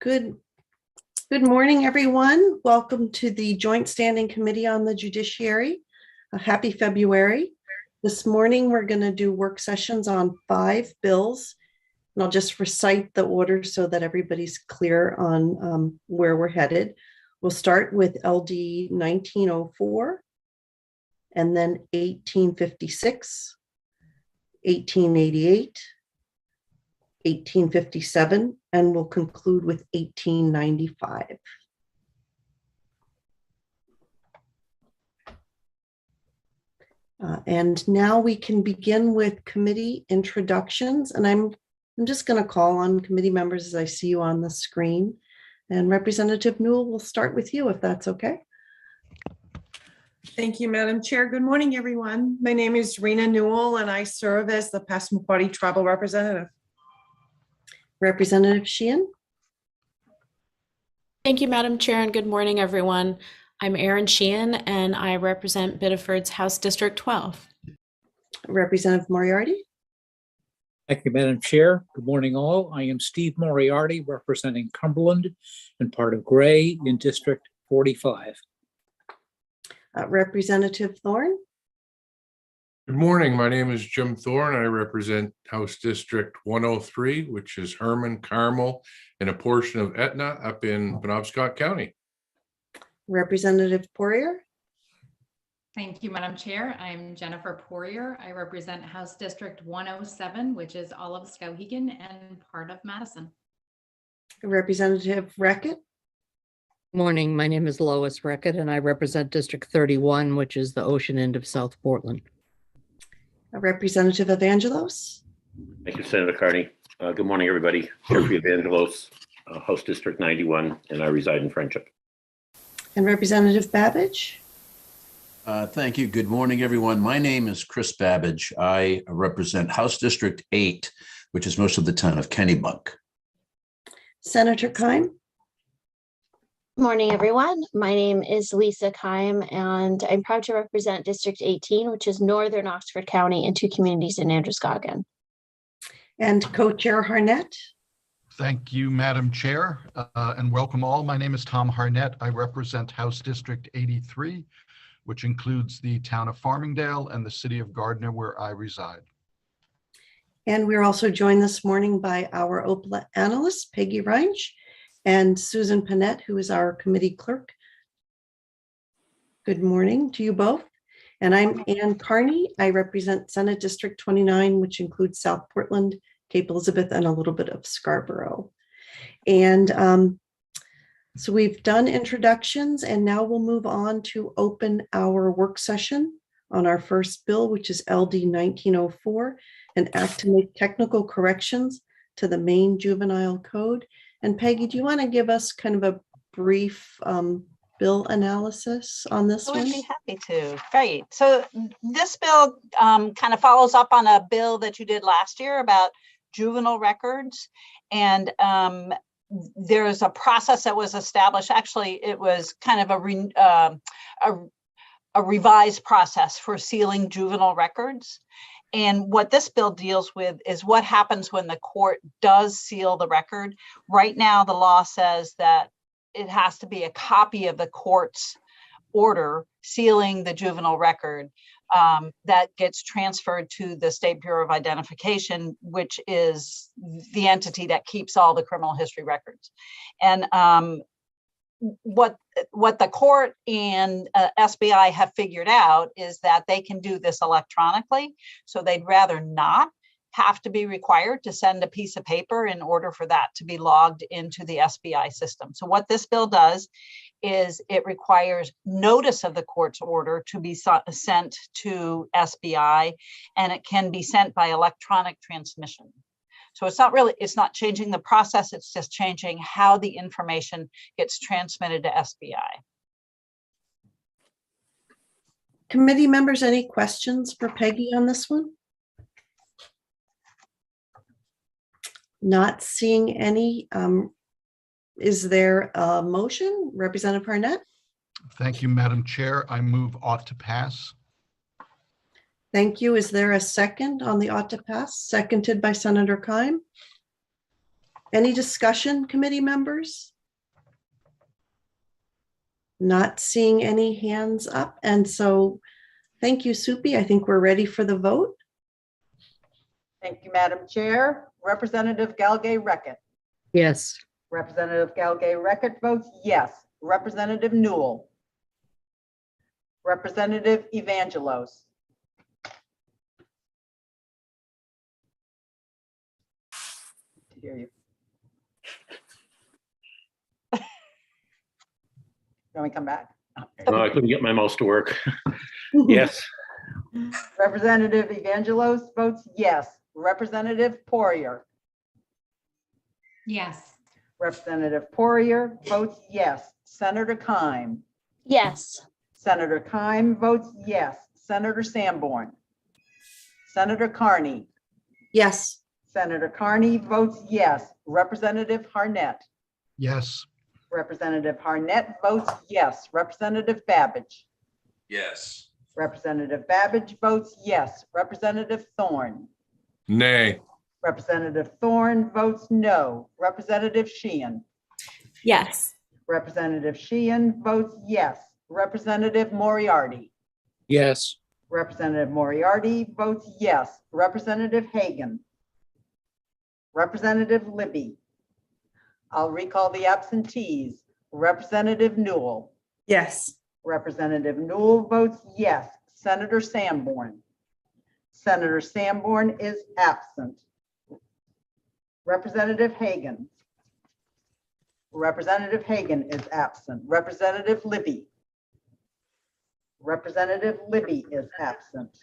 Good, good morning, everyone. Welcome to the Joint Standing Committee on the Judiciary. Happy February. This morning, we're going to do work sessions on 5 bills. And I'll just recite the order so that everybody's clear on where we're headed. We'll start with LD 1904, and then 1856, 1888, 1857, and we'll conclude with 1895. And now we can begin with committee introductions, and I'm just going to call on committee members as I see you on the screen. And Representative Newell, we'll start with you if that's okay. Thank you, Madam Chair. Good morning, everyone. My name is Rena Newell, and I serve as the Passamaquoddy Tribal Representative. Representative Sheehan. Thank you, Madam Chair, and good morning, everyone. I'm Erin Sheehan, and I represent Biddeford's House District 12. Representative Moriarty. Thank you, Madam Chair. Good morning, all. I am Steve Moriarty, representing Cumberland and part of Gray in District 45. Representative Thorne. Good morning. My name is Jim Thorne. I represent House District 103, which is Herman, Carmel, and a portion of Etna up in Penobscot County. Representative Poirier. Thank you, Madam Chair. I'm Jennifer Poirier. I represent House District 107, which is all of Skowhegan and part of Madison. Representative Reckitt. Morning, my name is Lois Reckitt, and I represent District 31, which is the ocean end of South Portland. Representative Evangelos. Thank you, Senator Carney. Good morning, everybody. Jeffrey Evangelos, House District 91, and I reside in Friendship. And Representative Babbage. Thank you. Good morning, everyone. My name is Chris Babbage. I represent House District 8, which is most of the town of Kennebunk. Senator Keim. Morning, everyone. My name is Lisa Keim, and I'm proud to represent District 18, which is northern Oxford County and 2 communities in Androscoggin. And Co-Chair Harnett. Thank you, Madam Chair, and welcome all. My name is Tom Harnett. I represent House District 83, which includes the town of Farmingdale and the city of Gardner, where I reside. And we're also joined this morning by our OPLA analyst, Peggy Reinsch, and Susan Panett, who is our committee clerk. Good morning to you both. And I'm Ann Carney. I represent Senate District 29, which includes South Portland, Cape Elizabeth, and a little bit of Scarborough. And so we've done introductions, and now we'll move on to open our work session on our first bill, which is LD 1904, an act to make technical corrections to the Maine Juvenile Code. And Peggy, do you want to give us kind of a brief bill analysis on this one? I would be happy to. Great. So this bill kind of follows up on a bill that you did last year about juvenile records. And there's a process that was established. Actually, it was kind of a revised process for sealing juvenile records. And what this bill deals with is what happens when the court does seal the record. Right now, the law says that it has to be a copy of the court's order sealing the juvenile record that gets transferred to the State Bureau of Identification, which is the entity that keeps all the criminal history records. And what the court and SBI have figured out is that they can do this electronically. So they'd rather not have to be required to send a piece of paper in order for that to be logged into the SBI system. So what this bill does is it requires notice of the court's order to be sent to SBI, and it can be sent by electronic transmission. So it's not changing the process, it's just changing how the information gets transmitted to SBI. Committee members, any questions for Peggy on this one? Not seeing any. Is there a motion? Representative Harnett? Thank you, Madam Chair. I move ought to pass. Thank you. Is there a second on the ought to pass? Seconded by Senator Keim. Any discussion, committee members? Not seeing any hands up. And so thank you, Soupy. I think we're ready for the vote. Thank you, Madam Chair. Representative Galgay-Reckett. Yes. Representative Galgay-Reckett votes yes. Representative Newell. Representative Evangelos. To hear you. You want me to come back? No, I couldn't get my mouse to work. Yes. Representative Evangelos votes yes. Representative Poirier. Yes. Representative Poirier votes yes. Senator Keim. Yes. Senator Keim votes yes. Senator Sanborn. Senator Carney. Yes. Senator Carney votes yes. Representative Harnett. Yes. Representative Harnett votes yes. Representative Babbage. Yes. Representative Babbage votes yes. Representative Thorne. Nay. Representative Thorne votes no. Representative Sheehan. Yes. Representative Sheehan votes yes. Representative Moriarty. Yes. Representative Moriarty votes yes. Representative Hagan. Representative Libby. I'll recall the absentees. Representative Newell. Yes. Representative Newell votes yes. Senator Sanborn. Senator Sanborn is absent. Representative Hagan. Representative Hagan is absent. Representative Libby. Representative Libby is absent.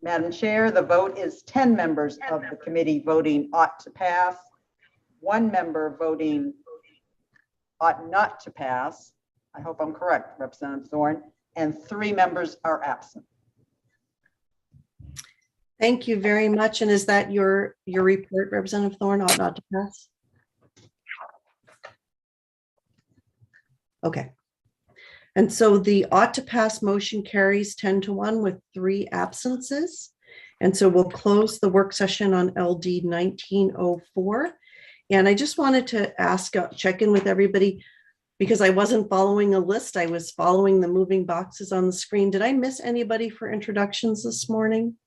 Madam Chair, the vote is 10 members of the committee voting ought to pass, 1 member voting ought not to pass. I hope I'm correct, Representative Thorne, and 3 members are absent. Thank you very much. And is that your report, Representative Thorne, ought not to pass? Okay. And so the ought to pass motion carries 10-1 with 3 absences. And so we'll close the work session on LD 1904. And I just wanted to ask, check in with everybody, because I wasn't following a list. I was following the moving boxes on the screen. Did I miss anybody for introductions this morning?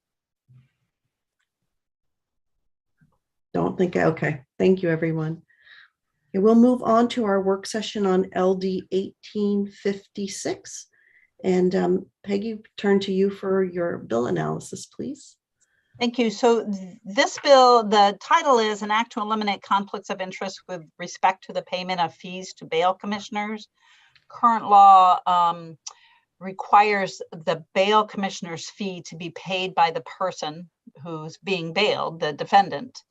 Don't think, okay. Thank you, everyone. Okay, we'll move on to our work session on LD 1856. And Peggy, turn to you for your bill analysis, please. Thank you. So this bill, the title is an act to eliminate conflicts of interest with respect to the payment of fees to bail commissioners. Current law requires the bail commissioner's fee to be paid by the person who's being bailed, the defendant.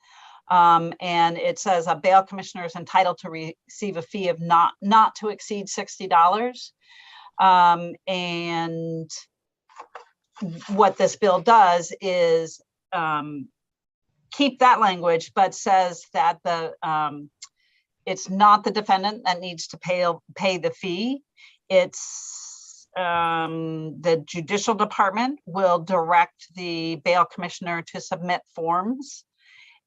And it says a bail commissioner is entitled to receive a fee of not to exceed $60. And what this bill does is keep that language, but says that it's not the defendant that needs to pay the fee. It's the judicial department will direct the bail commissioner to submit forms,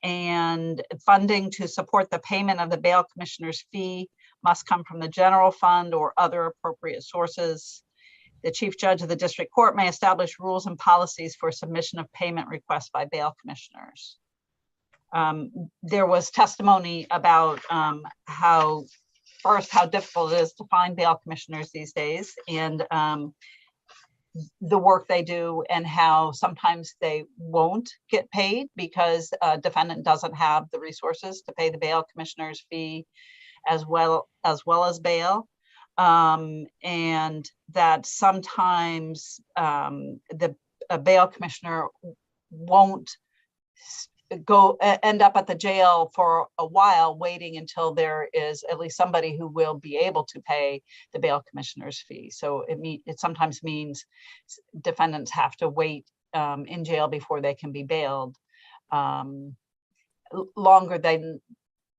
and funding to support the payment of the bail commissioner's fee must come from the general fund or other appropriate sources. The chief judge of the district court may establish rules and policies for submission of payment requests by bail commissioners. There was testimony about how difficult it is to find bail commissioners these days, and the work they do, and how sometimes they won't get paid because a defendant doesn't have the resources to pay the bail commissioner's fee as well as bail. And that sometimes a bail commissioner won't end up at the jail for a while, waiting until there is at least somebody who will be able to pay the bail commissioner's fee. So it sometimes means defendants have to wait in jail before they can be bailed longer than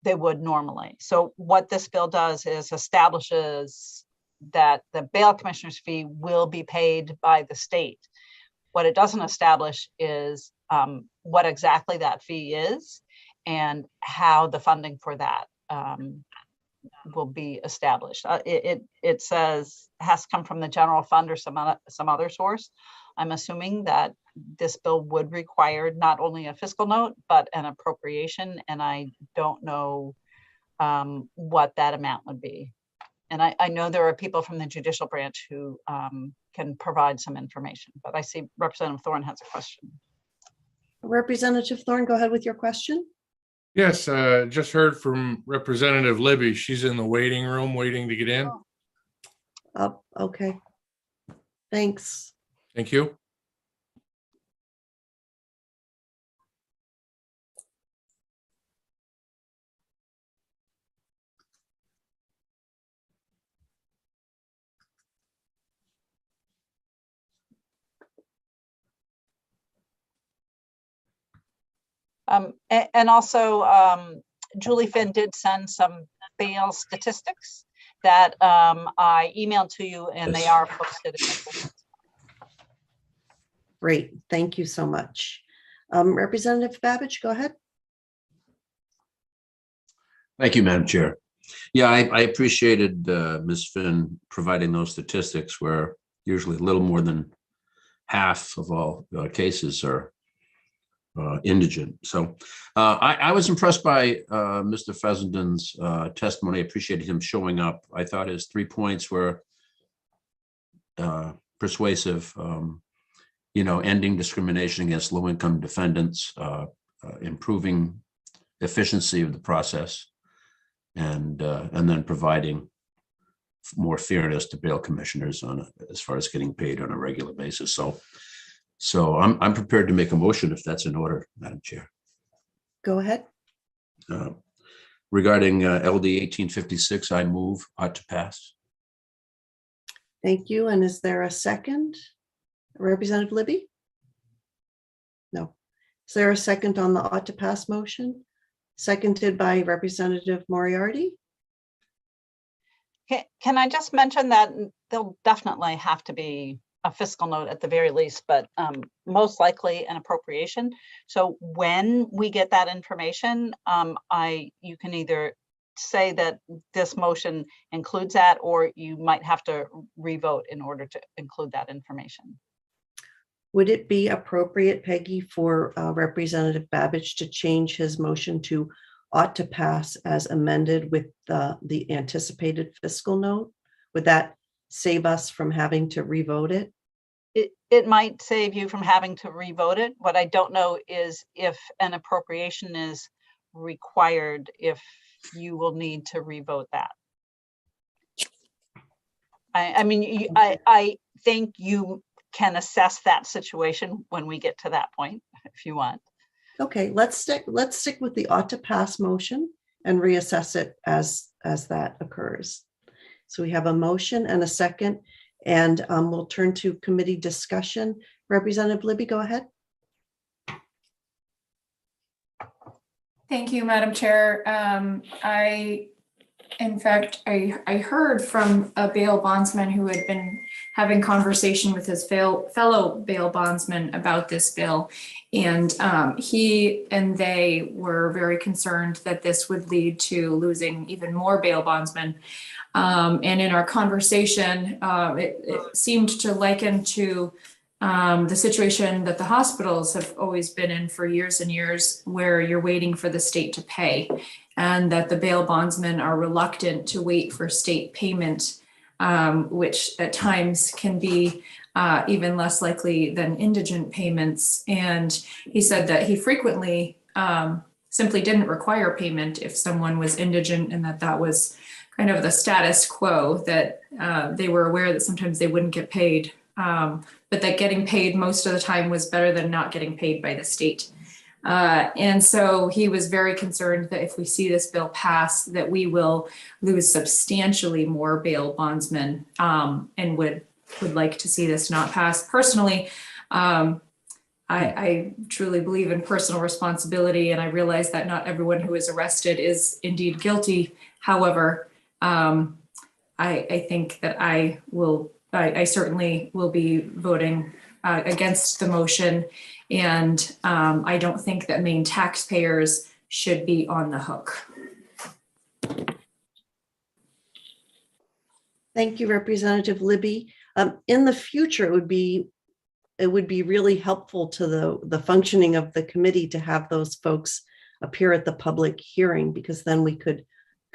they would normally. So what this bill does is establishes that the bail commissioner's fee will be paid by the state. What it doesn't establish is what exactly that fee is and how the funding for that will be established. It says has to come from the general fund or some other source. I'm assuming that this bill would require not only a fiscal note, but an appropriation, and I don't know what that amount would be. And I know there are people from the judicial branch who can provide some information, but I see Representative Thorne has a question. Representative Thorne, go ahead with your question. Yes, just heard from Representative Libby. She's in the waiting room waiting to get in. Oh, okay. Thanks. Thank you. And also, Julie Finn did send some bail statistics that I emailed to you, and they are posted. Great. Thank you so much. Representative Babbage, go ahead. Thank you, Madam Chair. Yeah, I appreciated Ms. Finn providing those statistics where usually a little more than half of all cases are indigent. So I was impressed by Mr. Fessenden's testimony. I appreciated him showing up. I thought his 3 points were persuasive. Ending discrimination against low-income defendants, improving efficiency of the process, and then providing more fairness to bail commissioners as far as getting paid on a regular basis. So I'm prepared to make a motion if that's in order, Madam Chair. Go ahead. Regarding LD 1856, I move ought to pass. Thank you. And is there a second? Representative Libby? No. Is there a second on the ought to pass motion? Seconded by Representative Moriarty. Can I just mention that there'll definitely have to be a fiscal note at the very least, but most likely an appropriation. So when we get that information, you can either say that this motion includes that, or you might have to revote in order to include that information. Would it be appropriate, Peggy, for Representative Babbage to change his motion to ought to pass as amended with the anticipated fiscal note? Would that save us from having to revote it? It might save you from having to revote it. What I don't know is if an appropriation is required, if you will need to revote that. I think you can assess that situation when we get to that point, if you want. Okay, let's stick with the ought to pass motion and reassess it as that occurs. So we have a motion and a second, and we'll turn to committee discussion. Representative Libby, go ahead. Thank you, Madam Chair. In fact, I heard from a bail bondsman who had been having conversation with his fellow bail bondsman about this bill. And he and they were very concerned that this would lead to losing even more bail bondsmen. And in our conversation, it seemed to liken to the situation that the hospitals have always been in for years and years, where you're waiting for the state to pay, and that the bail bondsmen are reluctant to wait for state payment, which at times can be even less likely than indigent payments. And he said that he frequently simply didn't require payment if someone was indigent, and that was kind of the status quo, that they were aware that sometimes they wouldn't get paid, but that getting paid most of the time was better than not getting paid by the state. And so he was very concerned that if we see this bill pass, that we will lose substantially more bail bondsmen, and would like to see this not pass. Personally, I truly believe in personal responsibility, and I realize that not everyone who is arrested is indeed guilty. However, I think that I certainly will be voting against the motion. And I don't think that Maine taxpayers should be on the hook. Thank you, Representative Libby. In the future, it would be really helpful to the functioning of the committee to have those folks appear at the public hearing, because then we could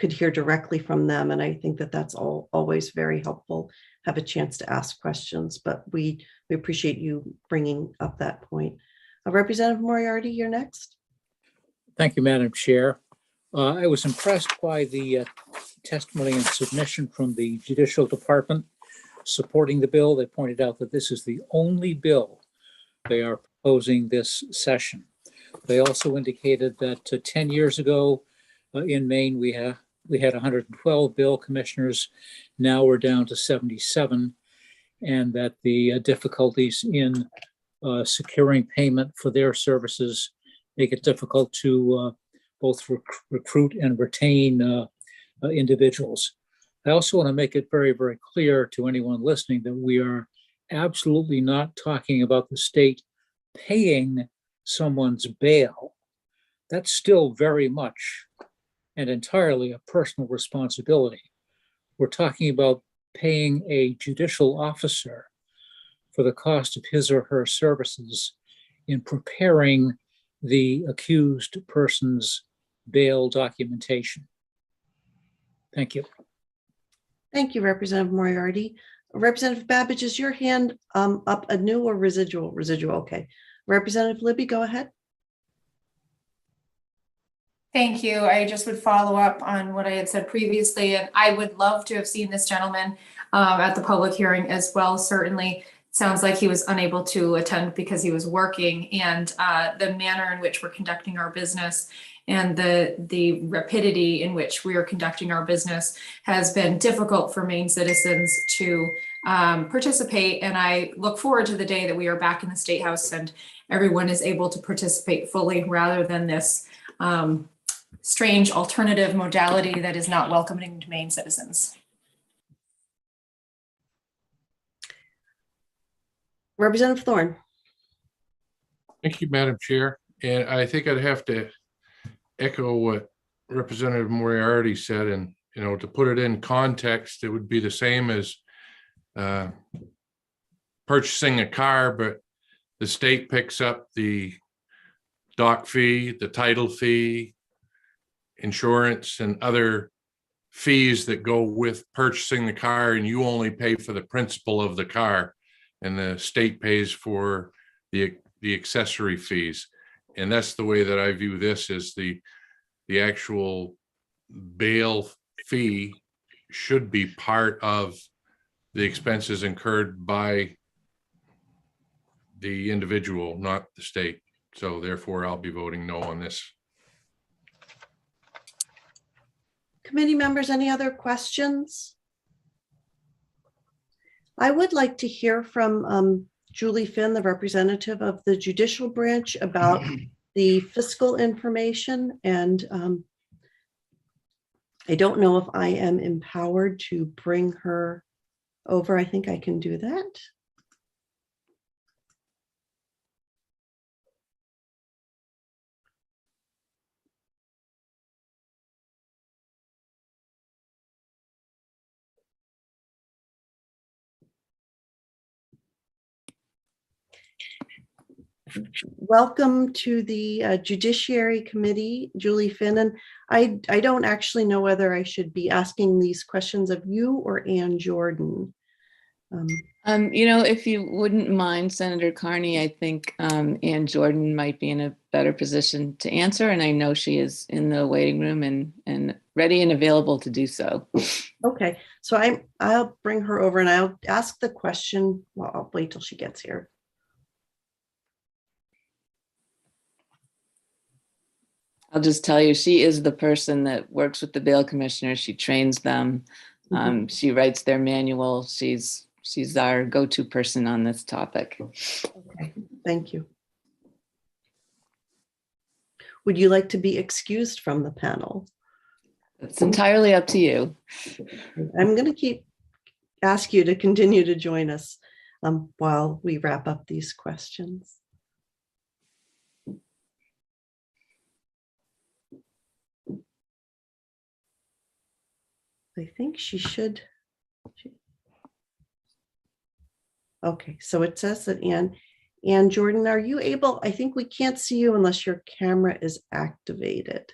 hear directly from them. And I think that that's always very helpful, have a chance to ask questions, but we appreciate you bringing up that point. Representative Moriarty, you're next. Thank you, Madam Chair. I was impressed by the testimony and submission from the Judicial Department supporting the bill. They pointed out that this is the only bill they are proposing this session. They also indicated that 10 years ago in Maine, we had 112 bill commissioners. Now we're down to 77, and that the difficulties in securing payment for their services make it difficult to both recruit and retain individuals. I also want to make it very, very clear to anyone listening that we are absolutely not talking about the state paying someone's bail. That's still very much and entirely a personal responsibility. We're talking about paying a judicial officer for the cost of his or her services in preparing the accused person's bail documentation. Thank you. Thank you, Representative Moriarty. Representative Babbage, is your hand up anew or residual? Residual, okay. Representative Libby, go ahead. Thank you. I just would follow up on what I had said previously, and I would love to have seen this gentleman at the public hearing as well. Certainly, sounds like he was unable to attend because he was working, and the manner in which we're conducting our business and the rapidity in which we are conducting our business has been difficult for Maine citizens to participate. And I look forward to the day that we are back in the State House and everyone is able to participate fully rather than this strange alternative modality that is not welcoming to Maine citizens. Representative Thorne. Thank you, Madam Chair. And I think I'd have to echo what Representative Moriarty said, and to put it in context, it would be the same as purchasing a car, but the state picks up the doc fee, the title fee, insurance, and other fees that go with purchasing the car, and you only pay for the principal of the car, and the state pays for the accessory fees. And that's the way that I view this, is the actual bail fee should be part of the expenses incurred by the individual, not the state. So therefore, I'll be voting no on this. Committee members, any other questions? I would like to hear from Julie Finn, the representative of the judicial branch, about the fiscal information. And I don't know if I am empowered to bring her over. I think I can do that. Welcome to the Judiciary Committee, Julie Finn. And I don't actually know whether I should be asking these questions of you or Ann Jordan. If you wouldn't mind, Senator Carney, I think Ann Jordan might be in a better position to answer. And I know she is in the waiting room and ready and available to do so. Okay, so I'll bring her over and I'll ask the question. Well, I'll wait till she gets here. I'll just tell you, she is the person that works with the bail commissioners. She trains them. She writes their manual. She's our go-to person on this topic. Okay, thank you. Would you like to be excused from the panel? It's entirely up to you. I'm going to ask you to continue to join us while we wrap up these questions. I think she should. Okay, so it says that Ann Jordan, are you able? I think we can't see you unless your camera is activated.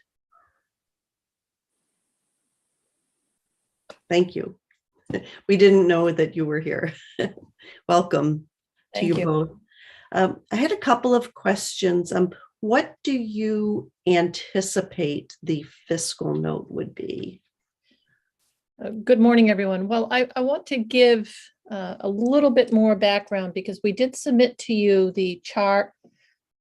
Thank you. We didn't know that you were here. Welcome to you both. I had a couple of questions. What do you anticipate the fiscal note would be? Good morning, everyone. Well, I want to give a little bit more background because we did submit to you the chart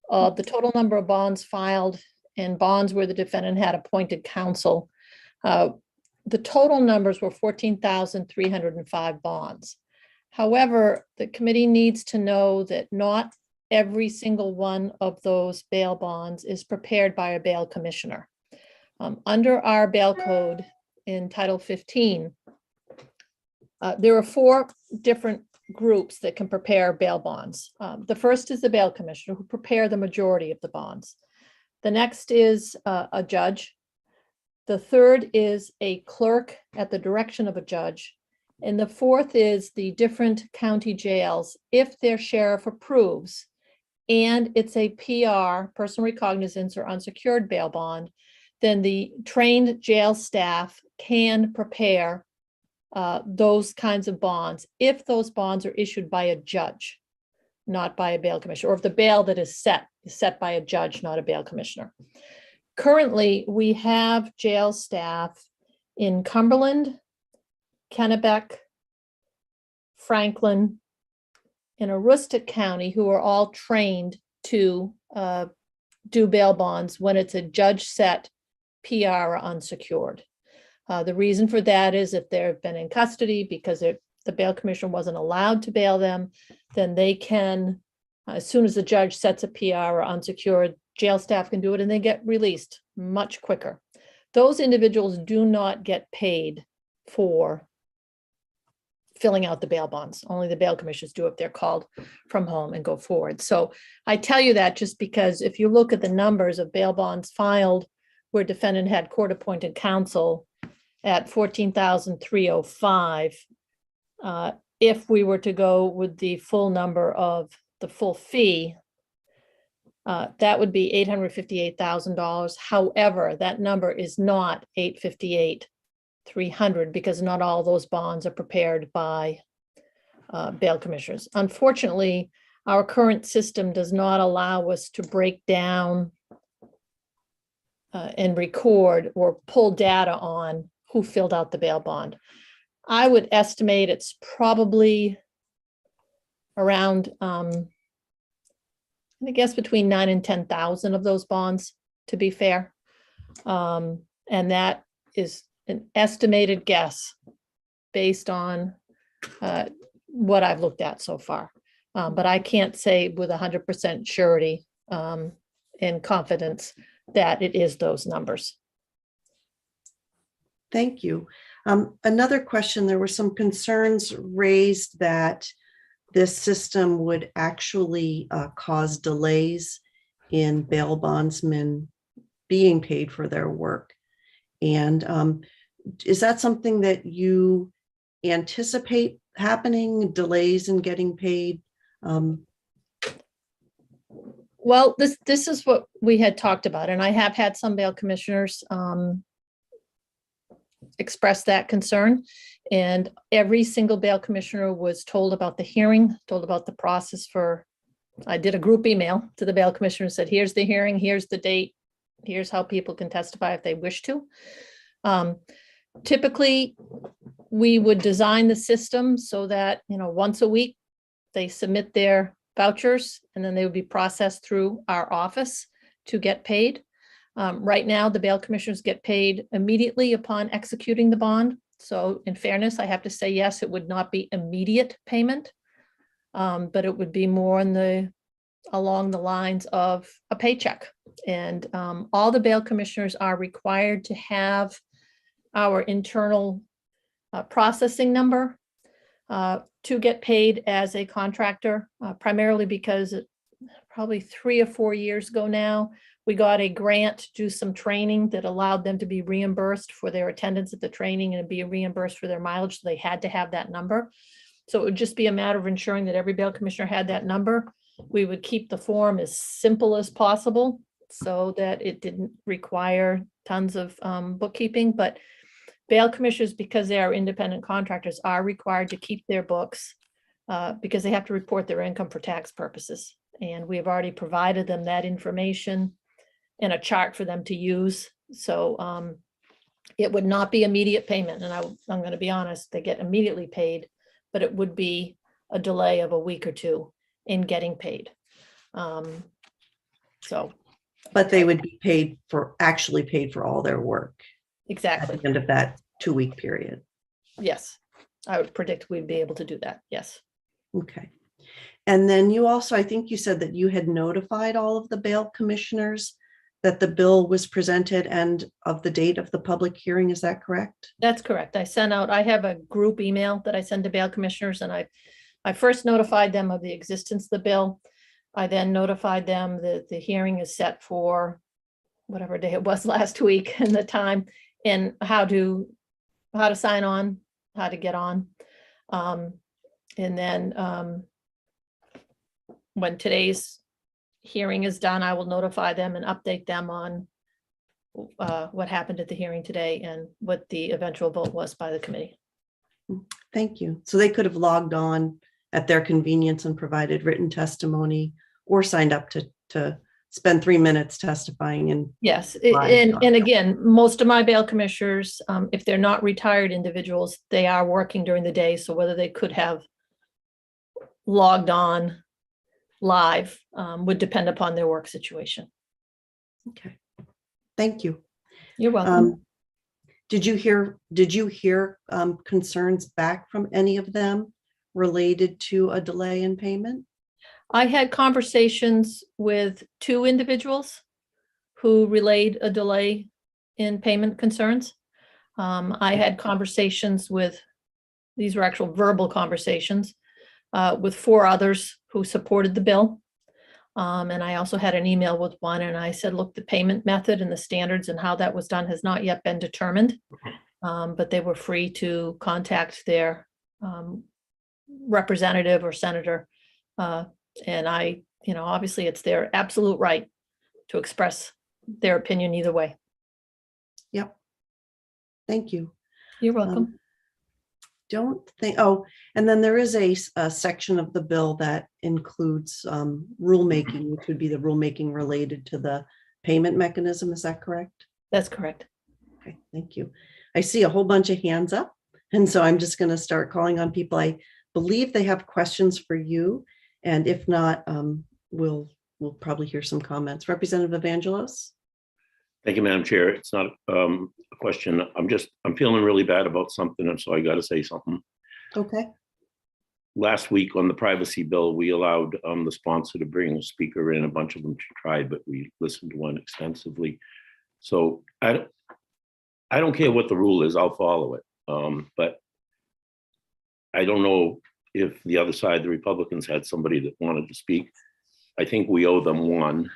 of the total number of bonds filed and bonds where the defendant had appointed counsel. The total numbers were 14,305 bonds. However, the committee needs to know that not every single one of those bail bonds is prepared by a bail commissioner. Under our bail code in Title 15, there are 4 different groups that can prepare bail bonds. The first is the bail commissioner, who prepare the majority of the bonds. The next is a judge. The third is a clerk at the direction of a judge. And the fourth is the different county jails, if their sheriff approves, and it's a PR, personal recognizance or unsecured bail bond, then the trained jail staff can prepare those kinds of bonds if those bonds are issued by a judge, not by a bail commissioner, or if the bail that is set by a judge, not a bail commissioner. Currently, we have jail staff in Cumberland, Kennebec, Franklin, and Aroostook County who are all trained to do bail bonds when it's a judge-set PR or unsecured. The reason for that is if they've been in custody because the bail commissioner wasn't allowed to bail them, then they can, as soon as the judge sets a PR or unsecured, jail staff can do it and they get released much quicker. Those individuals do not get paid for filling out the bail bonds. Only the bail commissioners do if they're called from home and go forward. So I tell you that just because if you look at the numbers of bail bonds filed where defendant had court-appointed counsel at 14,305, if we were to go with the full number of the full fee, that would be $858,000. However, that number is not $858,300 because not all those bonds are prepared by bail commissioners. Unfortunately, our current system does not allow us to break down and record or pull data on who filled out the bail bond. I would estimate it's probably around I guess between 9,000 and 10,000 of those bonds, to be fair. And that is an estimated guess based on what I've looked at so far. But I can't say with 100% surety and confidence that it is those numbers. Thank you. Another question, there were some concerns raised that this system would actually cause delays in bail bondsmen being paid for their work. And is that something that you anticipate happening, delays in getting paid? Well, this is what we had talked about, and I have had some bail commissioners express that concern. And every single bail commissioner was told about the hearing, told about the process for, I did a group email to the bail commissioner and said, here's the hearing, here's the date, here's how people can testify if they wish to. Typically, we would design the system so that, once a week, they submit their vouchers and then they would be processed through our office to get paid. Right now, the bail commissioners get paid immediately upon executing the bond. So in fairness, I have to say, yes, it would not be immediate payment, but it would be more along the lines of a paycheck. And all the bail commissioners are required to have our internal processing number to get paid as a contractor, primarily because probably 3 or 4 years ago now, we got a grant to do some training that allowed them to be reimbursed for their attendance at the training and be reimbursed for their mileage. So they had to have that number. So it would just be a matter of ensuring that every bail commissioner had that number. We would keep the form as simple as possible so that it didn't require tons of bookkeeping. But bail commissioners, because they are independent contractors, are required to keep their books because they have to report their income for tax purposes. And we have already provided them that information and a chart for them to use. So it would not be immediate payment. And I'm going to be honest, they get immediately paid, but it would be a delay of a week or two in getting paid. But they would be actually paid for all their work Exactly. at the end of that 2-week period. Yes, I would predict we'd be able to do that. Yes. Okay. And then you also, I think you said that you had notified all of the bail commissioners that the bill was presented and of the date of the public hearing. Is that correct? That's correct. I have a group email that I send to bail commissioners, and I first notified them of the existence of the bill. I then notified them that the hearing is set for whatever day it was last week and the time, and how to sign on, how to get on. And then when today's hearing is done, I will notify them and update them on what happened at the hearing today and what the eventual vote was by the committee. Thank you. So they could have logged on at their convenience and provided written testimony or signed up to spend 3 minutes testifying. And yes, and again, most of my bail commissioners, if they're not retired individuals, they are working during the day. So whether they could have logged on live would depend upon their work situation. Okay, thank you. You're welcome. Did you hear concerns back from any of them related to a delay in payment? I had conversations with 2 individuals who relayed a delay in payment concerns. I had conversations with, these were actual verbal conversations, with 4 others who supported the bill. And I also had an email with one, and I said, look, the payment method and the standards and how that was done has not yet been determined. But they were free to contact their representative or senator. And obviously it's their absolute right to express their opinion either way. Yep. Thank you. You're welcome. And then there is a section of the bill that includes rulemaking, which would be the rulemaking related to the payment mechanism. Is that correct? That's correct. Okay, thank you. I see a whole bunch of hands up, and so I'm just going to start calling on people. I believe they have questions for you, and if not, we'll probably hear some comments. Representative Evangelos. Thank you, Madam Chair. It's not a question. I'm feeling really bad about something, and so I got to say something. Okay. Last week on the privacy bill, we allowed the sponsor to bring a speaker in. A bunch of them tried, but we listened to one extensively. So I don't care what the rule is. I'll follow it. But I don't know if the other side, the Republicans, had somebody that wanted to speak. I think we owe them one,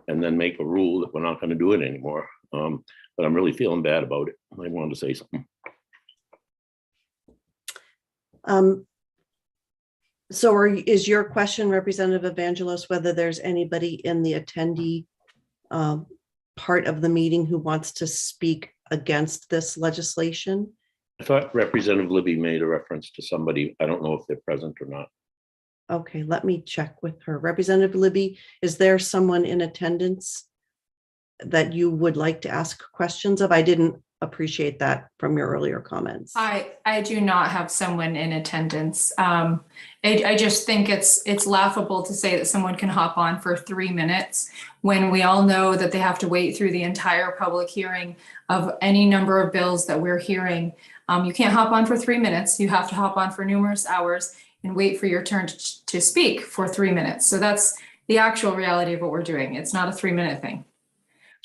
and then make a rule that we're not going to do it anymore. But I'm really feeling bad about it. I wanted to say something. So is your question, Representative Evangelos, whether there's anybody in the attendee part of the meeting who wants to speak against this legislation? I thought Representative Libby made a reference to somebody. I don't know if they're present or not. Okay, let me check with her. Representative Libby, is there someone in attendance that you would like to ask questions of? I didn't appreciate that from your earlier comments. I do not have someone in attendance. I just think it's laughable to say that someone can hop on for 3 minutes when we all know that they have to wait through the entire public hearing of any number of bills that we're hearing. You can't hop on for 3 minutes. You have to hop on for numerous hours and wait for your turn to speak for 3 minutes. So that's the actual reality of what we're doing. It's not a 3-minute thing.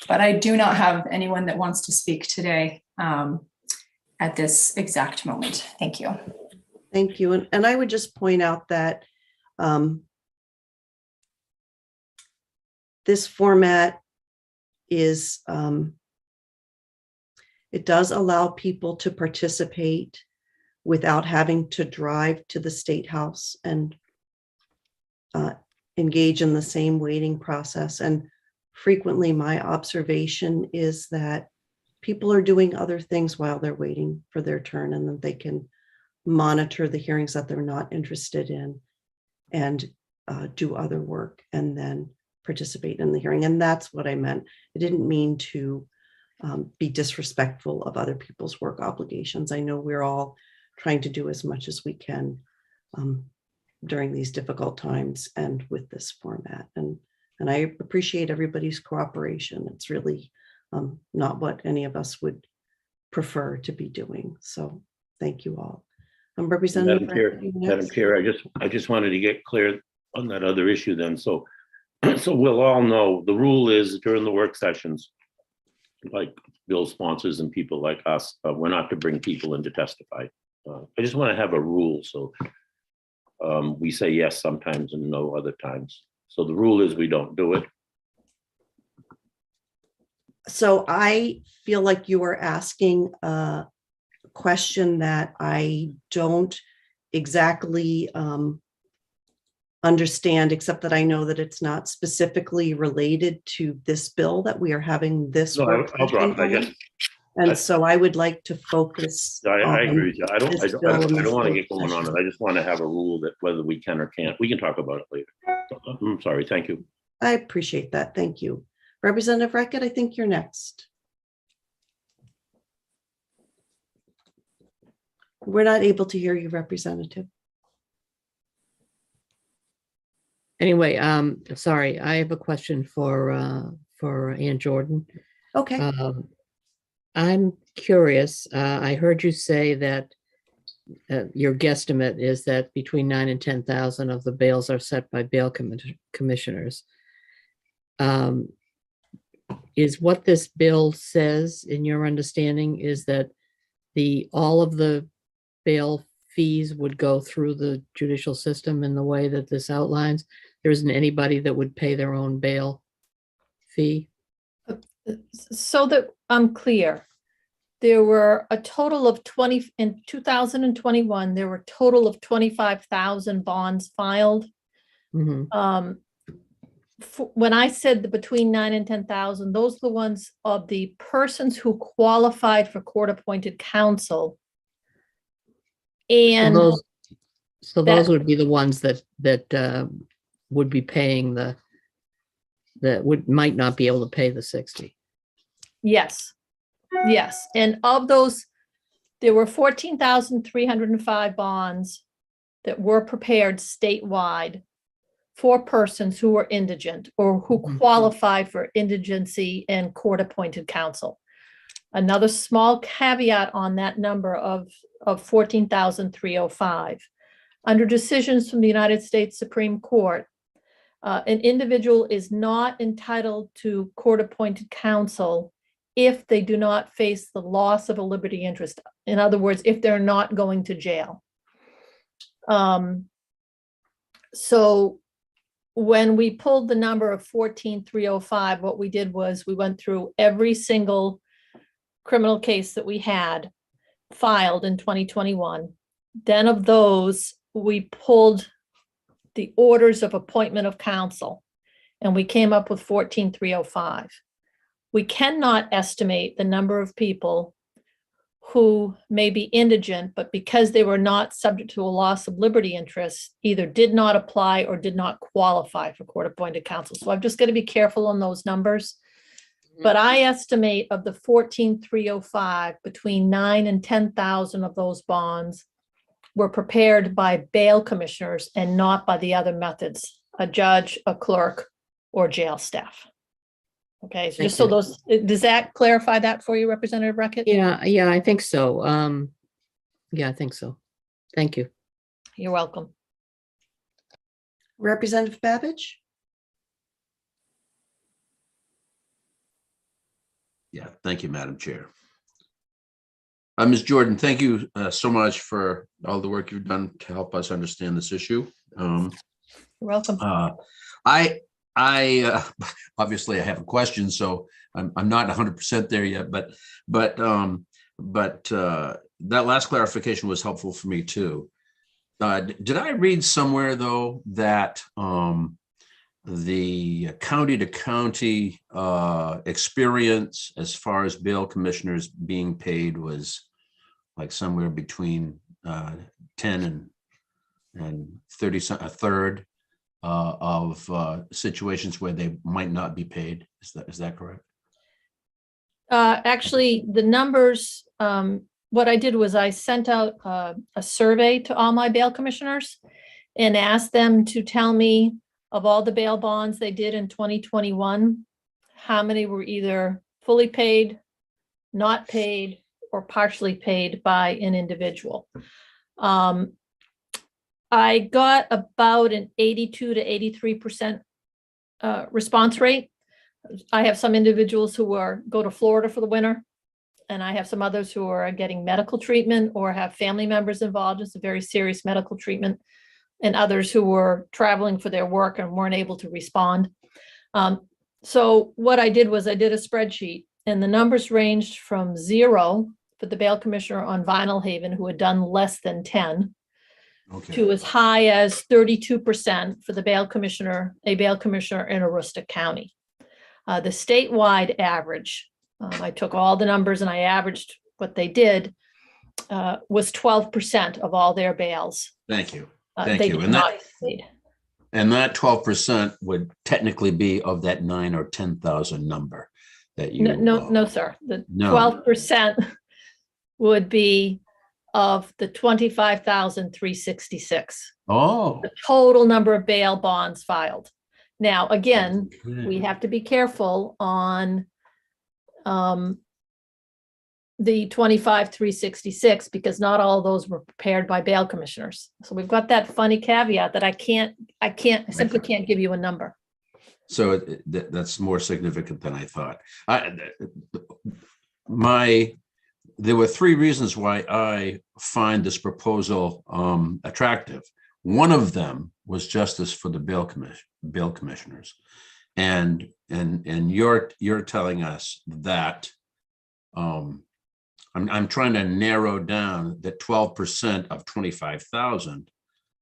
But I do not have anyone that wants to speak today at this exact moment. Thank you. Thank you. And I would just point out that this format is, it does allow people to participate without having to drive to the State House and engage in the same waiting process. And frequently my observation is that people are doing other things while they're waiting for their turn, and that they can monitor the hearings that they're not interested in and do other work and then participate in the hearing. And that's what I meant. I didn't mean to be disrespectful of other people's work obligations. I know we're all trying to do as much as we can during these difficult times and with this format. And I appreciate everybody's cooperation. It's really not what any of us would prefer to be doing. So thank you all. Representative Madam Chair, I just wanted to get clear on that other issue then. So we'll all know the rule is during the work sessions, like bill sponsors and people like us, we're not to bring people in to testify. I just want to have a rule. So we say yes sometimes and no other times. So the rule is we don't do it. So I feel like you are asking a question that I don't exactly understand, except that I know that it's not specifically related to this bill that we are having this work I'll drop it, I session guess. on. And so I would like to focus. I agree with you. I don't this bill in this want to work get going on it. session. I just want to have a rule that whether we can or can't, we can talk about it later. I'm sorry. Thank you. I appreciate that. Thank you. Representative Reckett, I think you're next. We're not able to hear you, Representative. Anyway, sorry, I have a question for Ann Jordan. Okay. I'm curious. I heard you say that your guesstimate is that between 9,000 and 10,000 of the bails are set by bail commissioners. Is what this bill says, in your understanding, is that all of the bail fees would go through the judicial system in the way that this outlines? There isn't anybody that would pay their own bail fee? So that I'm clear, there were a total of 20, in 2021, there were a total of 25,000 bonds filed. Mm-hmm. When I said the between 9 and 10,000, those are the ones of the persons who qualified for court-appointed counsel. And so those would be the ones that would be paying might not be able to pay the 60. Yes. Yes. And of those, there were 14,305 bonds that were prepared statewide for persons who were indigent or who qualified for indigency and court-appointed counsel. Another small caveat on that number of 14,305. Under decisions from the United States Supreme Court, an individual is not entitled to court-appointed counsel if they do not face the loss of a liberty interest. In other words, if they're not going to jail. So when we pulled the number of 14,305, what we did was we went through every single criminal case that we had filed in 2021. Then of those, we pulled the orders of appointment of counsel, and we came up with 14,305. We cannot estimate the number of people who may be indigent, but because they were not subject to a loss of liberty interest, either did not apply or did not qualify for court-appointed counsel. So I've just got to be careful on those numbers. But I estimate of the 14,305, between 9 and 10,000 of those bonds were prepared by bail commissioners and not by the other methods, a judge, a clerk, or jail staff. Okay, so Thank just so you. those, does that clarify that for you, Representative Reckett? Yeah, I think so. Yeah, I think so. Thank you. You're welcome. Representative Babbage? Yeah, thank you, Madam Chair. Ms. Jordan, thank you so much for all the work you've done to help us understand this issue. You're welcome. I obviously I have a question, so I'm not 100% there yet, but that last clarification was helpful for me too. Did I read somewhere though that the county to county experience as far as bail commissioners being paid was like somewhere between 10 and 30, a third of situations where they might not be paid? Is that correct? Actually, the numbers, what I did was I sent out a survey to all my bail commissioners and asked them to tell me of all the bail bonds they did in 2021, how many were either fully paid, not paid, or partially paid by an individual. I got about an 82 to 83% response rate. I have some individuals who go to Florida for the winter, and I have some others who are getting medical treatment or have family members involved. It's a very serious medical treatment, and others who were traveling for their work and weren't able to respond. So what I did was I did a spreadsheet, and the numbers ranged from 0 for the bail commissioner on Vinyl Haven who had done less than 10, to as high as 32% for the bail commissioner, a bail commissioner in Aroostook County. The statewide average, I took all the numbers and I averaged what they did, was 12% of all their bails. Thank you. They Thank you. did not exceed. And that 12% would technically be of that 9 or 10,000 number that you. No, sir. The No. 12% would be of the 25,366. Oh. The total number of bail bonds filed. Now, again, we have to be careful on the 25,366 because not all of those were prepared by bail commissioners. So we've got that funny caveat that I simply can't give you a number. So that's more significant than I thought. There were 3 reasons why I find this proposal attractive. One of them was justice for the bail commissioners, and you're telling us that I'm trying to narrow down that 12% of 25,000,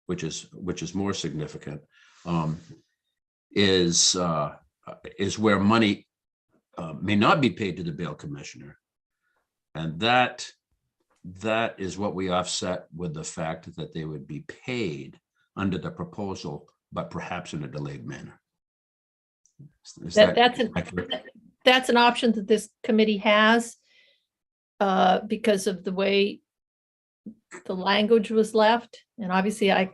which is more significant, is where money may not be paid to the bail commissioner. And that is what we offset with the fact that they would be paid under the proposal, but perhaps in a delayed manner. That's an option that this committee has because of the way the language was left. And obviously I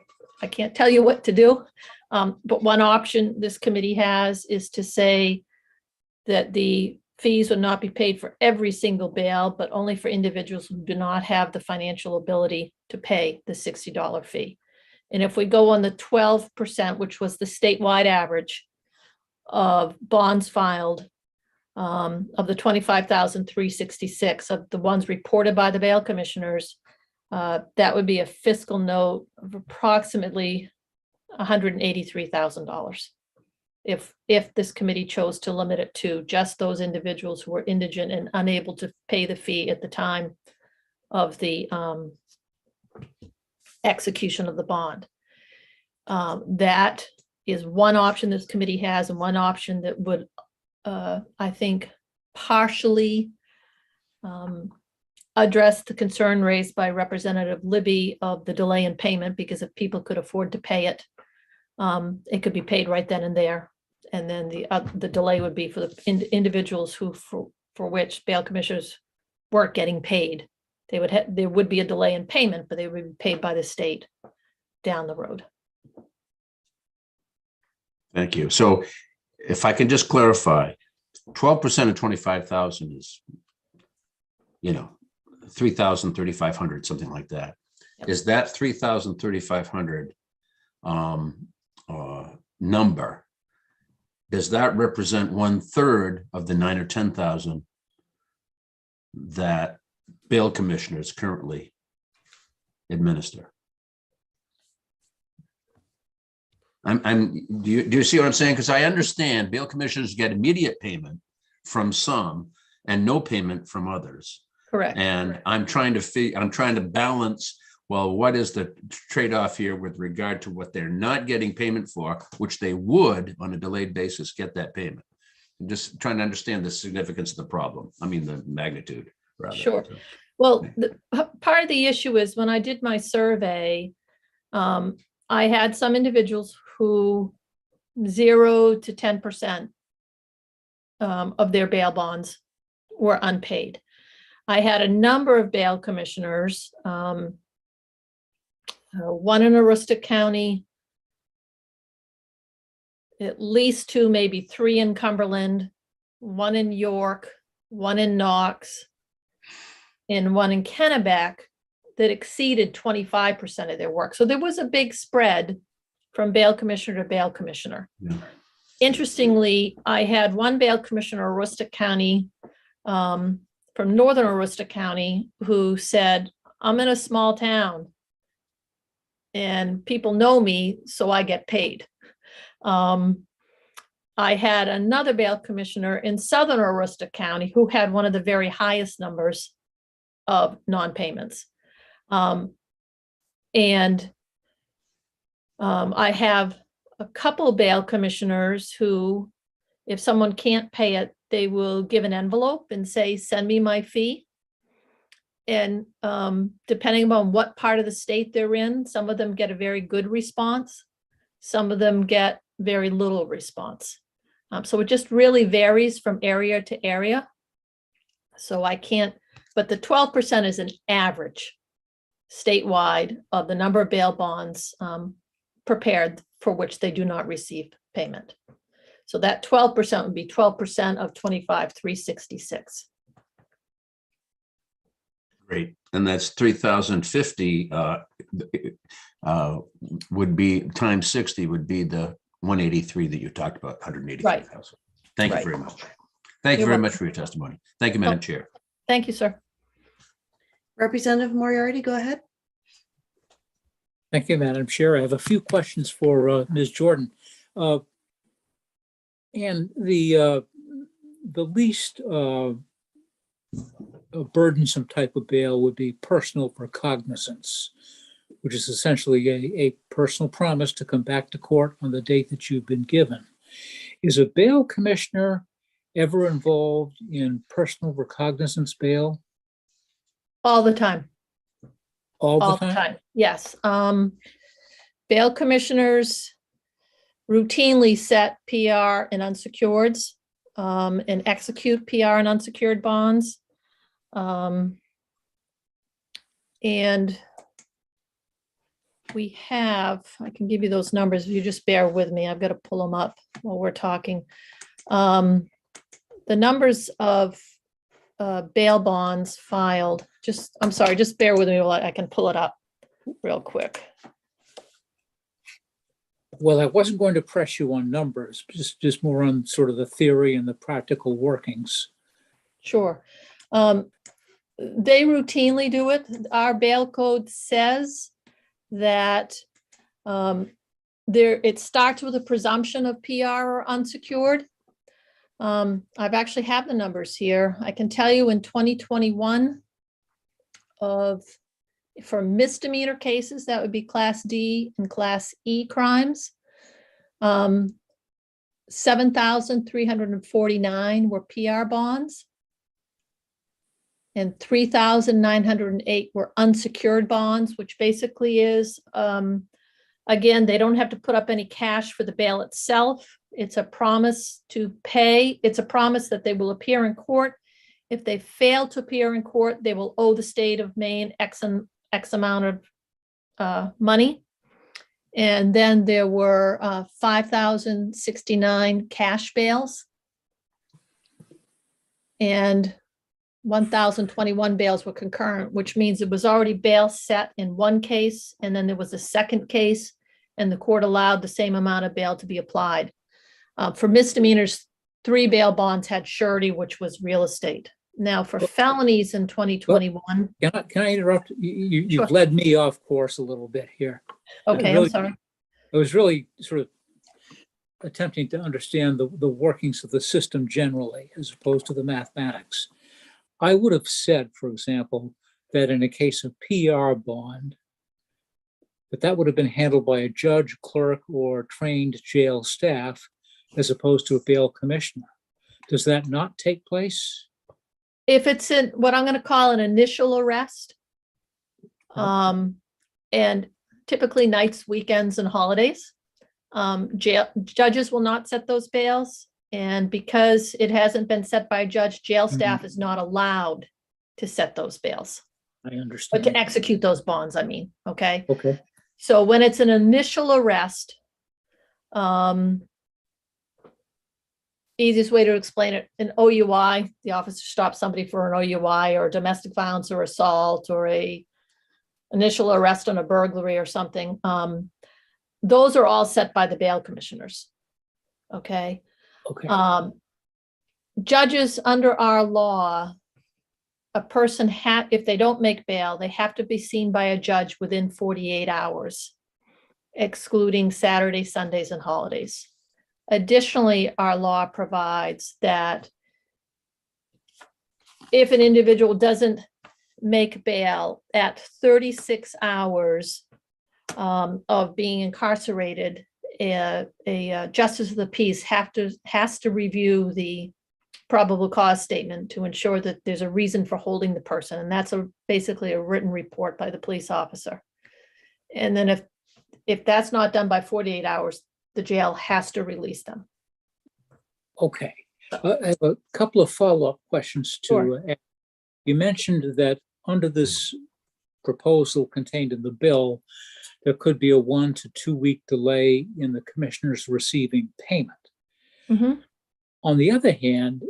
can't tell you what to do. But one option this committee has is to say that the fees would not be paid for every single bail, but only for individuals who do not have the financial ability to pay the $60 fee. And if we go on the 12%, which was the statewide average of bonds filed, of the 25,366 of the ones reported by the bail commissioners, that would be a fiscal note of approximately $183,000. If this committee chose to limit it to just those individuals who were indigent and unable to pay the fee at the time of the execution of the bond. That is one option this committee has, and one option that would, I think, partially address the concern raised by Representative Libby of the delay in payment, because if people could afford to pay it, it could be paid right then and there. And then the delay would be for the individuals who, for which bail commissioners weren't getting paid. There would be a delay in payment, but they would be paid by the state down the road. Thank you. So if I can just clarify, 12% of 25,000 is, 3,000, 3,500, something like that. Yep. Is that 3,000, 3,500 number, does that represent 1/3 of the 9 or 10,000 that bail commissioners currently administer? Do you see what I'm saying? Because I understand bail commissioners get immediate payment from some and no payment from others. Correct. And I'm trying to balance, well, what is the trade-off here with regard to what they're not getting payment for, which they would on a delayed basis get that payment? I'm just trying to understand the significance of the problem. I mean, the magnitude, rather. Sure. Well, part of the issue is when I did my survey, I had some individuals who 0 to 10% of their bail bonds were unpaid. I had a number of bail commissioners, one in Aroostook County, at least 2, maybe 3 in Cumberland, 1 in York, 1 in Knox, and 1 in Kennebec that exceeded 25% of their work. So there was a big spread from bail commissioner to bail commissioner. Yeah. Interestingly, I had one bail commissioner, Aroostook County, from northern Aroostook County, who said, I'm in a small town and people know me, so I get paid. I had another bail commissioner in southern Aroostook County who had one of the very highest numbers of non-payments. I have a couple bail commissioners who, if someone can't pay it, they will give an envelope and say, send me my fee. And depending on what part of the state they're in, some of them get a very good response. Some of them get very little response. So it just really varies from area to area. So I can't, but the 12% is an average statewide of the number of bail bonds prepared for which they do not receive payment. So that 12% would be 12% of 25,366. Great. And that's 3,050 would be times 60 would be the 183 that you talked about, 183,000. Right. Thank you Right. very much. Thank you You're very welcome. much for your testimony. Thank you, Madam Oh. Chair. Thank you, sir. Representative Moriarty, go ahead. Thank you, Madam Chair. I have a few questions for Ms. Jordan. And the least burdensome type of bail would be personal recognizance, which is essentially a personal promise to come back to court on the date that you've been given. Is a bail commissioner ever involved in personal recognizance bail? All the time. All the All time? the time, yes. Bail commissioners routinely set PR and unsecureds and execute PR and unsecured bonds. And we have, I can give you those numbers if you just bear with me. I've got to pull them up while we're talking. The numbers of bail bonds filed, I'm sorry, just bear with me while I can pull it up real quick. Well, I wasn't going to press you on numbers, just more on sort of the theory and the practical workings. Sure. They routinely do it. Our bail code says that it starts with a presumption of PR or unsecured. I've actually have the numbers here. I can tell you in 2021 for misdemeanor cases, that would be Class D and Class E crimes, 7,349 were PR bonds and 3,908 were unsecured bonds, which basically is, again, they don't have to put up any cash for the bail itself. It's a promise to pay. It's a promise that they will appear in court. If they fail to appear in court, they will owe the state of Maine X amount of money. And then there were 5,069 cash bails and 1,021 bails were concurrent, which means it was already bail set in one case, and then there was a second case, and the court allowed the same amount of bail to be applied. For misdemeanors, 3 bail bonds had surety, which was real estate. Now, for felonies in 2021, Can I interrupt? You've Sure. led me off course a little bit here. okay, I'm Really, sorry. I was really sort of attempting to understand the workings of the system generally, as opposed to the mathematics. I would have said, for example, that in a case of PR bond, that would have been handled by a judge, clerk, or trained jail staff, as opposed to a bail commissioner. Does that not take place? If it's in what I'm going to call an initial arrest, and typically nights, weekends, and holidays, judges will not set those bails. And because it hasn't been set by a judge, jail staff is not allowed to set those bails, I but understand. to execute those bonds, I mean, okay? Okay. So when it's an initial arrest, easiest way to explain it, an OUI, the officer stops somebody for an OUI or domestic violence or assault or a initial arrest on a burglary or something. Those are all set by the bail commissioners. Okay. Okay. Judges under our law, a person if they don't make bail, they have to be seen by a judge within 48 hours, excluding Saturdays, Sundays, and holidays. Additionally, our law provides that if an individual doesn't make bail at 36 hours of being incarcerated, a justice of the peace has to review the probable cause statement to ensure that there's a reason for holding the person. And that's basically a written report by the police officer. And then if that's not done by 48 hours, the jail has to release them. Okay. I have a couple of follow-up questions to Sure. You mentioned that under this proposal contained in the bill, there could be a 1 to 2 week delay in the commissioners receiving payment. Mhm. On the other hand,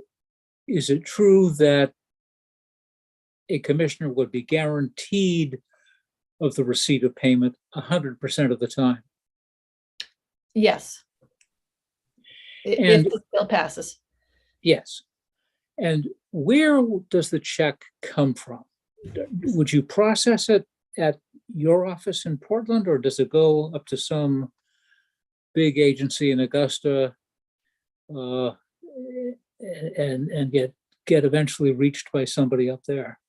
is it true that a commissioner would be guaranteed of the receipt of payment 100% of the time? Yes. And- If the bill passes. Yes. And where does the check come from? Would you process it at your office in Portland, or does it go up to some big agency in Augusta and get eventually reached by somebody up there?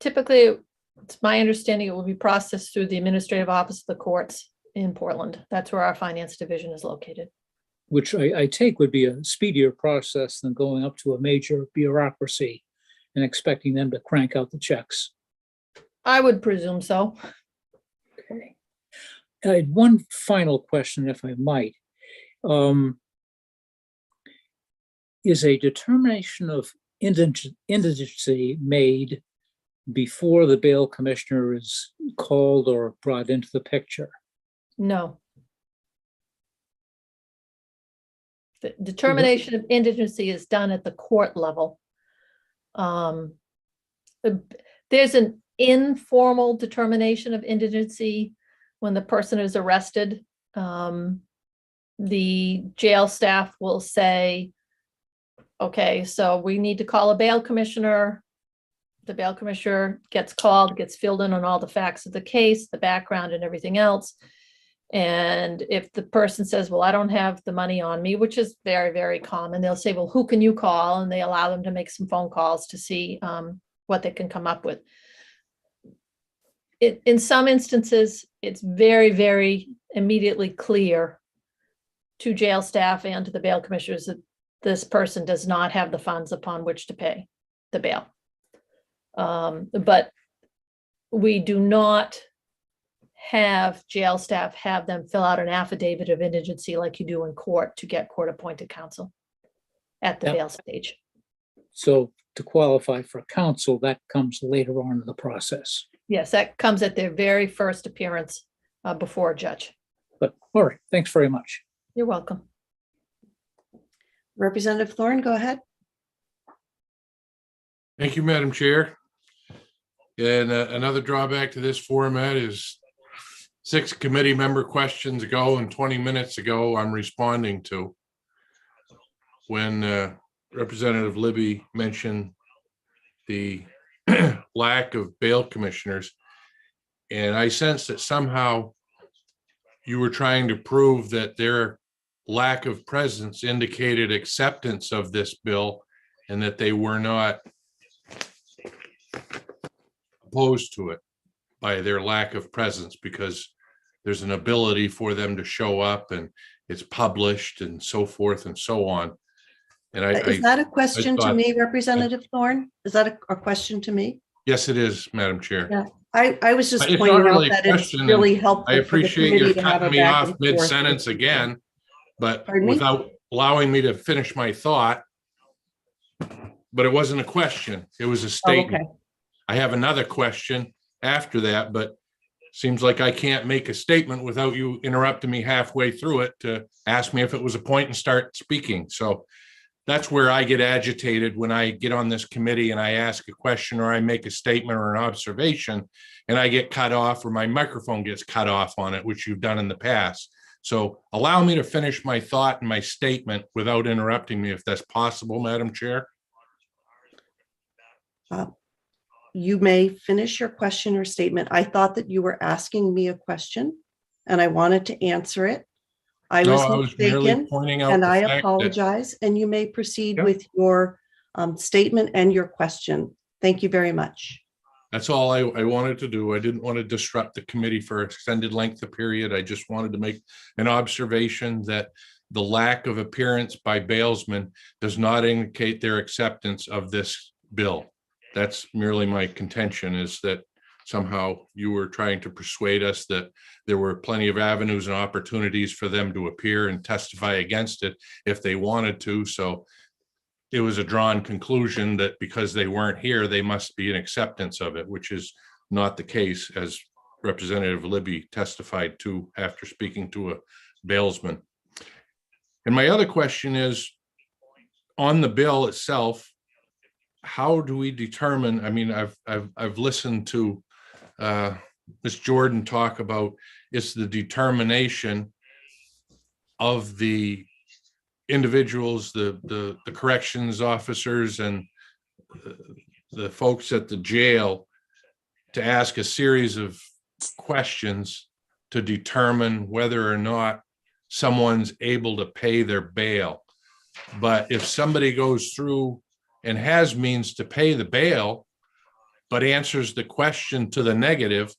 Typically, it's my understanding it will be processed through the administrative office of the courts in Portland. That's where our finance division is located. Which I take would be a speedier process than going up to a major bureaucracy and expecting them to crank out the checks. I would presume so. Okay. I had one final question, if I might. Is a determination of indigency made before the bail commissioner is called or brought into the picture? No. The determination of indigency is done at the court level. There's an informal determination of indigency when the person is arrested. The jail staff will say, okay, so we need to call a bail commissioner. The bail commissioner gets called, gets filled in on all the facts of the case, the background and everything else. And if the person says, well, I don't have the money on me, which is very, very common, they'll say, well, who can you call? And they allow them to make some phone calls to see what they can come up with. In some instances, it's very, very immediately clear to jail staff and to the bail commissioners that this person does not have the funds upon which to pay the bail. But we do not have jail staff have them fill out an affidavit of indigency like you do in court to get court-appointed counsel at the Yep. bail stage. So to qualify for counsel, that comes later on in the process. Yes, that comes at their very first appearance before a judge. But all right, thanks very much. You're welcome. Representative Thorne, go ahead. Thank you, Madam Chair. And another drawback to this format is 6 committee member questions ago and 20 minutes ago I'm responding to. When Representative Libby mentioned the lack of bail commissioners. And I sense that somehow you were trying to prove that their lack of presence indicated acceptance of this bill and that they were not opposed to it by their lack of presence, because there's an ability for them to show up and it's published and so forth and so on. And Is that a question to thought- me, Representative Thorne? Is that a question to me? Yes, it is, Madam Chair. Yeah, I was just It's not pointing out really a that it's question, and really helpful. I for the appreciate committee you to have cutting a me back off and forth mid-sentence with- again, but Pardon me? without allowing me to finish my thought. But it wasn't a question, it was a Oh, statement. okay. I have another question after that, but seems like I can't make a statement without you interrupting me halfway through it to ask me if it was a point and start speaking. So that's where I get agitated when I get on this committee and I ask a question or I make a statement or an observation and I get cut off or my microphone gets cut off on it, which you've done in the past. So allow me to finish my thought and my statement without interrupting me if that's possible, Madam Chair. You may finish your question or statement. I thought that you were asking me a question and I wanted to answer it. I No, was I was merely mistaken pointing out and the I fact that- apologize, and you may proceed Yep. with your statement and your question. Thank you very much. That's all I wanted to do. I didn't want to disrupt the committee for extended length of period. I just wanted to make an observation that the lack of appearance by bailsmen does not indicate their acceptance of this bill. That's merely my contention, is that somehow you were trying to persuade us that there were plenty of avenues and opportunities for them to appear and testify against it if they wanted to. So it was a drawn conclusion that because they weren't here, they must be an acceptance of it, which is not the case, as Representative Libby testified to after speaking to a bailsman. And my other question is, on the bill itself, how do we determine, I mean, I've listened to Ms. Jordan talk about it's the determination of the individuals, the corrections officers and the folks at the jail to ask a series of questions to determine whether or not someone's able to pay their bail. But if somebody goes through and has means to pay the bail, but answers the question to the negative,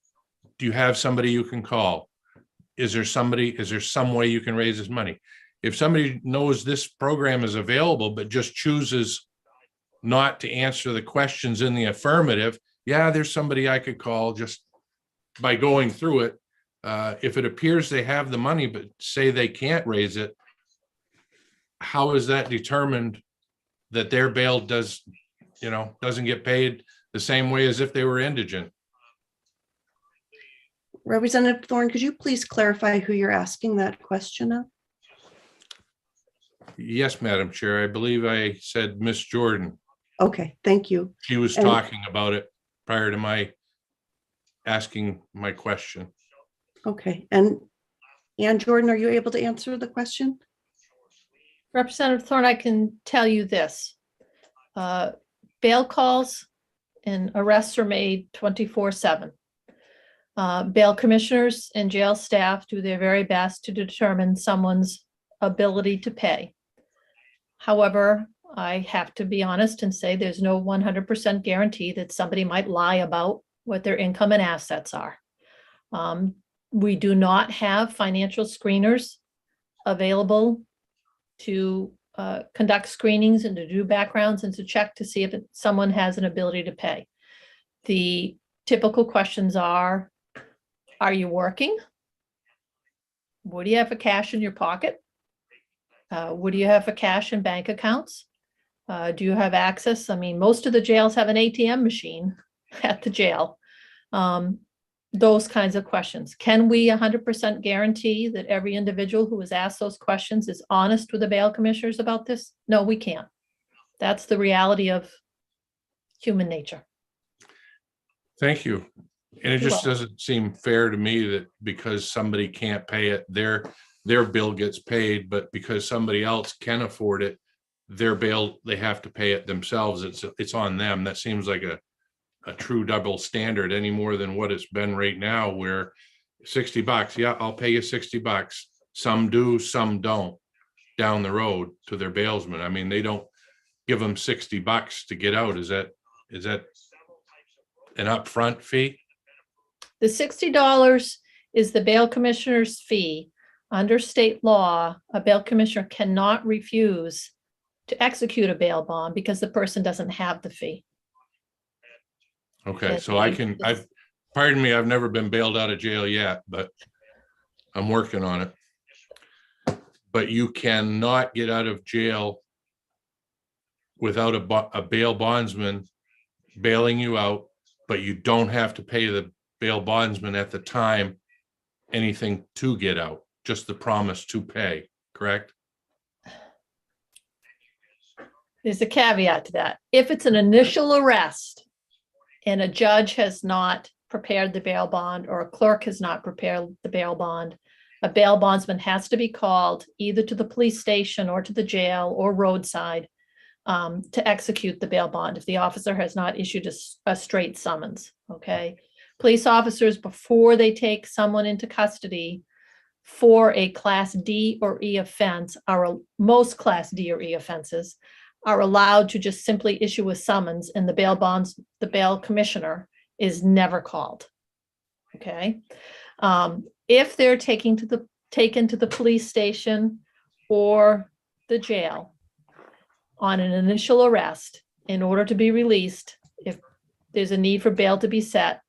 do you have somebody you can call? Is there some way you can raise his money? If somebody knows this program is available, but just chooses not to answer the questions in the affirmative, yeah, there's somebody I could call just by going through it. If it appears they have the money, but say they can't raise it, how is that determined that their bail doesn't get paid the same way as if they were indigent? Representative Thorne, could you please clarify who you're asking that question of? Yes, Madam Chair. I believe I said Miss Jordan. Okay, thank you. She was And- talking about it prior to my asking my question. Okay, and Ann Jordan, are you able to answer the question? Representative Thorne, I can tell you this. Bail calls and arrests are made 24/7. Bail commissioners and jail staff do their very best to determine someone's ability to pay. However, I have to be honest and say there's no 100% guarantee that somebody might lie about what their income and assets are. We do not have financial screeners available to conduct screenings and to do backgrounds and to check to see if someone has an ability to pay. The typical questions are you working? What do you have for cash in your pocket? What do you have for cash in bank accounts? Do you have access? I mean, most of the jails have an ATM machine at the jail. Those kinds of questions. Can we 100% guarantee that every individual who is asked those questions is honest with the bail commissioners about this? No, we can't. That's the reality of human nature. Thank you. And it You're just welcome. doesn't seem fair to me that because somebody can't pay it, their bill gets paid, but because somebody else can afford it, their bail, they have to pay it themselves. It's on them. That seems like a true double standard any more than what it's been right now, where $60, yeah, I'll pay you $60. Some do, some don't down the road to their bailsmen. I mean, they don't give them $60 to get out. Is that an upfront fee? The $60 is the bail commissioner's fee. Under state law, a bail commissioner cannot refuse to execute a bail bond because the person doesn't have the fee. Okay, And so pardon me, I've never been bailed out of jail yet, but I'm working on it. But you cannot get out of jail without a bail bondsman bailing you out, but you don't have to pay the bail bondsman at the time anything to get out, just the promise to pay, correct? There's a caveat to that. If it's an initial arrest and a judge has not prepared the bail bond or a clerk has not prepared the bail bond, a bail bondsman has to be called either to the police station or to the jail or roadside to execute the bail bond if the officer has not issued a straight summons, okay? Police officers, before they take someone into custody for a Class D or E offense, most Class D or E offenses are allowed to just simply issue a summons, and the bail commissioner is never called, okay? If they're taken to the police station or the jail on an initial arrest, in order to be released, if there's a need for bail to be set,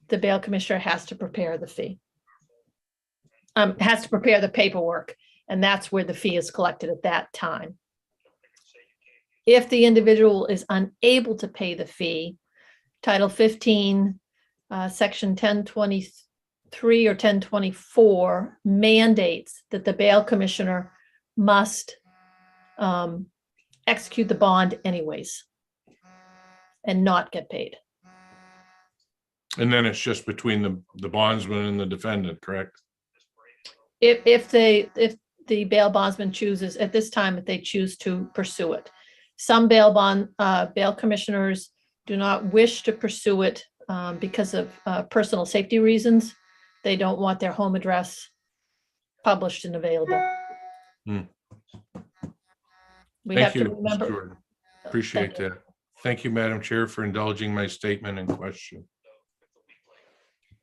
the bail commissioner has to prepare the fee. Has to prepare the paperwork, and that's where the fee is collected at that time. If the individual is unable to pay the fee, Title 15, Section 1023 or 1024 mandates that the bail commissioner must execute the bond anyways and not get paid. And then it's just between the bondsman and the defendant, correct? If the bail bondsman chooses, at this time, if they choose to pursue it. Some bail commissioners do not wish to pursue it because of personal safety reasons. They don't want their home address published and available. We have Thank to you, Mr. remember. Jordan. Appreciate that. Thank you, Madam Chair, for indulging my statement and question.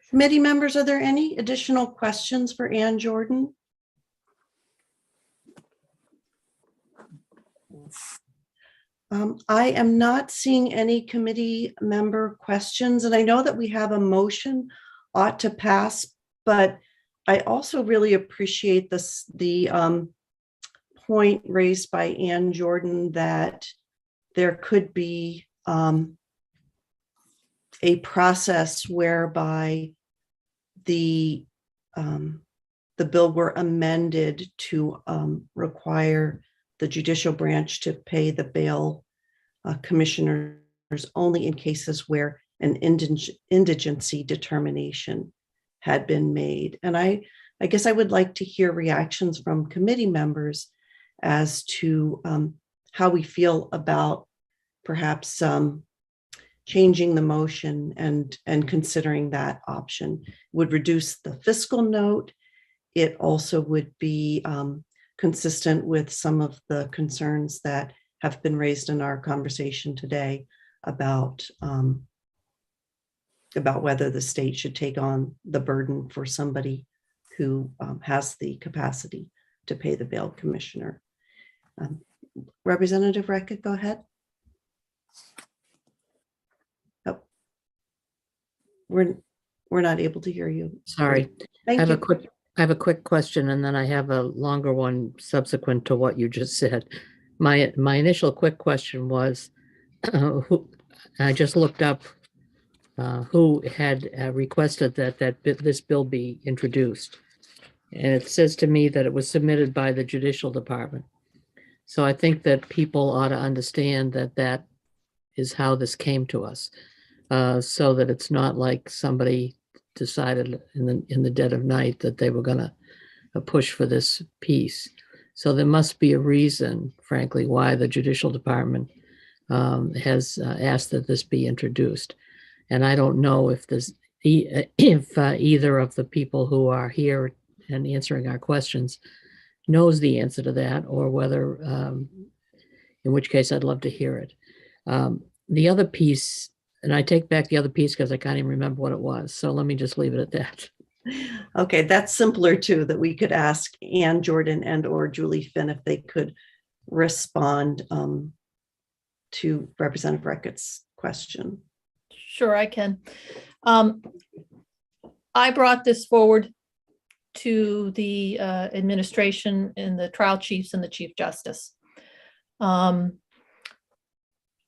Committee members, are there any additional questions for Ann Jordan? I am not seeing any committee member questions, and I know that we have a motion ought to pass, but I also really appreciate the point raised by Ann Jordan that there could be a process whereby the bill were amended to require the judicial branch to pay the bail commissioners only in cases where an indigency determination had been made. And I guess I would like to hear reactions from committee members as to how we feel about perhaps changing the motion and considering that option. It would reduce the fiscal note. It also would be consistent with some of the concerns that have been raised in our conversation today about whether the state should take on the burden for somebody who has the capacity to pay the bail commissioner. Representative Reckitt, go ahead. Oh, we're not able to hear you. Sorry. Thank you. I have a quick question, and then I have a longer one subsequent to what you just said. My initial quick question was, I just looked up who had requested that this bill be introduced. And it says to me that it was submitted by the Judicial Department. So I think that people ought to understand that that is how this came to us, so that it's not like somebody decided in the dead of night that they were going to push for this piece. So there must be a reason, frankly, why the judicial department has asked that this be introduced. And I don't know if either of the people who are here and answering our questions knows the answer to that, or whether, in which case I'd love to hear it. The other piece, and I take back the other piece because I can't even remember what it was. So let me just leave it at that. Okay, that's simpler too, that we could ask Ann Jordan and or Julie Finn if they could respond to Representative Reckitt's question. Sure, I can. I brought this forward to the administration and the trial chiefs and the Chief Justice.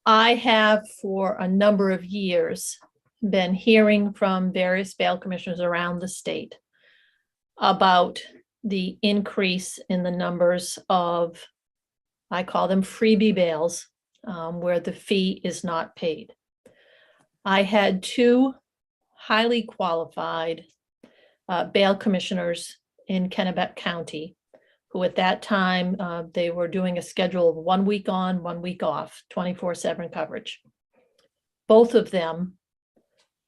I have for a number of years been hearing from various bail commissioners around the state about the increase in the numbers of, I call them freebie bails, where the fee is not paid. I had two highly qualified bail commissioners in Kennebec County, who at that time, they were doing a schedule of 1 week on, 1 week off, 24/7 coverage. Both of them,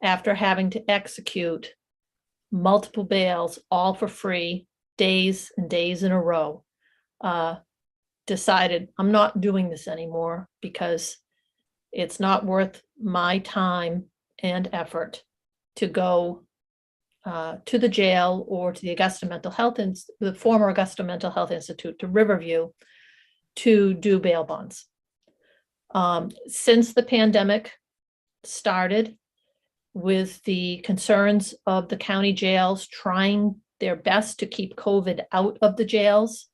after having to execute multiple bails, all for free, days and days in a row, decided, I'm not doing this anymore because it's not worth my time and effort to go to the jail or to the Augusta Mental Health, the former Augusta Mental Health Institute, to Riverview to do bail bonds. Since the pandemic started, with the concerns of the county jails trying their best to keep COVID out of the jails,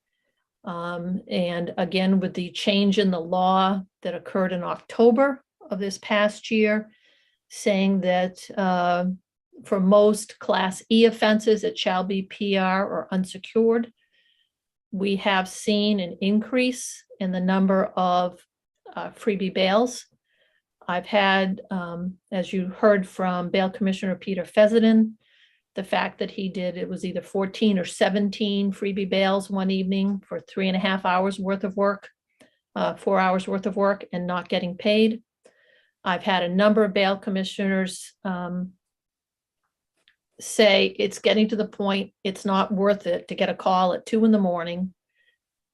and again, with the change in the law that occurred in October of this past year, saying that for most Class E offenses, it shall be PR or unsecured. We have seen an increase in the number of freebie bails. I've had, as you heard from Bail Commissioner Peter Fezenden, the fact that he did, it was either 14 or 17 freebie bails one evening for 3.5 hours worth of work, 4 hours worth of work, and not getting paid. I've had a number of bail commissioners say it's getting to the point it's not worth it to get a call at 2 a.m,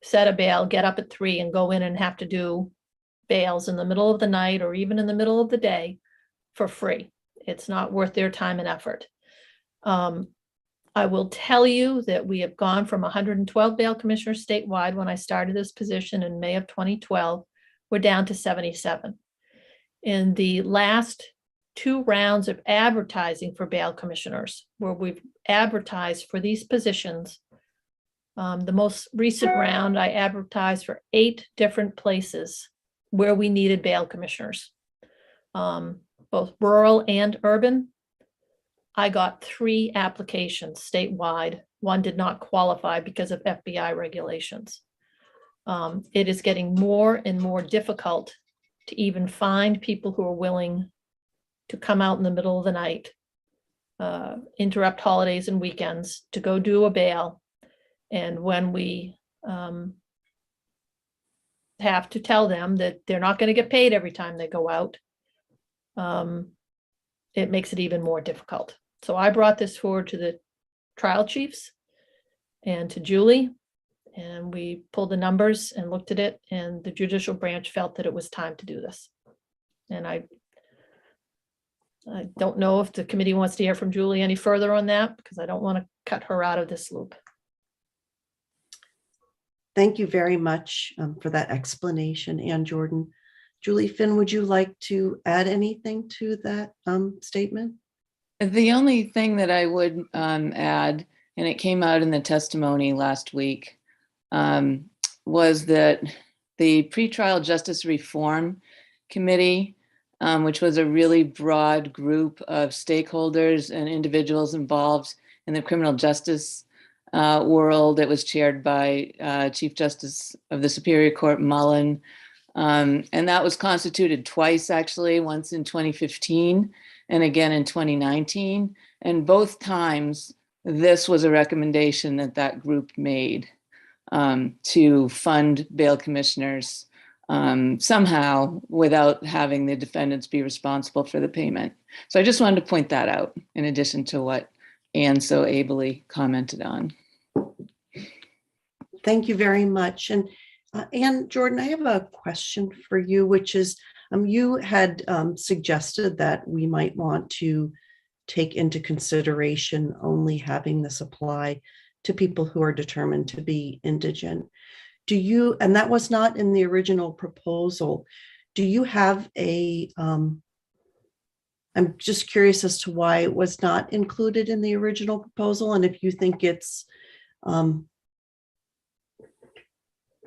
set a bail, get up at 3 and go in and have to do bails in the middle of the night or even in the middle of the day for free. It's not worth their time and effort. I will tell you that we have gone from 112 bail commissioners statewide when I started this position in May of 2012. We're down to 77. In the last 2 rounds of advertising for bail commissioners, where we've advertised for these positions, the most recent round, I advertised for 8 different places where we needed bail commissioners, both rural and urban. I got 3 applications statewide. 1 did not qualify because of FBI regulations. It is getting more and more difficult to even find people who are willing to come out in the middle of the night, interrupt holidays and weekends to go do a bail. And when we have to tell them that they're not going to get paid every time they go out, it makes it even more difficult. So I brought this forward to the trial chiefs and to Julie, and we pulled the numbers and looked at it, and the judicial branch felt that it was time to do this. And I don't know if the committee wants to hear from Julie any further on that, because I don't want to cut her out of this loop. Thank you very much for that explanation, Ann Jordan. Julie Finn, would you like to add anything to that statement? The only thing that I would add, and it came out in the testimony last week, was that the Pretrial Justice Reform Committee, which was a really broad group of stakeholders and individuals involved in the criminal justice world. It was chaired by Chief Justice of the Superior Court Mullen. And that was constituted twice, actually, once in 2015 and again in 2019. And both times, this was a recommendation that that group made. to fund bail commissioners somehow without having the defendants be responsible for the payment. So I just wanted to point that out in addition to what Anne so ably commented on. Thank you very much. And Anne, Jordan, I have a question for you, which is you had suggested that we might want to take into consideration only having this apply to people who are determined to be indigent. Do you, and that was not in the original proposal, do you have a, I'm just curious as to why it was not included in the original proposal, and if you think it's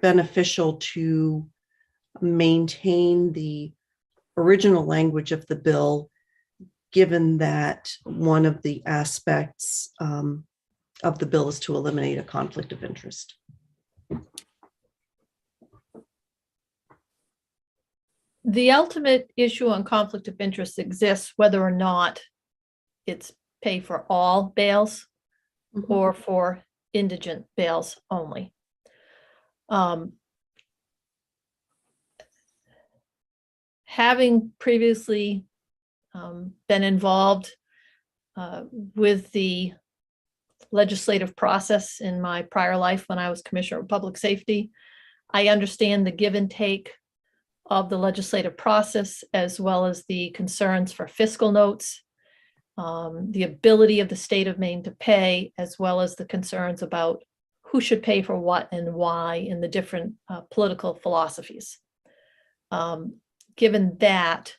beneficial to maintain the original language of the bill, given that one of the aspects of the bill is to eliminate a conflict of interest. The ultimate issue on conflict of interest exists whether or not it's pay for all bails or for indigent bails only. Having previously been involved with the legislative process in my prior life when I was Commissioner of Public Safety, I understand the give and take of the legislative process, as well as the concerns for fiscal notes, the ability of the state of Maine to pay, as well as the concerns about who should pay for what and why in the different political philosophies. Given that,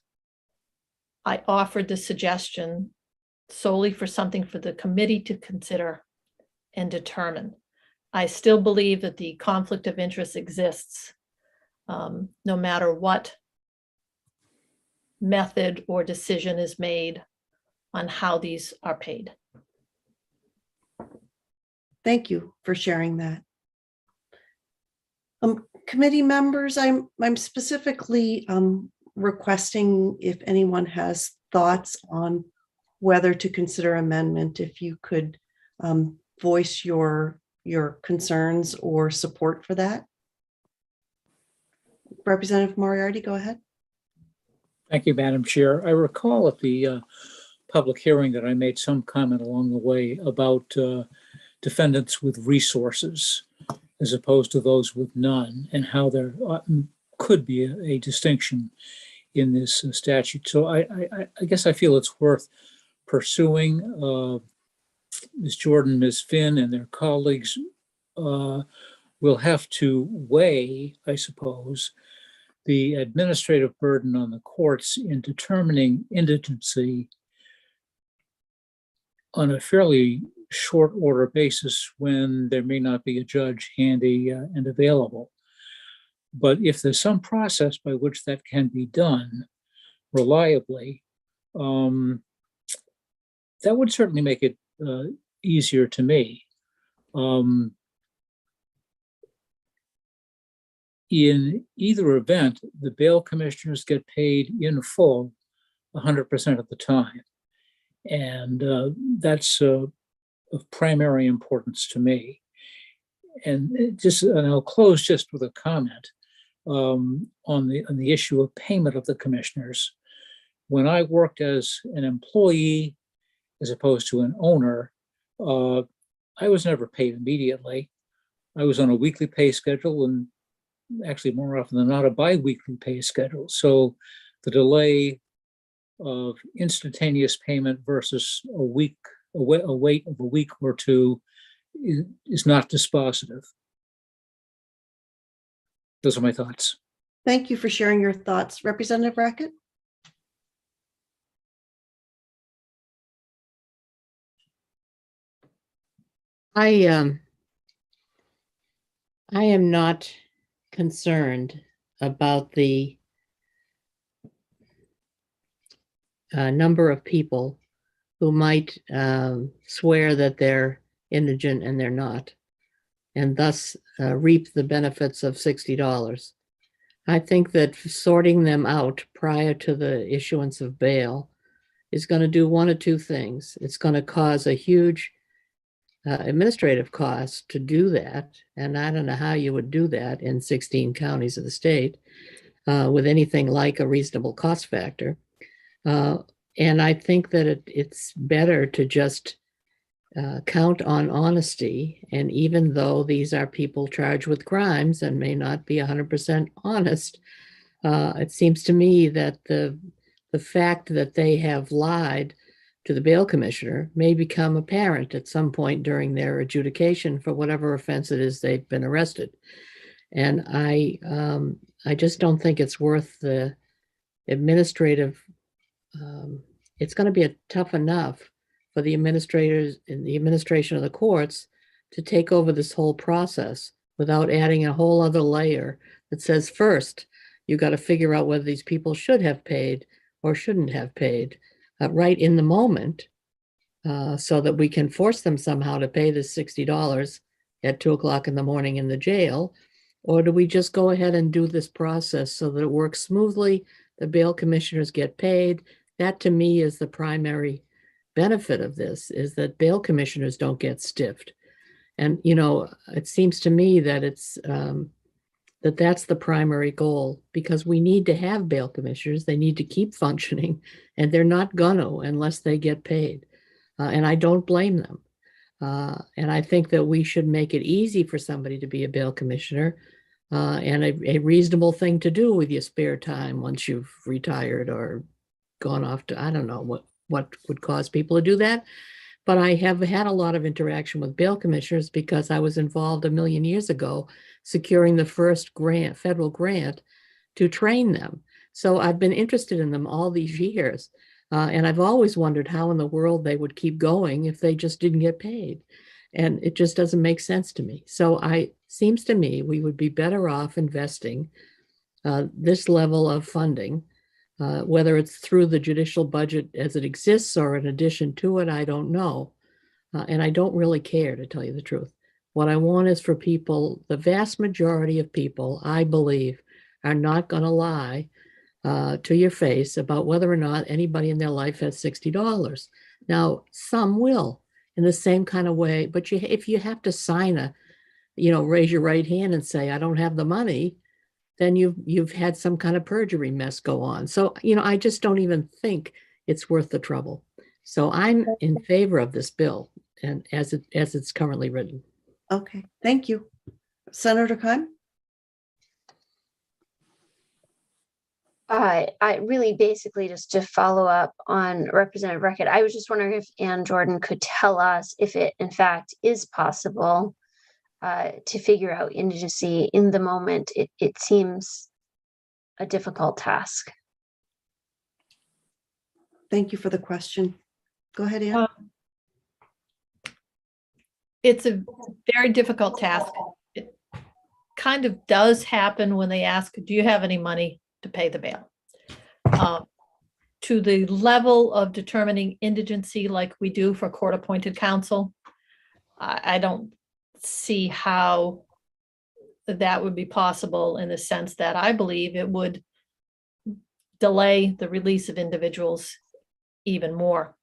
I offered the suggestion solely for something for the committee to consider and determine. I still believe that the conflict of interest exists, no matter what method or decision is made on how these are paid. Thank you for sharing that. Committee members, I'm specifically requesting if anyone has thoughts on whether to consider amendment, if you could voice your concerns or support for that. Representative Moriarty, go ahead. Thank you, Madam Chair. I recall at the public hearing that I made some comment along the way about defendants with resources as opposed to those with none, and how there could be a distinction in this statute. So I guess I feel it's worth pursuing. Ms. Jordan, Ms. Finn, and their colleagues will have to weigh, I suppose, the administrative burden on the courts in determining indigency on a fairly short order basis when there may not be a judge handy and available. But if there's some process by which that can be done reliably, that would certainly make it easier to me. In either event, the bail commissioners get paid in full 100% of the time. And that's of primary importance to me. And I'll close just with a comment on the issue of payment of the commissioners. When I worked as an employee, as opposed to an owner, I was never paid immediately. I was on a weekly pay schedule, and actually more often than not a bi-weekly pay schedule. So the delay of instantaneous payment versus a wait of a week or two is not dispositive. Those are my thoughts. Thank you for sharing your thoughts. Representative Rackett? I am not concerned about the number of people who might swear that they're indigent and they're not, and thus reap the benefits of $60. I think that sorting them out prior to the issuance of bail is going to do one of two things. It's going to cause a huge administrative costs to do that. And I don't know how you would do that in 16 counties of the state with anything like a reasonable cost factor. And I think that it's better to just count on honesty. And even though these are people charged with crimes and may not be 100% honest, it seems to me that the fact that they have lied to the bail commissioner may become apparent at some point during their adjudication for whatever offense it is they've been arrested. And I just don't think it's worth the administrative. It's going to be tough enough for the administrators in the administration of the courts to take over this whole process without adding a whole other layer that says, first, you got to figure out whether these people should have paid or shouldn't have paid right in the moment, so that we can force them somehow to pay this $60 at 2 o'clock in the morning in the jail. Or do we just go ahead and do this process so that it works smoothly? The bail commissioners get paid. That to me is the primary benefit of this, is that bail commissioners don't get stiffed. And, you know, it seems to me that it's that's the primary goal, because we need to have bail commissioners. They need to keep functioning, and they're not gonna unless they get paid. And I don't blame them. And I think that we should make it easy for somebody to be a bail commissioner, and a reasonable thing to do with your spare time once you've retired or gone off to, I don't know what would cause people to do that. But I have had a lot of interaction with bail commissioners because I was involved a million years ago securing the first federal grant to train them. So I've been interested in them all these years. And I've always wondered how in the world they would keep going if they just didn't get paid. And it just doesn't make sense to me. So seems to me we would be better off investing this level of funding, whether it's through the judicial budget as it exists or in addition to it, I don't know. And I don't really care, to tell you the truth. What I want is for people, the vast majority of people, I believe, are not going to lie to your face about whether or not anybody in their life has $60. Now, some will in the same kind of way, but if you have to sign raise your right hand and say, I don't have the money, then you've had some kind of perjury mess go on. So, I just don't even think it's worth the trouble. So I'm in favor of this bill, and as it's currently written. Okay, thank you. Senator Khan? I really basically just to follow up on Representative Reckett, I was just wondering if Ann Jordan could tell us if it in fact is possible to figure out indigency in the moment. It seems a difficult task. Thank you for the question. Go ahead, Ann. It's a very difficult task. It kind of does happen when they ask, do you have any money to pay the bail? To the level of determining indigency like we do for court-appointed counsel, I don't see how that would be possible, in the sense that I believe it would delay the release of individuals even more,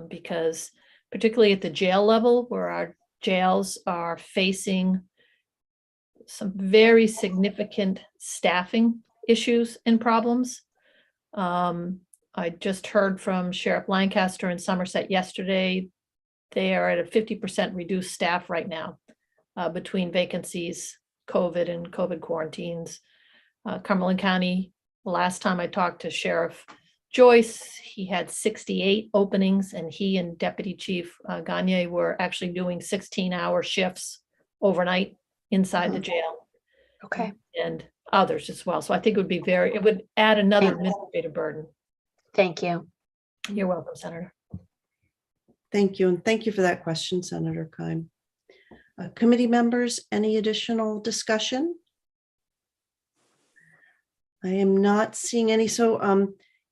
because particularly at the jail level, where our jails are facing some very significant staffing issues and problems. I just heard from Sheriff Lancaster in Somerset yesterday. They are at a 50% reduced staff right now, between vacancies, COVID and COVID quarantines. Cumberland County, last time I talked to Sheriff Joyce, he had 68 openings, and he and Deputy Chief Gagne were actually doing 16-hour shifts overnight inside the jail. Okay. And others as well. So I think it would be it would add another administrative burden. Thank you. You're welcome, Senator. Thank you. And thank you for that question, Senator Kime. Committee members, any additional discussion? I am not seeing any. So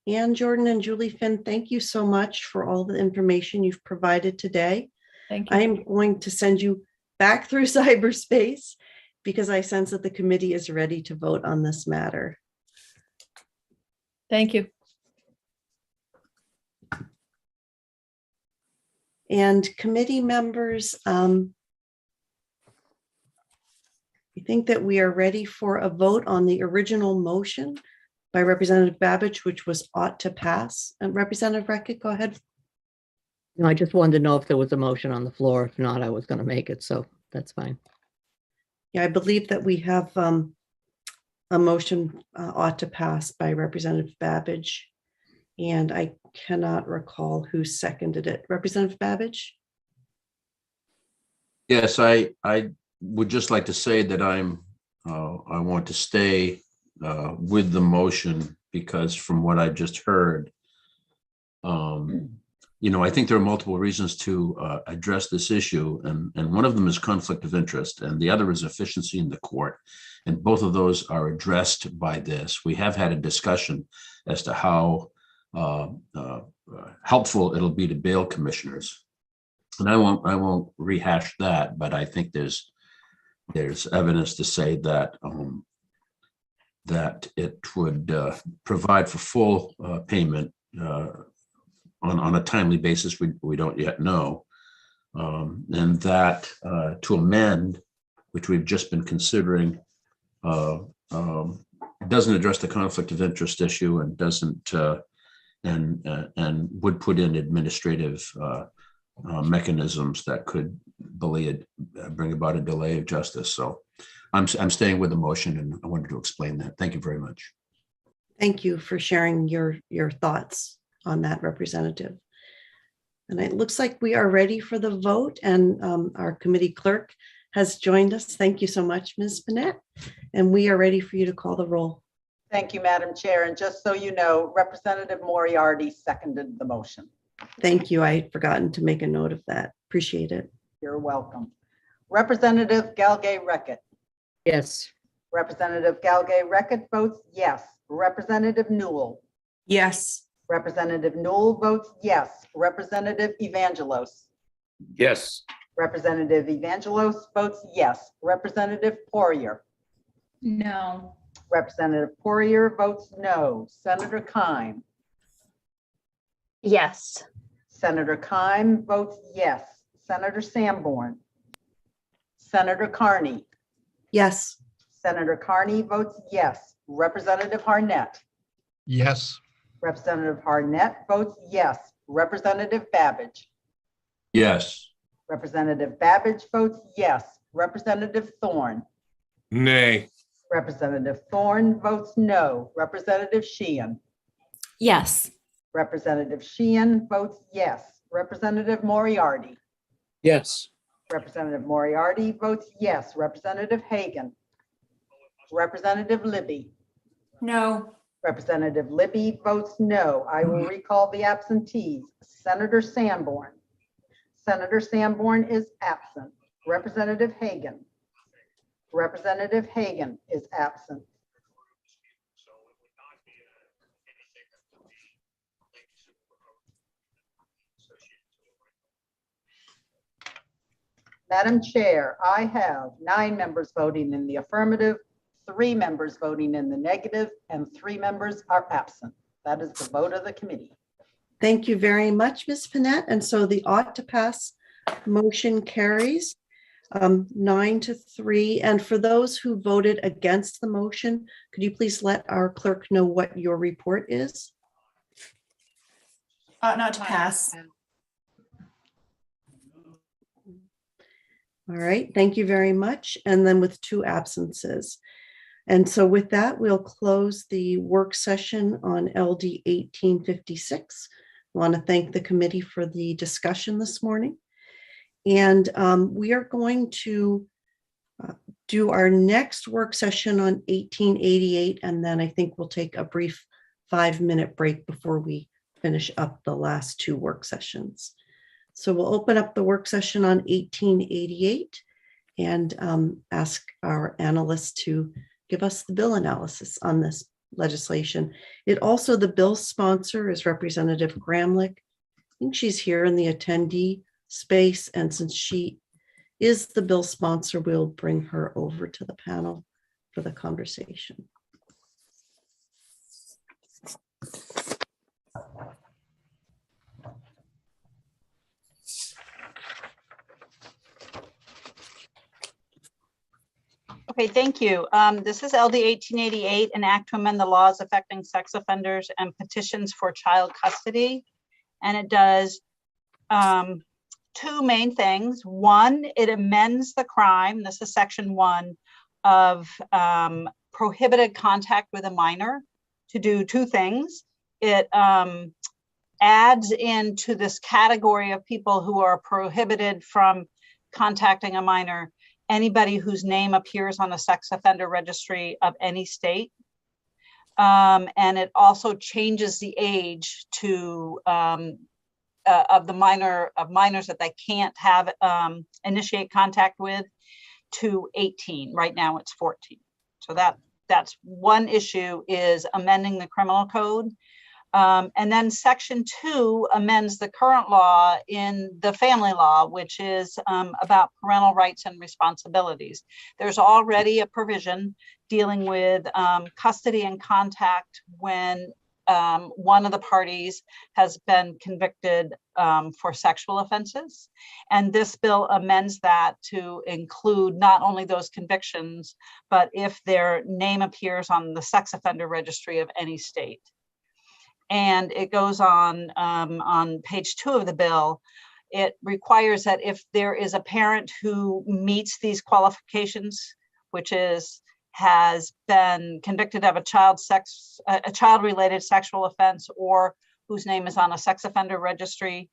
Ann Jordan and Julie Finn, thank you so much for all the information you've provided today. Thank you. I am going to send you back through cyberspace because I sense that the committee is ready to vote on this matter. Thank you. And committee members, I think that we are ready for a vote on the original motion by Representative Babbage, which was ought to pass. And Representative Reckitt, go ahead. No, I just wanted to know if there was a motion on the floor. If not, I was going to make it, so that's fine. Yeah, I believe that we have a motion ought to pass by Representative Babbage. And I cannot recall who seconded it. Representative Babbage? Yes, I would just like to say that I want to stay with the motion because from what I just heard, I think there are multiple reasons to address this issue, and one of them is conflict of interest, and the other is efficiency in the court. And both of those are addressed by this. We have had a discussion as to how helpful it'll be to bail commissioners. And I won't rehash that, but I think there's evidence to say that that it would provide for full payment on a timely basis. We don't yet know, and that to amend, which we've just been considering, doesn't address the conflict of interest issue and doesn't and would put in administrative mechanisms that could bring about a delay of justice. So I'm staying with the motion, and I wanted to explain that. Thank you very much. Thank you for sharing your thoughts on that, Representative. And it looks like we are ready for the vote, and our committee clerk has joined us. Thank you so much, Ms. Bennett. And we are ready for you to call the roll. Thank you, Madam Chair. And just so you know, Representative Moriarty seconded the motion. Thank you. I had forgotten to make a note of that. Appreciate it. You're welcome. Representative Galgay-Reckitt. Yes. Representative Galgay-Reckitt votes yes. Representative Newell. Yes. Representative Newell votes yes. Representative Evangelos. Yes. Representative Evangelos votes yes. Representative Poirier. No. Representative Poirier votes no. Senator Keim. Yes. Senator Keim votes yes. Senator Sanborn. Senator Carney. Yes. Senator Carney votes yes. Representative Harnett. Yes. Representative Harnett votes yes. Representative Babbage. Yes. Representative Babbage votes yes. Representative Thorne. Nay. Representative Thorne votes no. Representative Sheehan. Yes. Representative Sheehan votes yes. Representative Moriarty. Yes. Representative Moriarty votes yes. Representative Hagan. Representative Libby. No. Representative Libby votes no. I will recall the absentees. Senator Sanborn. Senator Sanborn is absent. Representative Hagan. Representative Hagan is absent. Madam Chair, I have 9 members voting in the affirmative, 3 members voting in the negative, and 3 members are absent. That is the vote of the committee. Thank you very much, Ms. Panett. And so the ought to pass motion carries 9-3. And for those who voted against the motion, could you please let our clerk know what your report is? Not to pass. All right, thank you very much. And then with 2 absences. And so with that, we'll close the work session on LD 1856. I want to thank the committee for the discussion this morning. And we are going to do our next work session on 1888. And then I think we'll take a brief 5-minute break before we finish up the last 2 work sessions. So we'll open up the work session on 1888 and ask our analysts to give us the bill analysis on this legislation. The bill sponsor is Representative Gramlich. I think she's here in the attendee space. And since she is the bill sponsor, we'll bring her over to the panel for the conversation. Okay, thank you. This is LD 1888, an act to amend the laws affecting sex offenders and petitions for child custody. And it does two main things. One, it amends the crime, this is section 1, of prohibited contact with a minor to do two things. It adds into this category of people who are prohibited from contacting a minor anybody whose name appears on a sex offender registry of any state. And it also changes the age to of minors that they can't have initiate contact with to 18. Right now it's 14. So that's one issue, is amending the criminal code. And then section 2 amends the current law in the family law, which is about parental rights and responsibilities. There's already a provision dealing with custody and contact when one of the parties has been convicted for sexual offenses. And this bill amends that to include not only those convictions, but if their name appears on the sex offender registry of any state. And it goes on page 2 of the bill. It requires that if there is a parent who meets these qualifications, which is has been convicted of a child-related sexual offense, or whose name is on a sex offender registry,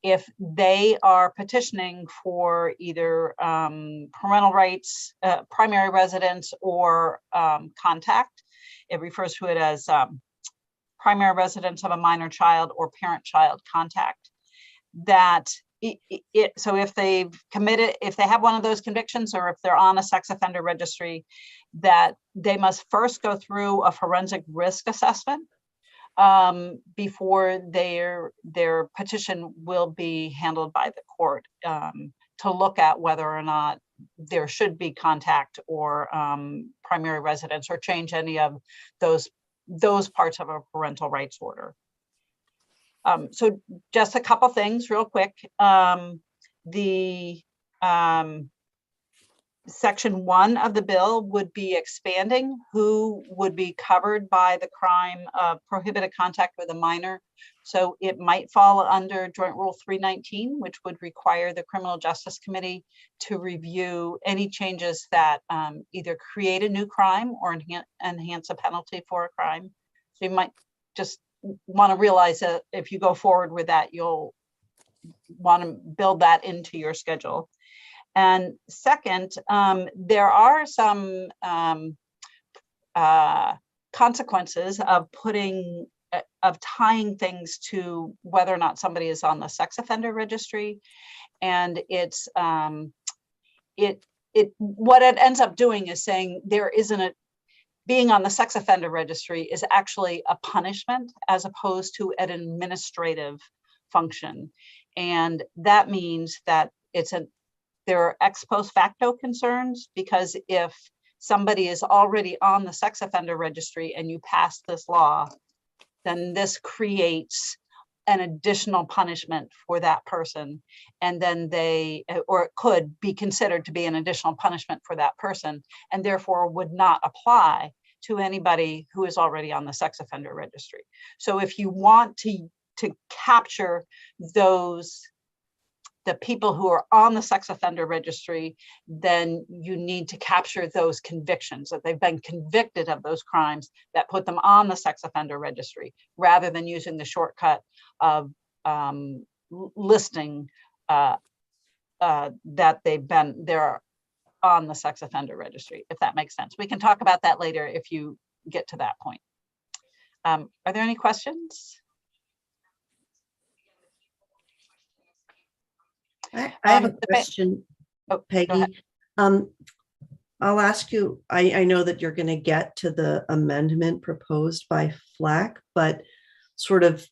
if they are petitioning for either parental rights, primary residence, or contact, it refers to it as primary residence of a minor child or parent-child contact. That so if they've committed, if they have one of those convictions, or if they're on a sex offender registry, that they must first go through a forensic risk assessment before their petition will be handled by the court to look at whether or not there should be contact or primary residence, or change any of those parts of a parental rights order. So just a couple things real quick. The section 1 of the bill would be expanding who would be covered by the crime of prohibited contact with a minor. So it might fall under Joint Rule 319, which would require the Criminal Justice Committee to review any changes that either create a new crime or enhance a penalty for a crime. So you might just want to realize that if you go forward with that, you'll want to build that into your schedule. And second, there are some consequences of tying things to whether or not somebody is on the sex offender registry. And it's what it ends up doing is saying there isn't being on the sex offender registry is actually a punishment as opposed to an administrative function. And that means that there are ex post facto concerns, because if somebody is already on the sex offender registry and you pass this law, then this creates an additional punishment for that person. And then or it could be considered to be an additional punishment for that person, and therefore would not apply to anybody who is already on the sex offender registry. So if you want to capture the people who are on the sex offender registry, then you need to capture those convictions, that they've been convicted of those crimes that put them on the sex offender registry, rather than using the shortcut of listing that they're on the sex offender registry, if that makes sense. We can talk about that later if you get to that point. Are there any questions? I have a question, Peggy. I'll ask you, I know that you're going to get to the amendment proposed by FLAC, but sort of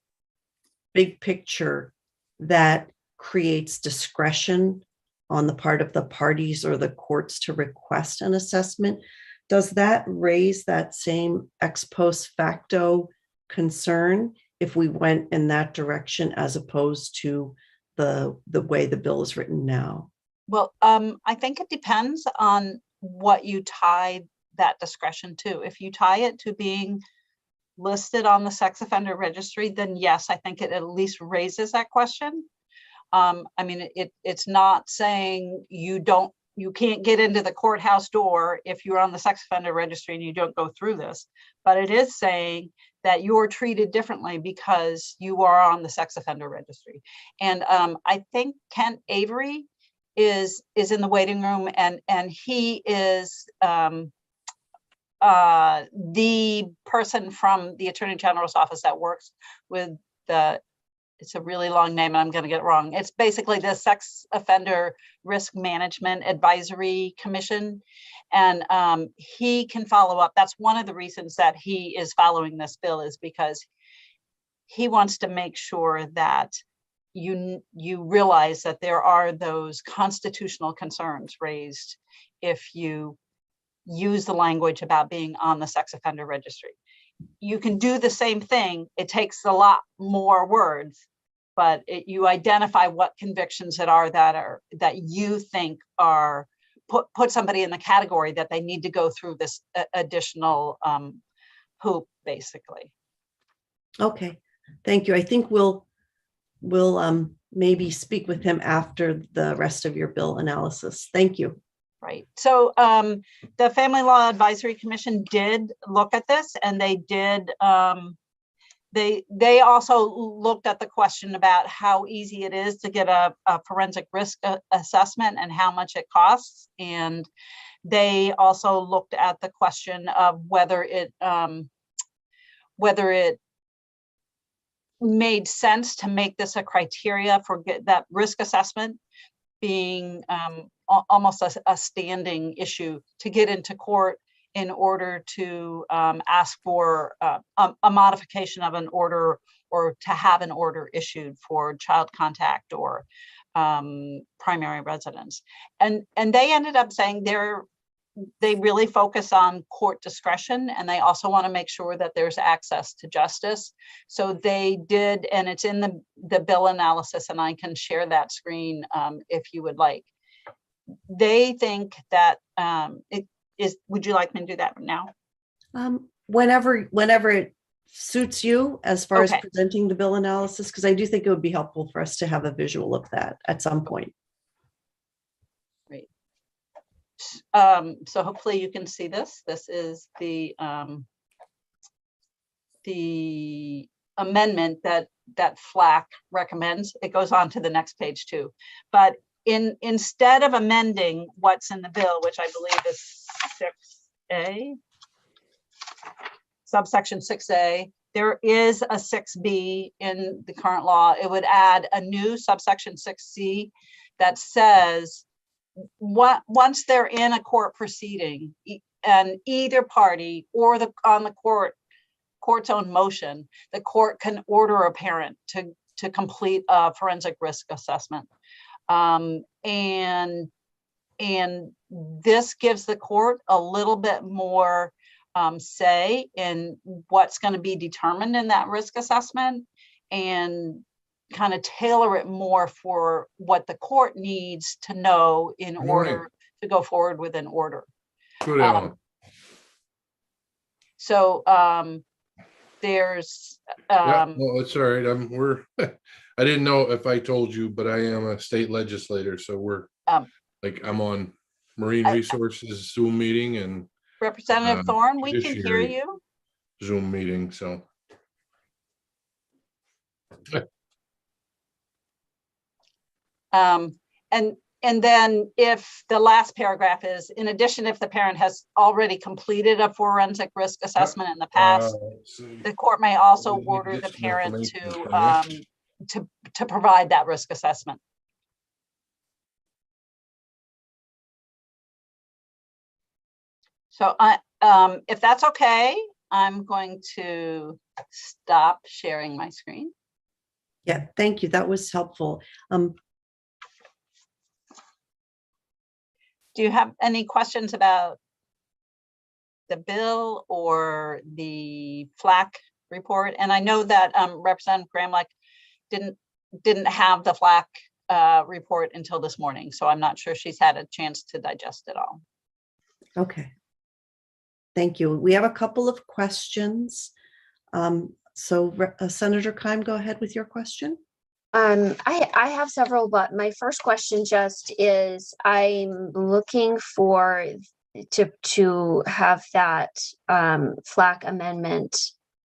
big picture, that creates discretion on the part of the parties or the courts to request an assessment. Does that raise that same ex post facto concern if we went in that direction, as opposed to the way the bill is written now? Well, I think it depends on what you tie that discretion to. If you tie it to being listed on the sex offender registry, then yes, I think it at least raises that question. I mean, it's not saying you can't get into the courthouse door if you're on the sex offender registry and you don't go through this, but it is saying that you're treated differently because you are on the sex offender registry. And I think Kent Avery is in the waiting room, and he is the person from the Attorney General's office that works with it's a really long name and I'm going to get it wrong. It's basically the Sex Offender Risk Management Advisory Commission. And he can follow up. That's one of the reasons that he is following this bill, is because he wants to make sure that you realize that there are those constitutional concerns raised if you use the language about being on the sex offender registry. You can do the same thing. It takes a lot more words, but you identify what convictions that you think are put somebody in the category that they need to go through this additional hoop, basically. Okay, thank you. I think we'll maybe speak with him after the rest of your bill analysis. Thank you. Right. So the Family Law Advisory Commission did look at this, and they did. They also looked at the question about how easy it is to get a forensic risk assessment and how much it costs. And they also looked at the question of whether it made sense to make this a criteria for that risk assessment being almost a standing issue to get into court in order to ask for a modification of an order, or to have an order issued for child contact or primary residence. And they ended up saying they really focus on court discretion, and they also want to make sure that there's access to justice. So they did, and it's in the bill analysis, and I can share that screen if you would like. They think that would you like me to do that now? Whenever it suits you, as far as Okay. presenting the bill analysis, because I do think it would be helpful for us to have a visual of that at some point. Great. So hopefully you can see this. This is the amendment that FLAC recommends. It goes on to the next page too. But instead of amending what's in the bill, which I believe is 6A, subsection 6A, there is a 6B in the current law. It would add a new subsection 6C that says once they're in a court proceeding and either party or on the court's own motion, the court can order a parent to complete a forensic risk assessment. And this gives the court a little bit more say in what's going to be determined in that risk assessment, and kind of tailor it more for what the court needs to know in order to go forward with an order. Good, Ellen. So there's Yeah, well, it's all right. I didn't know if I told you, but I am a state legislator, so we're I'm on Marine Resources Zoom meeting and Representative Thorne, we can hear judiciary you. Zoom meeting, so. And then if the last paragraph is, in addition, if the parent has already completed a forensic risk assessment in the past, the court may also order the parent to provide that risk assessment. So if that's okay, I'm going to stop sharing my screen. Yeah, thank you. That was helpful. Do you have any questions about the bill or the FLAC report? And I know that Representative Gramlich didn't have the FLAC report until this morning, so I'm not sure she's had a chance to digest it all. Okay. Thank you. We have a couple of questions. Senator Keim, go ahead with your question. I have several, but my first question just is I'm looking for to have that FLAC amendment,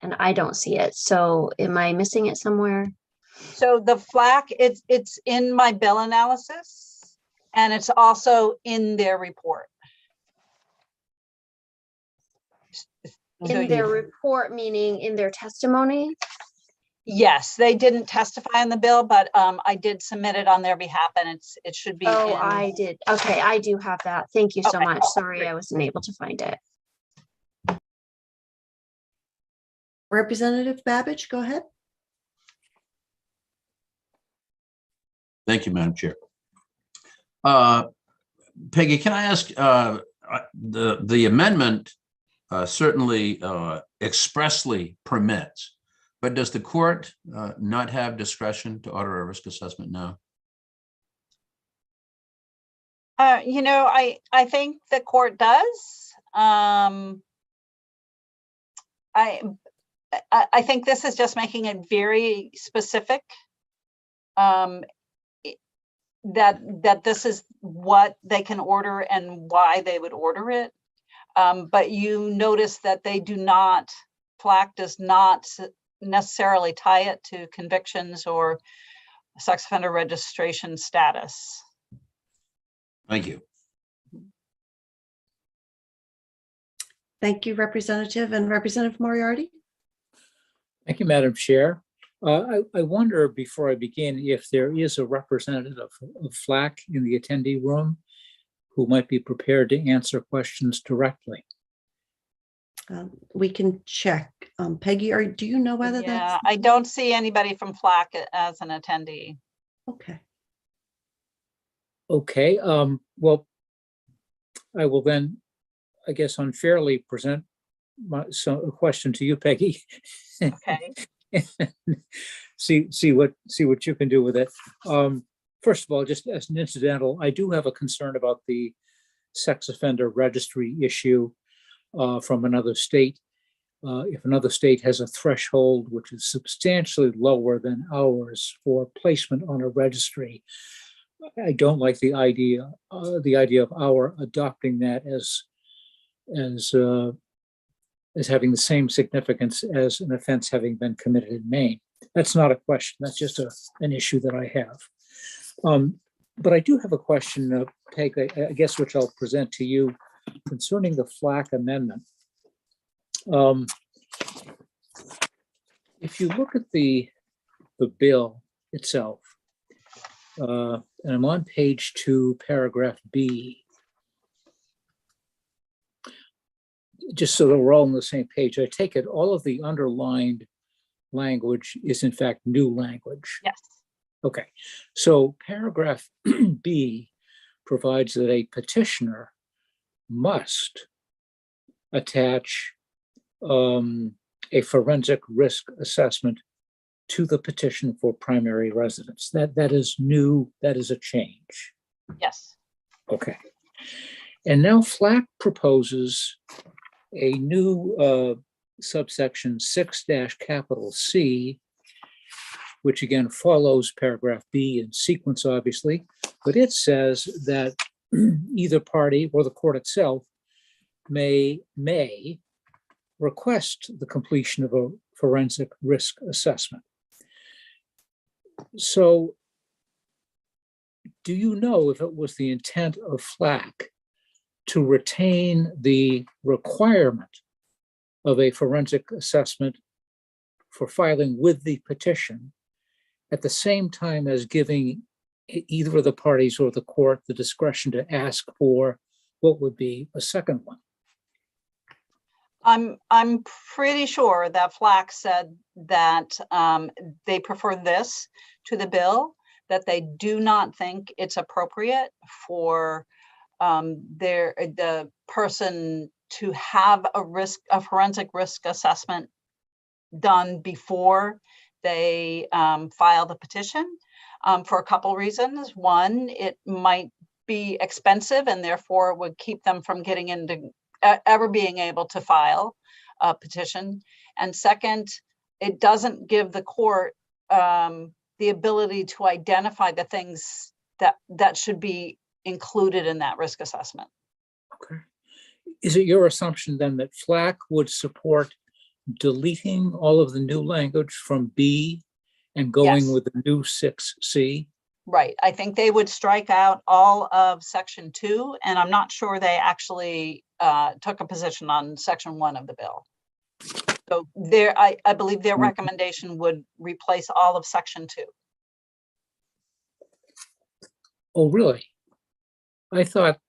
and I don't see it. So am I missing it somewhere? So the FLAC, it's in my bill analysis, and it's also in their report. In their report, meaning in their testimony? Yes, they didn't testify on the bill, but I did submit it on their behalf, and it should be. Oh, I did. Okay, I do have that. Thank you so Okay. much. Sorry, I wasn't able to find it. Representative Babbage, go ahead. Thank you, Madam Chair. Peggy, can I ask, the amendment certainly expressly permits, but does the court not have discretion to order a risk assessment now? I think the court does. I think this is just making it very specific. That this is what they can order and why they would order it. But you notice that they do not, FLAC does not necessarily tie it to convictions or sex offender registration status. Thank you. Thank you, Representative. And Representative Moriarty? Thank you, Madam Chair. I wonder, before I begin, if there is a representative of FLAC in the attendee room who might be prepared to answer questions directly. We can check. Peggy, do you know whether that's? I don't see anybody from FLAC as an attendee. Okay. Okay, well, I will then, I guess, unfairly present a question to you, Peggy. Okay. see what you can do with it. First of all, just as an incidental, I do have a concern about the sex offender registry issue from another state. If another state has a threshold which is substantially lower than ours for placement on a registry, I don't like the idea of our adopting that as having the same significance as an offense having been committed in Maine. That's not a question. That's just an issue that I have. But I do have a question, Peg, I guess, which I'll present to you concerning the FLAC amendment. If you look at the bill itself, and I'm on page 2, paragraph B, just so that we're all on the same page, I take it all of the underlined language is in fact new language. Yes. Okay, so paragraph B provides that a petitioner must attach a forensic risk assessment to the petition for primary residence. That is new, that is a change. Yes. Okay. And now FLAC proposes a new subsection 6-C, which again follows paragraph B in sequence, obviously, but it says that either party or the court itself may request the completion of a forensic risk assessment. So do you know if it was the intent of FLAC to retain the requirement of a forensic assessment for filing with the petition at the same time as giving either of the parties or the court the discretion to ask for what would be a second one? I'm pretty sure that FLAC said that they prefer this to the bill, that they do not think it's appropriate for the person to have a forensic risk assessment done before they file the petition for a couple reasons. One, it might be expensive and therefore would keep them from getting into ever being able to file a petition. And second, it doesn't give the court the ability to identify the things that should be included in that risk assessment. Okay. Is it your assumption then that FLAC would support deleting all of the new language from B and going Yes. with the new 6C? Right. I think they would strike out all of section 2, and I'm not sure they actually took a position on section 1 of the bill. So I believe their recommendation would replace all of section 2. Oh, really? I thought,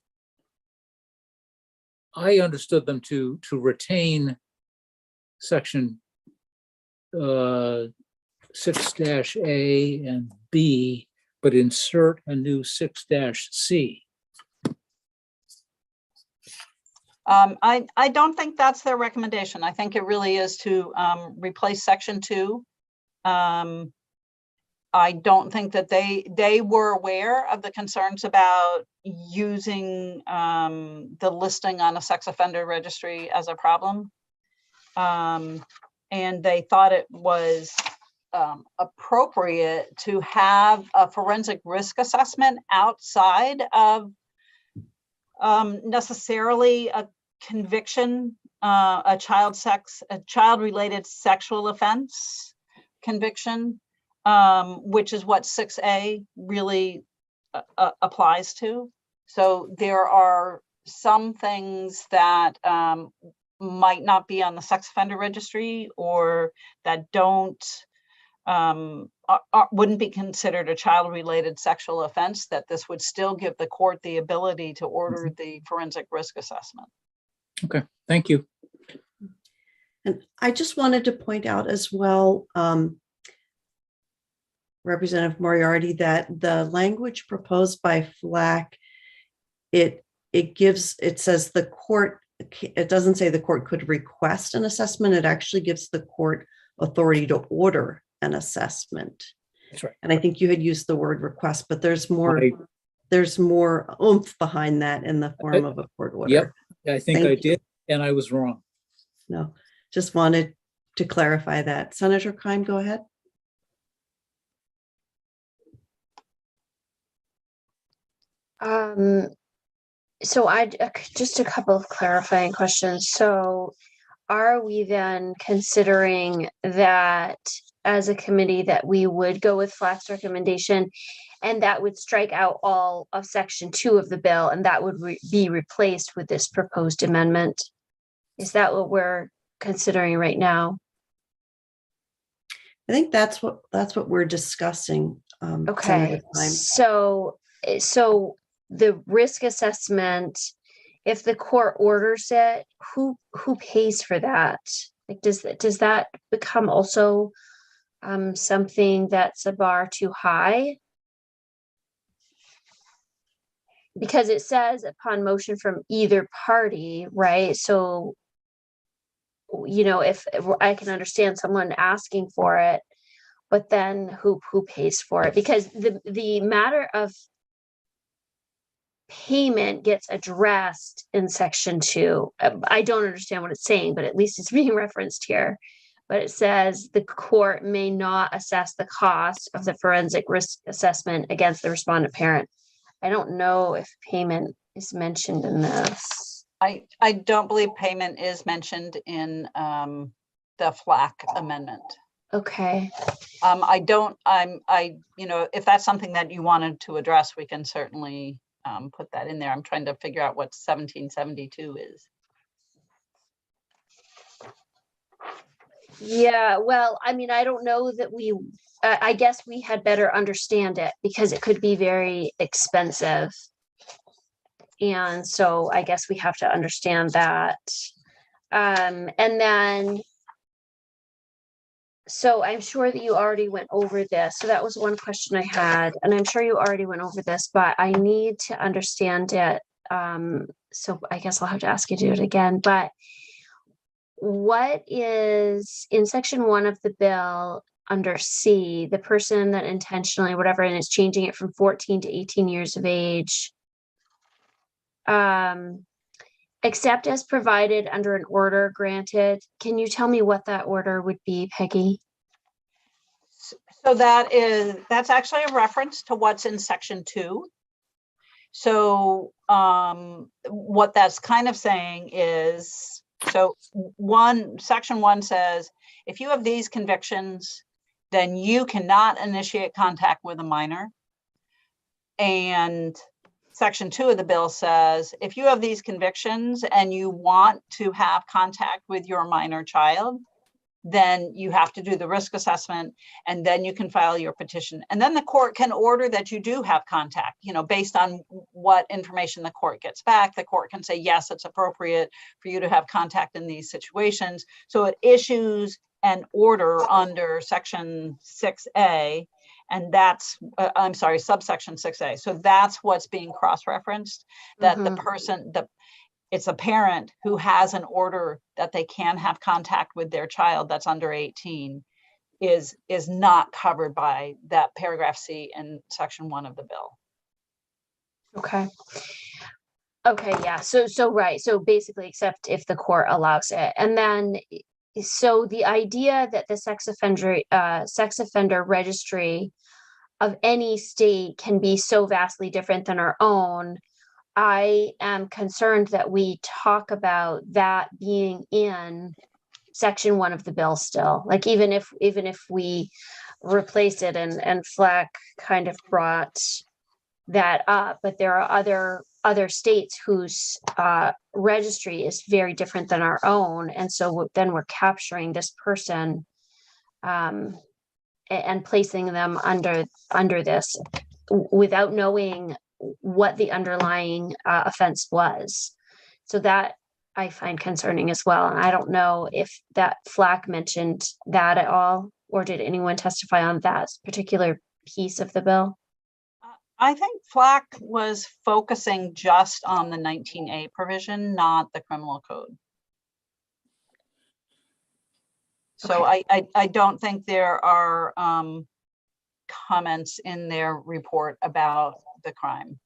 I understood them to retain section 6-A and B, but insert a new 6-C. I don't think that's their recommendation. I think it really is to replace section 2. I don't think that they were aware of the concerns about using the listing on a sex offender registry as a problem. And they thought it was appropriate to have a forensic risk assessment outside of necessarily a conviction, a child-related sexual offense conviction, which is what 6A really applies to. So there are some things that might not be on the sex offender registry or that wouldn't be considered a child-related sexual offense, that this would still give the court the ability to order the forensic risk assessment. Okay, thank you. And I just wanted to point out as well, Representative Moriarty, that the language proposed by FLAC, it says the court, it doesn't say the court could request an assessment. It actually gives the court authority to order an assessment. That's right. And I think you had used the word request, but there's more oomph behind that in the form of a court order. Yep, I think Thank I you. did, and I was wrong. No, just wanted to clarify that. Senator Keim, go ahead. So just a couple of clarifying questions. So are we then considering that as a committee that we would go with FLAC's recommendation and that would strike out all of section 2 of the bill and that would be replaced with this proposed amendment? Is that what we're considering right now? I think that's what we're discussing. Okay, so the risk assessment, if the court orders it, who pays for that? Like, does that become also something that's a bar too high? Because it says upon motion from either party, right? So, you know, if I can understand someone asking for it, but then who pays for it? Because the matter of payment gets addressed in section 2. I don't understand what it's saying, but at least it's being referenced here. But it says the court may not assess the cost of the forensic risk assessment against the respondent parent. I don't know if payment is mentioned in this. I don't believe payment is mentioned in the FLAC amendment. Okay. You know, if that's something that you wanted to address, we can certainly put that in there. I'm trying to figure out what 1772 is. Yeah, well, I mean, I don't know that I guess we had better understand it because it could be very expensive. And so I guess we have to understand that. And then, so I'm sure that you already went over this. So that was one question I had, and I'm sure you already went over this, but I need to understand it. So I guess I'll have to ask you to do it again, but what is in section 1 of the bill under C, the person that intentionally, whatever, and is changing it from 14 to 18 years of age, except as provided under an order granted. Can you tell me what that order would be, Peggy? So that's actually a reference to what's in section 2. So what that's kind of saying is, so section 1 says, if you have these convictions, then you cannot initiate contact with a minor. And section 2 of the bill says, if you have these convictions and you want to have contact with your minor child, then you have to do the risk assessment, and then you can file your petition. And then the court can order that you do have contact, based on what information the court gets back. The court can say, yes, it's appropriate for you to have contact in these situations. So it issues an order under section 6A, and that's, subsection 6A. So that's what's being cross-referenced, that the person, it's a parent who has an order that they can have contact with their child that's under 18 is not covered by that paragraph C in section 1 of the bill. Okay. Okay, yeah. So right. So basically, except if the court allows it. And then, so the idea that the sex offender registry of any state can be so vastly different than our own, I am concerned that we talk about that being in section 1 of the bill still. Like even if we replace it, and Fleck kind of brought that up, but there are other states whose registry is very different than our own, and so then we're capturing this person and placing them under this without knowing what the underlying offense was. So that I find concerning as well. And I don't know if that Flack mentioned that at all, or did anyone testify on that particular piece of the bill? I think Flack was focusing just on the 19A provision, not the criminal code. So okay. I don't think there are comments in their report about the crime.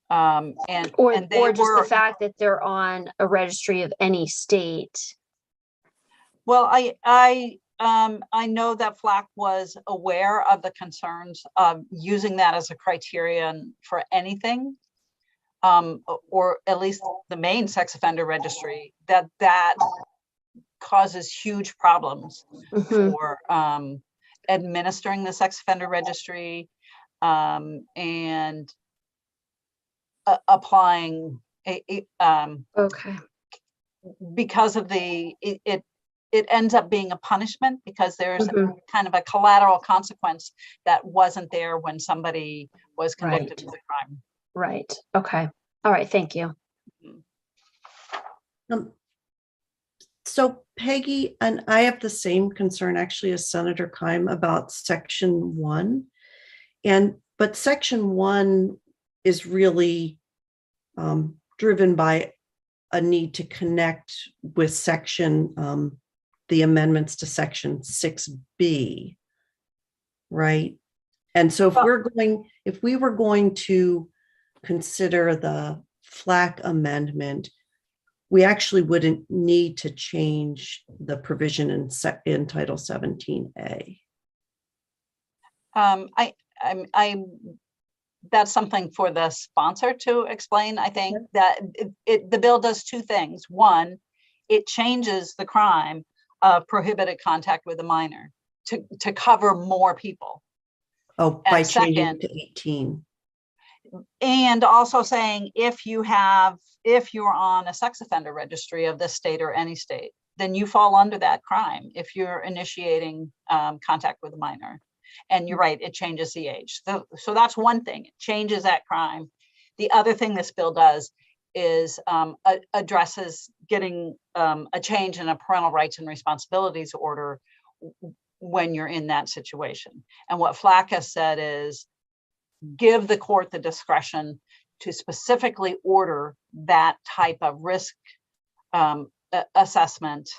Or just the fact that they're on a registry of any state. Well, I know that Flack was aware of the concerns of using that as a criterion for anything, or at least the main sex offender registry, that causes huge problems for administering the sex offender registry and applying because of it ends up being a punishment because there's kind of a collateral consequence that wasn't there when somebody was convicted of the crime. Right. Okay. All right. Thank you. So Peggy, and I have the same concern actually as Senator Keim about section 1. But section 1 is really driven by a need to connect with the amendments to section 6B, right? And so if we were going to consider the Flack amendment, we actually wouldn't need to change the provision in Title 17A. That's something for the sponsor to explain. I think that the bill does two things. One, it changes the crime of prohibited contact with a minor to cover more people. Oh, by changing it to 18. And also saying if you're on a sex offender registry of this state or any state, then you fall under that crime if you're initiating contact with a minor. And you're right, it changes the age. So that's one thing, it changes that crime. The other thing this bill does is addresses getting a change in a parental rights and responsibilities order when you're in that situation. And what Flack has said is, give the court the discretion to specifically order that type of risk assessment,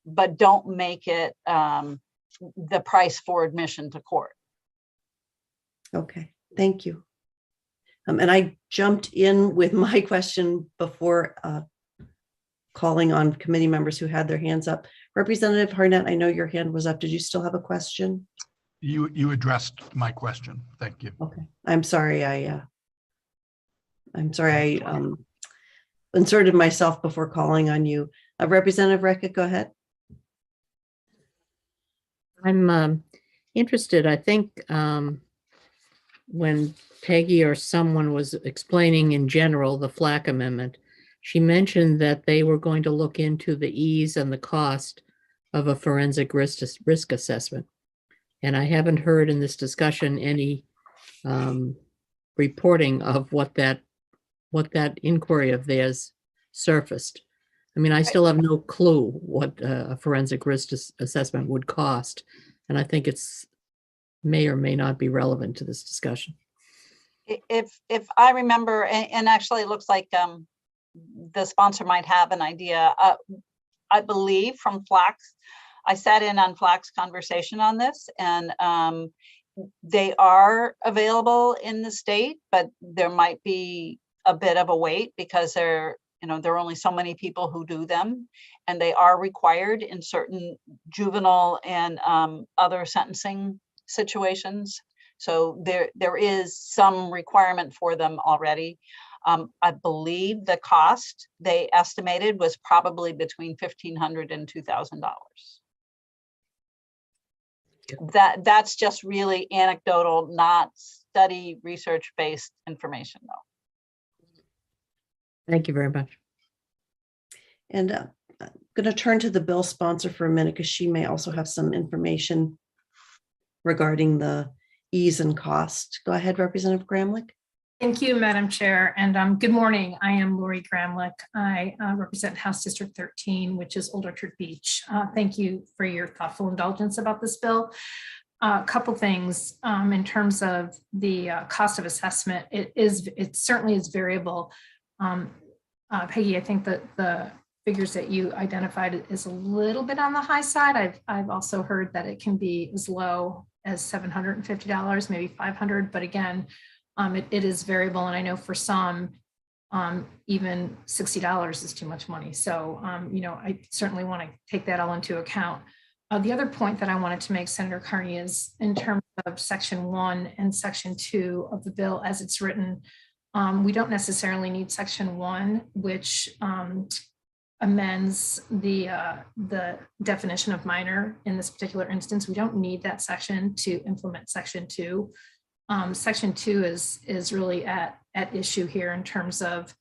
but don't make it the price for admission to court. Okay, thank you. And I jumped in with my question before calling on committee members who had their hands up. Representative Harnett, I know your hand was up. Did you still have a question? You addressed my question. Thank you. Okay, I'm sorry. I'm sorry. I inserted myself before calling on you. Representative Reckitt, go ahead. I'm interested. I think when Peggy or someone was explaining in general the FLAC amendment, she mentioned that they were going to look into the ease and the cost of a forensic risk assessment. And I haven't heard in this discussion any reporting of what that inquiry of theirs surfaced. I mean, I still have no clue what a forensic risk assessment would cost. And I think it's may or may not be relevant to this discussion. If I remember, and actually it looks like the sponsor might have an idea. I believe from Flax, I sat in on Flax conversation on this, and they are available in the state, but there might be a bit of a wait because there are only so many people who do them, and they are required in certain juvenile and other sentencing situations. So there is some requirement for them already. I believe the cost they estimated was probably between $1,500 and $2,000. That's just really anecdotal, not study research-based information, though. Thank you very much. And I'm going to turn to the bill sponsor for a minute because she may also have some information regarding the ease and cost. Go ahead, Representative Gramlich. Thank you, Madam Chair, and good morning. I am Lori Gramlich. I represent House District 13, which is Old Orchard Beach. Thank you for your thoughtful indulgence about this bill. A couple things in terms of the cost of assessment. It certainly is variable. Peggy, I think that the figures that you identified is a little bit on the high side. I've also heard that it can be as low as $750, maybe $500, but again, it is variable, and I know for some, even $60 is too much money. So, I certainly want to take that all into account. The other point that I wanted to make, Senator Carney, is in terms of Section 1 and Section 2 of the bill as it's written, we don't necessarily need Section 1, which amends the definition of minor in this particular instance. We don't need that section to implement Section 2. Section 2 is really at issue here in terms of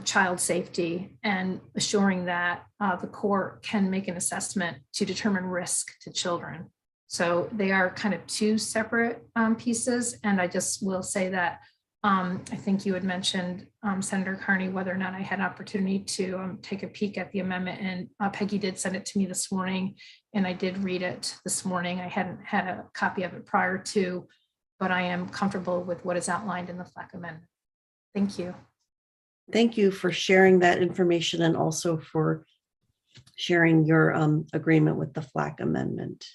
child safety and assuring that the court can make an assessment to determine risk to children. So they are kind of two separate pieces. And I just will say that I think you had mentioned, Senator Carney, whether or not I had an opportunity to take a peek at the amendment, and Peggy did send it to me this morning, and I did read it this morning. I hadn't had a copy of it prior to, but I am comfortable with what is outlined in the FLAC amendment. Thank you. Thank you for sharing that information and also for sharing your agreement with the FLAC amendment.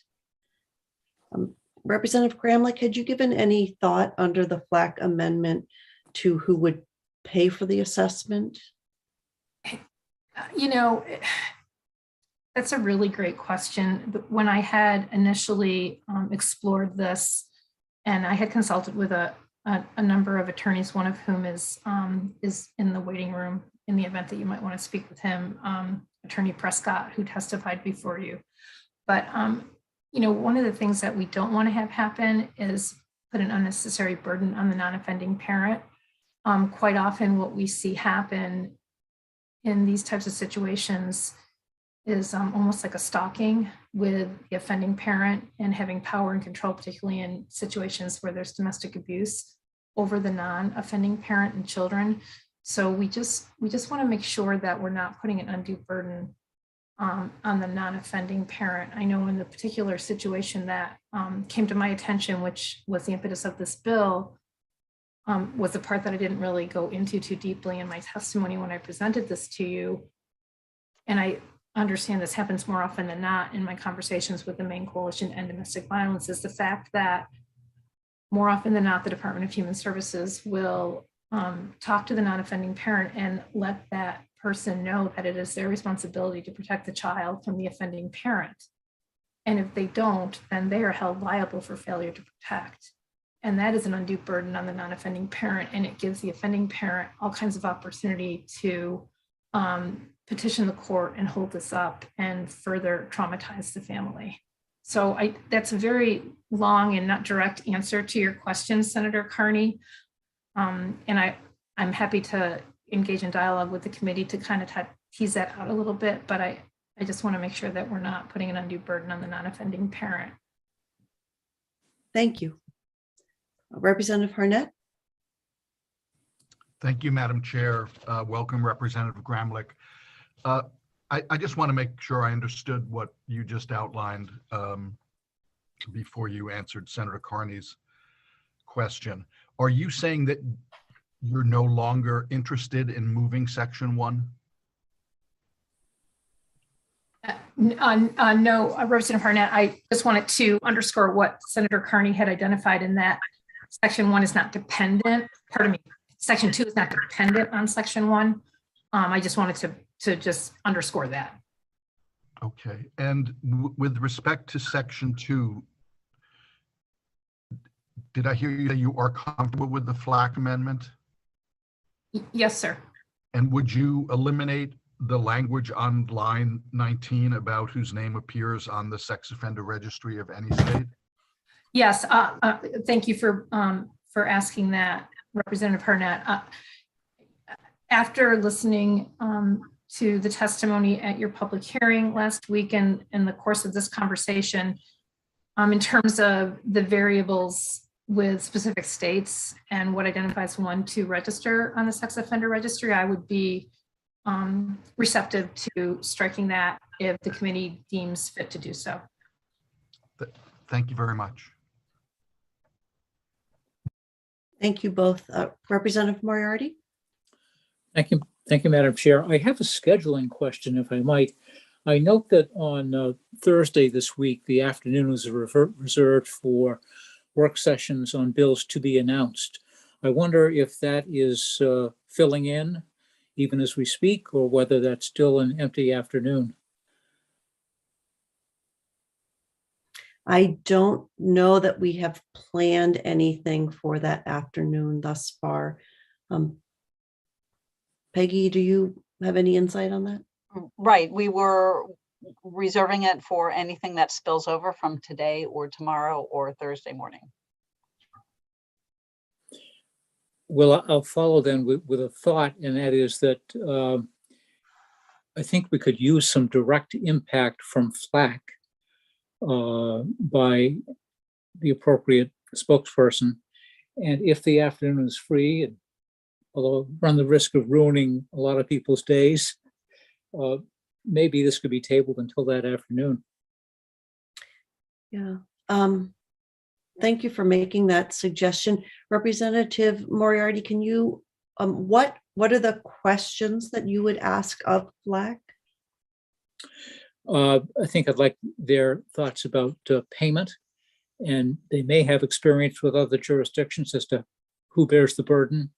Representative Gramlich, had you given any thought under the FLAC amendment to who would pay for the assessment? That's a really great question. When I had initially explored this, and I had consulted with a number of attorneys, one of whom is in the waiting room in the event that you might want to speak with him, Attorney Prescott, who testified before you. But one of the things that we don't want to have happen is put an unnecessary burden on the non-offending parent. Quite often what we see happen in these types of situations is almost like a stalking with the offending parent and having power and control, particularly in situations where there's domestic abuse over the non-offending parent and children. So we just want to make sure that we're not putting an undue burden on the non-offending parent. I know in the particular situation that came to my attention, which was the impetus of this bill, was the part that I didn't really go into too deeply in my testimony when I presented this to you. And I understand this happens more often than not in my conversations with the Maine Coalition End Domestic Violence, is the fact that more often than not, the Department of Human Services will talk to the non-offending parent and let that person know that it is their responsibility to protect the child from the offending parent. And if they don't, then they are held liable for failure to protect. And that is an undue burden on the non-offending parent, and it gives the offending parent all kinds of opportunity to petition the court and hold this up and further traumatize the family. So that's a very long and not direct answer to your question, Senator Carney. And I'm happy to engage in dialogue with the committee to kind of tease that out a little bit, but I just want to make sure that we're not putting an undue burden on the non-offending parent. Thank you. Representative Harnett? Thank you, Madam Chair. Welcome, Representative Gramlich. I just want to make sure I understood what you just outlined before you answered Senator Carney's question. Are you saying that you're no longer interested in moving Section 1? No, Representative Harnett, I just wanted to underscore what Senator Carney had identified in that Section 1 is not dependent, pardon me, Section 2 is not dependent on Section 1. I just wanted to just underscore that. Okay, and with respect to Section 2, did I hear you say you are comfortable with the Flack Amendment? Yes, sir. And would you eliminate the language on line 19 about whose name appears on the sex offender registry of any state? Yes, thank you for asking that, Representative Harnett. After listening to the testimony at your public hearing last week and in the course of this conversation, in terms of the variables with specific states and what identifies one to register on the sex offender registry, I would be receptive to striking that if the committee deems fit to do so. Thank you very much. Thank you both. Representative Moriarty? Thank you, Madam Chair. I have a scheduling question, if I might. I note that on Thursday this week, the afternoon was reserved for work sessions on bills to be announced. I wonder if that is filling in even as we speak, or whether that's still an empty afternoon. I don't know that we have planned anything for that afternoon thus far. Peggy, do you have any insight on that? Right, we were reserving it for anything that spills over from today or tomorrow or Thursday morning. Well, I'll follow then with a thought, and that is that I think we could use some direct impact from FLAC by the appropriate spokesperson. And if the afternoon is free, and although run the risk of ruining a lot of people's days, maybe this could be tabled until that afternoon. Yeah. Thank you for making that suggestion. Representative Moriarty, can you, what are the questions that you would ask of FLAC? I think I'd like their thoughts about payment, and they may have experience with other jurisdictions as to who bears the burden.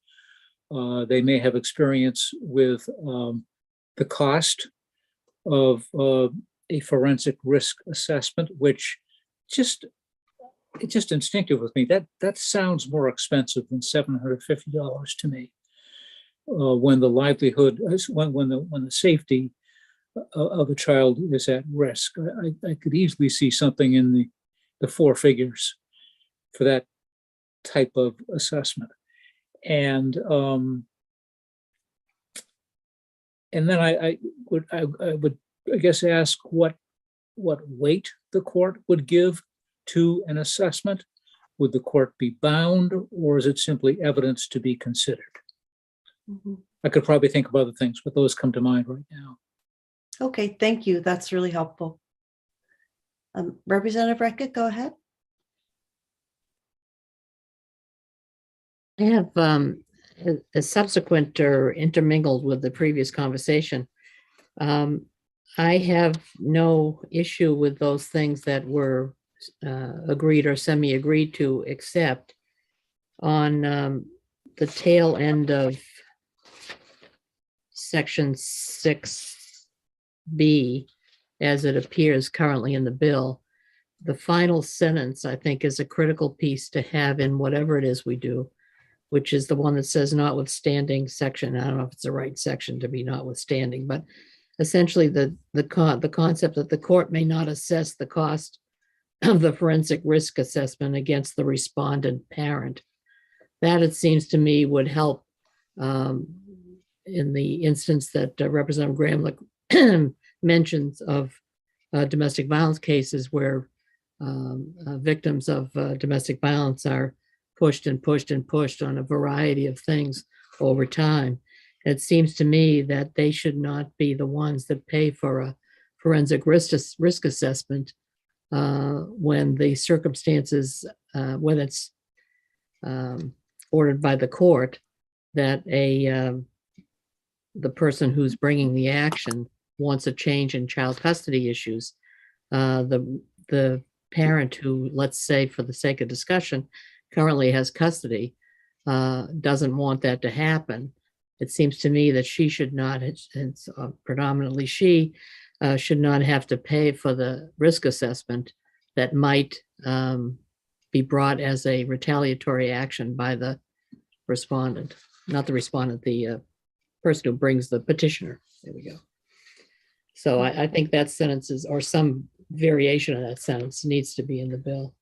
They may have experience with the cost of a forensic risk assessment, which it's just instinctive with me. That sounds more expensive than $750 to me. When the livelihood, when the safety of a child is at risk, I could easily see something in the four figures for that type of assessment. And then I would I guess ask what weight the court would give to an assessment. Would the court be bound, or is it simply evidence to be considered? Mm-hmm. I could probably think of other things, but those come to mind right now. Okay, thank you. That's really helpful. Representative Reckitt, go ahead. I have a subsequent or intermingled with the previous conversation. I have no issue with those things that were agreed or semi-agreed to, except on the tail end of section 6B, as it appears currently in the bill, the final sentence, I think, is a critical piece to have in whatever it is we do, which is the one that says notwithstanding section. I don't know if it's the right section to be notwithstanding, but essentially the concept that the court may not assess the cost of the forensic risk assessment against the respondent parent. That, it seems to me, would help in the instance that Representative Gramlich mentions of domestic violence cases where victims of domestic violence are pushed and pushed and pushed on a variety of things over time. It seems to me that they should not be the ones that pay for a forensic risk assessment when the circumstances, when it's ordered by the court that the person who's bringing the action wants a change in child custody issues. The parent who, let's say for the sake of discussion, currently has custody, doesn't want that to happen. It seems to me that she should not, it's predominantly she, should not have to pay for the risk assessment that might be brought as a retaliatory action by the respondent, not the respondent, the person who brings the petitioner. There we go. So I think that sentence is, or some variation of that sentence, needs to be in the bill.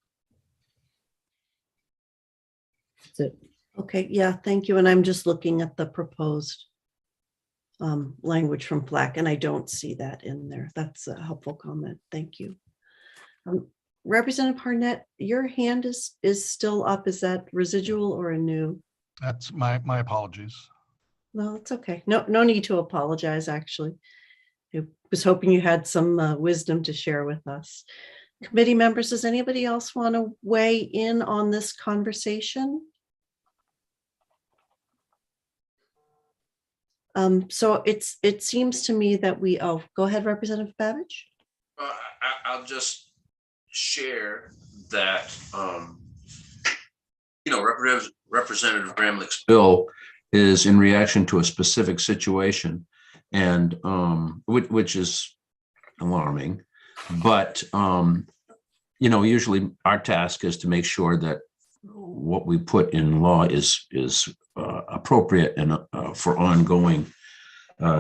That's it. Okay, yeah, thank you. And I'm just looking at the proposed language from FLAC, and I don't see that in there. That's a helpful comment. Thank you. Representative Harnett, your hand is still up. Is that residual or a new? That's my apologies. No, it's okay. No need to apologize, actually. I was hoping you had some wisdom to share with us. Committee members, does anybody else want to weigh in on this conversation? So it seems to me that go ahead, Representative Babbage. I'll just share that, Representative Gramlich's bill is in reaction to a specific situation, and which is alarming. But usually our task is to make sure that what we put in law is appropriate and for ongoing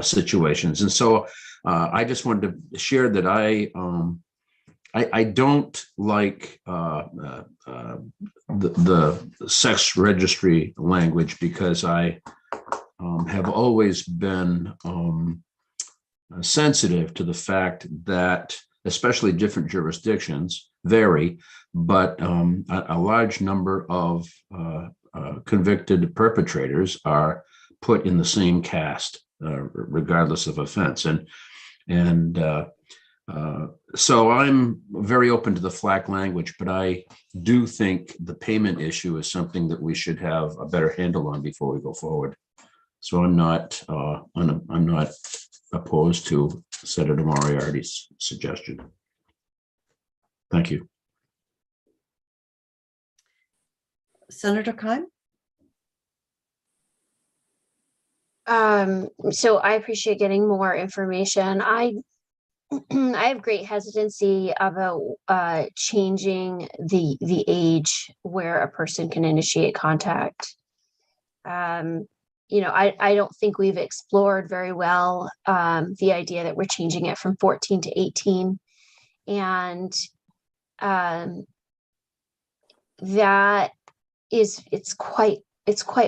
situations. And so I just wanted to share that I don't like the sex registry language, because I have always been sensitive to the fact that especially different jurisdictions vary, but a large number of convicted perpetrators are put in the same caste, regardless of offense. So I'm very open to the FLAC language, but I do think the payment issue is something that we should have a better handle on before we go forward. So I'm not opposed to Senator Moriarty's suggestion. Thank you. Senator Kime? So I appreciate getting more information. I have great hesitancy about changing the age where a person can initiate contact. I don't think we've explored very well the idea that we're changing it from 14 to 18. And that is, it's quite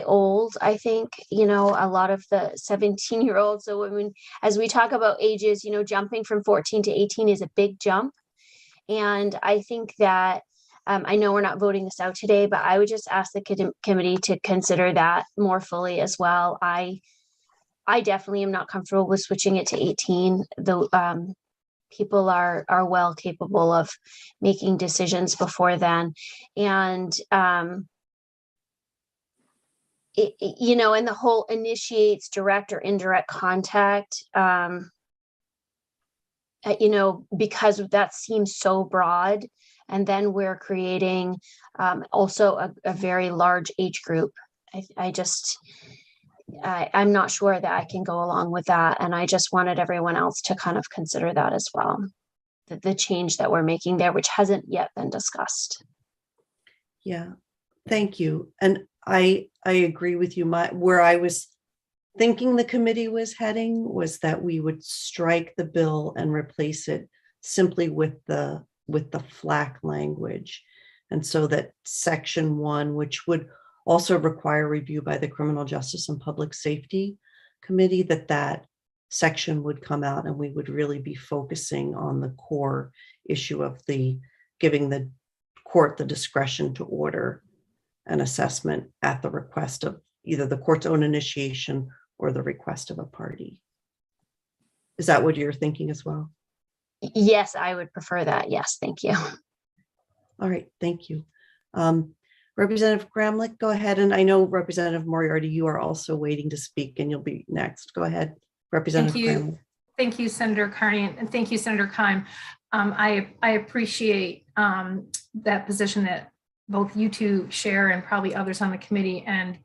old, I think, a lot of the 17-year-olds. So as we talk about ages, jumping from 14 to 18 is a big jump. And I think that, I know we're not voting this out today, but I would just ask the committee to consider that more fully as well. I definitely am not comfortable with switching it to 18, though people are well capable of making decisions before then. And, and the whole initiates direct or indirect contact, because that seems so broad, And then we're creating also a very large age group. I'm not sure that I can go along with that. And I just wanted everyone else to kind of consider that as well. The change that we're making there, which hasn't yet been discussed. Yeah, thank you. And I agree with you. Where I was thinking the committee was heading was that we would strike the bill and replace it simply with the FLAC language. And so that section 1, which would also require review by the Criminal Justice and Public Safety Committee, that section would come out and we would really be focusing on the core issue of giving the court the discretion to order an assessment at the request of either the court's own initiation or the request of a party. Is that what you're thinking as well? Yes, I would prefer that. Yes, thank you. All right, thank you. Representative Gramlich, go ahead. And I know Representative Moriarty, you are also waiting to speak and you'll be next. Go ahead, Representative Gramlich. Thank you, Senator Carney, and thank you, Senator Keim. I appreciate that position that both you two share and probably others on the committee. And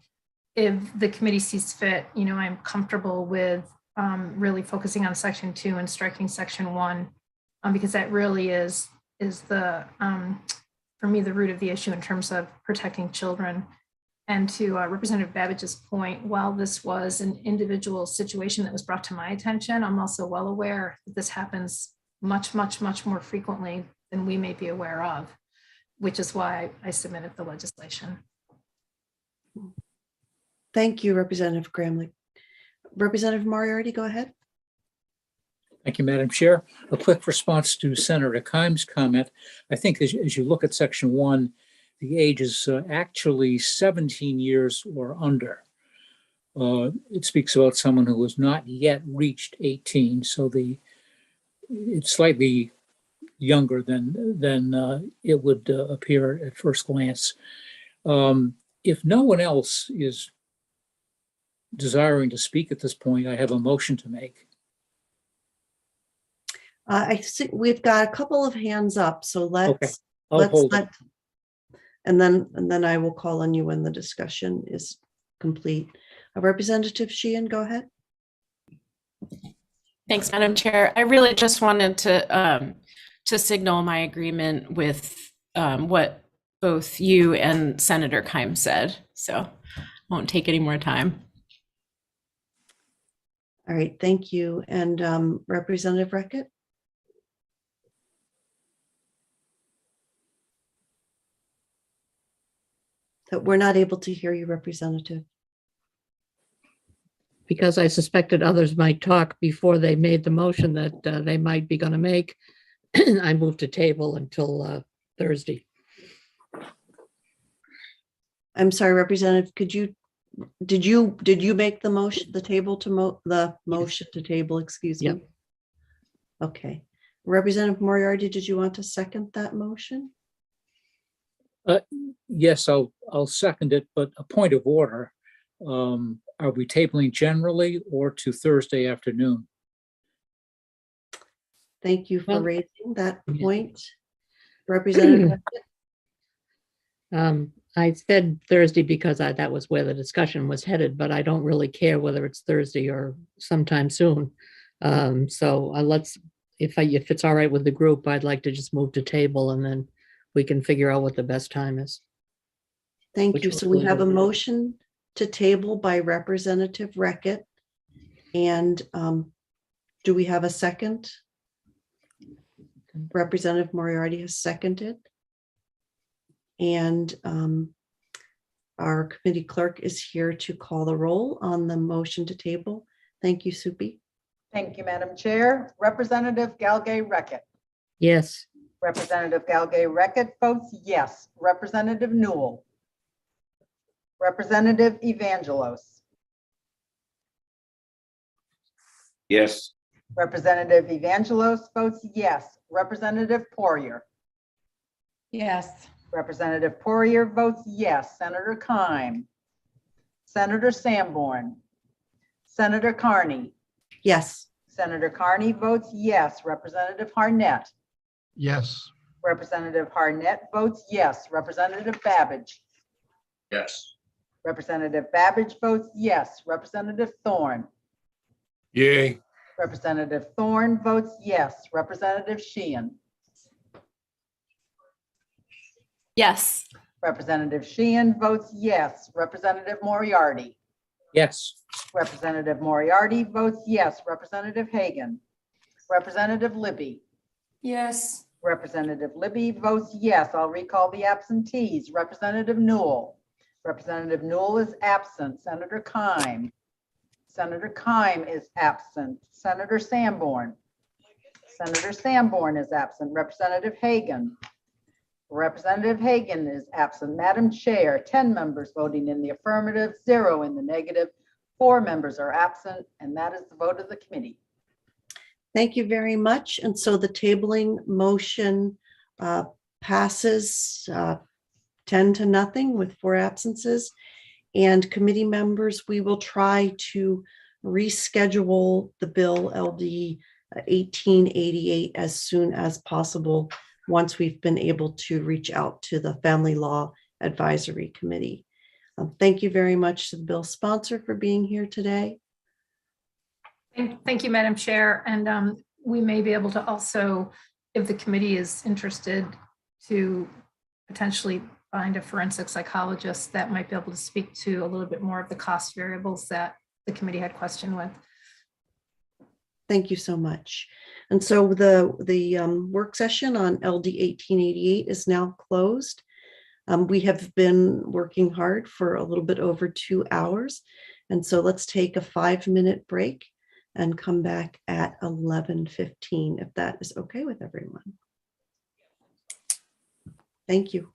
if the committee sees fit, I'm comfortable with really focusing on section 2 and striking section 1, because that really is the for me the root of the issue in terms of protecting children. And to Representative Babbage's point, while this was an individual situation that was brought to my attention, I'm also well aware that this happens much, much, much more frequently than we may be aware of, which is why I submitted the legislation. Thank you, Representative Gramlich. Representative Moriarty, go ahead. Thank you, Madam Chair. A quick response to Senator Keim's comment. I think as you look at section 1, the age is actually 17 years or under. It speaks about someone who has not yet reached 18, so it's slightly younger than it would appear at first glance. If no one else is desiring to speak at this point, I have a motion to make. I see we've got a couple of hands up, so let's hold it. And then I will call on you when the discussion is complete. Representative Sheehan, go ahead. Thanks, Madam Chair. I really just wanted to signal my agreement with what both you and Senator Keim said. So I won't take any more time. All right, thank you. And Representative Reckitt? We're not able to hear you, Representative. Because I suspected others might talk before they made the motion that they might be going to make, I moved to table until Thursday. I'm sorry, Representative, did you make the motion, the motion to table, excuse me? Yep. Okay. Representative Moriarty, did you want to second that motion? Yes, I'll second it, but a point of order. Are we tabling generally or to Thursday afternoon? Thank you for Well, raising that point. Representative. I said Thursday because that was where the discussion was headed, but I don't really care whether it's Thursday or sometime soon. So if it's all right with the group, I'd like to just move to table and then we can figure out what the best time is. Thank you. So we have a motion to table by Representative Reckitt. And do we have a second? Representative Moriarty has seconded. And our committee clerk is here to call the roll on the motion to table. Thank you, Supi. Thank you, Madam Chair. Representative Galgay-Reckitt. Yes. Representative Galgay-Reckitt votes yes. Representative Newell. Representative Evangelos. Yes. Representative Evangelos votes yes. Representative Poirier. Yes. Representative Poirier votes yes. Senator Keim. Senator Sanborn. Senator Carney. Yes. Senator Carney votes yes. Representative Harnett. Yes. Representative Harnett votes yes. Representative Babbage. Yes. Representative Babbage votes yes. Representative Thorne. Yay. Representative Thorne votes yes. Representative Sheehan. Yes. Representative Sheehan votes yes. Representative Moriarty. Yes. Representative Moriarty votes yes. Representative Hagan. Representative Libby. Yes. Representative Libby votes yes. I'll recall the absentees. Representative Newell. Representative Newell is absent. Senator Keim. Senator Keim is absent. Senator Sanborn. Senator Sanborn is absent. Representative Hagan. Representative Hagan is absent. Madam Chair, 10 members voting in the affirmative, 0 in the negative. 4 members are absent, and that is the vote of the committee. Thank you very much. And so the tabling motion passes 10-0 with 4 absences. And committee members, we will try to reschedule the bill LD 1888 as soon as possible once we've been able to reach out to the Family Law Advisory Committee. Thank you very much to the bill sponsor for being here today. Thank you, Madam Chair. And we may be able to also, if the committee is interested, to potentially find a forensic psychologist that might be able to speak to a little bit more of the cost variables that the committee had question with. Thank you so much. And so the work session on LD 1888 is now closed. We have been working hard for a little bit over 2 hours. And so let's take a 5-minute break and come back at 11:15, if that is okay with everyone. Thank you.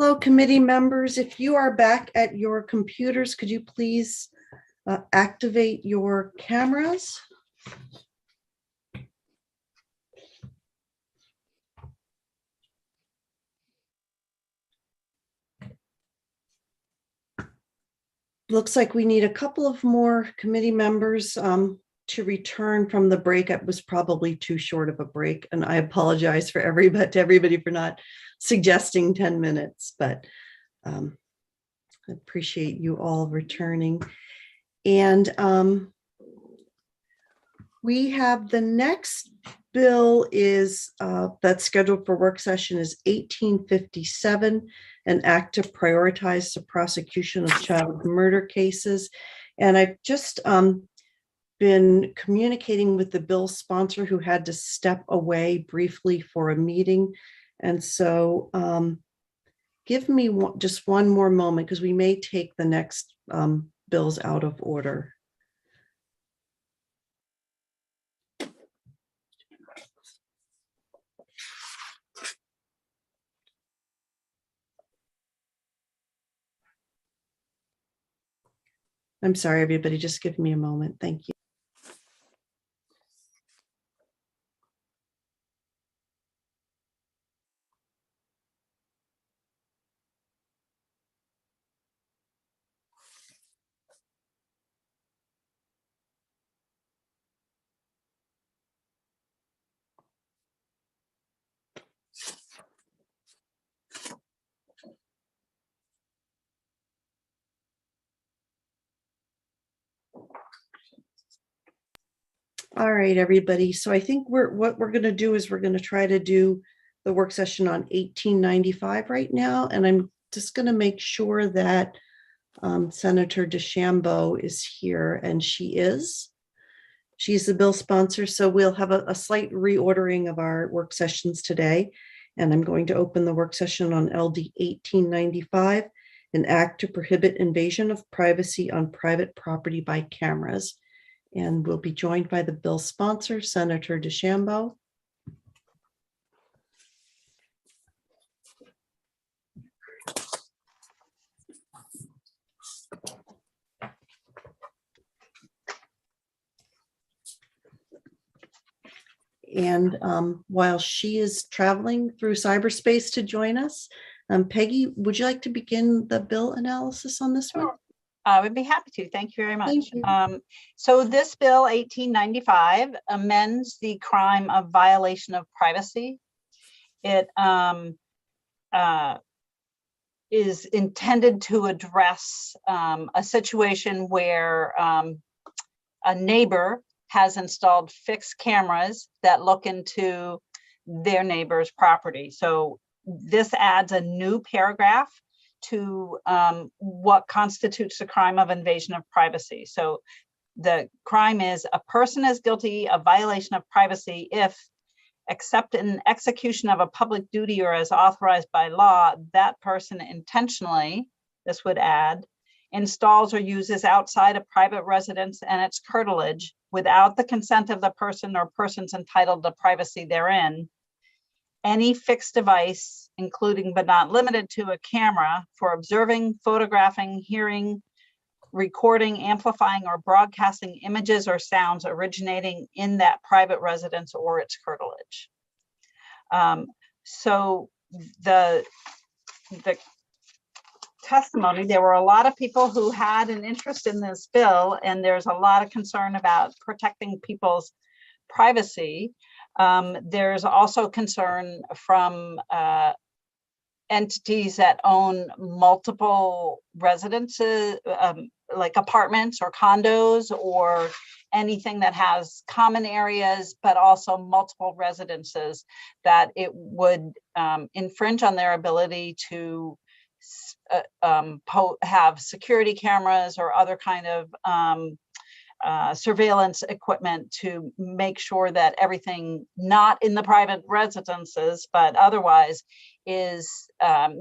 Hello, committee members. If you are back at your computers, could you please activate your cameras? Looks like we need a couple of more committee members to return from the break. It was probably too short of a break, and I apologize to everybody for not suggesting 10 minutes, but I appreciate you all returning. And we have the next bill is that's scheduled for work session is 1857, an act to prioritize the prosecution of child murder cases. And I've just been communicating with the bill sponsor who had to step away briefly for a meeting. And so give me just one more moment because we may take the next bills out of order. I'm sorry, everybody, just give me a moment. Thank you. All right, everybody. So I think what we're going to do is we're going to try to do the work session on 1895 right now. And I'm just going to make sure that Senator DeChambeau is here, and she is. She's the bill sponsor. So we'll have a slight reordering of our work sessions today. And I'm going to open the work session on LD 1895, an act to prohibit invasion of privacy on private property by cameras. And we'll be joined by the bill sponsor, Senator DeChambeau. And while she is traveling through cyberspace to join us, Peggy, would you like to begin the bill analysis on this one? I would be happy to. Thank you very much. Thank you. So this bill 1895 amends the crime of violation of privacy. It is intended to address a situation where a neighbor has installed fixed cameras that look into their neighbor's property. So this adds a new paragraph to what constitutes the crime of invasion of privacy. So the crime is a person is guilty of violation of privacy if, except in execution of a public duty or as authorized by law, that person intentionally, this would add, installs or uses outside a private residence and its curtilage without the consent of the person or persons entitled to privacy therein, any fixed device, including but not limited to a camera for observing, photographing, hearing, recording, amplifying, or broadcasting images or sounds originating in that private residence or its curtilage. So the testimony, there were a lot of people who had an interest in this bill, and there's a lot of concern about protecting people's privacy. There's also concern from entities that own multiple residences, like apartments or condos or anything that has common areas, but also multiple residences, that it would infringe on their ability to have security cameras or other kind of surveillance equipment to make sure that everything not in the private residences, but otherwise is,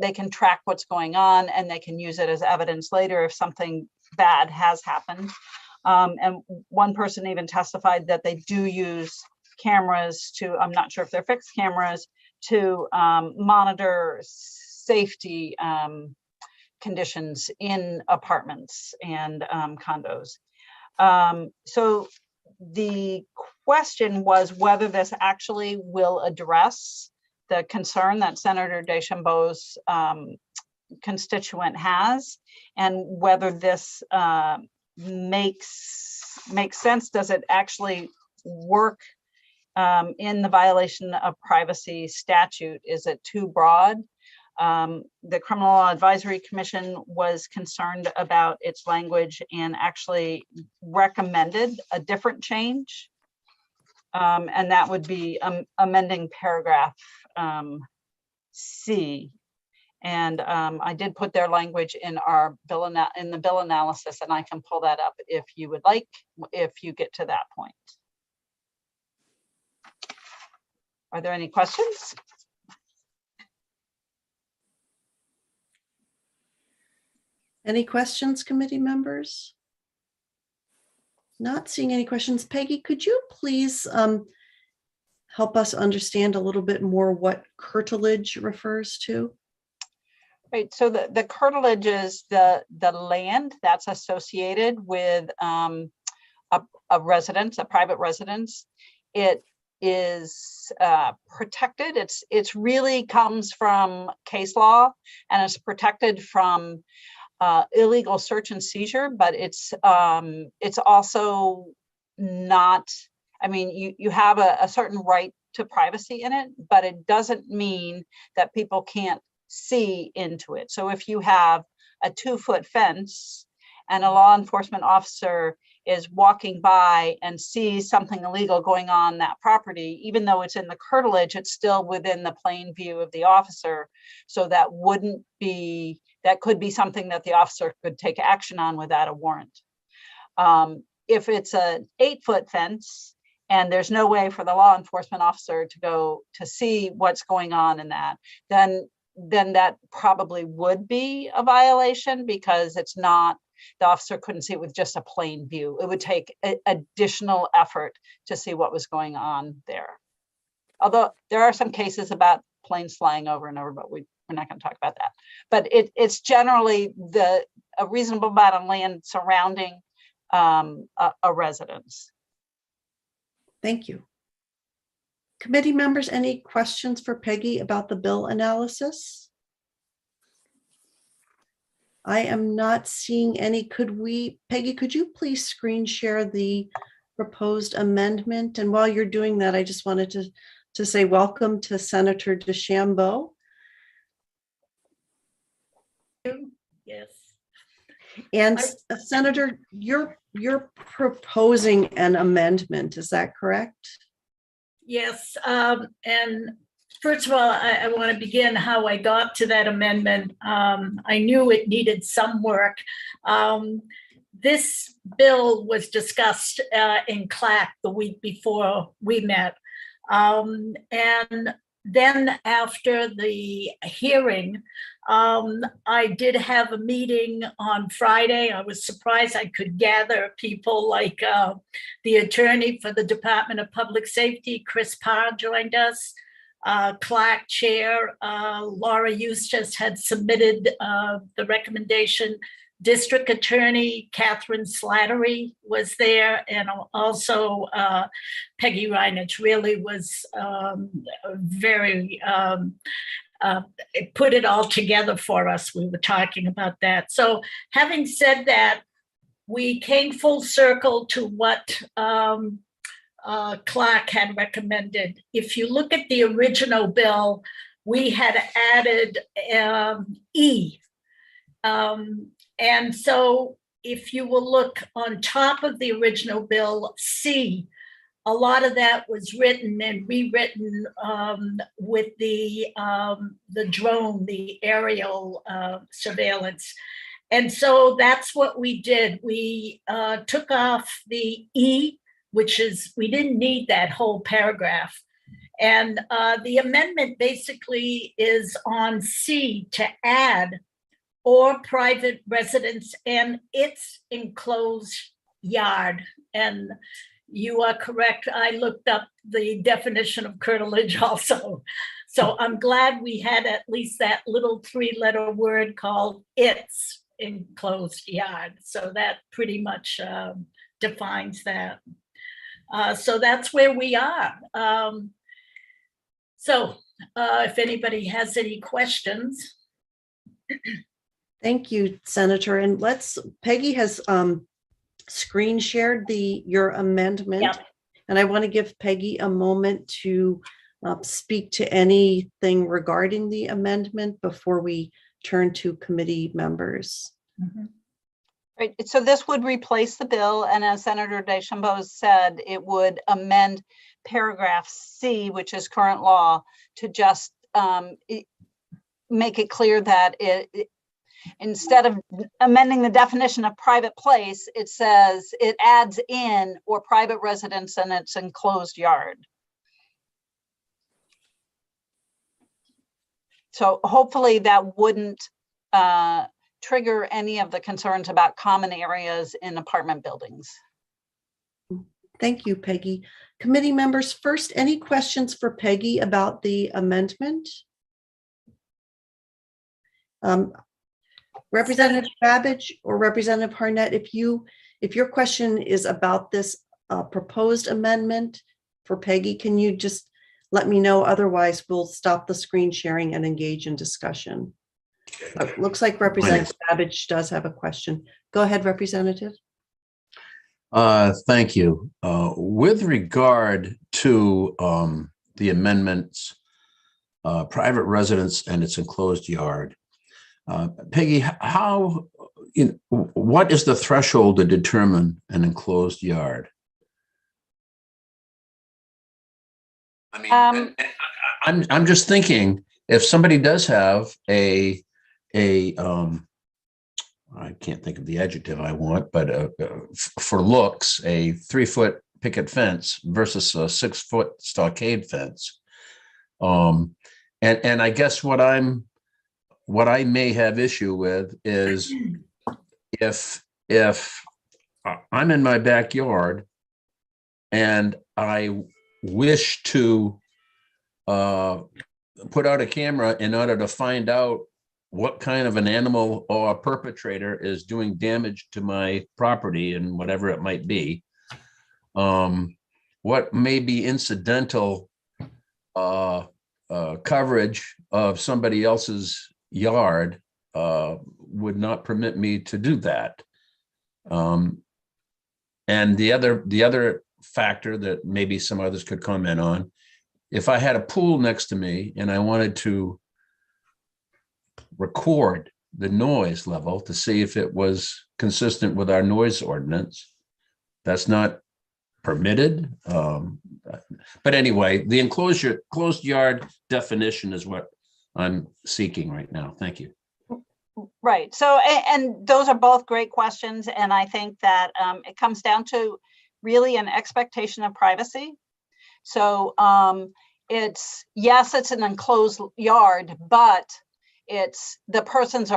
they can track what's going on and they can use it as evidence later if something bad has happened. And one person even testified that they do use cameras to, I'm not sure if they're fixed cameras, to monitor safety conditions in apartments and condos. So the question was whether this actually will address the concern that Senator Deschambault's constituent has, and whether this makes sense. Does it actually work in the violation of privacy statute? Is it too broad? The Criminal Law Advisory Commission was concerned about its language and actually recommended a different change. And that would be amending paragraph C. And I did put their language in our bill in the bill analysis, and I can pull that up if you would like, if you get to that point. Are there any questions? Any questions, committee members? Not seeing any questions. Peggy, could you please help us understand a little bit more what curtilage refers to? Right, so the curtilage is the land that's associated with a residence, a private residence. It is protected. It's really comes from case law, and it's protected from illegal search and seizure, but it's also not, I mean, you have a certain right to privacy in it, but it doesn't mean that people can't see into it. So if you have a 2-foot fence and a law enforcement officer is walking by and sees something illegal going on that property, even though it's in the curtilage, it's still within the plain view of the officer. So that wouldn't be, that could be something that the officer could take action on without a warrant. If it's an 8-foot fence and there's no way for the law enforcement officer to go to see what's going on in that, then that probably would be a violation, because it's not, the officer couldn't see it with just a plain view. It would take additional effort to see what was going on there. Although there are some cases about planes flying over and over, but we're not going to talk about that. But it's generally a reasonable amount of land surrounding a residence. Thank you. Committee members, any questions for Peggy about the bill analysis? I am not seeing any. Peggy, could you please screen share the proposed amendment? And while you're doing that, I just wanted to say welcome to Senator Deschambault. Yes. And Senator, you're proposing an amendment, is that correct? Yes, and first of all, I want to begin how I got to that amendment. I knew it needed some work. This bill was discussed in CLAC the week before we met. And then after the hearing, I did have a meeting on Friday. I was surprised I could gather people like the attorney for the Department of Public Safety, Chris Parr, joined us. CLAC chair, Laura Eustace, had submitted the recommendation. District Attorney Catherine Slattery was there, and also Peggy Reinich really was very, put it all together for us. We were talking about that. So having said that, we came full circle to what Clark had recommended. If you look at the original bill, we had added E. And so if you will look on top of the original bill, C, a lot of that was written and rewritten with the drone, the aerial surveillance. And so that's what we did. We took off the E, which is, we didn't need that whole paragraph. And the amendment basically is on C to add or private residence and its enclosed yard. And you are correct. I looked up the definition of curtilage also. So I'm glad we had at least that little 3-letter word called its enclosed yard. So that pretty much defines that. So that's where we are. If anybody has any questions. Thank you, Senator. And Peggy has screen shared your amendment. Yep. And I want to give Peggy a moment to speak to anything regarding the amendment before we turn to committee members. Right, so this would replace the bill, and as Senator DeChambeau said, it would amend paragraph C, which is current law, to just make it clear that instead of amending the definition of private place, it says it adds in or private residence in its enclosed yard. So hopefully that wouldn't trigger any of the concerns about common areas in apartment buildings. Thank you, Peggy. Committee members, first, any questions for Peggy about the amendment? Representative Babbage or Representative Harnett, if your question is about this proposed amendment for Peggy, can you just let me know? Otherwise, we'll stop the screen sharing and engage in discussion. Looks like Representative Babbage does have a question. Go ahead, Representative. Thank you. With regard to the amendments, private residence and its enclosed yard, Peggy, what is the threshold to determine an enclosed yard? I mean, I'm just thinking if somebody does have I can't think of the adjective I want, but for looks, a 3-foot picket fence versus a 6-foot stockade fence. And I guess what I may have issue with is if I'm in my backyard and I wish to put out a camera in order to find out what kind of an animal or a perpetrator is doing damage to my property and whatever it might be, what may be incidental coverage of somebody else's yard would not permit me to do that. And the other factor that maybe some others could comment on, if I had a pool next to me and I wanted to record the noise level to see if it was consistent with our noise ordinance, that's not permitted. But anyway, the closed yard definition is what I'm seeking right now. Thank you. Right. So, and those are both great questions. And I think that it comes down to really an expectation of privacy. So yes, it's an enclosed yard, but it's the persons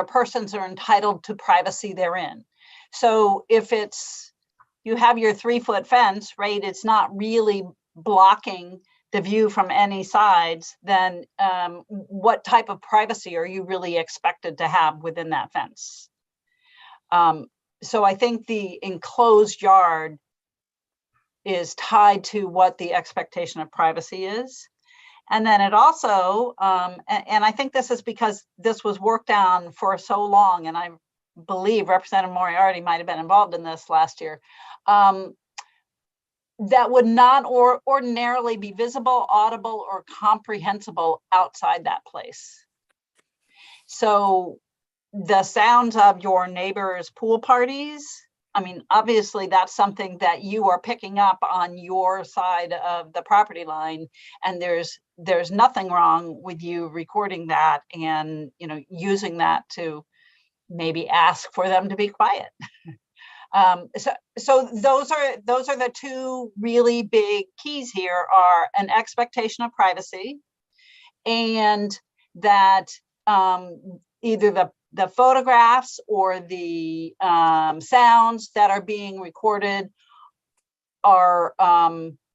are entitled to privacy therein. So if you have your 3-foot fence, right, it's not really blocking the view from any sides, then what type of privacy are you really expected to have within that fence? So I think the enclosed yard is tied to what the expectation of privacy is. And then it also, and I think this is because this was worked on for so long, and I believe Representative Moriarty might have been involved in this last year, that would not ordinarily be visible, audible, or comprehensible outside that place. So the sounds of your neighbor's pool parties, I mean, obviously that's something that you are picking up on your side of the property line, and there's nothing wrong with you recording that and, you know, using that to maybe ask for them to be quiet. So those are the two really big keys here, are an expectation of privacy, and that either the photographs or the sounds that are being recorded are,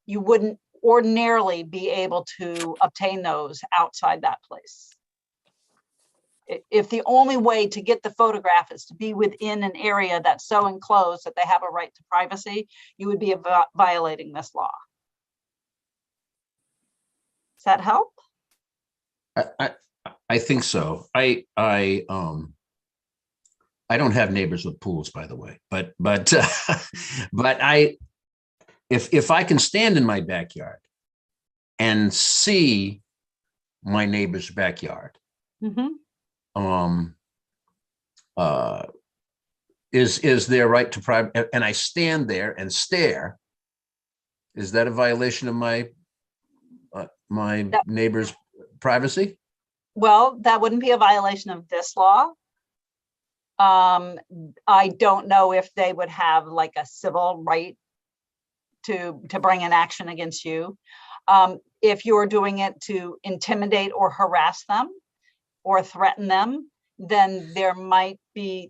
you wouldn't ordinarily be able to obtain those outside that place. If the only way to get the photograph is to be within an area that's so enclosed that they have a right to privacy, you would be violating this law. Does that help? I think so. I don't have neighbors with pools, by the way, but but if I can stand in my backyard and see my neighbor's backyard, is their right to private, and I stand there and stare, is that a violation of my my neighbor's privacy? Well, that wouldn't be a violation of this law. I don't know if they would have like a civil right to bring an action against you. If you're doing it to intimidate or harass them or threaten them, then that might be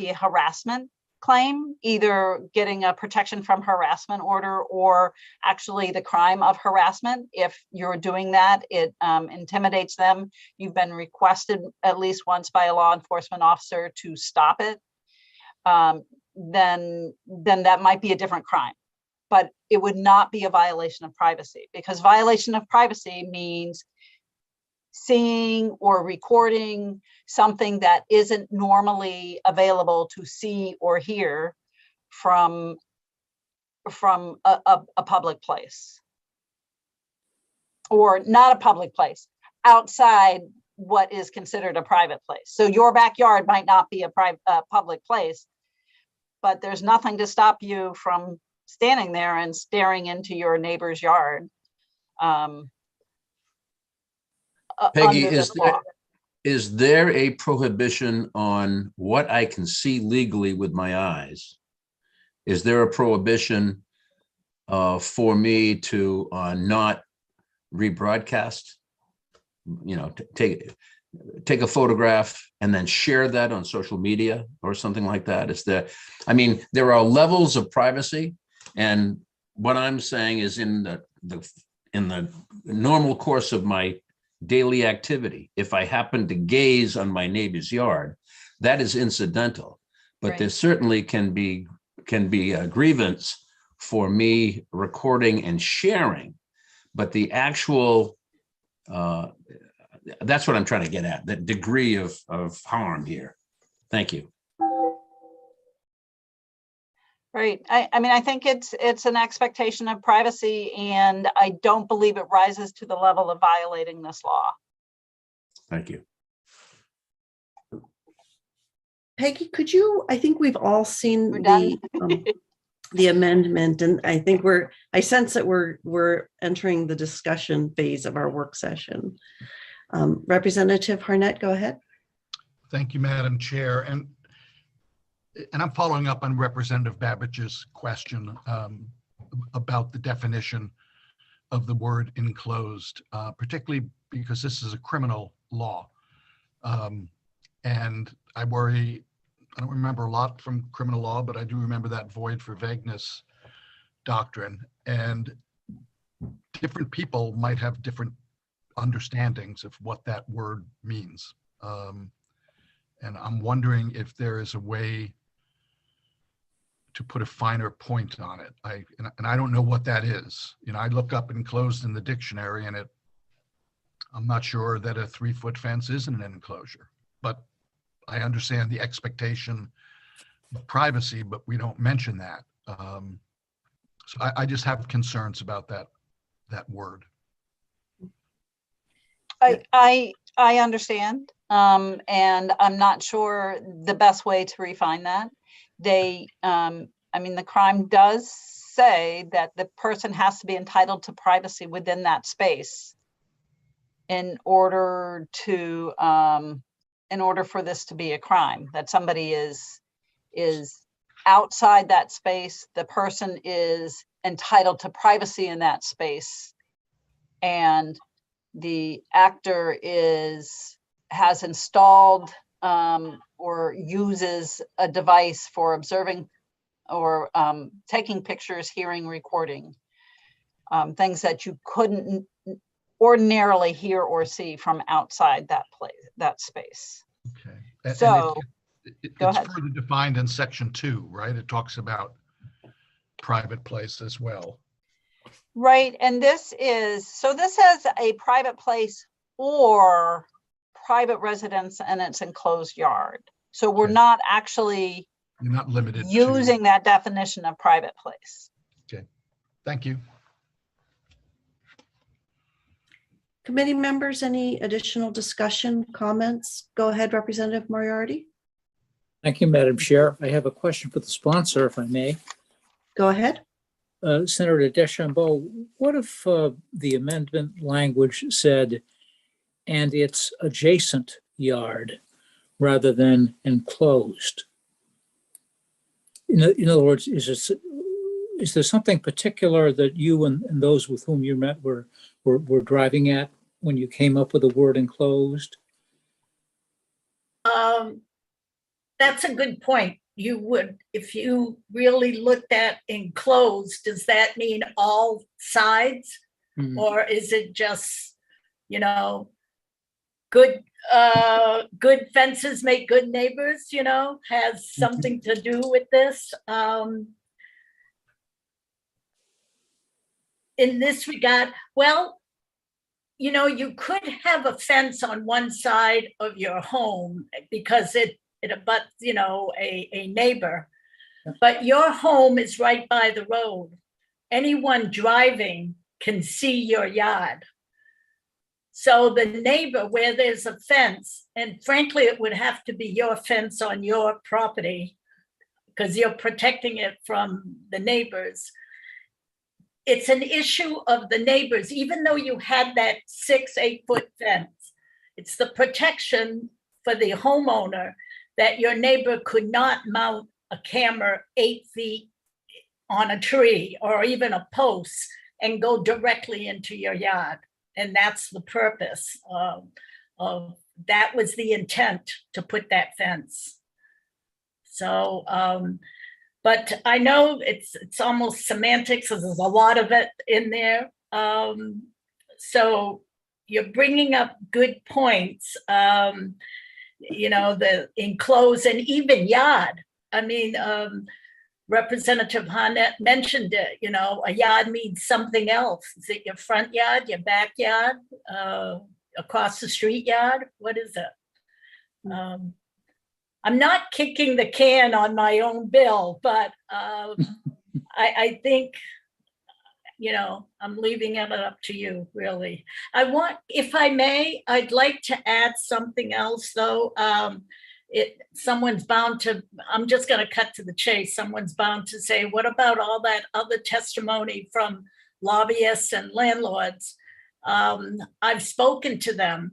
a harassment claim, either getting a protection from harassment order or actually the crime of harassment. If you're doing that, it intimidates them. You've been requested at least once by a law enforcement officer to stop it. Then that might be a different crime, but it would not be a violation of privacy, because violation of privacy means seeing or recording something that isn't normally available to see or hear from a public place, or not a public place, outside what is considered a private place. So your backyard might not be a public place, but there's nothing to stop you from standing there and staring into your neighbor's yard. Peggy, is there a prohibition on what I can see legally with my eyes? Is there a prohibition for me to not rebroadcast? You know, take a photograph and then share that on social media or something like that? Is there? I mean, there are levels of privacy, and what I'm saying is in the normal course of my daily activity, if I happen to gaze on my neighbor's yard, that is incidental, but Right. there certainly can be a grievance for me recording and sharing, but the actual that's what I'm trying to get at, that degree of harm here. Thank you. Right. I mean, I think it's an expectation of privacy, and I don't believe it rises to the level of violating this law. Thank you. Peggy, could you, I think we've all seen We're done? the amendment, and I think I sense that we're entering the discussion phase of our work session. Representative Harnett, go ahead. Thank you, Madam Chair. And I'm following up on Representative Babbage's question about the definition of the word enclosed, particularly because this is a criminal law. And I worry, I don't remember a lot from criminal law, but I do remember that void for vagueness doctrine. And different people might have different understandings of what that word means. And I'm wondering if there is a way to put a finer point on it. And I don't know what that is. You know, I look up enclosed in the dictionary, and I'm not sure that a 3-foot fence isn't an enclosure, but I understand the expectation of privacy, but we don't mention that. So I just have concerns about that word. I understand, and I'm not sure the best way to refine that. I mean, the crime does say that the person has to be entitled to privacy within that space in order for this to be a crime, that somebody is outside that space, the person is entitled to privacy in that space, and the actor has installed or uses a device for observing or taking pictures, hearing, recording, things that you couldn't ordinarily hear or see from outside that place, that space. Okay. And So, go it's ahead. further defined in section 2, right? It talks about private place as well. Right, and this has a private place or private residence and its enclosed yard. So we're Okay. not actually You're not limited using that definition of private place. Okay, thank you. Committee members, any additional discussion, comments? Go ahead, Representative Moriarty. Thank you, Madam Chair. I have a question for the sponsor, if I may. Go ahead. Senator Deschambault, what if the amendment language said, and its adjacent yard rather than enclosed? In other words, is there something particular that you and those with whom you met were driving at when you came up with the word enclosed? That's a good point. You would, if you really looked at enclosed, does that mean all sides? Or is it just, you know, good fences make good neighbors, you know, has something to do with this? In this regard, well, you know, you could have a fence on one side of your home because it abuts, you know, a neighbor, but your home is right by the road. Anyone driving can see your yard. So the neighbor, where there's a fence, and frankly, it would have to be your fence on your property because you're protecting it from the neighbors. It's an issue of the neighbors, even though you had that 6-8 foot fence, it's the protection for the homeowner that your neighbor could not mount a camera 8 feet on a tree or even a post and go directly into your yard. And that's the purpose of that was the intent to put that fence. So, but I know it's almost semantics, because there's a lot of it in there. So you're bringing up good points. You know, the enclosed and even yard. I mean, Representative Harnett mentioned it, you know, a yard means something else. Is it your front yard, your backyard, across the street yard? What is it? I'm not kicking the can on my own bill, but I think, you know, I'm leaving it up to you, really. If I may, I'd like to add something else, though. Someone's bound to, I'm just going to cut to the chase. Someone's bound to say, what about all that other testimony from lobbyists and landlords? I've spoken to them.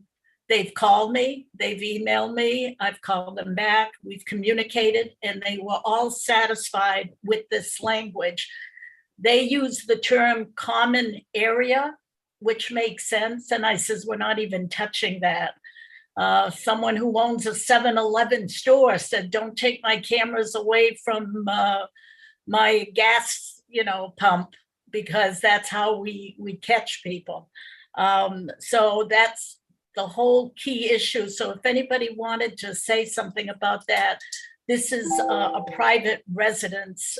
They've called me, they've emailed me, I've called them back, we've communicated, and they were all satisfied with this language. They use the term common area, which makes sense. And I says, we're not even touching that. Someone who owns a 7-Eleven store said, don't take my cameras away from my gas, you know, pump, because that's how we catch people. So that's the whole key issue. So if anybody wanted to say something about that, this is a private residence.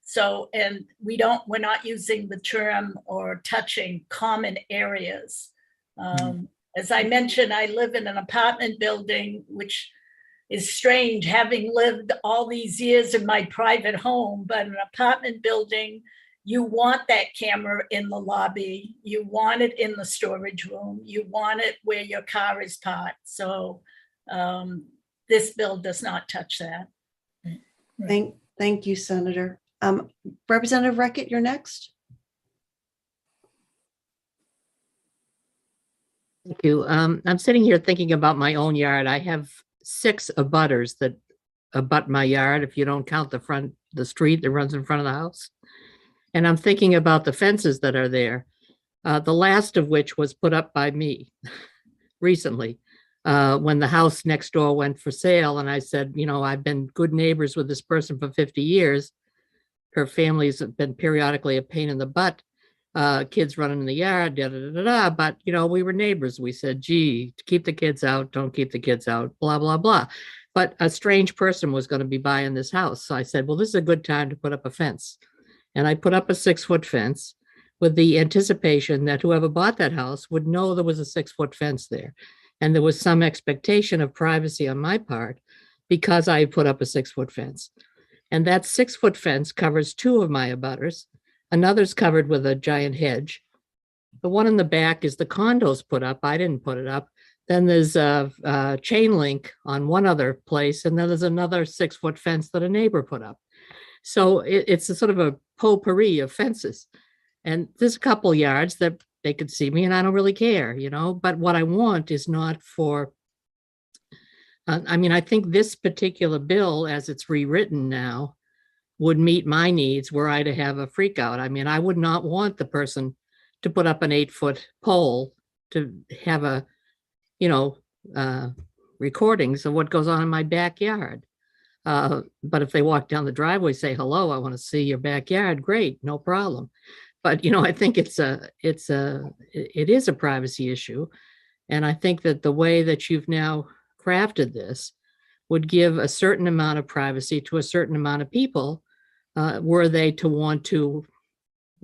So, and we're not using the term or touching common areas. As I mentioned, I live in an apartment building, which is strange, having lived all these years in my private home, but an apartment building, you want that camera in the lobby, you want it in the storage room, you want it where your car is parked. So this bill does not touch that. Thank you, Senator. Representative Reckitt, you're next. Thank you. I'm sitting here thinking about my own yard. I have 6 abutters that abut my yard, if you don't count the street that runs in front of the house. And I'm thinking about the fences that are there, the last of which was put up by me recently. when the house next door went for sale. And I said, you know, I've been good neighbors with this person for 50 years. Her family's been periodically a pain in the butt. Kids running in the yard, da, da, da, da, da. But, you know, we were neighbors. We said, gee, keep the kids out, don't keep the kids out, blah, blah, blah. But a strange person was going to be buying this house. So I said, well, this is a good time to put up a fence. And I put up a 6-foot fence with the anticipation that whoever bought that house would know there was a 6-foot fence there. And there was some expectation of privacy on my part because I put up a 6-foot fence. And that 6-foot fence covers 2 of my abutters. Another's covered with a giant hedge. The one in the back is the condos put up. I didn't put it up. Then there's a chain link on one other place. And then there's another 6-foot fence that a neighbor put up. So it's a sort of a potpourri of fences. And there's a couple yards that they could see me and I don't really care, you know, but what I want is not for, I mean, I think this particular bill as it's rewritten now would meet my needs were I to have a freak out. I mean, I would not want the person to put up an 8-foot pole to have a, you know, recordings of what goes on in my backyard. But if they walk down the driveway, say, hello, I want to see your backyard. Great, no problem. But, you know, I think it is a privacy issue. And I think that the way that you've now crafted this would give a certain amount of privacy to a certain amount of people, were they to want to,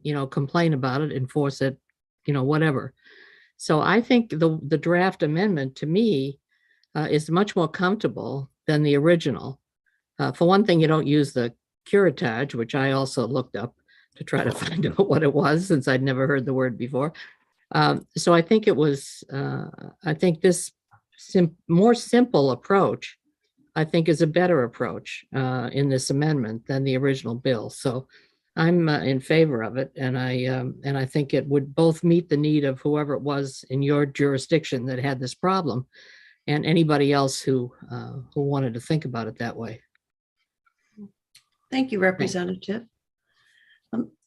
you know, complain about it, enforce it, you know, whatever. So I think the draft amendment to me is much more comfortable than the original. For one thing, you don't use the curettage, which I also looked up to try to find out what it was, since I'd never heard the word before. So I think it was, I think this more simple approach, I think is a better approach in this amendment than the original bill. So I'm in favor of it. And I think it would both meet the need of whoever it was in your jurisdiction that had this problem and anybody else who wanted to think about it that way. Thank you, Representative.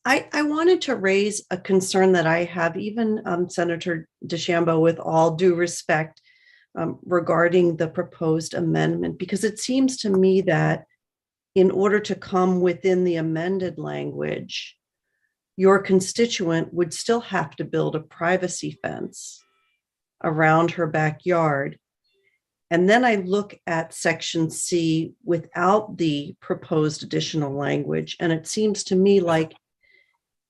I wanted to raise a concern that I have, even Senator DeChambeau, with all due respect, regarding the proposed amendment, because it seems to me that in order to come within the amended language, your constituent would still have to build a privacy fence around her backyard. And then I look at section C without the proposed additional language, and it seems to me like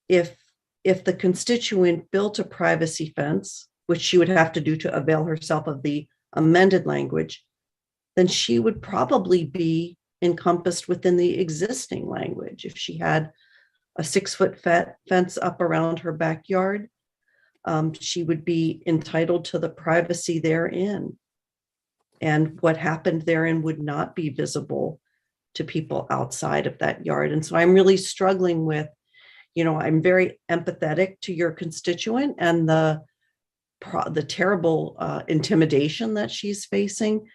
if the constituent built a privacy fence, which she would have to do to avail herself of the amended language, then she would probably be encompassed within the existing language. If she had a 6-foot fence up around her backyard, she would be entitled to the privacy therein. And what happened therein would not be visible to people outside of that yard. And so I'm really struggling with, you know, I'm very empathetic to your constituent and the terrible intimidation that she's facing.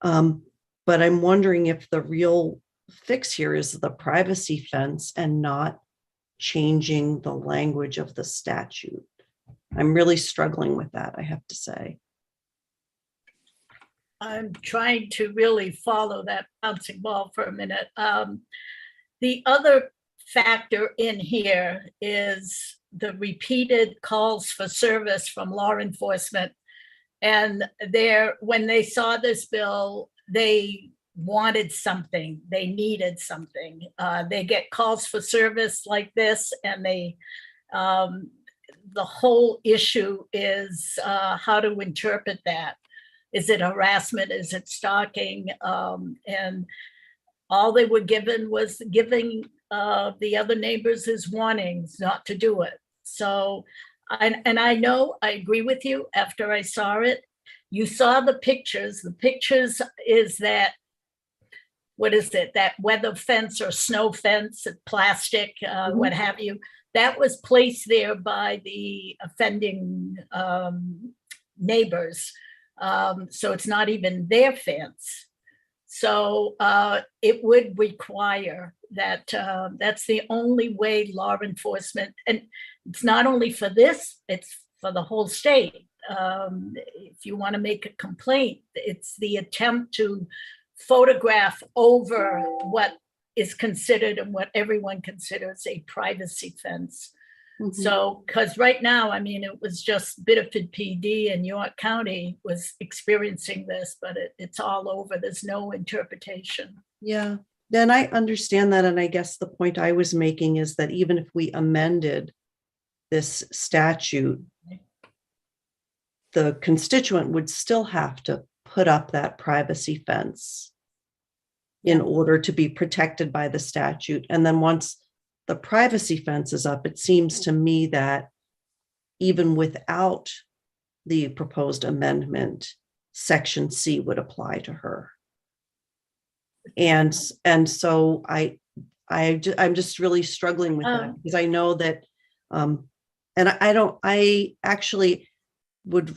But I'm wondering if the real fix here is the privacy fence and not changing the language of the statute. I'm really struggling with that, I have to say. I'm trying to really follow that bouncing ball for a minute. The other factor in here is the repeated calls for service from law enforcement. And when they saw this bill, they wanted something, they needed something. They get calls for service like this, and the whole issue is how to interpret that. Is it harassment? Is it stalking? And all they were given was giving the other neighbors as warnings not to do it. So, and I know, I agree with you after I saw it. You saw the pictures. The pictures is that, what is it? That weather fence or snow fence, plastic, what have you. That was placed there by the offending neighbors. So it's not even their fence. So it would require that, that's the only way law enforcement, and it's not only for this, it's for the whole state. if you want to make a complaint, it's the attempt to photograph over what is considered and what everyone considers a privacy fence. So, because right now, I mean, it was just Biddeford PD and York County was experiencing this, but it's all over. There's no interpretation. Yeah, then I understand that. And I guess the point I was making is that even if we amended this statute, the constituent would still have to put up that privacy fence in order to be protected by the statute. And then once the privacy fence is up, it seems to me that even without the proposed amendment, Section C would apply to her. And so I'm just really struggling with that, because I know that, and I actually would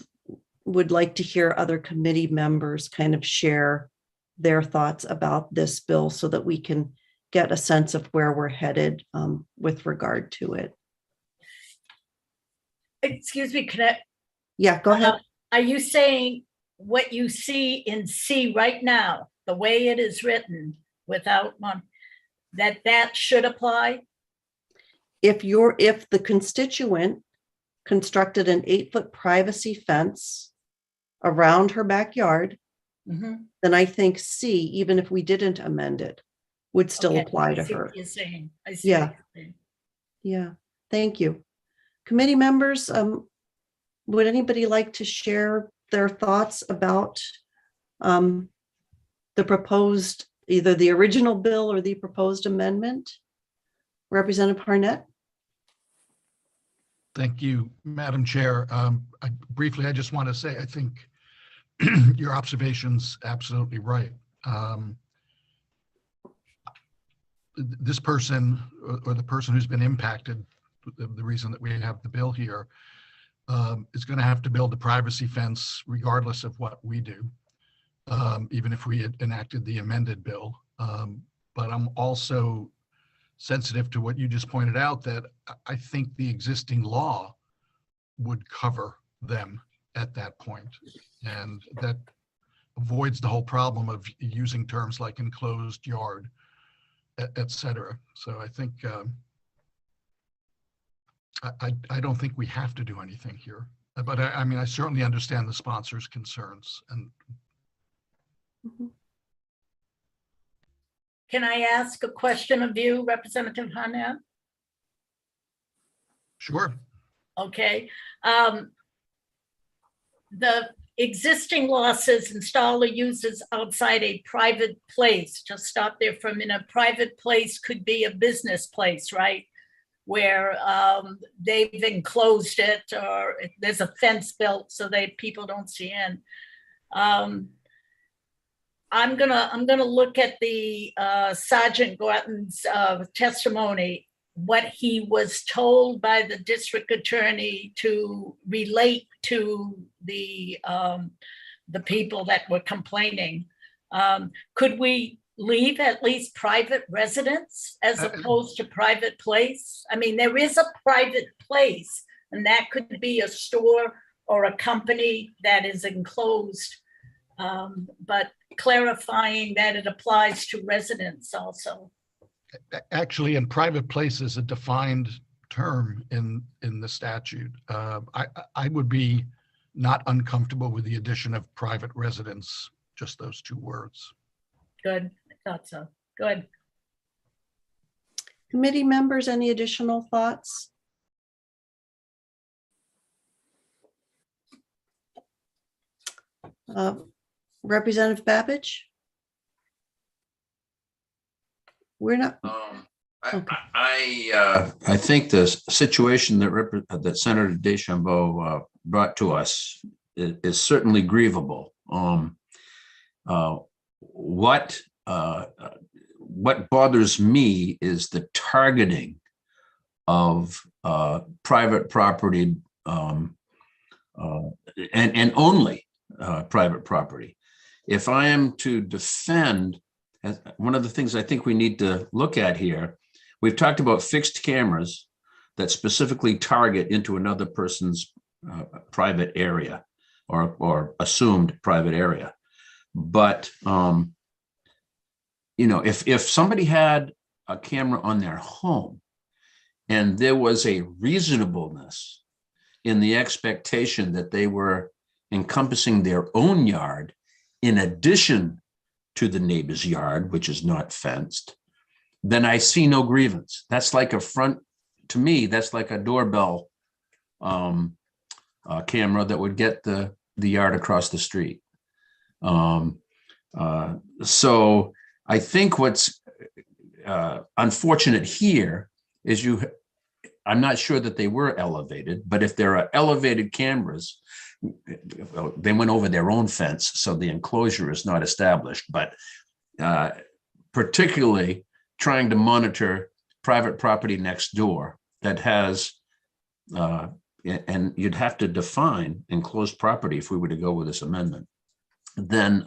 like to hear other committee members kind of share their thoughts about this bill so that we can get a sense of where we're headed with regard to it. Excuse me, can I? Yeah, go ahead. Are you saying what you see in C right now, the way it is written without one, that should apply? If the constituent constructed an 8-foot privacy fence around her backyard, then I think C, even if we didn't amend it, would still apply to her. You're saying. I see Yeah. what you're saying. Yeah, thank you. Committee members, would anybody like to share their thoughts about the proposed, either the original bill or the proposed amendment? Representative Harnett? Thank you, Madam Chair. Briefly, I just want to say, I think your observation's absolutely right. This person or the person who's been impacted, the reason that we have the bill here, is going to have to build a privacy fence regardless of what we do, even if we had enacted the amended bill. But I'm also sensitive to what you just pointed out, that I think the existing law would cover them at that point. And that avoids the whole problem of using terms like enclosed yard, et cetera. So I think, I don't think we have to do anything here. But I mean, I certainly understand the sponsor's concerns. And Can I ask a question of you, Representative Harnett? sure. Okay. The existing law says installer uses outside a private place. Just stop there for a minute. A private place could be a business place, right? Where they've enclosed it, or there's a fence built so that people don't see in. I'm gonna look at the Sergeant Gorton's testimony, what he was told by the district attorney to relate to the people that were complaining. Could we leave at least private residence as opposed to private place? I mean, there is a private place, and that could be a store or a company that is enclosed, but clarifying that it applies to residents also. Actually, in private place is a defined term in the statute. I would be not uncomfortable with the addition of private residence, just those two words. Good, I thought so. Good. Committee members, any additional thoughts? Representative Babbage? We're not. I think the situation that Senator DeChambeau brought to us is certainly grievable. What bothers me is the targeting of private property and only private property. If I am to defend, one of the things I think we need to look at here, we've talked about fixed cameras that specifically target into another person's private area or assumed private area. But, if somebody had a camera on their home and there was a reasonableness in the expectation that they were encompassing their own yard in addition to the neighbor's yard, which is not fenced, then I see no grievance. That's like to me, that's like a doorbell camera that would get the yard across the street. So I think what's unfortunate here is I'm not sure that they were elevated, but if there are elevated cameras, they went over their own fence, so the enclosure is not established. But particularly trying to monitor private property next door that has, and you'd have to define enclosed property if we were to go with this amendment, then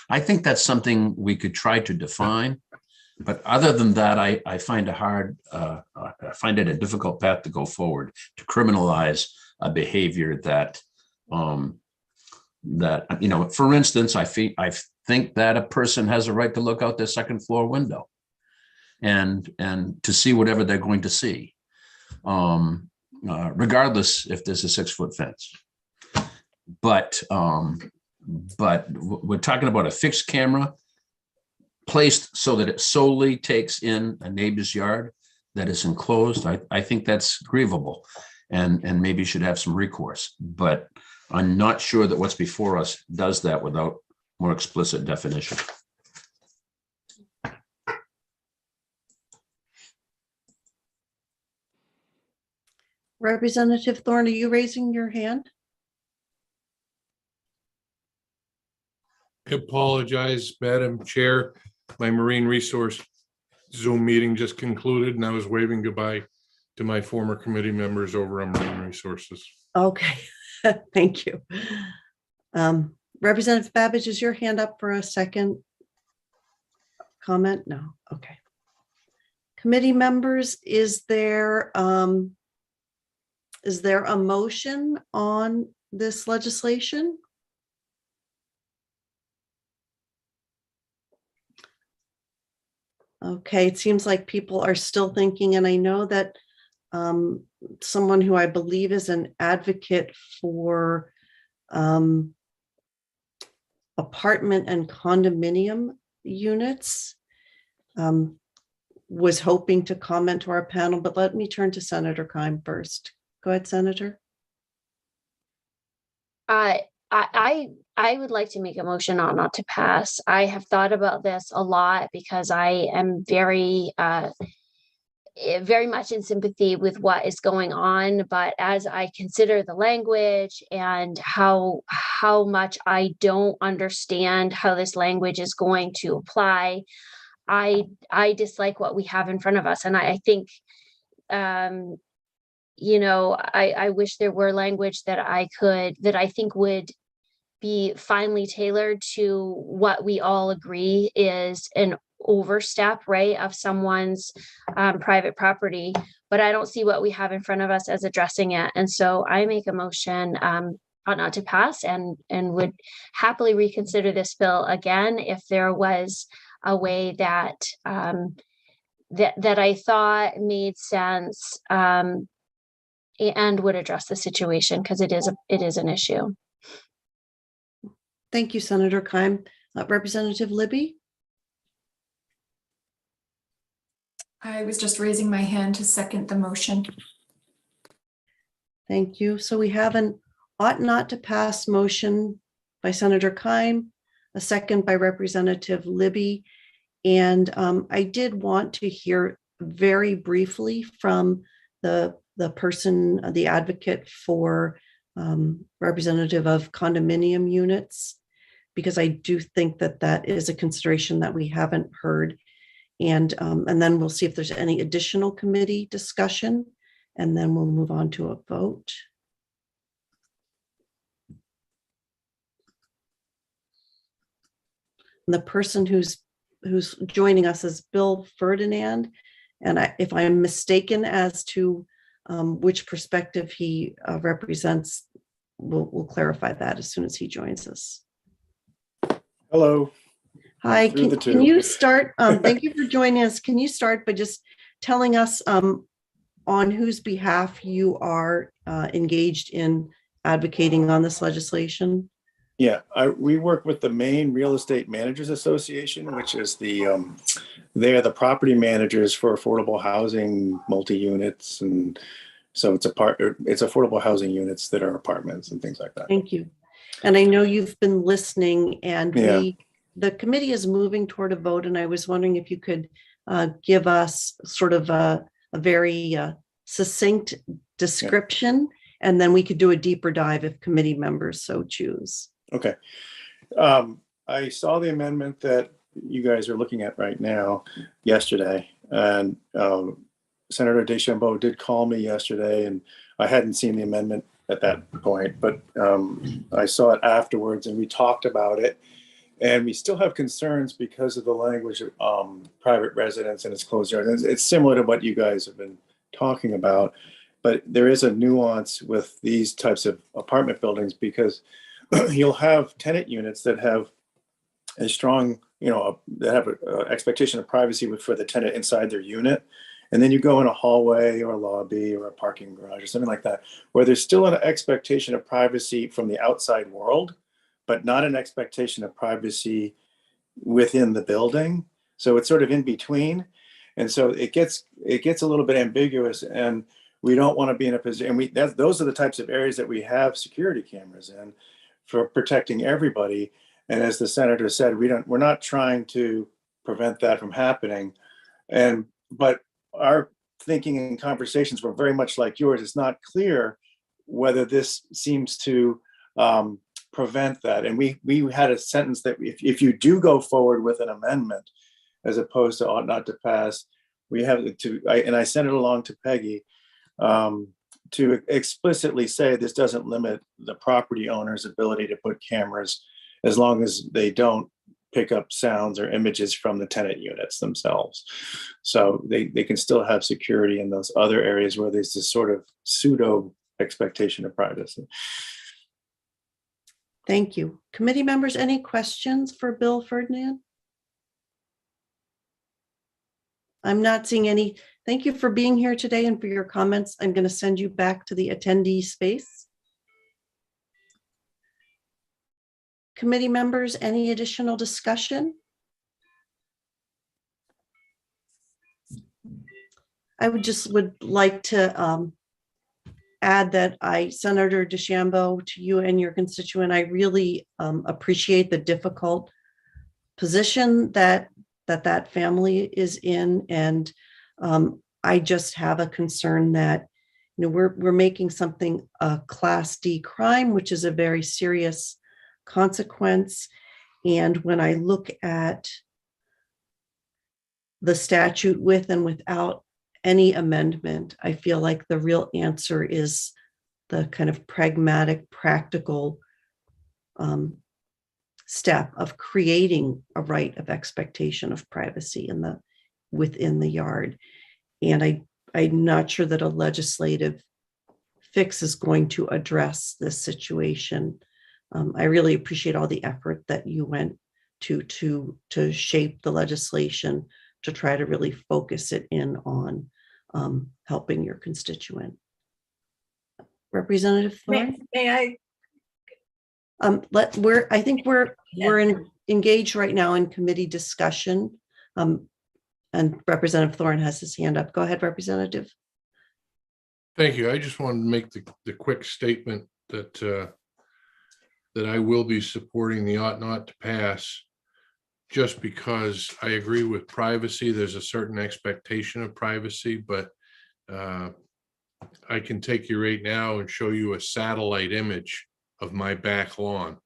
I think that's something we could try to define. But other than that, I find I find it a difficult path to go forward to criminalize a behavior that, for instance, I think that a person has a right to look out their second floor window and to see whatever they're going to see, regardless if there's a 6-foot fence. But we're talking about a fixed camera placed so that it solely takes in a neighbor's yard that is enclosed. I think that's grievable and maybe should have some recourse, but I'm not sure that what's before us does that without more explicit definition. Representative Thorne, are you raising your hand? I apologize, Madam Chair. My Marine Resource Zoom meeting just concluded and I was waving goodbye to my former committee members over on Marine Resources. Okay, thank you. Representative Babbage, is your hand up for a second comment? No, okay. Committee members, is there a motion on this legislation? Okay, it seems like people are still thinking, and I know that someone who I believe is an advocate for apartment and condominium units was hoping to comment to our panel, but let me turn to Senator Keim first. Go ahead, Senator. I would like to make a motion on not to pass. I have thought about this a lot because I am very much in sympathy with what is going on. But as I consider the language and how much I don't understand how this language is going to apply, I dislike what we have in front of us. And I think, I wish there were language that I think would be finely tailored to what we all agree is an overstep, right, of someone's private property. But I don't see what we have in front of us as addressing it. And so I make a motion not to pass and would happily reconsider this bill again if there was a way that that I thought made sense and would address the situation, because it is an issue. Thank you, Senator Keim. Representative Libby? I was just raising my hand to second the motion. Thank you. So we have an ought not to pass motion by Senator Keim, a second by Representative Libby. And I did want to hear very briefly from the person, the advocate for representative of condominium units, because I do think that that is a consideration that we haven't heard. And then we'll see if there's any additional committee discussion, and then we'll move on to a vote. And the person who's joining us is Bill Ferdinand, and if I'm mistaken as to which perspective he represents, we'll clarify that as soon as he joins us. Hello. Hi, Through the can tube. you start? Thank you for joining us. Can you start by just telling us on whose behalf you are engaged in advocating on this legislation? Yeah, we work with the Maine Real Estate Managers Association, which is they are the property managers for affordable housing, multi-units, and so it's affordable housing units that are apartments and things like that. Thank you. And I know you've been listening, and Yeah. the committee is moving toward a vote, and I was wondering if you could give us sort of a very succinct description, and then we could do a deeper dive if committee members so choose. Okay. I saw the amendment that you guys are looking at right now yesterday, and Senator DeChambeau did call me yesterday, and I hadn't seen the amendment at that point, but I saw it afterwards, and we talked about it. And we still have concerns because of the language of private residence and its closed yards. It's similar to what you guys have been talking about, but there is a nuance with these types of apartment buildings because you'll have tenant units that have a strong, that have an expectation of privacy for the tenant inside their unit. And then you go in a hallway or a lobby or a parking garage or something like that, where there's still an expectation of privacy from the outside world, but not an expectation of privacy within the building. So it's sort of in between. And so it gets a little bit ambiguous, and we don't want to be in a position, and those are the types of areas that we have security cameras in for protecting everybody. And as the senator said, we're not trying to prevent that from happening. But our thinking and conversations were very much like yours. It's not clear whether this seems to prevent that. And we had a sentence that if you do go forward with an amendment, as opposed to ought not to pass, we have to, and I sent it along to Peggy, to explicitly say this doesn't limit the property owner's ability to put cameras as long as they don't pick up sounds or images from the tenant units themselves. So they can still have security in those other areas where there's this sort of pseudo expectation of privacy. Thank you. Committee members, any questions for Bill Ferdinand? I'm not seeing any. Thank you for being here today and for your comments. I'm going to send you back to the attendee space. Committee members, any additional discussion? I would like to add that Senator DeChambeau, to you and your constituent, I really appreciate the difficult position that family is in, and I just have a concern that we're making something a Class D crime, which is a very serious consequence. And when I look at the statute with and without any amendment, I feel like the real answer is the kind of pragmatic, practical step of creating a right of expectation of privacy within the yard. And I'm not sure that a legislative fix is going to address this situation. I really appreciate all the effort that you went to shape the legislation to try to really focus it in on helping your constituent. Representative Thorne? May I? I think we're engaged right now in committee discussion. And Representative Thorne has his hand up. Go ahead, Representative. Thank you. I just wanted to make the quick statement that I will be supporting the ought not to pass, just because I agree with privacy. There's a certain expectation of privacy, but I can take you right now and show you a satellite image of my back lawn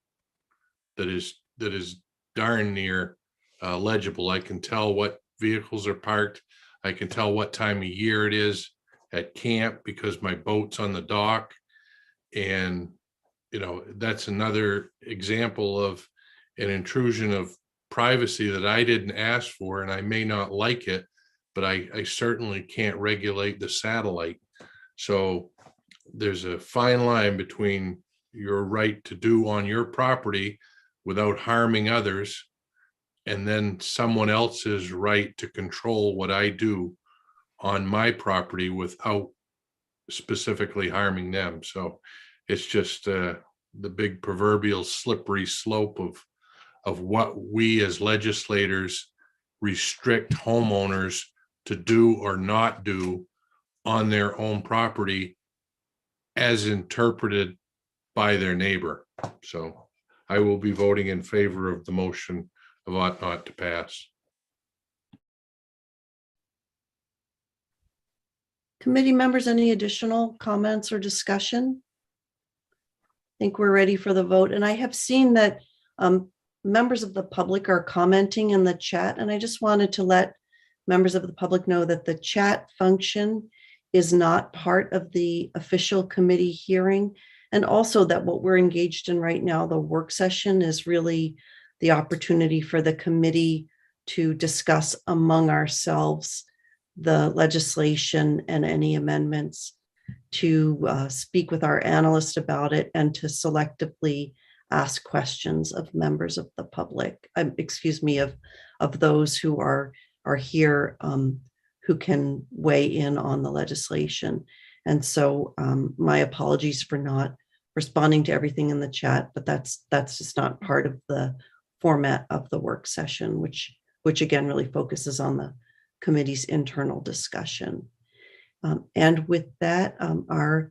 that is darn near legible. I can tell what vehicles are parked. I can tell what time of year it is at camp because my boat's on the dock. And that's another example of an intrusion of privacy that I didn't ask for, and I may not like it, but I certainly can't regulate the satellite. So there's a fine line between your right to do on your property without harming others, and then someone else's right to control what I do on my property without specifically harming them. So it's just the big proverbial slippery slope of what we as legislators restrict homeowners to do or not do on their own property as interpreted by their neighbor. So I will be voting in favor of the motion of ought not to pass. Committee members, any additional comments or discussion? I think we're ready for the vote. And I have seen that members of the public are commenting in the chat. And I just wanted to let members of the public know that the chat function is not part of the official committee hearing. And also that what we're engaged in right now, the work session, is really the opportunity for the committee to discuss among ourselves the legislation and any amendments, to speak with our analyst about it, and to selectively ask questions of members of the public, excuse me, of those who are here, who can weigh in on the legislation. And so my apologies for not responding to everything in the chat, but that's just not part of the format of the work session, which again really focuses on the committee's internal discussion. And with that, our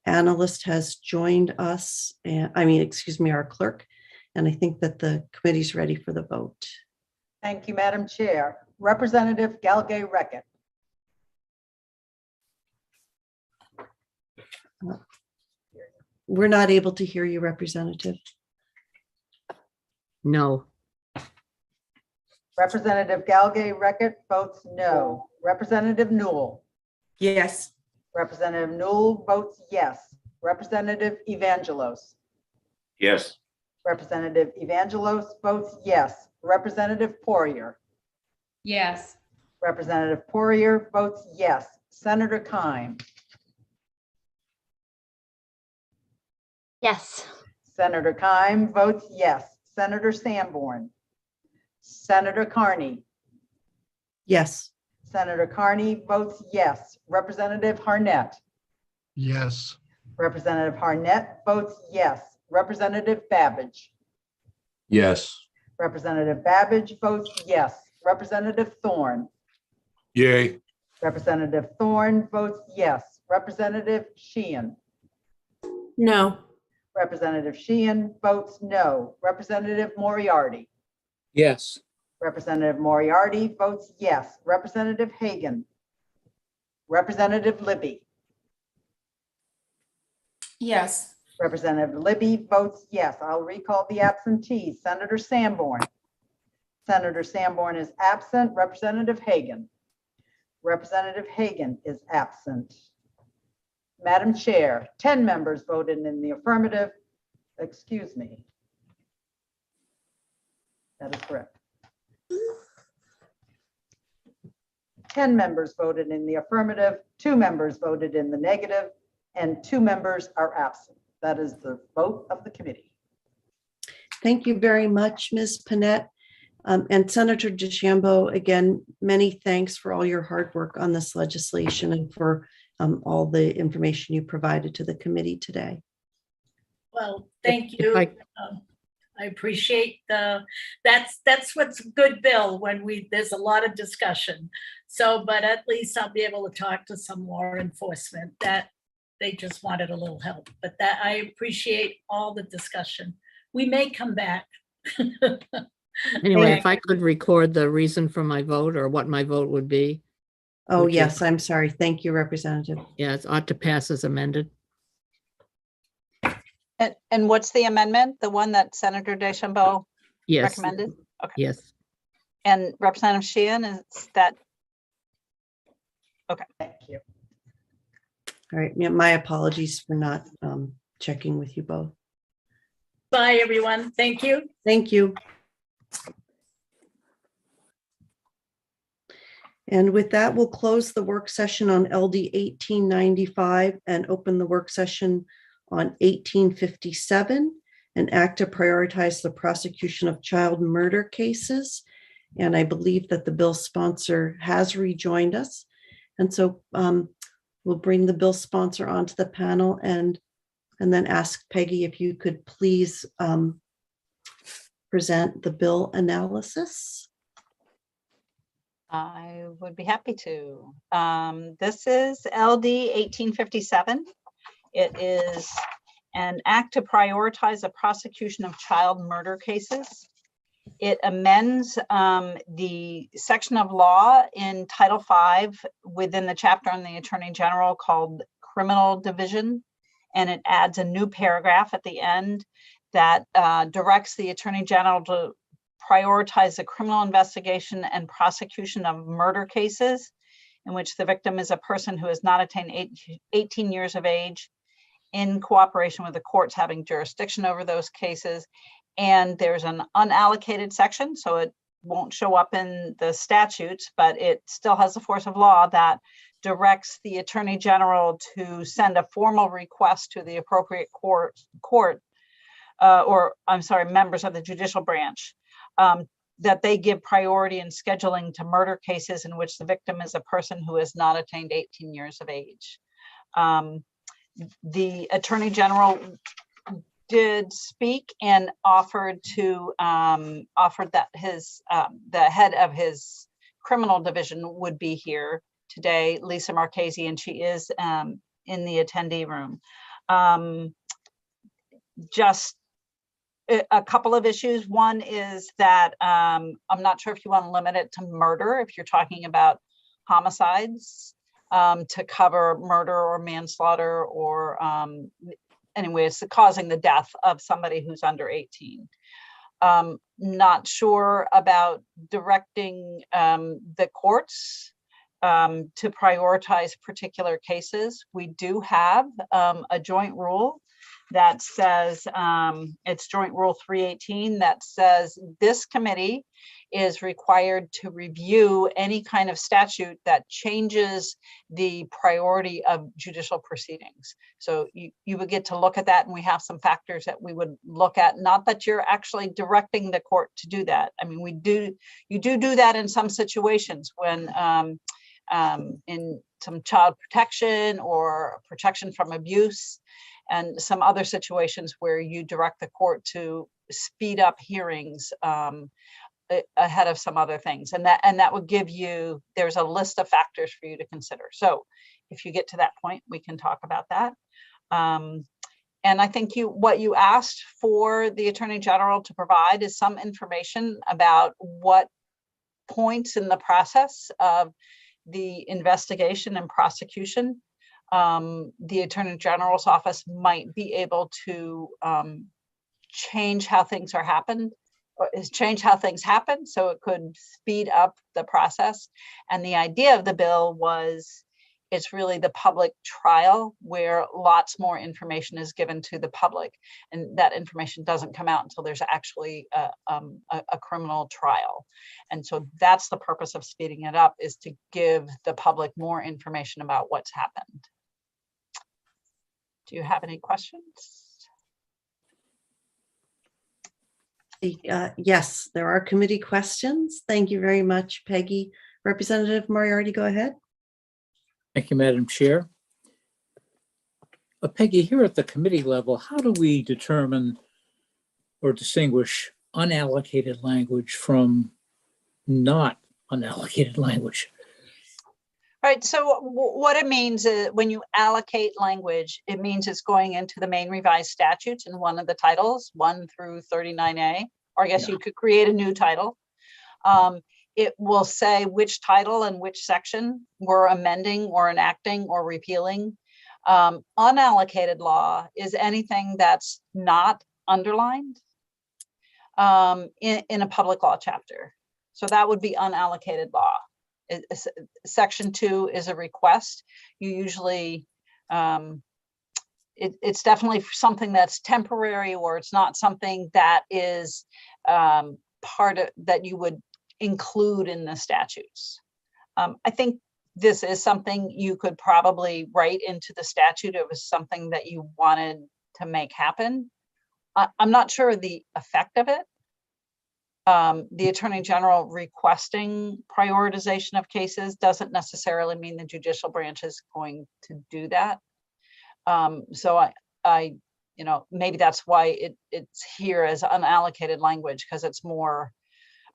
analyst has joined us, and our clerk, and I think that the committee's ready for the vote. Thank you, Madam Chair. Representative Galgay-Reckett. We're not able to hear you, Representative. No. Representative Galgay-Reckett votes no. Representative Newell. Yes. Representative Newell votes yes. Representative Evangelos. Yes. Representative Evangelos votes yes. Representative Poirier. Yes. Representative Poirier votes yes. Senator Keim. Yes. Senator Keim votes yes. Senator Sanborn. Senator Carney. Yes. Senator Carney votes yes. Representative Harnett. Yes. Representative Harnett votes yes. Representative Babbage. Yes. Representative Babbage votes yes. Representative Thorne. Yay. Representative Thorne votes yes. Representative Sheehan. No. Representative Sheehan votes no. Representative Moriarty. Yes. Representative Moriarty votes yes. Representative Hagan. Representative Libby. Yes. Representative Libby votes yes. I'll recall the absentees. Senator Sanborn. Senator Sanborn is absent. Representative Hagan. Representative Hagan is absent. Madam Chair, 10 members voted in the affirmative. Excuse me. That is correct. 10 members voted in the affirmative, 2 members voted in the negative, and 2 members are absent. That is the vote of the committee. Thank you very much, Ms. Panett. And Senator DeChambeau, again, many thanks for all your hard work on this legislation and for all the information you provided to the committee today. Well, thank If you. I- I appreciate that's what's a good, Bill, when there's a lot of discussion. So, but at least I'll be able to talk to some law enforcement that they just wanted a little help. But that I appreciate all the discussion. We may come back. Anyway, if I could record the reason for my vote or what my vote would be. Oh, Which is- yes, I'm sorry. Thank you, Representative. Yeah, it ought to pass as amended. And what's the amendment? The one that Senator DeChambeau Yes. recommended? Okay. Yes. And Representative Sheehan, is that? Okay. Thank you. All right, yeah, my apologies for not checking with you both. Bye, everyone. Thank you. Thank you. And with that, we'll close the work session on LD 1895 and open the work session on 1857, an act to prioritize the prosecution of child murder cases. And I believe that the bill sponsor has rejoined us. And so we'll bring the bill sponsor onto the panel and then ask Peggy if you could please present the bill analysis. I would be happy to. This is LD 1857. It is an act to prioritize the prosecution of child murder cases. It amends the section of law in Title V within the chapter on the Attorney General called Criminal Division, and it adds a new paragraph at the end that directs the Attorney General to prioritize the criminal investigation and prosecution of murder cases in which the victim is a person who has not attained 18 years of age, in cooperation with the courts having jurisdiction over those cases. And there's an unallocated section, so it won't show up in the statutes, but it still has the force of law that directs the Attorney General to send a formal request to the appropriate court, members of the judicial branch, that they give priority in scheduling to murder cases in which the victim is a person who has not attained 18 years of age. The Attorney General did speak and offered that his the head of his criminal division would be here today, Lisa Marchese, and she is in the attendee room. Just a couple of issues. One is that I'm not sure if you want to limit it to murder, if you're talking about homicides, to cover murder or manslaughter or anyways, causing the death of somebody who's under 18. Not sure about directing the courts to prioritize particular cases. We do have a joint rule that says, it's Joint Rule 318, that says this committee is required to review any kind of statute that changes the priority of judicial proceedings. So you would get to look at that, and we have some factors that we would look at, not that you're actually directing the court to do that. I mean, you do that in some situations when in some child protection or protection from abuse, and some other situations where you direct the court to speed up hearings ahead of some other things. And that would give you, there's a list of factors for you to consider. So if you get to that point, we can talk about that. And I think what you asked for the Attorney General to provide is some information about what points in the process of the investigation and prosecution the Attorney General's office might be able to change how things change how things happen, so it could speed up the process. And the idea of the bill was, it's really the public trial where lots more information is given to the public, and that information doesn't come out until there's actually a criminal trial. And so that's the purpose of speeding it up, is to give the public more information about what's happened. Do you have any questions? Yes, there are committee questions. Thank you very much, Peggy. Representative Moriarty, go ahead. Thank you, Madam Chair. Peggy, here at the committee level, how do we determine or distinguish unallocated language from not unallocated language? Right, so what it means is when you allocate language, it means it's going into the main revised statutes in one of the titles, 1 through 39A, or I guess you could create a new title. It will say which title and which section we're amending or enacting or repealing. Unallocated law is anything that's not underlined in a public law chapter. So that would be unallocated law. Section 2 is a request. You usually, it's definitely something that's temporary, or it's not something that is part of that you would include in the statutes. I think this is something you could probably write into the statute. It was something that you wanted to make happen. I'm not sure the effect of it. The Attorney General requesting prioritization of cases doesn't necessarily mean the judicial branch is going to do that. So I, you know, maybe that's why it's here as unallocated language, because it's more,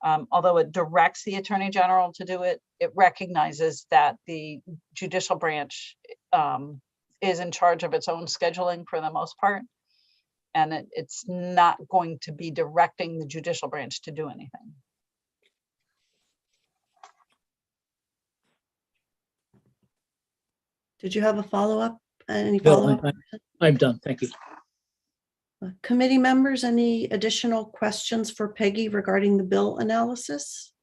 although it directs the Attorney General to do it, it recognizes that the judicial branch is in charge of its own scheduling for the most part. And it's not going to be directing the judicial branch to do anything. Did you have a follow-up? Any No, follow-up? I'm done. Thank you. Committee members, any additional questions for Peggy regarding the bill analysis?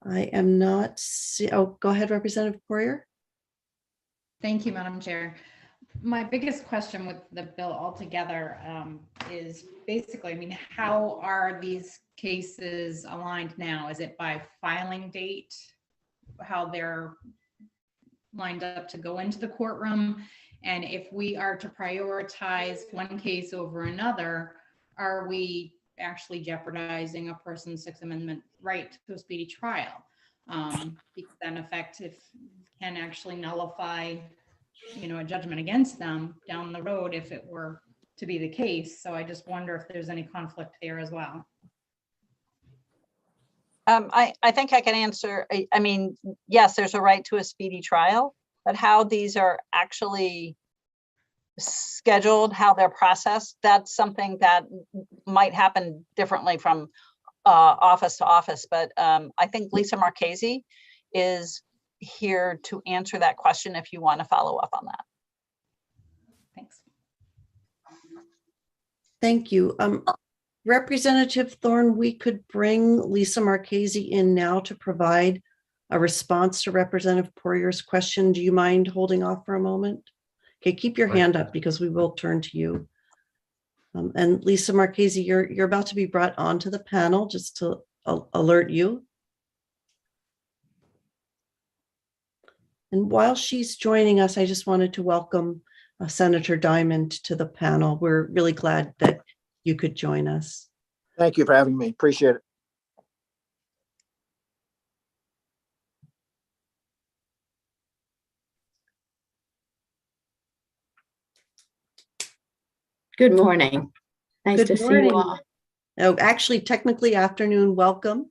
I am not oh, go ahead, Representative Poirier. Thank you, Madam Chair. My biggest question with the bill altogether is basically, I mean, how are these cases aligned now? Is it by filing date, how they're lined up to go into the courtroom? And if we are to prioritize one case over another, are we actually jeopardizing a person's Sixth Amendment right to a speedy trial? Because then effective can actually nullify, you know, a judgment against them down the road if it were to be the case. So I just wonder if there's any conflict there as well. I think I can answer. I mean, yes, there's a right to a speedy trial, but how these are actually scheduled, how they're processed, that's something that might happen differently from office to office. But I think Lisa Marchese is here to answer that question if you want to follow up on that. Thanks. Thank you. Representative Thorne, we could bring Lisa Marchese in now to provide a response to Representative Poirier's question. Do you mind holding off for a moment? Okay, keep your hand up because we will turn to you. And Lisa Marchese, you're about to be brought onto the panel just to alert you. And while she's joining us, I just wanted to welcome Senator Diamond to the panel. We're really glad that you could join us. Thank you for having me. Appreciate it. Good morning. Nice to see you all. Oh, actually, technically afternoon, welcome.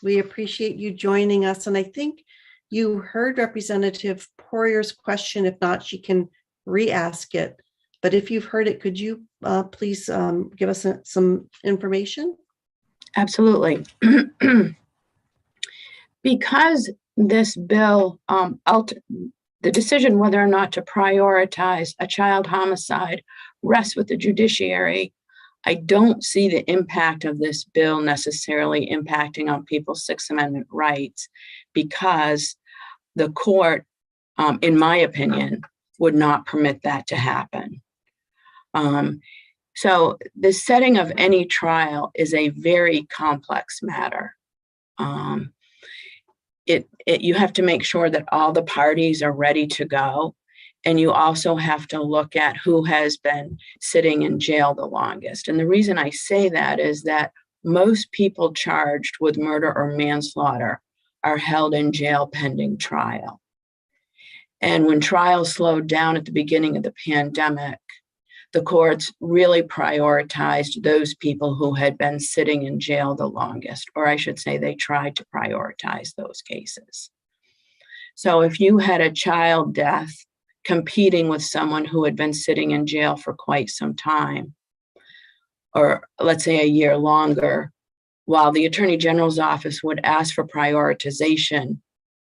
We appreciate you joining us. And I think you heard Representative Poirier's question. If not, she can re-ask it. But if you've heard it, could you please give us some information? Absolutely. Because this bill, the decision whether or not to prioritize a child homicide rests with the judiciary, I don't see the impact of this bill necessarily impacting on people's Sixth Amendment rights, because the court, in my opinion, would not permit that to happen. So the setting of any trial is a very complex matter. You have to make sure that all the parties are ready to go. And you also have to look at who has been sitting in jail the longest. And the reason I say that is that most people charged with murder or manslaughter are held in jail pending trial. And when trials slowed down at the beginning of the pandemic, the courts really prioritized those people who had been sitting in jail the longest, or I should say they tried to prioritize those cases. So if you had a child death competing with someone who had been sitting in jail for quite some time, or let's say a year longer, while the Attorney General's office would ask for prioritization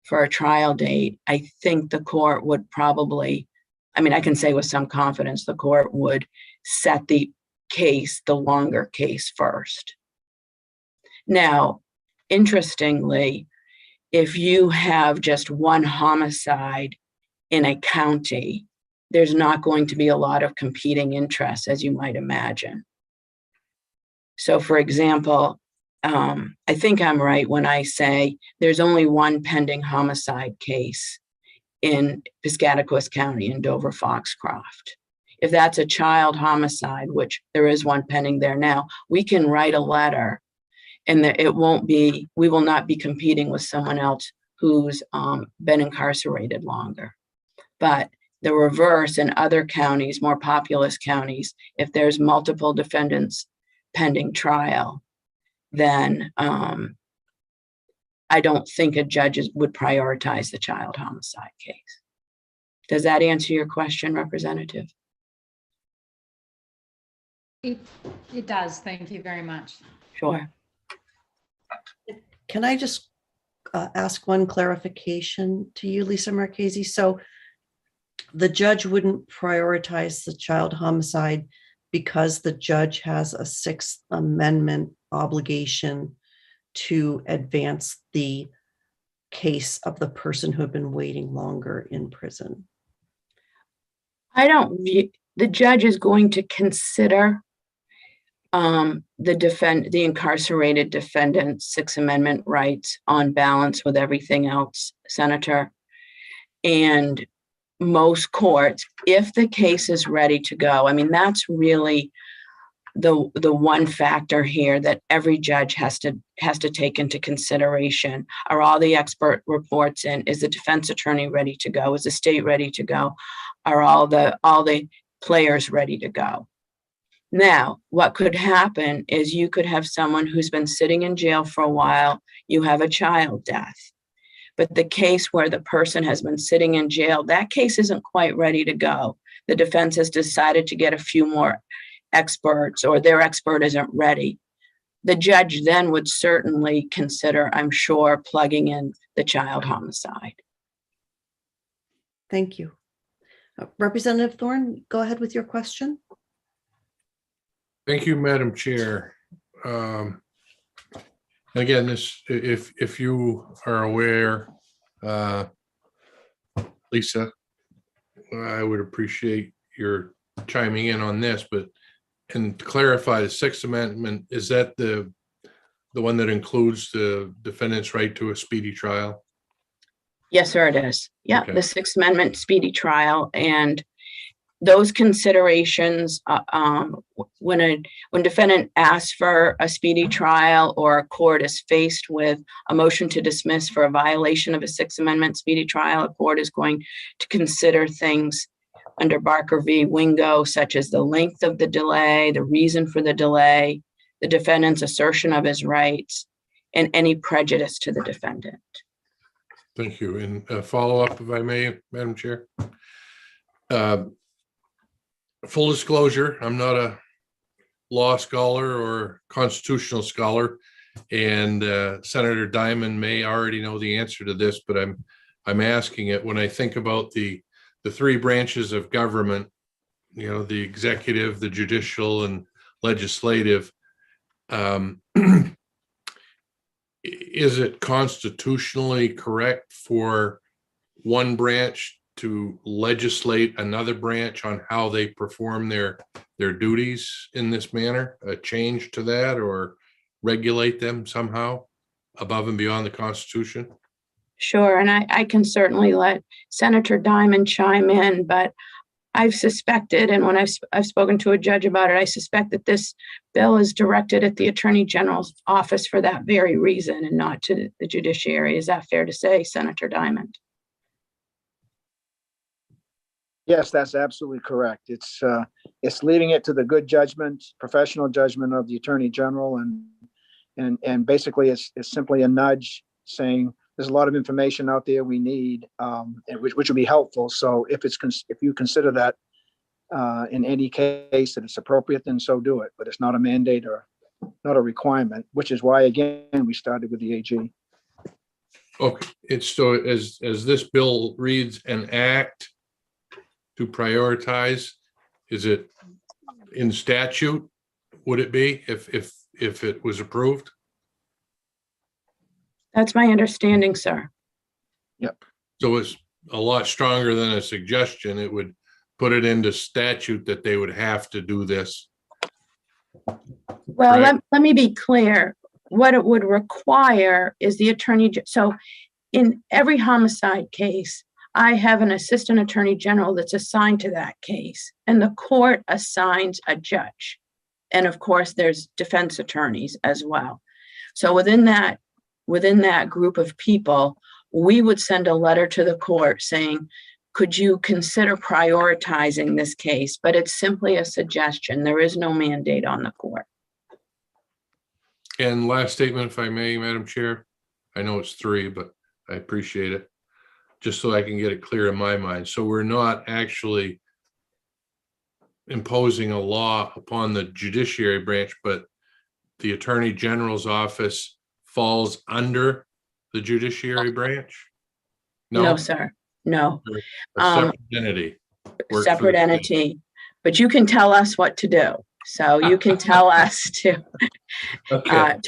for a trial date, I think the court would probably, I mean, I can say with some confidence, the court would set the case, the longer case first. Now, interestingly, if you have just one homicide in a county, there's not going to be a lot of competing interests, as you might imagine. So for example, I think I'm right when I say there's only one pending homicide case in Piscataquis County in Dover Foxcroft. If that's a child homicide, which there is one pending there now, we can write a letter and that it won't be, we will not be competing with someone else who's been incarcerated longer. But the reverse in other counties, more populous counties, if there's multiple defendants pending trial, then I don't think a judge would prioritize the child homicide case. Does that answer your question, Representative? It does. Thank you very much. Sure. Can I just ask one clarification to you, Lisa Marchese? So the judge wouldn't prioritize the child homicide because the judge has a Sixth Amendment obligation to advance the case of the person who had been waiting longer in prison. I don't view, the judge is going to consider the incarcerated defendant's Sixth Amendment rights on balance with everything else, Senator. And most courts, if the case is ready to go, I mean, that's really the one factor here that every judge has to take into consideration. Are all the expert reports in? Is the defense attorney ready to go? Is the state ready to go? Are all the players ready to go? Now, what could happen is you could have someone who's been sitting in jail for a while, you have a child death. But the case where the person has been sitting in jail, that case isn't quite ready to go. The defense has decided to get a few more experts, or their expert isn't ready. The judge then would certainly consider, I'm sure, plugging in the child homicide. Thank you. Representative Thorne, go ahead with your question. Thank you, Madam Chair. Again, this, if you are aware, Lisa, I would appreciate your chiming in on this, but and to clarify, the Sixth Amendment, is that the one that includes the defendant's right to a speedy trial? Yes, sir, it is. Yeah, Okay. the Sixth Amendment speedy trial, and those considerations, when defendant asks for a speedy trial or a court is faced with a motion to dismiss for a violation of a Sixth Amendment speedy trial, a court is going to consider things under Barker v. Wingo, such as the length of the delay, the reason for the delay, the defendant's assertion of his rights, and any prejudice to the defendant. Thank you. And a follow-up, if I may, Madam Chair. Full disclosure, I'm not a law scholar or constitutional scholar, and Senator Diamond may already know the answer to this, but I'm asking it. When I think about the three branches of government, you know, the executive, the judicial, and legislative, is it constitutionally correct for one branch to legislate another branch on how they perform their duties in this manner? A change to that, or regulate them somehow above and beyond the Constitution? Sure, and I can certainly let Senator Diamond chime in, but I've suspected, and when I've spoken to a judge about it, I suspect that this bill is directed at the Attorney General's office for that very reason and not to the judiciary. Is that fair to say, Senator Diamond? Yes, that's absolutely correct. It's leaving it to the good judgment, professional judgment of the Attorney General, and basically it's simply a nudge saying there's a lot of information out there we need, and which would be helpful. So if you consider that in any case that it's appropriate, then so do it. But it's not a mandate or not a requirement, which is why again we started with the AG. Okay, it's so as this bill reads, an act to prioritize, is it in statute? Would it be if it was approved? That's my understanding, sir. Yep. So it's a lot stronger than a suggestion. It would put it into statute that they would have to do this. Well, Right. let me be clear. What it would require is the so in every homicide case, I have an assistant attorney general that's assigned to that case, and the court assigns a judge. And of course, there's defense attorneys as well. So within that group of people, we would send a letter to the court saying, could you consider prioritizing this case? But it's simply a suggestion. There is no mandate on the court. And last statement, if I may, Madam Chair. I know it's 3, but I appreciate it. Just so I can get it clear in my mind. So we're not actually imposing a law upon the judiciary branch, but the Attorney General's office falls under the judiciary branch? No, sir. No. A separate entity. Works for Separate the state. entity. But you can tell us what to do. So you can tell us to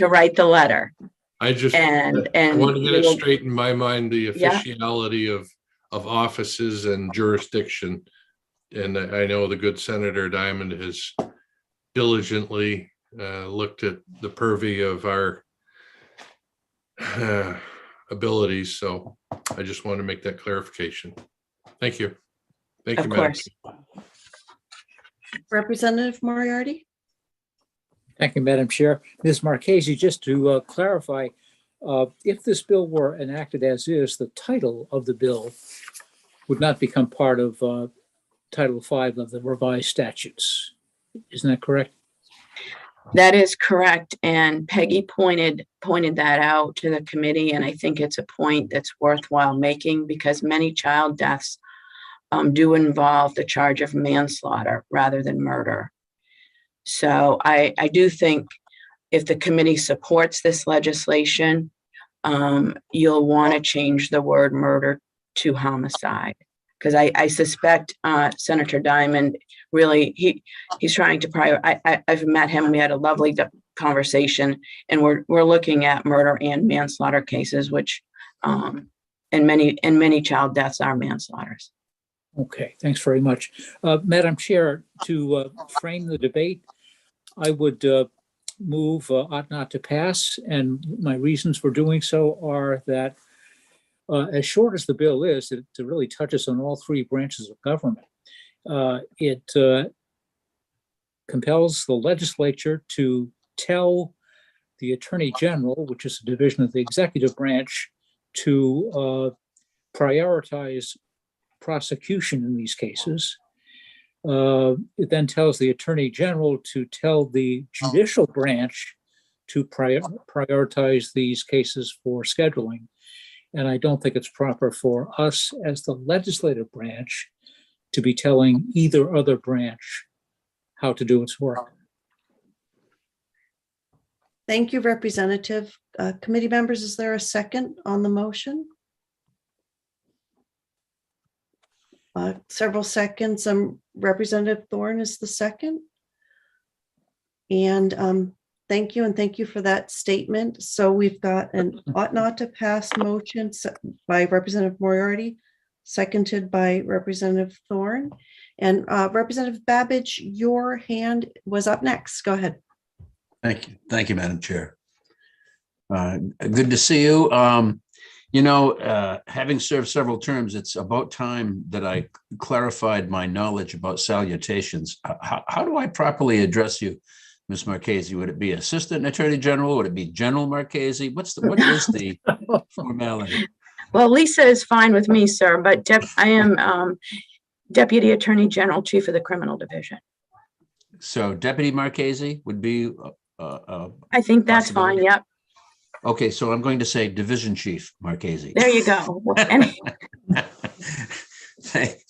write the letter. I just I want to get it we'll- straight in my mind, the Yeah. officiality of offices and jurisdiction. And I know the good Senator Diamond has diligently looked at the purview of our abilities. So I just want to make that clarification. Thank you. Thank you, Of Madam course. Chair. Representative Moriarty? Thank you, Madam Chair. Ms. Marchese, just to clarify, if this bill were enacted as is, the title of the bill would not become part of Title V of the revised statutes. Isn't that correct? That is correct. And Peggy pointed that out to the committee. And I think it's a point that's worthwhile making because many child deaths do involve the charge of manslaughter rather than murder. So I do think if the committee supports this legislation, you'll want to change the word murder to homicide. Because I suspect Senator Diamond really, he's trying to I've met him, we had a lovely conversation, and we're looking at murder and manslaughter cases, which and many child deaths are manslaughters. Okay, thanks very much. Madam Chair, to frame the debate, I would move ought not to pass. And my reasons for doing so are that as short as the bill is, it really touches on all 3 branches of government. It compels the legislature to tell the Attorney General, which is a division of the executive branch, to prioritize prosecution in these cases. It then tells the Attorney General to tell the judicial branch to prioritize these cases for scheduling. And I don't think it's proper for us as the legislative branch to be telling either other branch how to do its work. Thank you, Representative. Committee members, is there a second on the motion? Several seconds. Representative Thorne is the second. And thank you, and thank you for that statement. So we've got an ought not to pass motion by Representative Moriarty, seconded by Representative Thorne. And Representative Babbage, your hand was up next. Go ahead. Thank you. Thank you, Madam Chair. Good to see you. Having served several terms, it's about time that I clarified my knowledge about salutations. How do I properly address you, Ms. Marchese? Would it be Assistant Attorney General? Would it be General Marchese? What is the formality? Well, Lisa is fine with me, sir, but I am Deputy Attorney General, Chief of the Criminal Division. So Deputy Marchese would be I think that's fine. Yep. Okay, so I'm going to say Division Chief Marchese. There you go.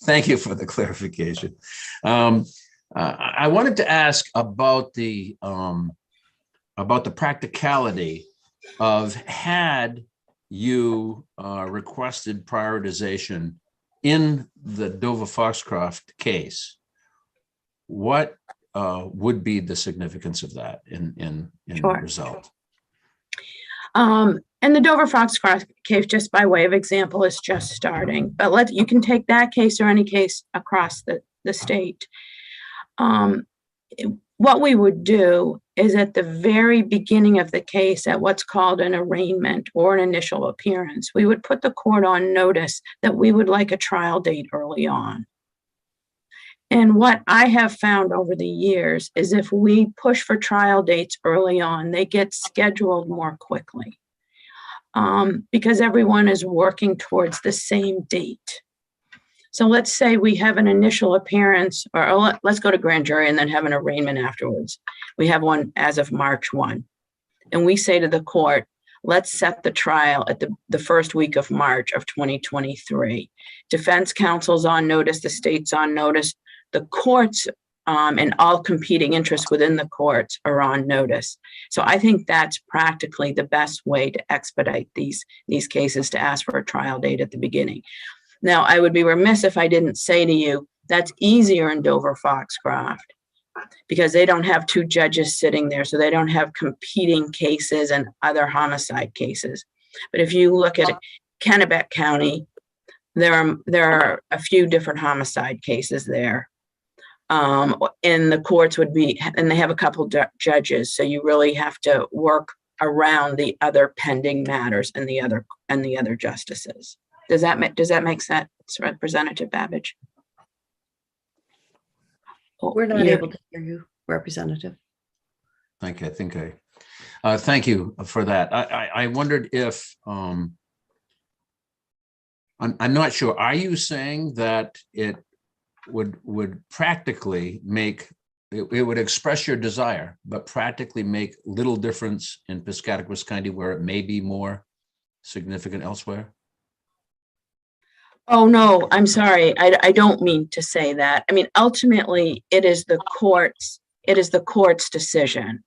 Thank you for the clarification. I wanted to ask about the practicality of had you requested prioritization in the Dover-Foxcroft case, what would be the significance of that in Sure. the result? And the Dover-Foxcroft case, just by way of example, is just starting. But you can take that case or any case across the state. what we would do is at the very beginning of the case, at what's called an arraignment or an initial appearance, we would put the court on notice that we would like a trial date early on. And what I have found over the years is if we push for trial dates early on, they get scheduled more quickly because everyone is working towards the same date. So let's say we have an initial appearance, or let's go to grand jury and then have an arraignment afterwards. We have one as of March 1. And we say to the court, let's set the trial at the first week of March of 2023. Defense counsel's on notice, the state's on notice, the courts and all competing interests within the courts are on notice. So I think that's practically the best way to expedite these cases, to ask for a trial date at the beginning. Now, I would be remiss if I didn't say to you, that's easier in Dover Foxcroft because they don't have two judges sitting there, so they don't have competing cases and other homicide cases. But if you look at Kennebec County, there are a few different homicide cases there. And the courts would be, and they have a couple judges, so you really have to work around the other pending matters and the other justices. Does that make sense, Representative Babbage? We're not able to hear you, Representative. Thank you. Thank you for that. I wondered if, I'm not sure, are you saying that it would practically make, it would express your desire, but practically make little difference in Piscataquis County where it may be more significant elsewhere? Oh, no, I'm sorry. I don't mean to say that. I mean, ultimately, it is the court's decision.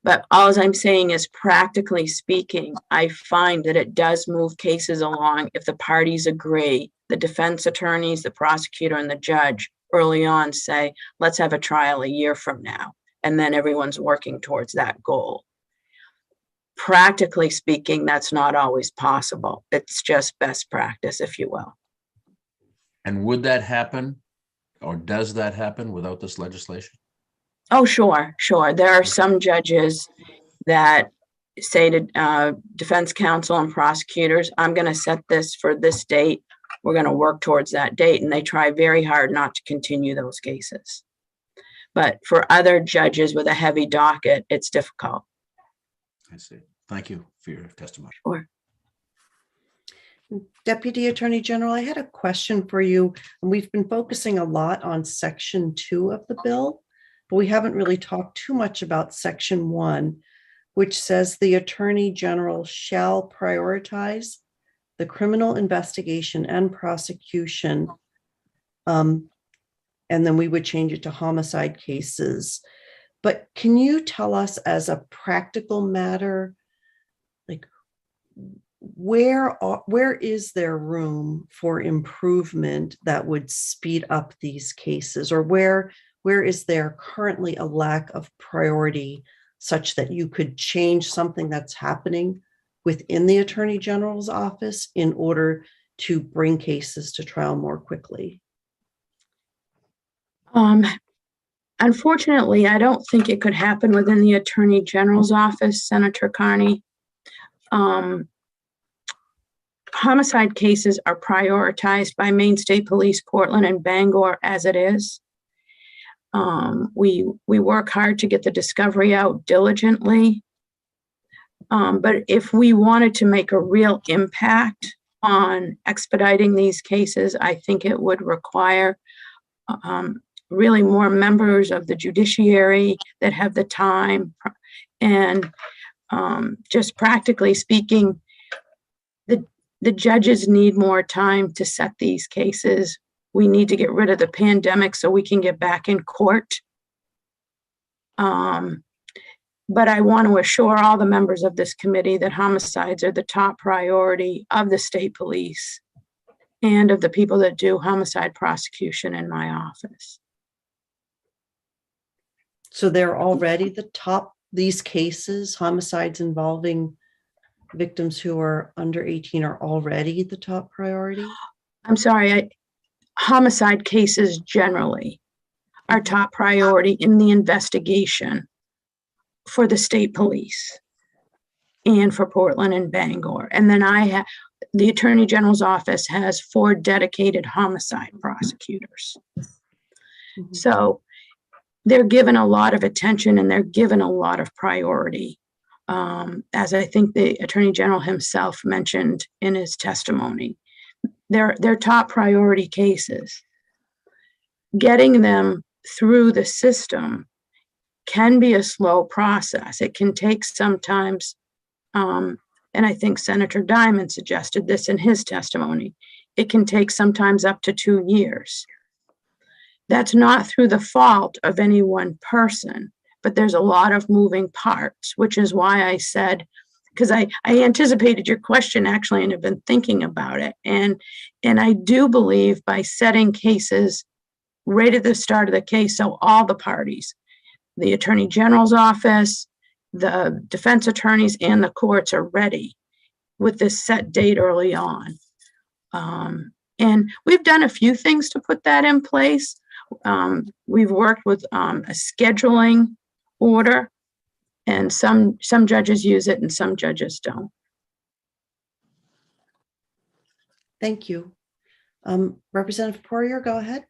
But all I'm saying is, practically speaking, I find that it does move cases along if the parties agree. The defense attorneys, the prosecutor, and the judge early on say, let's have a trial a year from now. And then everyone's working towards that goal. Practically speaking, that's not always possible. It's just best practice, if you will. And would that happen, or does that happen without this legislation? Oh, sure. There are some judges that say to defense counsel and prosecutors, I'm going to set this for this date. We're going to work towards that date. And they try very hard not to continue those cases. But for other judges with a heavy docket, it's difficult. I see. Thank you for your testimony. Sure. Deputy Attorney General, I had a question for you. And we've been focusing a lot on Section 2 of the bill, but we haven't really talked too much about Section 1, which says the Attorney General shall prioritize the criminal investigation and prosecution. And then we would change it to homicide cases. But can you tell us, as a practical matter, like where is there room for improvement that would speed up these cases, or where is there currently a lack of priority such that you could change something that's happening within the Attorney General's office in order to bring cases to trial more quickly? Unfortunately, I don't think it could happen within the Attorney General's office, Senator Carney. Homicide cases are prioritized by Maine State Police, Portland, and Bangor as it is. We work hard to get the discovery out diligently. But if we wanted to make a real impact on expediting these cases, I think it would require really more members of the judiciary that have the time. And just practically speaking, the judges need more time to set these cases. We need to get rid of the pandemic so we can get back in court. But I want to assure all the members of this committee that homicides are the top priority of the state police and of the people that do homicide prosecution in my office. So they're already the top, these cases, homicides involving victims who are under 18 are already the top priority? I'm sorry, homicide cases generally. are top priority in the investigation for the state police and for Portland and Bangor. And then the Attorney General's office has 4 dedicated homicide prosecutors. So they're given a lot of attention and they're given a lot of priority, as I think the Attorney General himself mentioned in his testimony. They're top priority cases. Getting them through the system can be a slow process. It can take sometimes, and I think Senator Diamond suggested this in his testimony, it can take sometimes up to 2 years. That's not through the fault of any one person, but there's a lot of moving parts, which is why I said, because I anticipated your question actually and have been thinking about it. And I do believe by setting cases right at the start of the case, so all the parties, the Attorney General's office, the defense attorneys, and the courts are ready with this set date early on. And we've done a few things to put that in place. We've worked with a scheduling order, and some judges use it and some judges don't. Thank you. Representative Poirier, go ahead.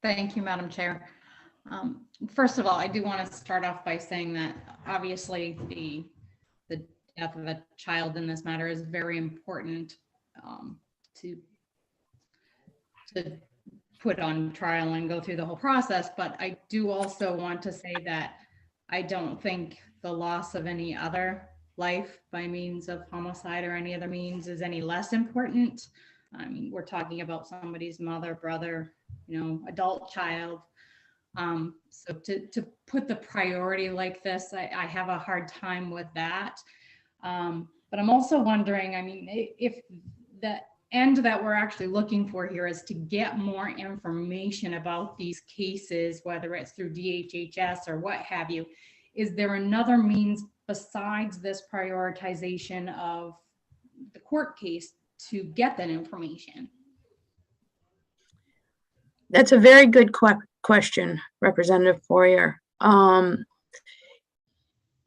Thank you, Madam Chair. First of all, I do want to start off by saying that obviously the death of a child in this matter is very important to put on trial and go through the whole process. But I do also want to say that I don't think the loss of any other life by means of homicide or any other means is any less important. I mean, we're talking about somebody's mother, brother, adult child. So to put the priority like this, I have a hard time with that. But I'm also wondering, I mean, if the end that we're actually looking for here is to get more information about these cases, whether it's through DHHS or what have you, is there another means besides this prioritization of the court case to get that information? That's a very good question, Representative Poirier.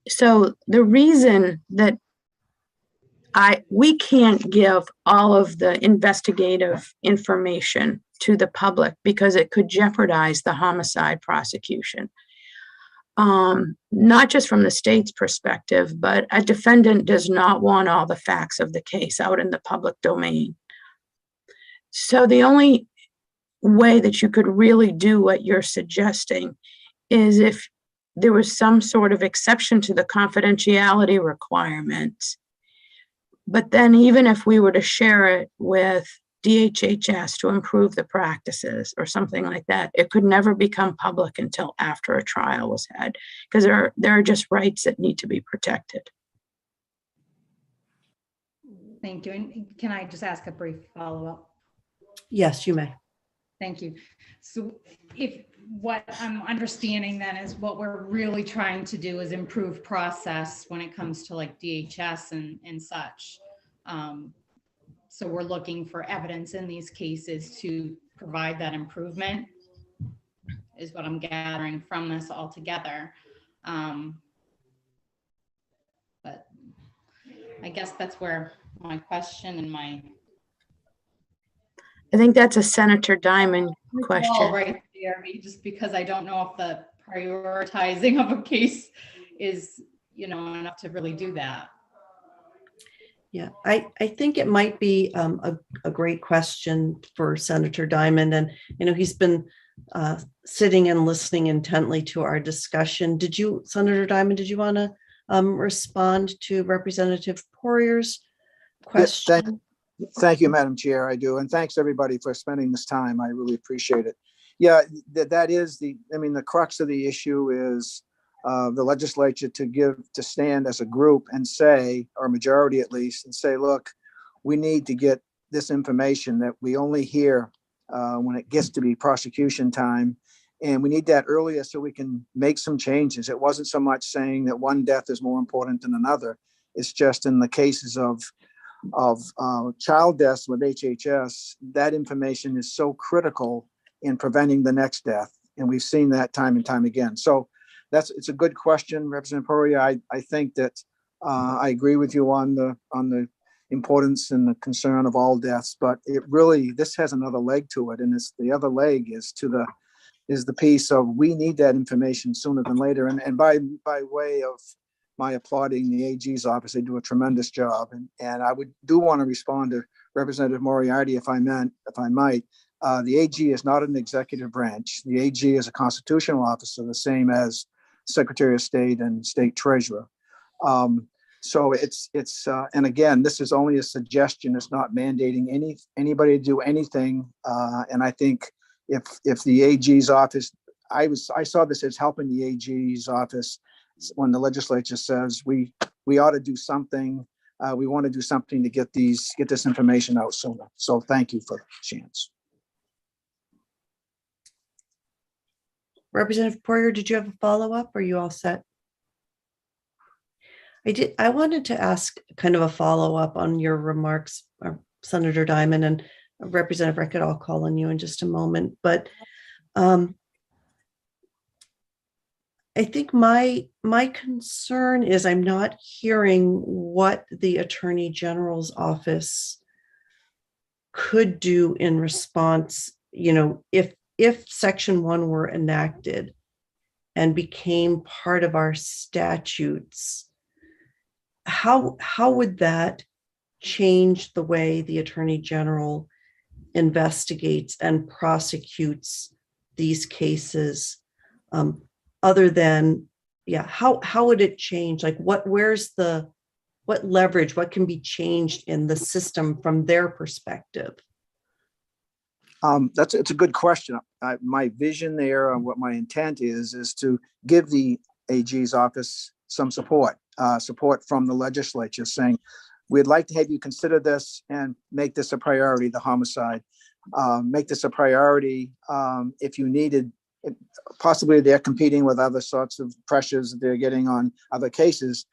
So the reason that we can't give all of the investigative information to the public because it could jeopardize the homicide prosecution. Not just from the state's perspective, but a defendant does not want all the facts of the case out in the public domain. So the only way that you could really do what you're suggesting is if there was some sort of exception to the confidentiality requirements. But then even if we were to share it with DHHS to improve the practices or something like that, it could never become public until after a trial was had, because there are just rights that need to be protected. Thank you. And can I just ask a brief follow-up? Yes, you may. Thank you. So if what I'm understanding then is what we're really trying to do is improve process when it comes to like DHS and such. So we're looking for evidence in these cases to provide that improvement is what I'm gathering from this altogether. But I guess that's where my question and my I think that's a Senator Diamond question. all right there, just because I don't know if the prioritizing of a case is, enough to really do that. Yeah, I think it might be a great question for Senator Diamond. And, he's been sitting and listening intently to our discussion. Senator Diamond, did you want to respond to Representative Poirier's question? Thank you, Madam Chair. I do. And thanks everybody for spending this time. I really appreciate it. Yeah, that is the crux of the issue is the legislature to stand as a group and say, or majority at least, and say, look, we need to get this information that we only hear when it gets to be prosecution time. And we need that earlier so we can make some changes. It wasn't so much saying that one death is more important than another. It's just in the cases of child deaths with HHS, that information is so critical in preventing the next death. And we've seen that time and time again. So it's a good question, Representative Poirier. I think that I agree with you on the importance and the concern of all deaths, but this has another leg to it. And the other leg is the piece of we need that information sooner than later. And by way of my applauding the AG's office, they do a tremendous job. And I do want to respond to Representative Moriarty, if I might. The AG is not an executive branch. The AG is a constitutional officer, the same as Secretary of State and State Treasurer. So and again, this is only a suggestion. It's not mandating anybody to do anything. And I think if the AG's office, I saw this as helping the AG's office when the legislature says we ought to do something. We want to do something to get this information out sooner. So thank you for the chance. Representative Poirier, did you have a follow-up or are you all set? I wanted to ask kind of a follow-up on your remarks, Senator Diamond, and Representative Rickett, I'll call on you in just a moment. But I think my concern is I'm not hearing what the Attorney General's office could do in response, if Section 1 were enacted and became part of our statutes. How would that change the way the Attorney General investigates and prosecutes these cases? Other than, how would it change? Like what leverage, what can be changed in the system from their perspective? It's a good question. My vision there and what my intent is to give the AG's office some support from the legislature saying, we'd like to have you consider this and make this a priority, the homicide. Make this a priority if you needed. Possibly they're competing with other sorts of pressures that they're getting on other cases.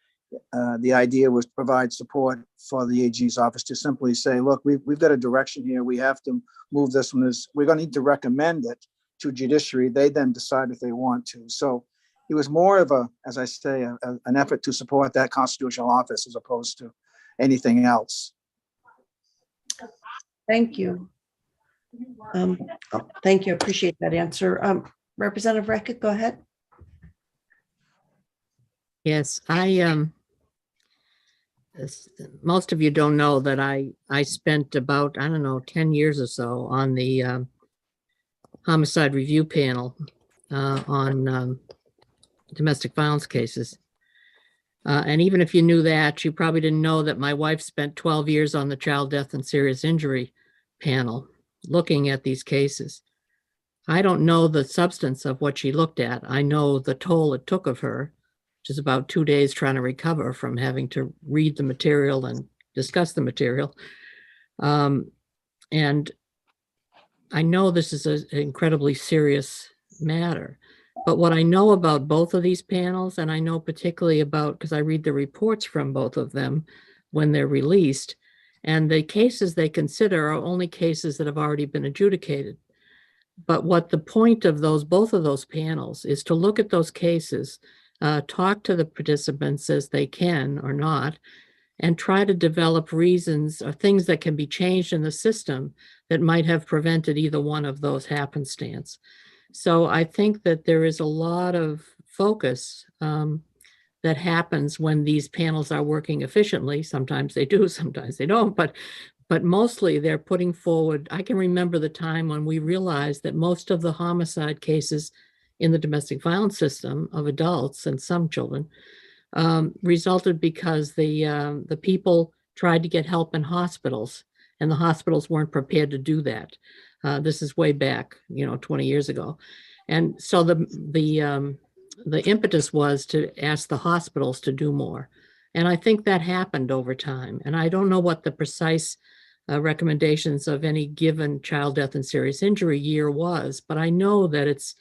The idea was to provide support for the AG's office to simply say, look, we've got a direction here. We have to move this one. We're going to need to recommend it to judiciary. They then decide if they want to. So it was more of as I say, an effort to support that constitutional office as opposed to anything else. Thank you. Thank you. Appreciate that answer. Representative Rickett, go ahead. Yes, most of you don't know that I spent about, 10 years or so on the homicide review panel on domestic violence cases. And even if you knew that, you probably didn't know that my wife spent 12 years on the child death and serious injury panel looking at these cases. I don't know the substance of what she looked at. I know the toll it took of her, which is about 2 days trying to recover from having to read the material and discuss the material. And I know this is an incredibly serious matter. But what I know about both of these panels, and I know particularly about, because I read the reports from both of them when they're released, and the cases they consider are only cases that have already been adjudicated. But what the point of both of those panels is to look at those cases, talk to the participants as they can or not, and try to develop reasons or things that can be changed in the system that might have prevented either one of those happenstance. So I think that there is a lot of focus that happens when these panels are working efficiently. Sometimes they do, sometimes they don't, but mostly they're putting forward. I can remember the time when we realized that most of the homicide cases in the domestic violence system of adults and some children resulted because the people tried to get help in hospitals, and the hospitals weren't prepared to do that. This is way back, 20 years ago. And so the impetus was to ask the hospitals to do more. And I think that happened over time. And I don't know what the precise recommendations of any given child death and serious injury year was, but I know that it's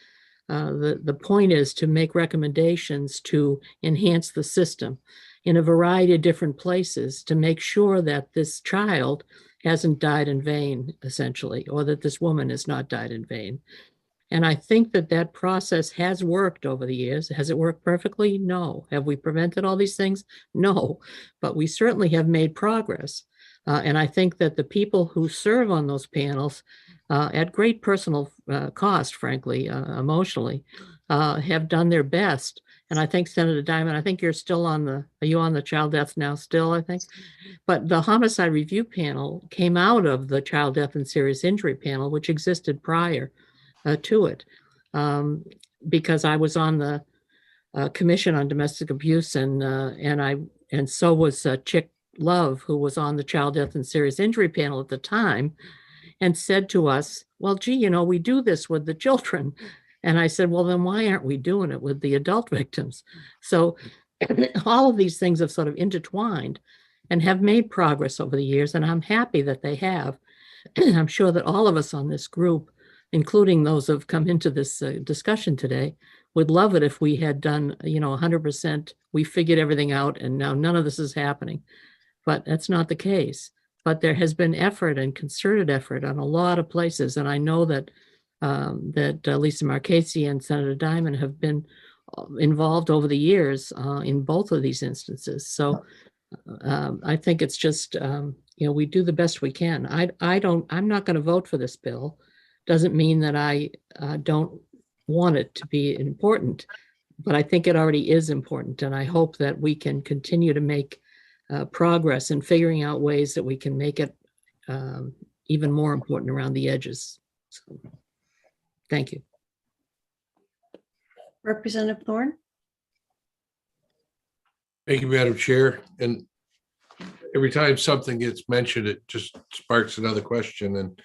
the point is to make recommendations to enhance the system in a variety of different places to make sure that this child hasn't died in vain, essentially, or that this woman has not died in vain. And I think that that process has worked over the years. Has it worked perfectly? No. Have we prevented all these things? No. But we certainly have made progress. And I think that the people who serve on those panels, at great personal cost, frankly, emotionally, have done their best. And I think Senator Diamond, I think you're still on are you on the child death now still, I think? But the homicide review panel came out of the child death and serious injury panel, which existed prior to it. Because I was on the Commission on Domestic Abuse and so was Chick Love, who was on the child death and serious injury panel at the time, and said to us, well, gee, we do this with the children. And I said, well, then why aren't we doing it with the adult victims? So all of these things have sort of intertwined and have made progress over the years. And I'm happy that they have. I'm sure that all of us on this group, including those who have come into this discussion today, would love it if we had done, 100%. We figured everything out and now none of this is happening. But that's not the case. But there has been effort and concerted effort on a lot of places. And I know that Lisa Marchese and Senator Diamond have been involved over the years in both of these instances. So I think it's just, we do the best we can. I'm not going to vote for this bill. Doesn't mean that I don't want it to be important, but I think it already is important. And I hope that we can continue to make progress in figuring out ways that we can make it even more important around the edges. So, thank you. Representative Thorne? Thank you, Madam Chair. And every time something gets mentioned, it just sparks another question. And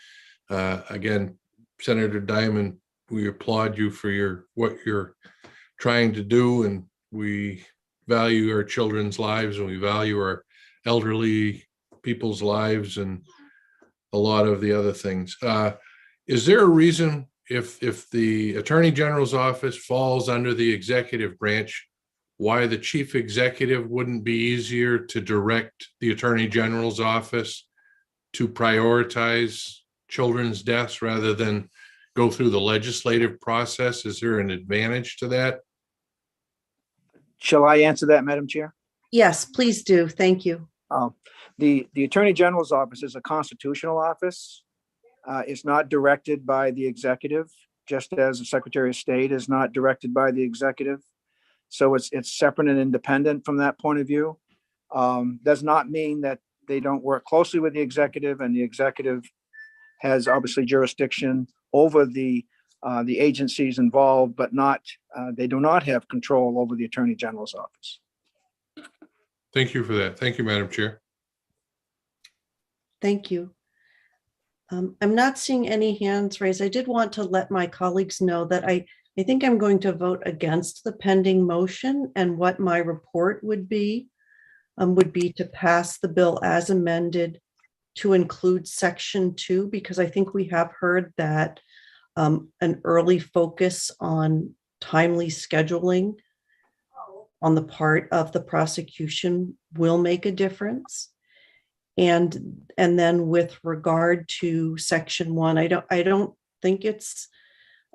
again, Senator Diamond, we applaud you for what you're trying to do, and we value our children's lives and we value our elderly people's lives and a lot of the other things. Is there a reason if the Attorney General's office falls under the executive branch, why the chief executive wouldn't be easier to direct the Attorney General's office to prioritize children's deaths rather than go through the legislative process? Is there an advantage to that? Shall I answer that, Madam Chair? Yes, please do. Thank you. The Attorney General's office is a constitutional office. It's not directed by the executive, just as the Secretary of State is not directed by the executive. So it's separate and independent from that point of view. Does not mean that they don't work closely with the executive, and the executive has obviously jurisdiction over the agencies involved, but they do not have control over the Attorney General's office. Thank you for that. Thank you, Madam Chair. Thank you. I'm not seeing any hands raised. I did want to let my colleagues know that I think I'm going to vote against the pending motion, and what my report would be to pass the bill as amended to include section 2, because I think we have heard that an early focus on timely scheduling on the part of the prosecution will make a difference. And then with regard to section 1, I don't think it's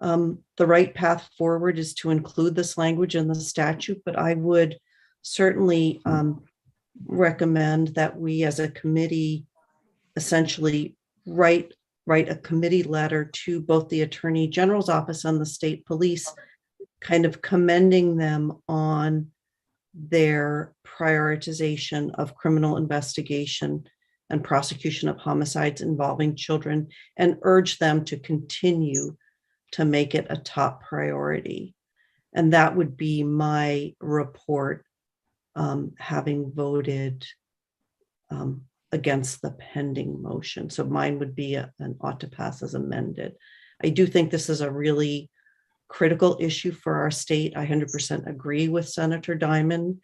the right path forward is to include this language in the statute, but I would certainly recommend that we as a committee essentially write a committee letter to both the Attorney General's office and the state police, kind of commending them on their prioritization of criminal investigation and prosecution of homicides involving children, and urge them to continue to make it a top priority. And that would be my report, having voted against the pending motion. So mine would be an ought to pass as amended. I do think this is a really critical issue for our state. I 100% agree with Senator Diamond.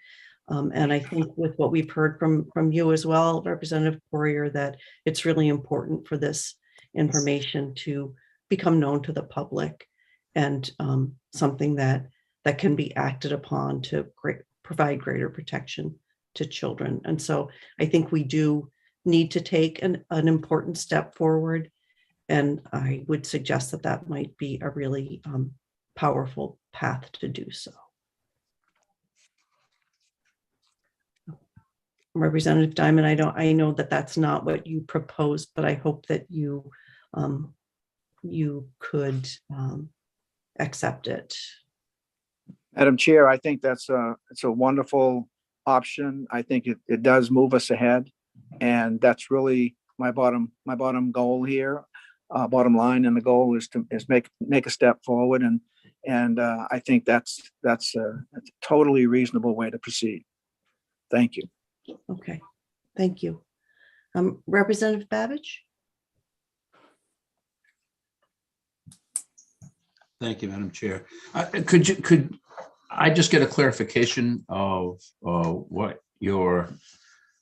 And I think with what we've heard from you as well, Representative Poirier, that it's really important for this information to become known to the public, and something that can be acted upon to provide greater protection to children. And so I think we do need to take an important step forward. And I would suggest that that might be a really powerful path to do so. Representative Diamond, I know that that's not what you proposed, but I hope that you could accept it. Madam Chair, I think it's a wonderful option. I think it does move us ahead. And that's really my bottom goal here. Bottom line, and the goal is to make a step forward. And I think that's a totally reasonable way to proceed. Thank you. Okay, thank you. Representative Babbage? Thank you, Madam Chair. Could I just get a clarification of what your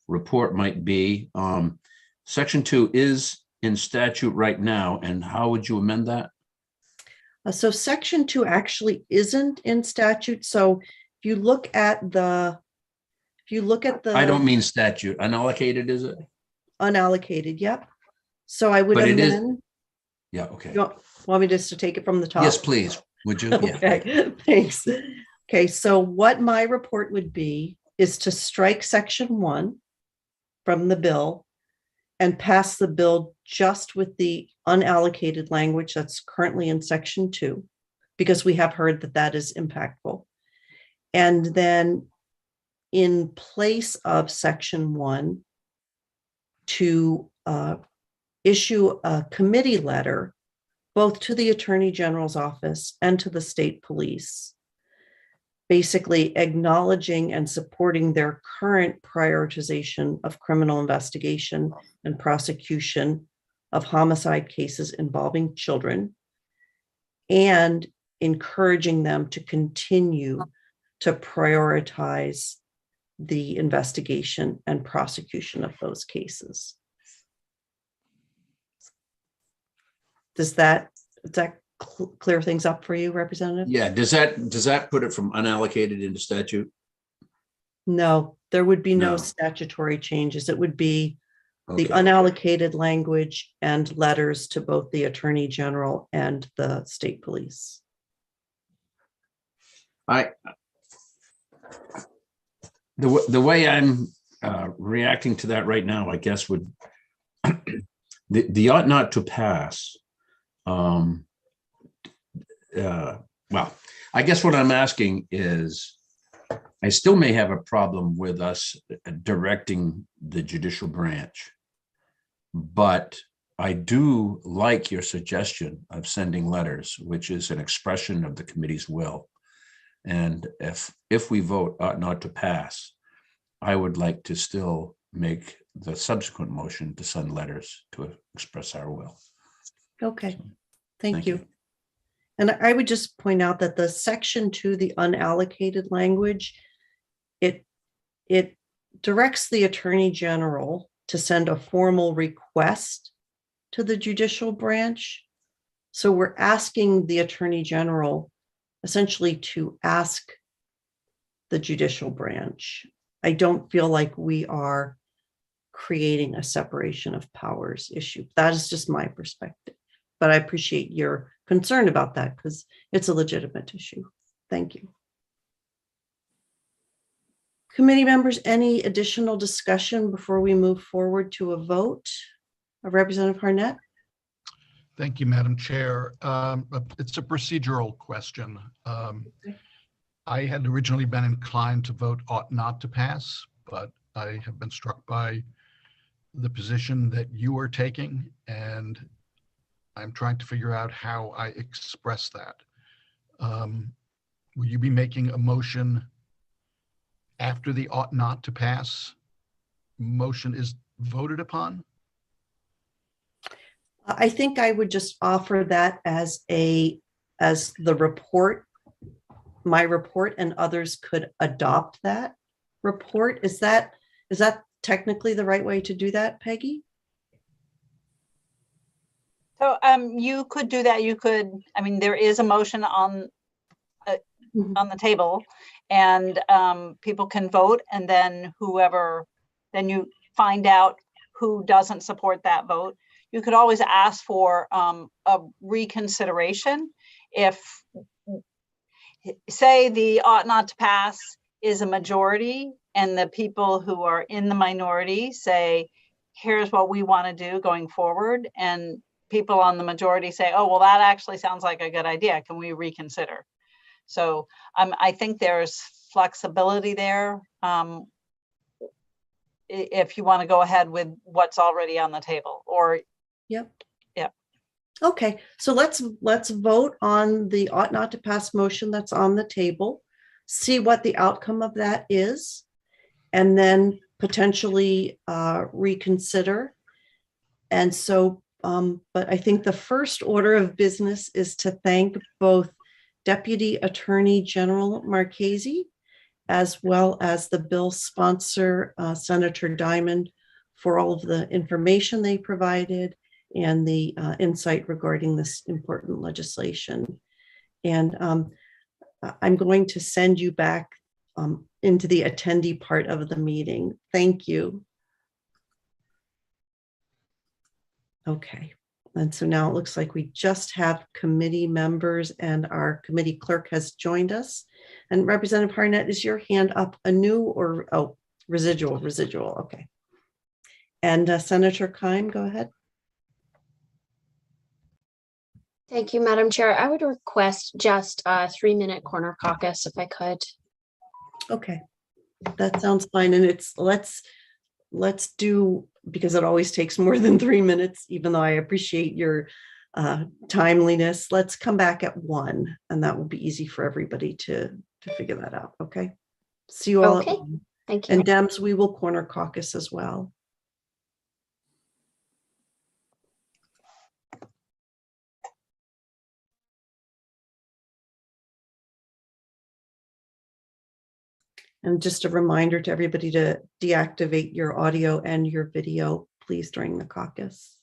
report might be? Section 2 is in statute right now, and how would you amend that? So section 2 actually isn't in statute. So if you look at the I don't mean statute. Unallocated, is it? Unallocated, yep. So I would But it is- amend. Yeah, okay. You want me just to take it from the top? Yes, please. Would you? Yeah. Okay, thanks. Okay, so what my report would be is to strike section 1 from the bill and pass the bill just with the unallocated language that's currently in section 2, because we have heard that that is impactful. And then in place of section 1, to issue a committee letter, both to the Attorney General's office and to the state police, basically acknowledging and supporting their current prioritization of criminal investigation and prosecution of homicide cases involving children, and encouraging them to continue to prioritize the investigation and prosecution of those cases. Does that clear things up for you, Representative? Yeah. Does that put it from unallocated into statute? No, there would be no No. statutory changes. It would be the Okay. unallocated language and letters to both the Attorney General and the state police. The way I'm reacting to that right now, I guess, would the ought not to pass. Well, I guess what I'm asking is, I still may have a problem with us directing the judicial branch, but I do like your suggestion of sending letters, which is an expression of the committee's will. And if we vote ought not to pass, I would like to still make the subsequent motion to send letters to express our will. Okay, thank you. And I would just point out that the section 2, the unallocated language, it directs the Attorney General to send a formal request to the judicial branch. So we're asking the Attorney General essentially to ask the judicial branch. I don't feel like we are creating a separation of powers issue. That is just my perspective. But I appreciate your concern about that because it's a legitimate issue. Thank you. Committee members, any additional discussion before we move forward to a vote? Representative Harnett? Thank you, Madam Chair. It's a procedural question. I had originally been inclined to vote ought not to pass, but I have been struck by the position that you are taking, and I'm trying to figure out how I express that. Will you be making a motion after the ought not to pass motion is voted upon? I think I would just offer that as the report, my report, and others could adopt that report. Is that technically the right way to do that, Peggy? So you could do that. You could, I mean, there is a motion on the table, and people can vote, and then then you find out who doesn't support that vote. you could always ask for a reconsideration. If, say, the ought not to pass is a majority and the people who are in the minority say, here's what we want to do going forward, and people on the majority say, oh, well, that actually sounds like a good idea. Can we reconsider? So I think there's flexibility there. If you want to go ahead with what's already on the table, or Yep. Yep. Okay, so let's vote on the ought not to pass motion that's on the table, see what the outcome of that is, and then potentially reconsider. And so, but I think the first order of business is to thank both Deputy Attorney General Marchese as well as the bill sponsor, Senator Diamond, for all of the information they provided and the insight regarding this important legislation. And I'm going to send you back into the attendee part of the meeting. Thank you. Okay, and so now it looks like we just have committee members and our committee clerk has joined us. And Representative Harnett, is your hand up anew or, oh, residual, okay. And Senator Keim, go ahead. Thank you, Madam Chair. I would request just a 3-minute corner caucus if I could. Okay, that sounds fine. And it's, let's do, because it always takes more than 3 minutes, even though I appreciate your timeliness. Let's come back at 1, and that will be easy for everybody to figure that out. Okay. See you all. Okay, thank you. And Dems, we will corner caucus as well. And just a reminder to everybody to deactivate your audio and your video, please, during the caucus.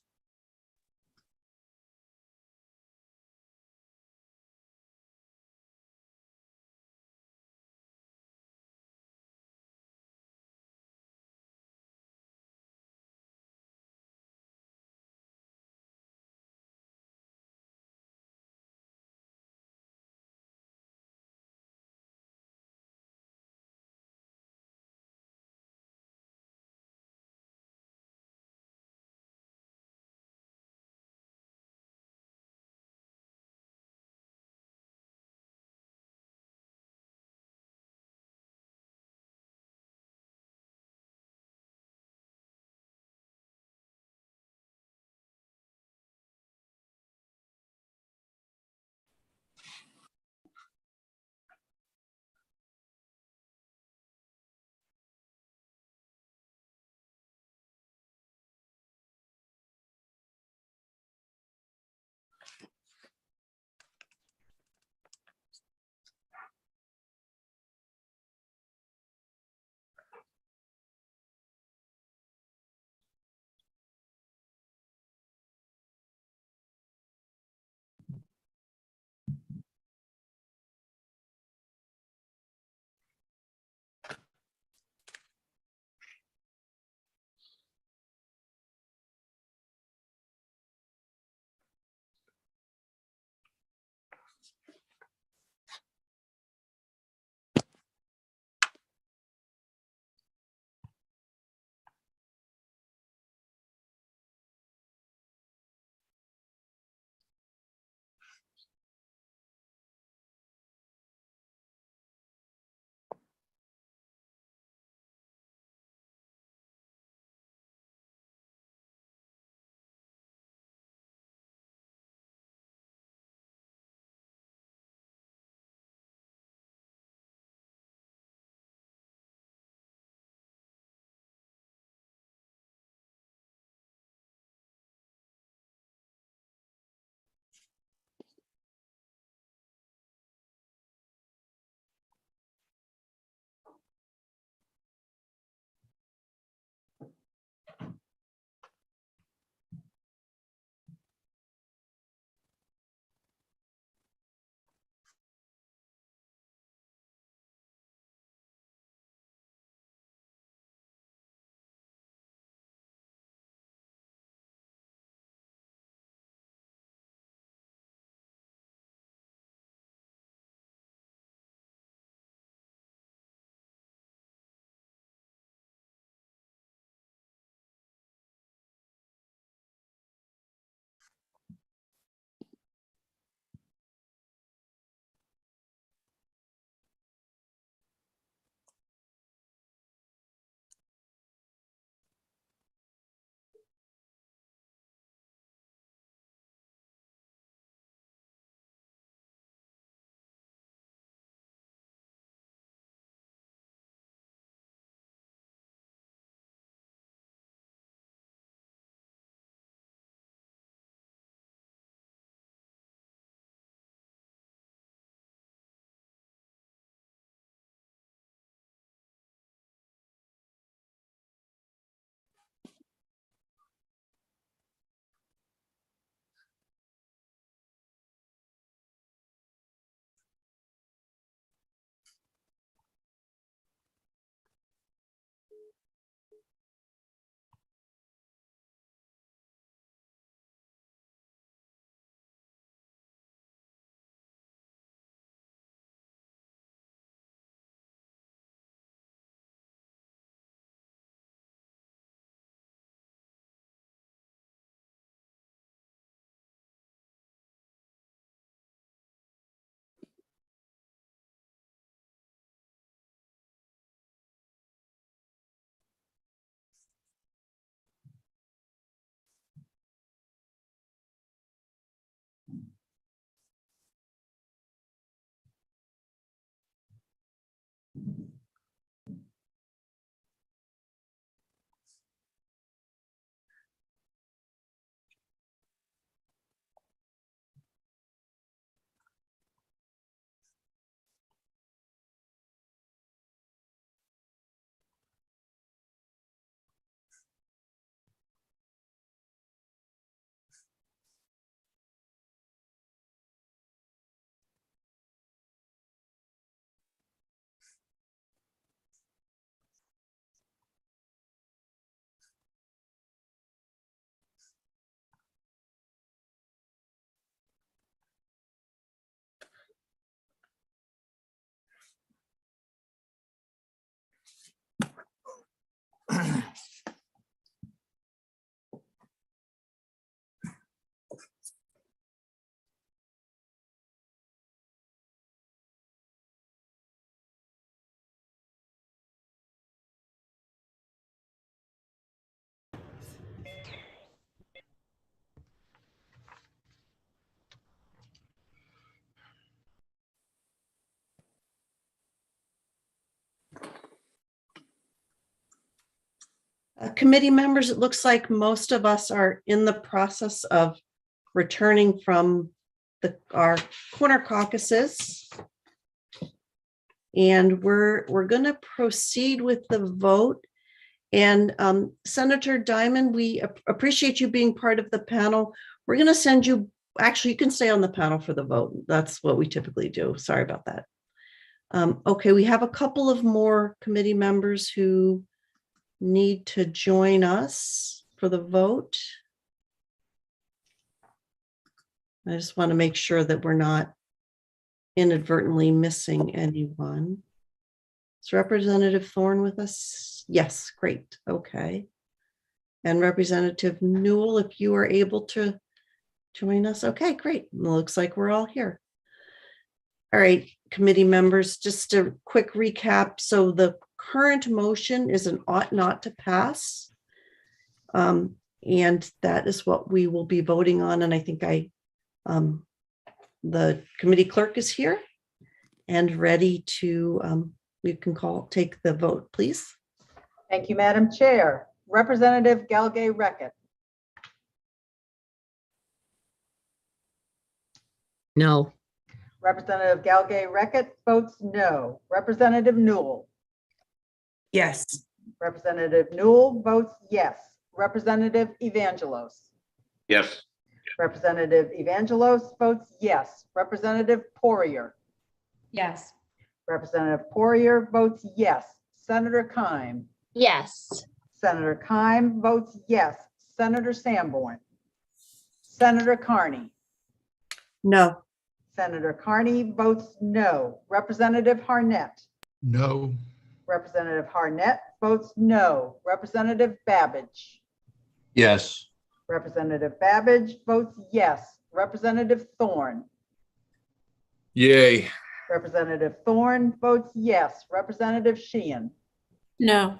Committee members, it looks like most of us are in the process of returning from our corner caucuses. And we're going to proceed with the vote. And Senator Diamond, we appreciate you being part of the panel. We're going to send you, actually, you can stay on the panel for the vote. That's what we typically do. Sorry about that. Okay, we have a couple of more committee members who need to join us for the vote. I just want to make sure that we're not inadvertently missing anyone. Is Representative Thorne with us? Yes, great. Okay. And Representative Newell, if you are able to join us. Okay, great. Looks like we're all here. All right, committee members, just a quick recap. So the current motion is an ought not to pass. And that is what we will be voting on. And I think the committee clerk is here and ready to, you can take the vote, please. Thank you, Madam Chair. Representative Galgay-Reckett. No. Representative Galgay-Reckett votes no. Representative Newell. Yes. Representative Newell votes yes. Representative Evangelos. Yes. Representative Evangelos votes yes. Representative Poirier. Yes. Representative Poirier votes yes. Senator Keim. Yes. Senator Keim votes yes. Senator Sanborn. Senator Carney. No. Senator Carney votes no. Representative Harnett. No. Representative Harnett votes no. Representative Babbage. Yes. Representative Babbage votes yes. Representative Thorne. Yay. Representative Thorne votes yes. Representative Sheehan. No.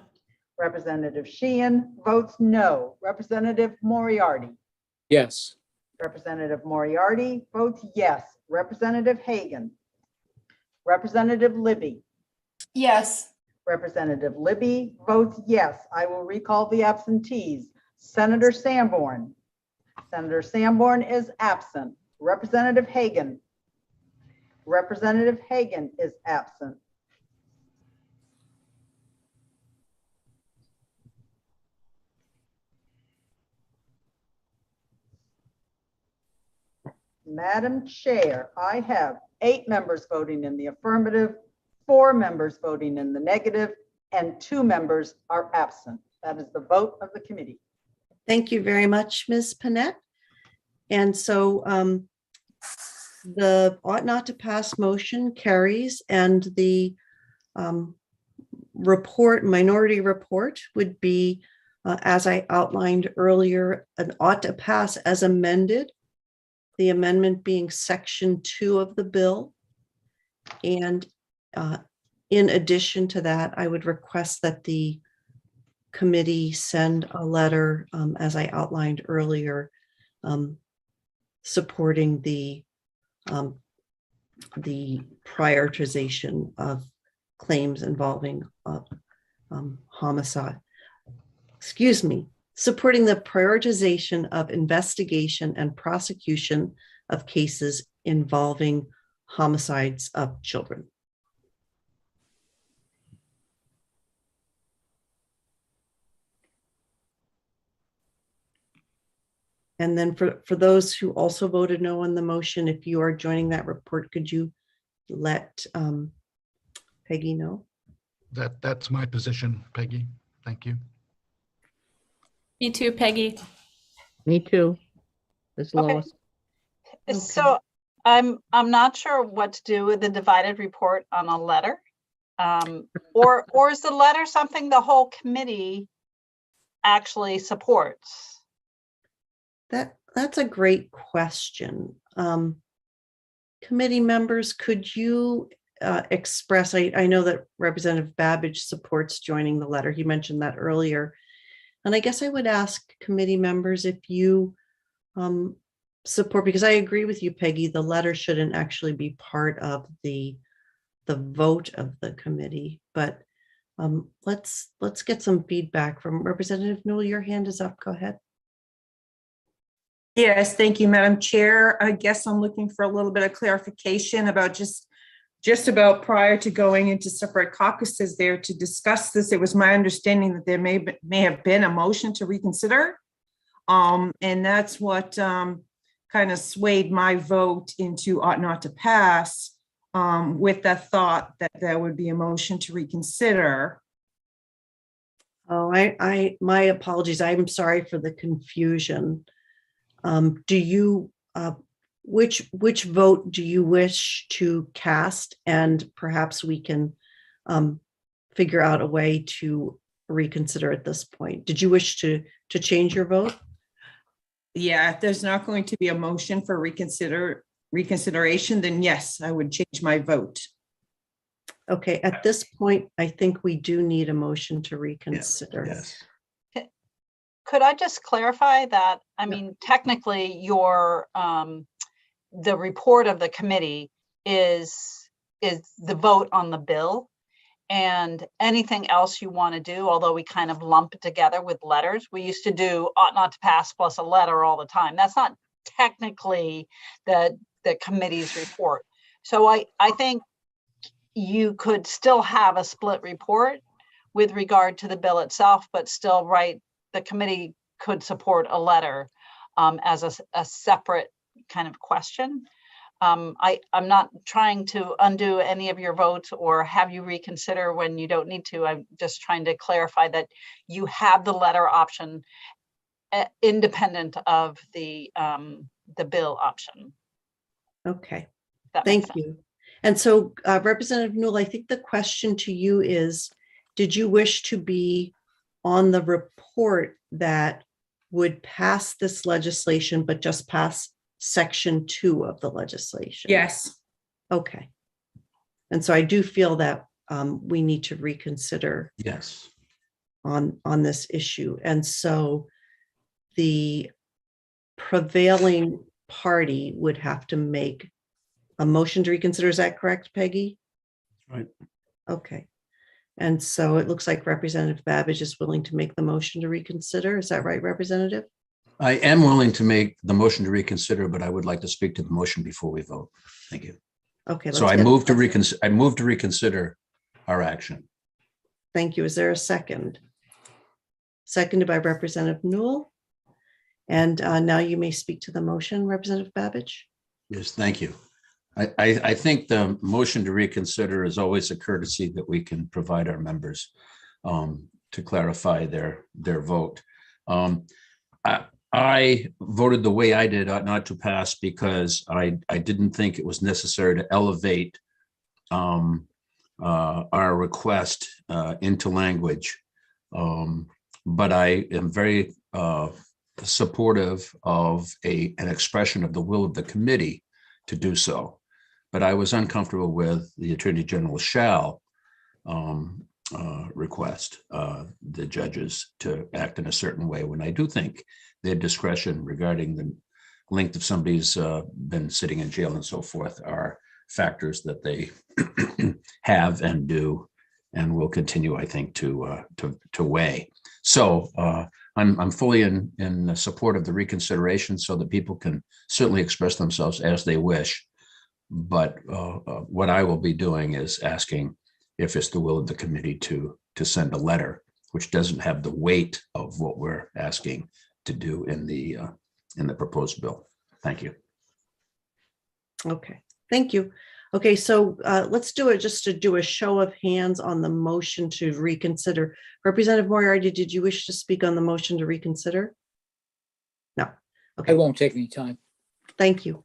Representative Sheehan votes no. Representative Moriarty. Yes. Representative Moriarty votes yes. Representative Hagan. Representative Libby. Yes. Representative Libby votes yes. I will recall the absentees. Senator Sanborn. Senator Sanborn is absent. Representative Hagan. Representative Hagan is absent. Madam Chair, I have 8 members voting in the affirmative, 4 members voting in the negative, and 2 members are absent. That is the vote of the committee. Thank you very much, Ms. Panett. And so the ought not to pass motion carries, and the minority report would be, as I outlined earlier, an ought to pass as amended, the amendment being section 2 of the bill. And in addition to that, I would request that the committee send a letter, as I outlined earlier, supporting the prioritization of claims involving homicide. Supporting the prioritization of investigation and prosecution of cases involving homicides of children. And then for those who also voted no on the motion, if you are joining that report, could you let Peggy know? That's my position, Peggy. Thank you. Me too, Peggy. Me too. This Lois. So I'm not sure what to do with the divided report on a letter. Or is the letter something the whole committee actually supports? That's a great question. Committee members, could you express, I know that Representative Babbage supports joining the letter. He mentioned that earlier. And I guess I would ask committee members if you support, because I agree with you, Peggy, the letter shouldn't actually be part of the vote of the committee. But Let's get some feedback from Representative Newell. Your hand is up. Go ahead. Yes, thank you, Madam Chair. I guess I'm looking for a little bit of clarification about just about prior to going into separate caucuses there to discuss this. It was my understanding that there may have been a motion to reconsider. And that's what kind of swayed my vote into ought not to pass, with the thought that there would be a motion to reconsider. Oh, my apologies. I'm sorry for the confusion. Do you, which vote do you wish to cast? And perhaps we can figure out a way to reconsider at this point. Did you wish to change your vote? Yeah, if there's not going to be a motion for reconsideration, then yes, I would change my vote. Okay, at this point, I think we do need a motion to reconsider. Yes. Could I just clarify that? I mean, technically, your the report of the committee is the vote on the bill, and anything else you want to do, although we kind of lump it together with letters. We used to do ought not to pass plus a letter all the time. That's not technically the committee's report. So I think you could still have a split report with regard to the bill itself, but still write, the committee could support a letter as a separate kind of question. I'm not trying to undo any of your votes or have you reconsider when you don't need to. I'm just trying to clarify that you have the letter option independent of the bill option. Okay, That thank makes sense. you. And so Representative Newell, I think the question to you is, did you wish to be on the report that would pass this legislation, but just pass section 2 of the legislation? Yes. Okay. And so I do feel that we need to reconsider Yes. on this issue. And so the prevailing party would have to make a motion to reconsider. Is that correct, Peggy? Right. Okay. And so it looks like Representative Babbage is willing to make the motion to reconsider. Is that right, Representative? I am willing to make the motion to reconsider, but I would like to speak to the motion before we vote. Thank you. Okay. So I move to reconsider. I move to reconsider our action. Thank you. Is there a second? Seconded by Representative Newell. And now you may speak to the motion, Representative Babbage. Yes, thank you. I think the motion to reconsider is always a courtesy that we can provide our members to clarify their vote. I voted the way I did ought not to pass because I didn't think it was necessary to elevate our request into language. But I am very supportive of an expression of the will of the committee to do so. But I was uncomfortable with the Attorney General shall request the judges to act in a certain way when I do think their discretion regarding the length of somebody's been sitting in jail and so forth are factors that they have and do and will continue, I think, to weigh. So I'm fully in support of the reconsideration so that people can certainly express themselves as they wish. But what I will be doing is asking if it's the will of the committee to send a letter, which doesn't have the weight of what we're asking to do in the proposed bill. Thank you. Okay, thank you. Okay, so let's do it just to do a show of hands on the motion to reconsider. Representative Moriarty, did you wish to speak on the motion to reconsider? No. Okay. I won't take any time. Thank you.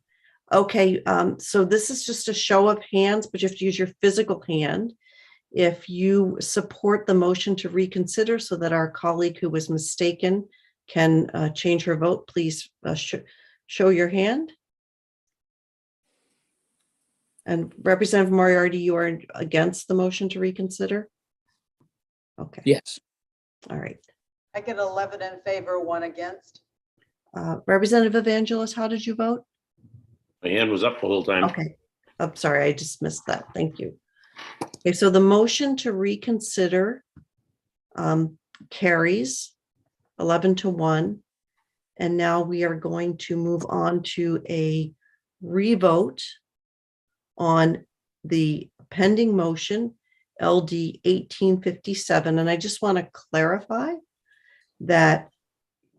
Okay, so this is just a show of hands, but you have to use your physical hand. If you support the motion to reconsider so that our colleague who was mistaken can change her vote, please show your hand. And Representative Moriarty, you are against the motion to reconsider? Okay. Yes. All right. I get 11 in favor, 1 against. Representative Evangelist, how did you vote? My hand was up the whole time. Okay. I'm sorry, I just missed that. Thank you. Okay, so the motion to reconsider carries 11-1. And now we are going to move on to a revote on the pending motion LD 1857. And I just want to clarify that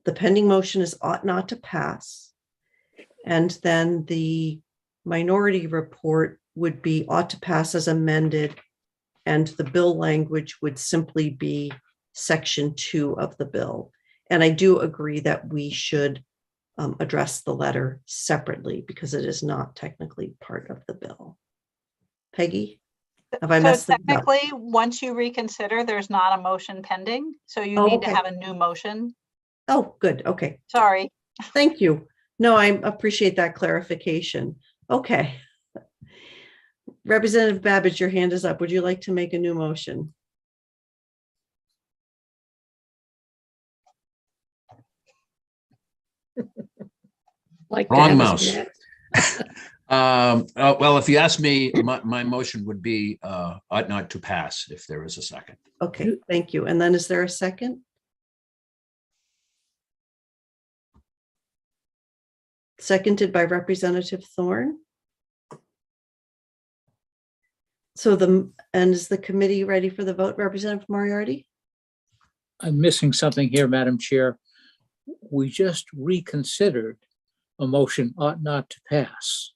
the pending motion is ought not to pass. And then the minority report would be ought to pass as amended. And the bill language would simply be section 2 of the bill. And I do agree that we should address the letter separately because it is not technically part of the bill. Peggy, have I So messed things up? technically, once you reconsider, there's not a motion pending, so you Oh, need to okay. have a new motion. Oh, good. Okay. Sorry. Thank you. No, I appreciate that clarification. Okay. Representative Babbage, your hand is up. Would you like to make a new motion? Like Wrong Babbage. mouse. Well, if you ask me, my motion would be ought not to pass if there is a second. Okay, thank you. And then is there a second? Seconded by Representative Thorne. So is the committee ready for the vote, Representative Moriarty? I'm missing something here, Madam Chair. We just reconsidered a motion ought not to pass.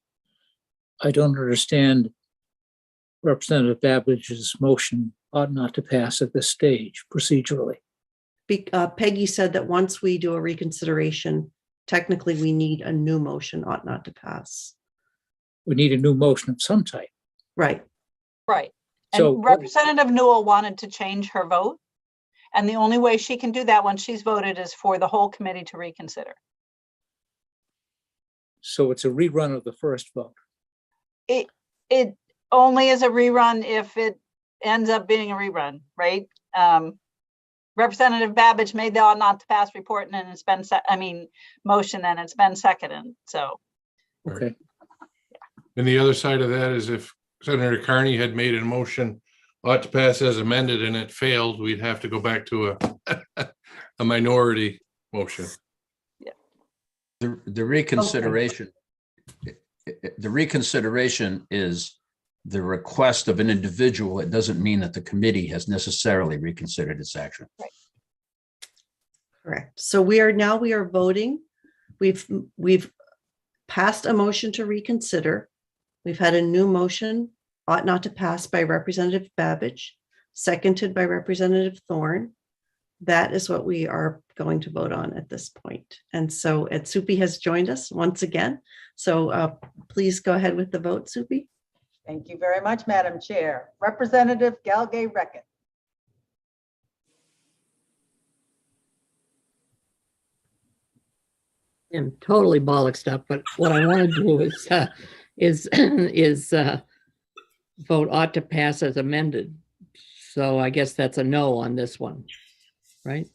I don't understand Representative Babbage's motion ought not to pass at this stage procedurally. Peggy said that once we do a reconsideration, technically we need a new motion ought not to pass. We need a new motion of some type. Right. Right. And So Representative Newell wanted to change her vote. And the only way she can do that once she's voted is for the whole committee to reconsider. So it's a rerun of the first vote. It only is a rerun if it ends up being a rerun, right? Representative Babbage made the ought not to pass report and then it's been, motion and it's been seconded, so. Okay. And the other side of that is if Senator Carney had made a motion ought to pass as amended and it failed, we'd have to go back to a minority motion. The reconsideration, the reconsideration is the request of an individual. It doesn't mean that the committee has necessarily reconsidered its action. Right. Correct. So we are voting. We've passed a motion to reconsider. We've had a new motion ought not to pass by Representative Babbage, seconded by Representative Thorne. That is what we are going to vote on at this point. And so Supi has joined us once again. So please go ahead with the vote, Supi. Thank you very much, Madam Chair. Representative Galgay-Reckett. I'm totally bollocksed up, but what I want to do is vote ought to pass as amended. So I guess that's a no on this one, right?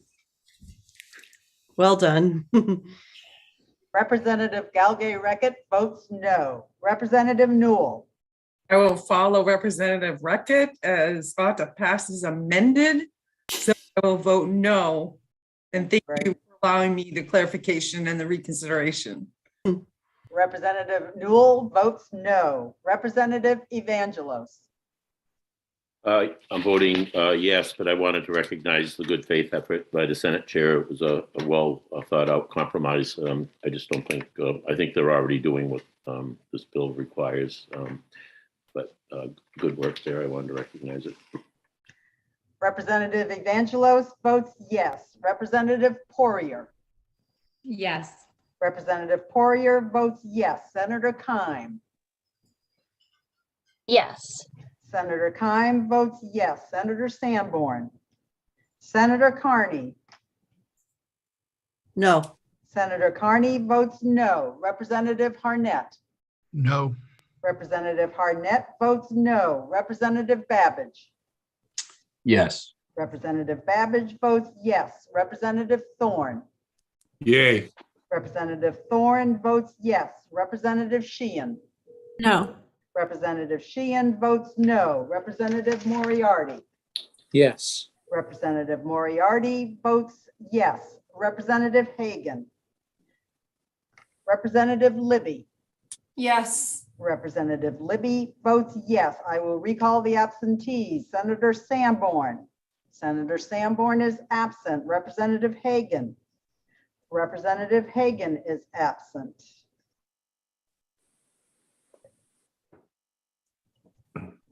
Well done. Representative Galgay-Reckett votes no. Representative Newell. I will follow Representative Reckett as ought to pass as amended. So I will vote no. And thank you for allowing me the clarification and the reconsideration. Representative Newell votes no. Representative Evangelos. I'm voting yes, but I wanted to recognize the good faith effort by the Senate chair. It was a well thought out compromise. I just don't think, I think they're already doing what this bill requires. But good work there. I wanted to recognize it. Representative Evangelos votes yes. Representative Poirier. Yes. Representative Poirier votes yes. Senator Keim. Yes. Senator Keim votes yes. Senator Sanborn. Senator Carney. No. Senator Carney votes no. Representative Harnett. No. Representative Harnett votes no. Representative Babbage. Yes. Representative Babbage votes yes. Representative Thorne. Yay. Representative Thorne votes yes. Representative Sheehan. No. Representative Sheehan votes no. Representative Moriarty. Yes. Representative Moriarty votes yes. Representative Hagan. Representative Libby. Yes. Representative Libby votes yes. I will recall the absentees. Senator Sanborn. Senator Sanborn is absent. Representative Hagan. Representative Hagan is absent.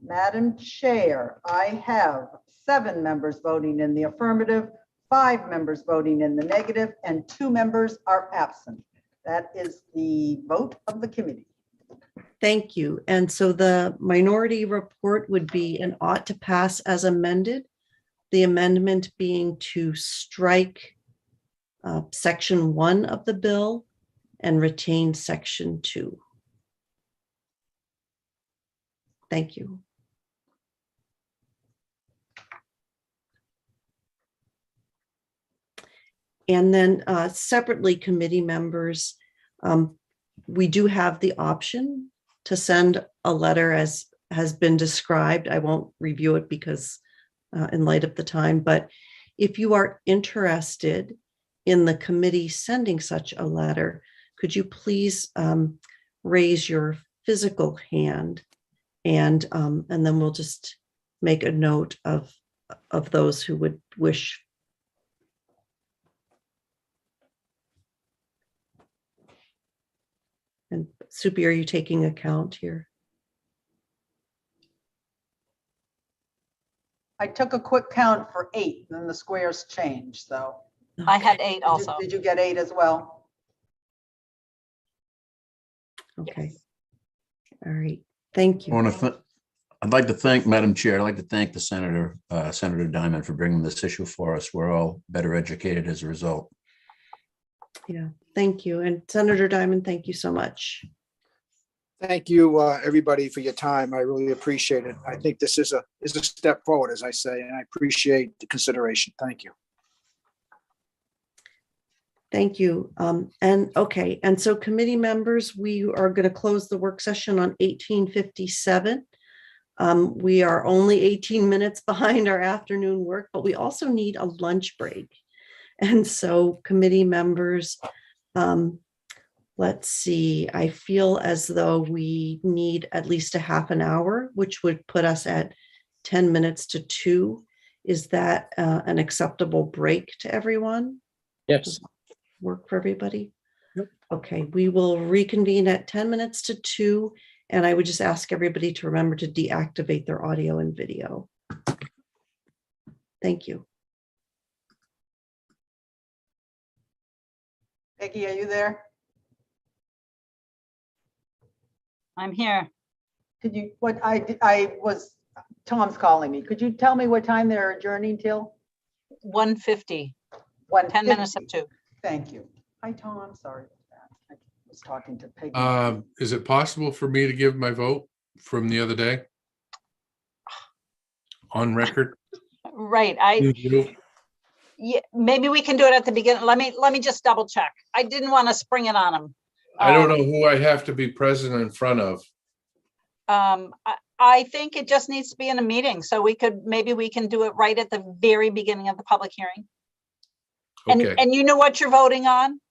Madam Chair, I have 7 members voting in the affirmative, 5 members voting in the negative, and 2 members are absent. That is the vote of the committee. Thank you. And so the minority report would be an ought to pass as amended. The amendment being to strike section 1 of the bill and retain section 2. Thank you. And then separately, committee members, we do have the option to send a letter as has been described. I won't review it because in light of the time, but if you are interested in the committee sending such a letter, could you please raise your physical hand, and then we'll just make a note of those who would wish. And Supi, are you taking account here? I took a quick count for 8, then the squares changed, so. I had 8 also. Did you get 8 as well? Okay. All right. Thank you. I'd like to thank, Madam Chair, I'd like to thank the Senator Diamond for bringing this issue for us. We're all better educated as a result. Yeah, thank you. And Senator Diamond, thank you so much. Thank you, everybody, for your time. I really appreciate it. I think this is a step forward, as I say, and I appreciate the consideration. Thank you. Thank you. And okay, and so committee members, we are going to close the work session on 1857. We are only 18 minutes behind our afternoon work, but we also need a lunch break. And so committee members, let's see, I feel as though we need at least a half an hour, which would put us at 10 minutes to 2. Is that an acceptable break to everyone? Yes. Work for everybody? Yep. Okay, we will reconvene at 10 minutes to 2, and I would just ask everybody to remember to deactivate their audio and video. Thank you. Peggy, are you there? I'm here. Could you, Tom's calling me. Could you tell me what time they're adjourning till? 1:50. 10 minutes of 2. Thank you. Hi, Tom. Sorry about that. I was talking to Peggy. Is it possible for me to give my vote from the other day? On record? Right. You- Yeah, maybe we can do it at the beginning. Let me just double check. I didn't want to spring it on him. I don't know who I have to be present in front of. I think it just needs to be in a meeting, so maybe we can do it right at the very beginning of the public hearing. Okay. And you know what you're voting on?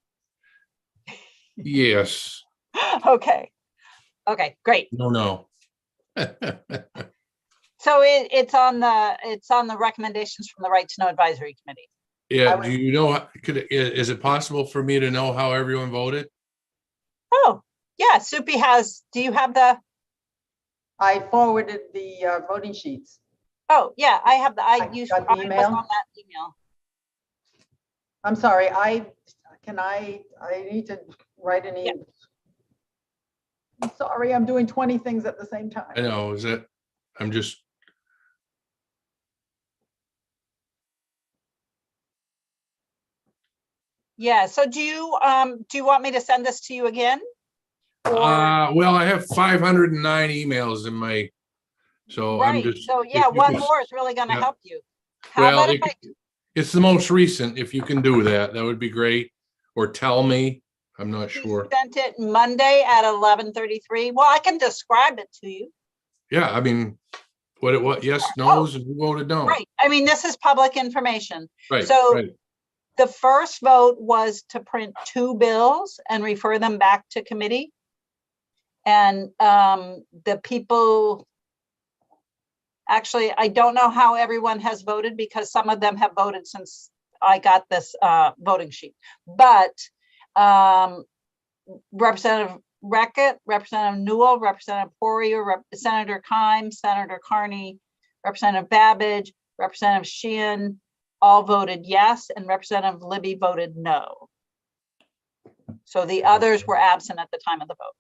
Yes. Okay. Okay, great. No. So it's on the recommendations from the Right to Know Advisory Committee. Yeah, do you know, is it possible for me to know how everyone voted? Oh, yeah, Supi do you have the? I forwarded the voting sheets. Oh, yeah, I have got the email. I was on that email. I'm sorry, I need to write an email. I'm sorry, I'm doing 20 things at the same time. I know, I'm just. Yeah, so do you want me to send this to you again? Well, I have 509 emails in my, so I'm Right, just. so yeah, one more is really gonna help you. How about if It's the most recent. If you can do that, that would be great. Or tell me, I'm not sure. Sent it Monday at 11:33. Well, I can describe it to you. Yeah, I mean, what, yes, no's, and who voted no? Right. I mean, this is public information. Right, So right. the first vote was to print 2 bills and refer them back to committee. And the people, actually, I don't know how everyone has voted because some of them have voted since I got this voting sheet. But Representative Reckitt, Representative Newell, Representative Poirier, Senator Keim, Senator Carney, Representative Babbage, Representative Sheehan, all voted yes, and Representative Libby voted no. So the others were absent at the time of the vote.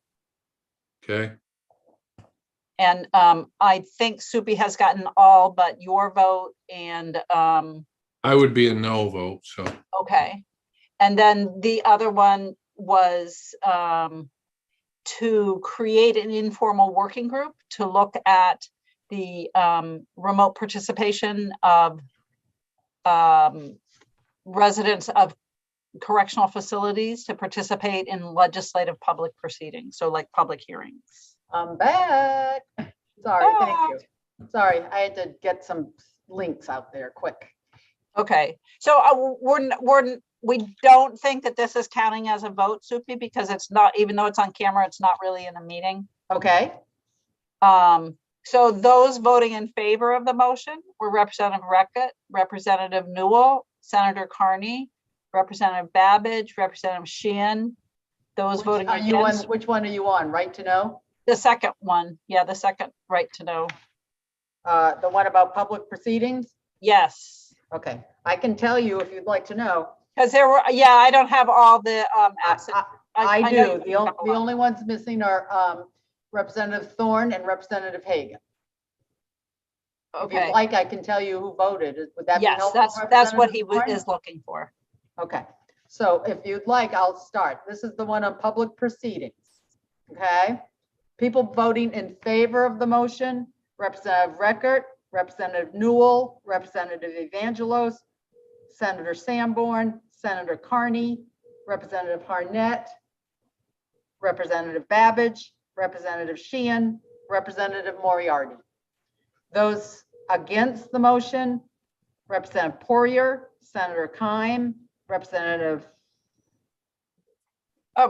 Okay, And I think Soupy has gotten all but your vote and I would be a no vote, so. okay. And then the other one was to create an informal working group to look at the remote participation of residents of correctional facilities to participate in legislative public proceedings, so like public hearings. I'm back. Sorry, thank you. Sorry, I had to get some links out there quick. Okay, so we don't think that this is counting as a vote, Soupy, because it's not, even though it's on camera, it's not really in a meeting. Okay. So those voting in favor of the motion were Representative Reckitt, Representative Newell, Senator Carney, Representative Babbage, Representative Sheehan. Those voting against. Which one are you on? Right to know? The second one. Yeah, the second right to know. The one about public proceedings? Yes. Okay, I can tell you if you'd like to know. Because there were, yeah, I don't have all the absent. I know do. you have a The lot. only ones missing are Representative Thorne and Representative Hagan. If Okay. you'd like, I can tell you who voted. Would that be Yes, helpful? that's what he Representative Thorne? is looking for. Okay, so if you'd like, I'll start. This is the one on public proceedings. Okay, people voting in favor of the motion: Representative Reckitt, Representative Newell, Representative Evangelos, Senator Sanborn, Senator Carney, Representative Harnett, Representative Babbage, Representative Sheehan, Representative Moriarty. Those against the motion: Representative Poirier, Senator Keim, Representative. Oh,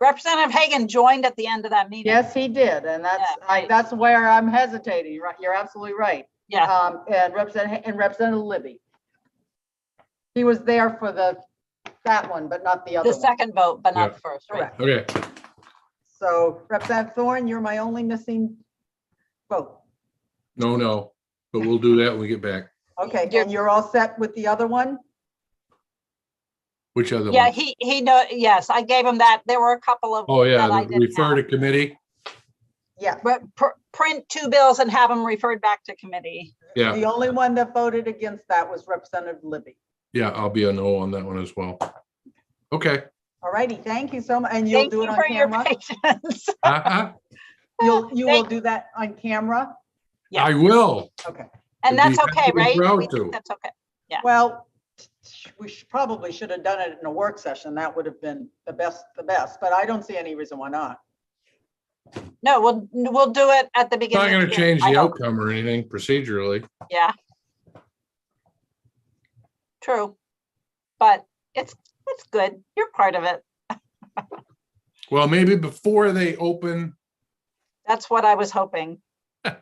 Representative Hagan joined at the end of that meeting. Yes, he did, and that's where I'm hesitating. Right, you're absolutely right. Yeah. And Representative Libby. He was there for that one, but not the other The one. second vote, but not Yeah. the first, right? Correct. Okay, So Representative Thorne, you're my only missing vote. no, but we'll do that when we get back. Okay, and you're all set with the other one? Which other Yeah, one? he know, yes, I gave him that. There were a couple of. Oh, yeah, that I the didn't refer have. to committee. Yeah. But print 2 bills and have them referred back to committee. Yeah, The only one that voted against that was Representative Libby. yeah, I'll be a no on that one as well. Okay. All righty, thank you so much. And you'll Thank do you it on for your camera? patience. Uh-huh. You will do that on camera? Yeah. I will. Okay. And I'd that's be okay, happy and right? proud We to. think that's okay. Yeah. Well, we probably should have done it in a work session. That would have been the best, but I don't see any reason why not. No, we'll do it at the It's beginning. not going of to the hearing, change I the hope. outcome or anything procedurally. Yeah. True. But it's good. You're part of it. Well, maybe before they open, That's what I was hoping. I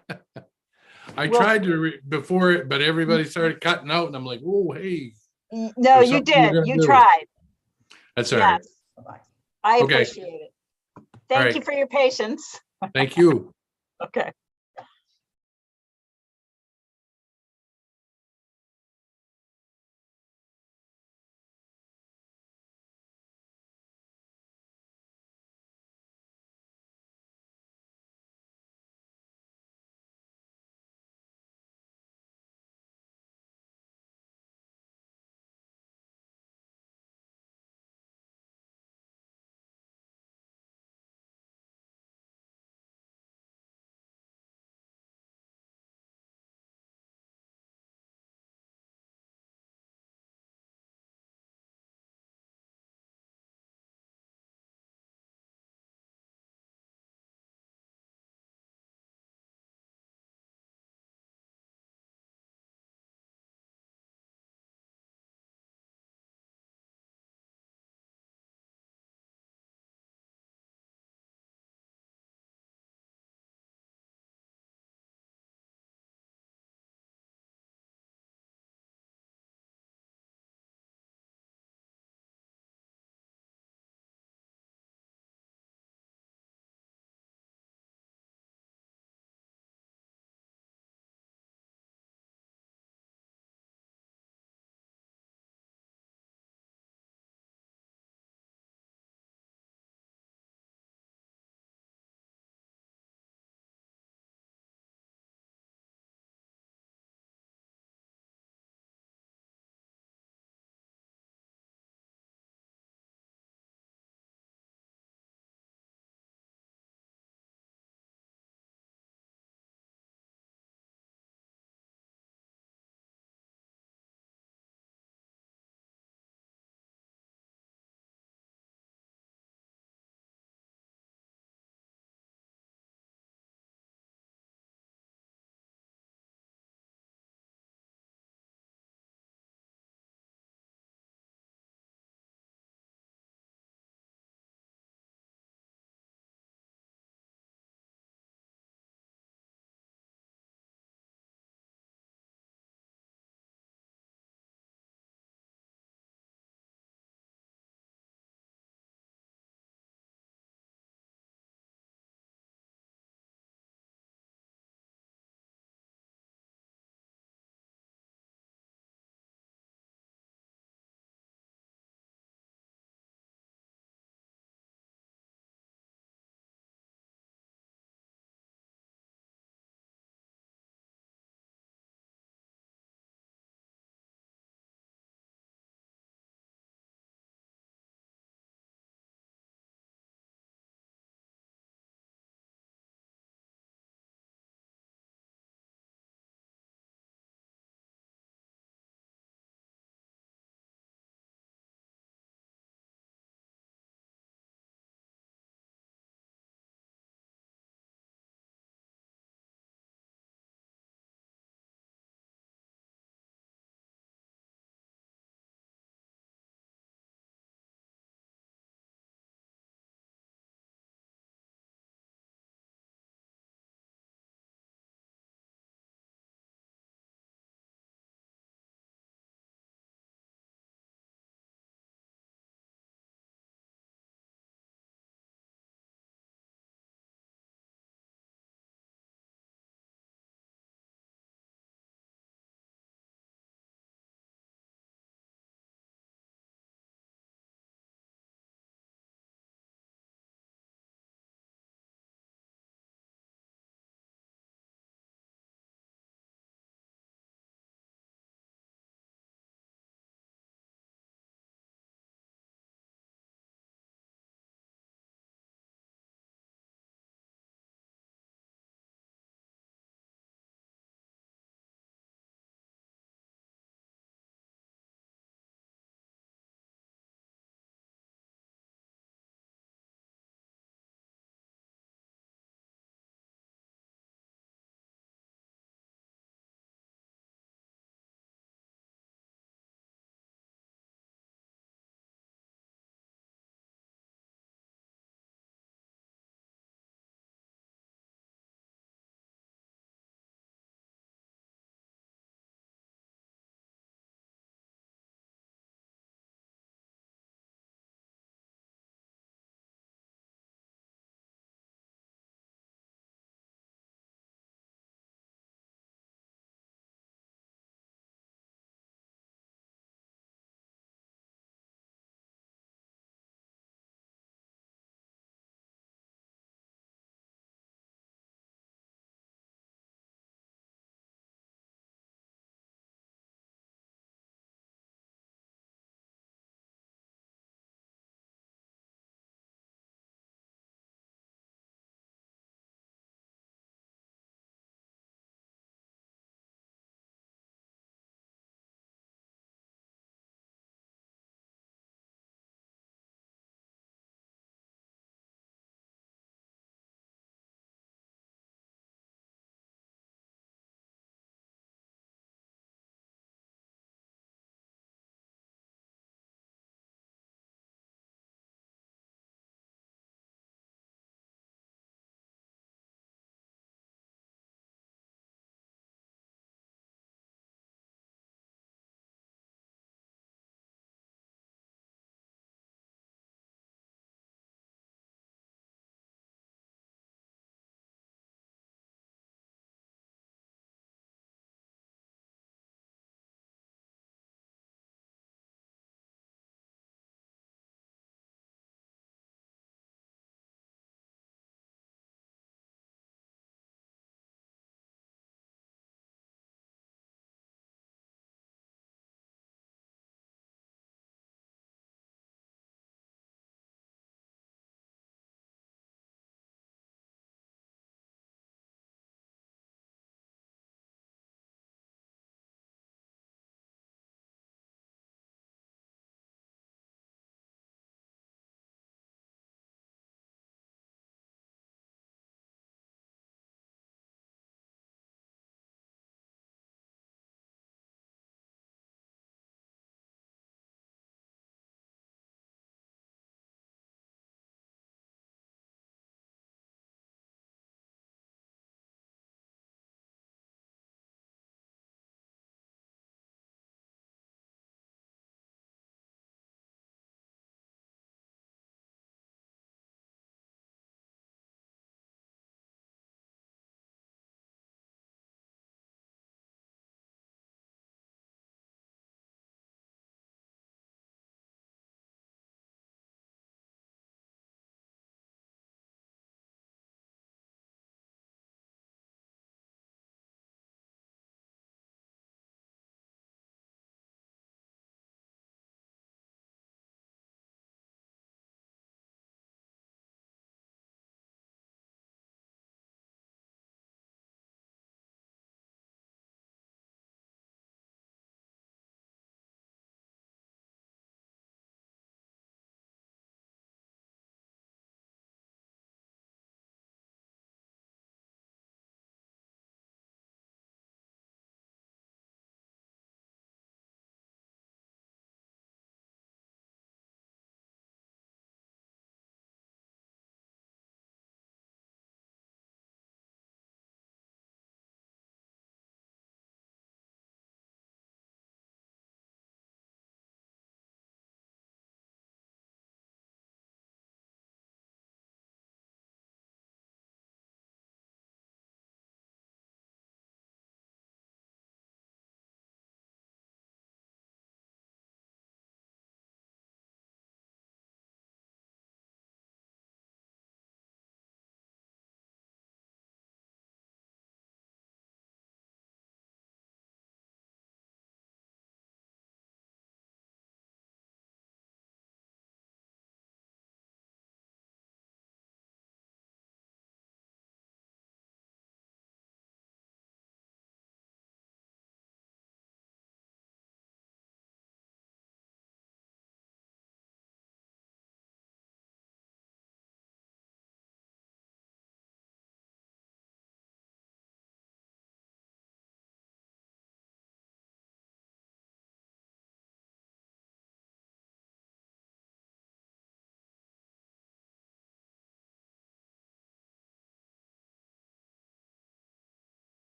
We'll- tried to before it, but everybody started cutting out and I'm like, oh, hey. No, There's you something we're did. gonna You do. tried. That's all right. Yes. I Okay. appreciate it. Thank right. you for your patience. Thank you. Okay.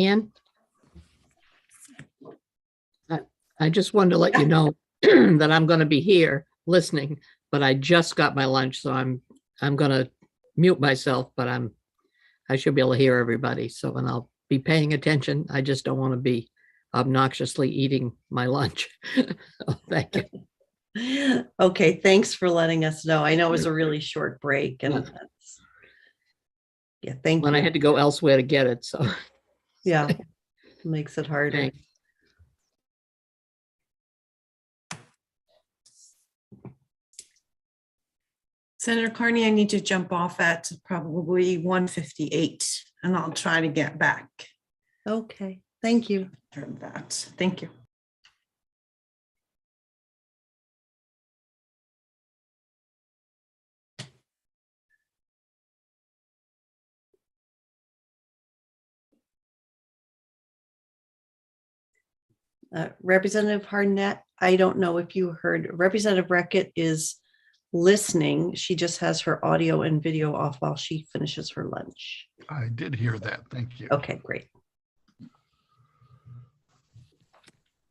Ann? I just wanted to let you know that I'm going to be here listening, but I just got my lunch, so I'm going to mute myself, but I should be able to hear everybody. So, and I'll be paying attention. I just don't want to be obnoxiously eating my lunch. Thank you. Okay, thanks for letting us know. I know it was a really short break and yeah, thank When you. I had to go elsewhere to get it, so. Yeah, makes it harder. Thanks. Senator Carney, I need to jump off at probably 1:58 and I'll try to get back. Okay, thank you. Turn that. Thank you. Representative Harnett, I don't know if you heard, Representative Reckitt is listening. She just has her audio and video off while she finishes her lunch. I did hear that. Thank you. Okay, great.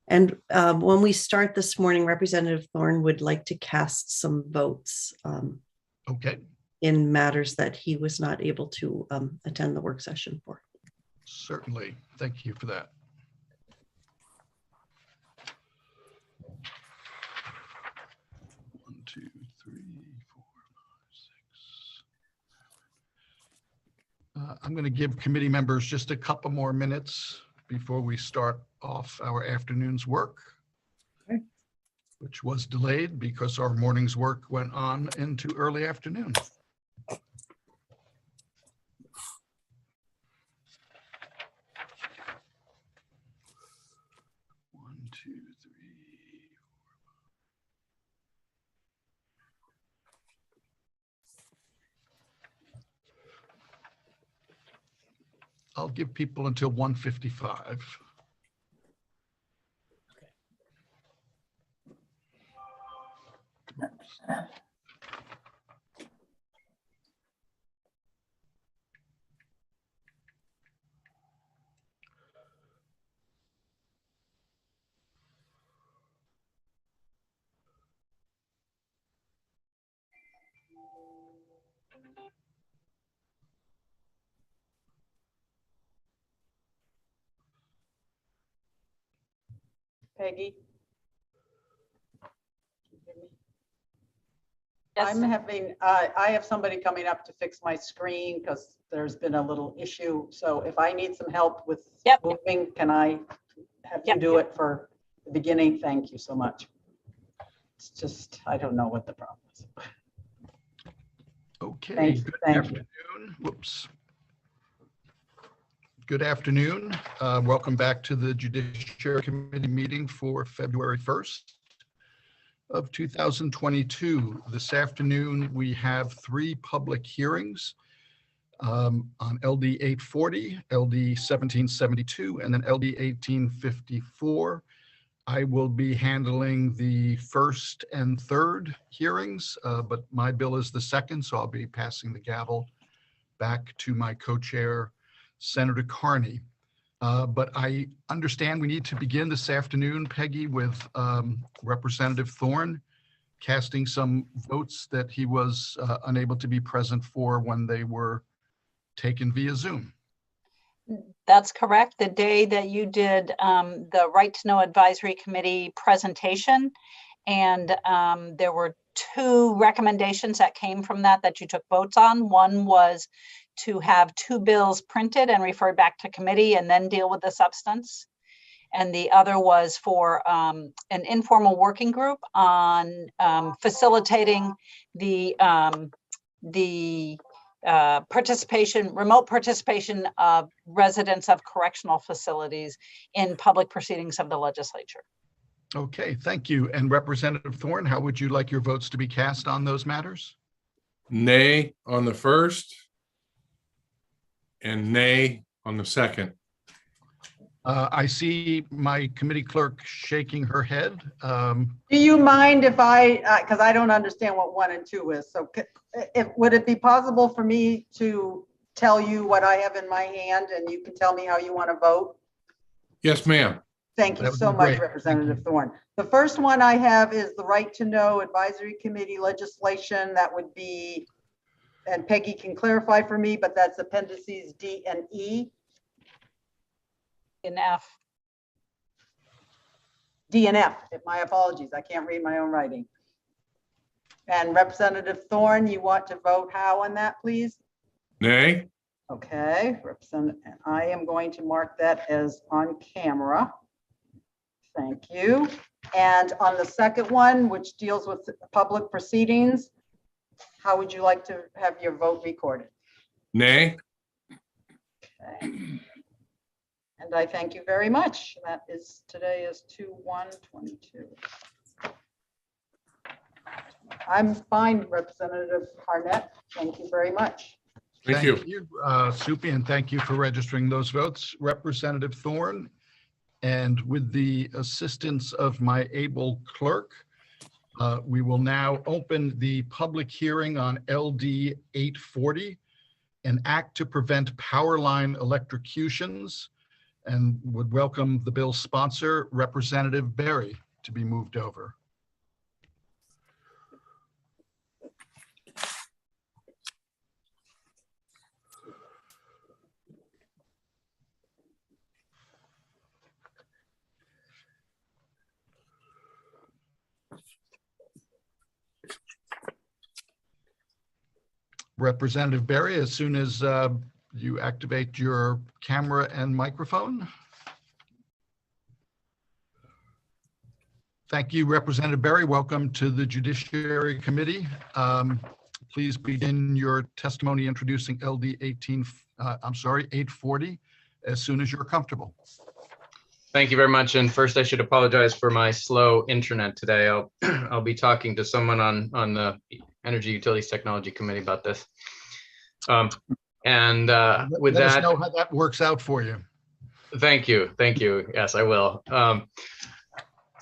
And when we start this morning, Representative Thorne would like to cast some votes Okay, in matters that he was not able to attend the work session for. certainly. Thank you for that. One, two, three, four, five, 6. I'm going to give committee members just a couple more minutes before we start off our afternoon's work, which was delayed because our morning's work went on into early afternoon. One, two, three. I'll give people until 1:55. Peggy? Yes. I'm having, I have somebody coming up to fix my screen because there's been a little issue. So if I need some help with moving, can I have you do it for the beginning? Thank you so much. It's just, I don't know what the problem is. Okay. Thank you. Good Thank you. afternoon. Whoops. Good afternoon. Welcome back to the Judiciary Committee meeting for February 1st of 2022. This afternoon, we have 3 public hearings on LD 840, LD 1772, and then LD 1854. I will be handling the first and third hearings, but my bill is the second, so I'll be passing the gavel back to my co-chair, Senator Carney. But I understand we need to begin this afternoon, Peggy, with Representative Thorne casting some votes that he was unable to be present for when they were taken via Zoom. That's correct. The day that you did the Right to Know Advisory Committee presentation, and there were 2 recommendations that came from that you took votes on. One was to have 2 bills printed and referred back to committee and then deal with the substance. And the other was for an informal working group on facilitating the remote participation of residents of correctional facilities in public proceedings of the legislature. Okay, thank you. And Representative Thorne, how would you like your votes to be cast on those matters? Nay on the first and nay on the second. I see my committee clerk shaking her head. Do you mind if I, because I don't understand what 1 and 2 is. So would it be possible for me to tell you what I have in my hand and you can tell me how you want to vote? Yes, ma'am. Thank you That would so be much, great. Representative Thorne. The first one I have is the Right to Know Advisory Committee legislation. That would be, and Peggy can clarify for me, but that's appendices D and E. In F. D and F, my apologies, I can't read my own writing. And Representative Thorne, you want to vote how on that, please? Nay. Okay, Representative, and I am going to mark that as on camera. Thank you. And on the second one, which deals with public proceedings, how would you like to have your vote recorded? Nay. Okay. And I thank you very much. That is, today is 2/1/22. I'm fine, Representative Harnett. Thank you very much. Thank you. Supi, and thank you for registering those votes. Representative Thorne, and with the assistance of my able clerk, we will now open the public hearing on LD 840, an act to prevent power line electrocutions, and would welcome the bill's sponsor, Representative Berry, to be moved over. Representative Berry, as soon as you activate your camera and microphone. Thank you, Representative Berry. Welcome to the Judiciary Committee. Please begin your testimony introducing LD 840 as soon as you're comfortable. Thank you very much. And first, I should apologize for my slow internet today. I'll be talking to someone on the Energy Utilities Technology Committee about this. With Let us that, know how that works out for you. thank you. Thank you. Yes, I will.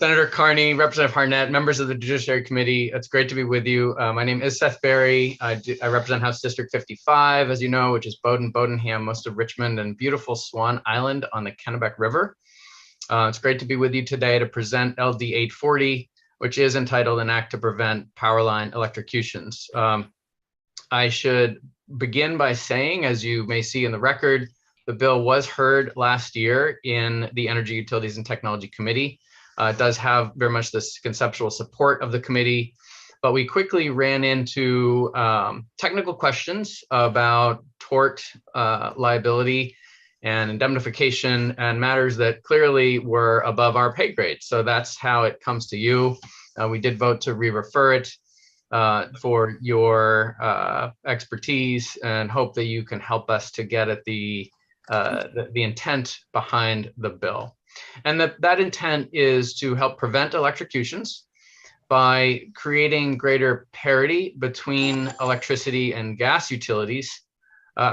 Senator Carney, Representative Harnett, members of the Judiciary Committee, it's great to be with you. My name is Seth Berry. I represent House District 55, as you know, which is Bowdoin, Bowdoinham, most of Richmond, and beautiful Swan Island on the Kennebec River. It's great to be with you today to present LD 840, which is entitled An Act to Prevent Power Line Electrocutions. I should begin by saying, as you may see in the record, the bill was heard last year in the Energy, Utilities, and Technology Committee. It does have very much this conceptual support of the committee, but we quickly ran into technical questions about tort liability and indemnification and matters that clearly were above our pay grade. So that's how it comes to you. We did vote to re-refer it for your expertise and hope that you can help us to get at the intent behind the bill. And that intent is to help prevent electrocutions by creating greater parity between electricity and gas utilities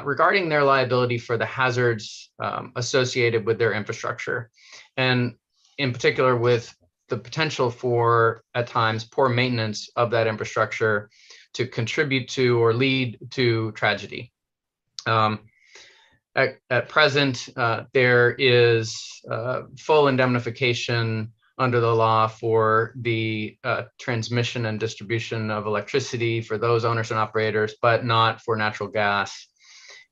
regarding their liability for the hazards associated with their infrastructure, and in particular with the potential for, at times, poor maintenance of that infrastructure to contribute to or lead to tragedy. At present, there is full indemnification under the law for the transmission and distribution of electricity for those owners and operators, but not for natural gas.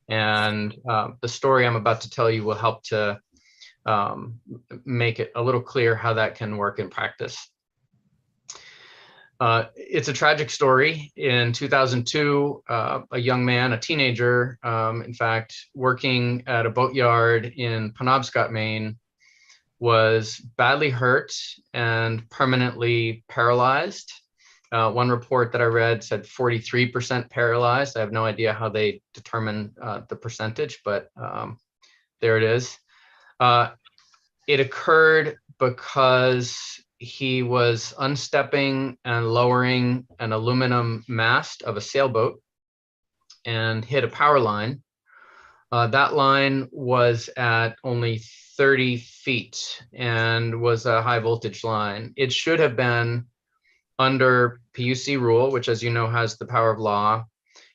And the story I'm about to tell you will help to make it a little clear how that can work in practice. It's a tragic story. In 2002, a young man, a teenager, in fact, working at a boatyard in Penobscot, Maine, was badly hurt and permanently paralyzed. One report that I read said 43% paralyzed. I have no idea how they determine the percentage, but there it is. It occurred because he was unstepping and lowering an aluminum mast of a sailboat and hit a power line. That line was at only 30 feet and was a high voltage line. It should have been under PUC rule, which, as you know, has the power of law.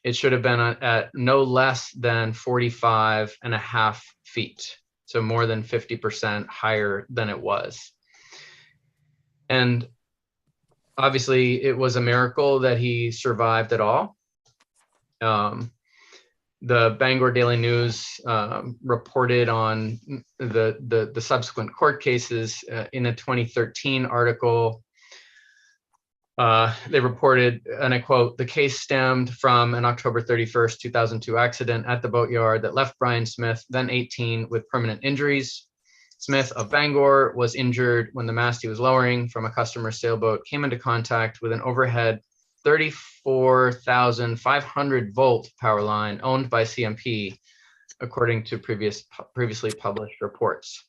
it should have been at no less than 45.5 feet. So more than 50% higher than it was. And obviously it was a miracle that he survived at all. The Bangor Daily News reported on the subsequent court cases in a 2013 article. They reported, and I quote, "The case stemmed from an October 31st, 2002 accident at the boatyard that left Brian Smith, then 18, with permanent injuries. Smith of Bangor was injured when the mast he was lowering from a customer's sailboat came into contact with an overhead 34,500 volt power line owned by CMP, according to previously published reports."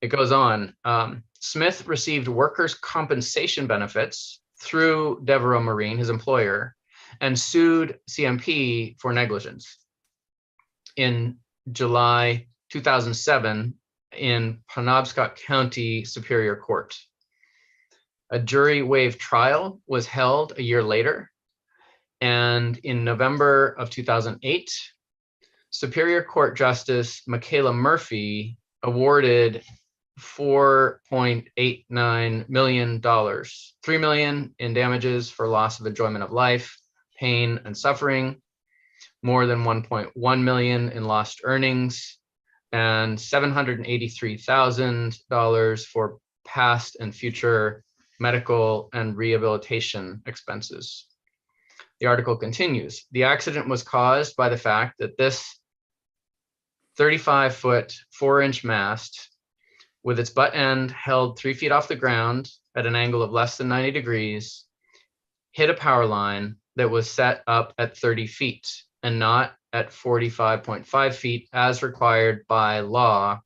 It goes on. Smith received workers' compensation benefits through Devereaux Marine, his employer, and sued CMP for negligence. In July 2007, in Penobscot County Superior Court, a jury waived trial was held a year later, and in November of 2008, Superior Court Justice Michaela Murphy awarded $4.89 million, $3 million in damages for loss of enjoyment of life, pain, and suffering, more than $1.1 million in lost earnings, and $783,000 for past and future medical and rehabilitation expenses. The article continues. The accident was caused by the fact that this 35-foot, 4-inch mast with its butt end held 3 feet off the ground at an angle of less than 90 degrees, hit a power line that was set up at 30 feet and not at 45.5 feet as required by law,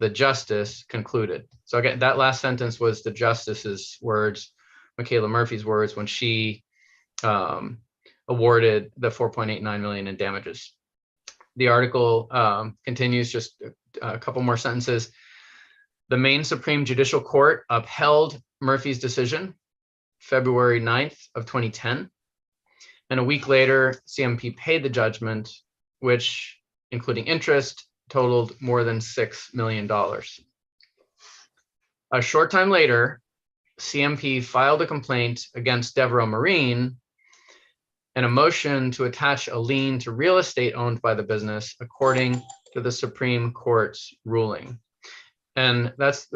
the justice concluded. So again, that last sentence was the justice's words, Michaela Murphy's words, when she awarded the $4.89 million in damages. The article continues, just a couple more sentences. The Maine Supreme Judicial Court upheld Murphy's decision February 9th of 2010. And a week later, CMP paid the judgment, which, including interest, totaled more than $6 million. A short time later, CMP filed a complaint against Devereaux Marine and a motion to attach a lien to real estate owned by the business, according to the Supreme Court's ruling. And that's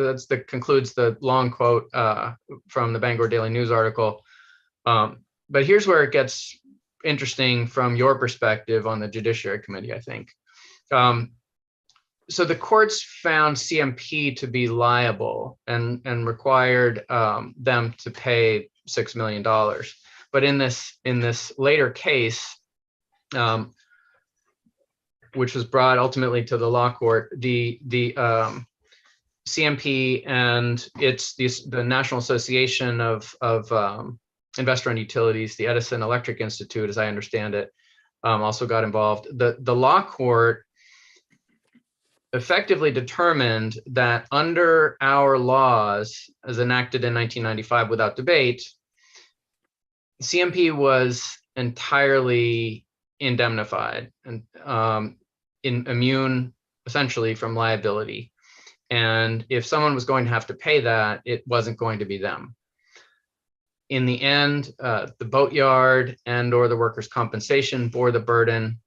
concludes the long quote from the Bangor Daily News article. But here's where it gets interesting from your perspective on the Judiciary Committee, I think. So the courts found CMP to be liable and required them to pay $6 million. But in this later case, which was brought ultimately to the law court, the CMP and the National Association of Investor-Owned Utilities, the Edison Electric Institute, as I understand it, also got involved. The law court effectively determined that under our laws, as enacted in 1995 without debate, CMP was entirely indemnified and immune essentially from liability. And if someone was going to have to pay that, it wasn't going to be them. In the end, the boatyard and or the workers' compensation bore the burden.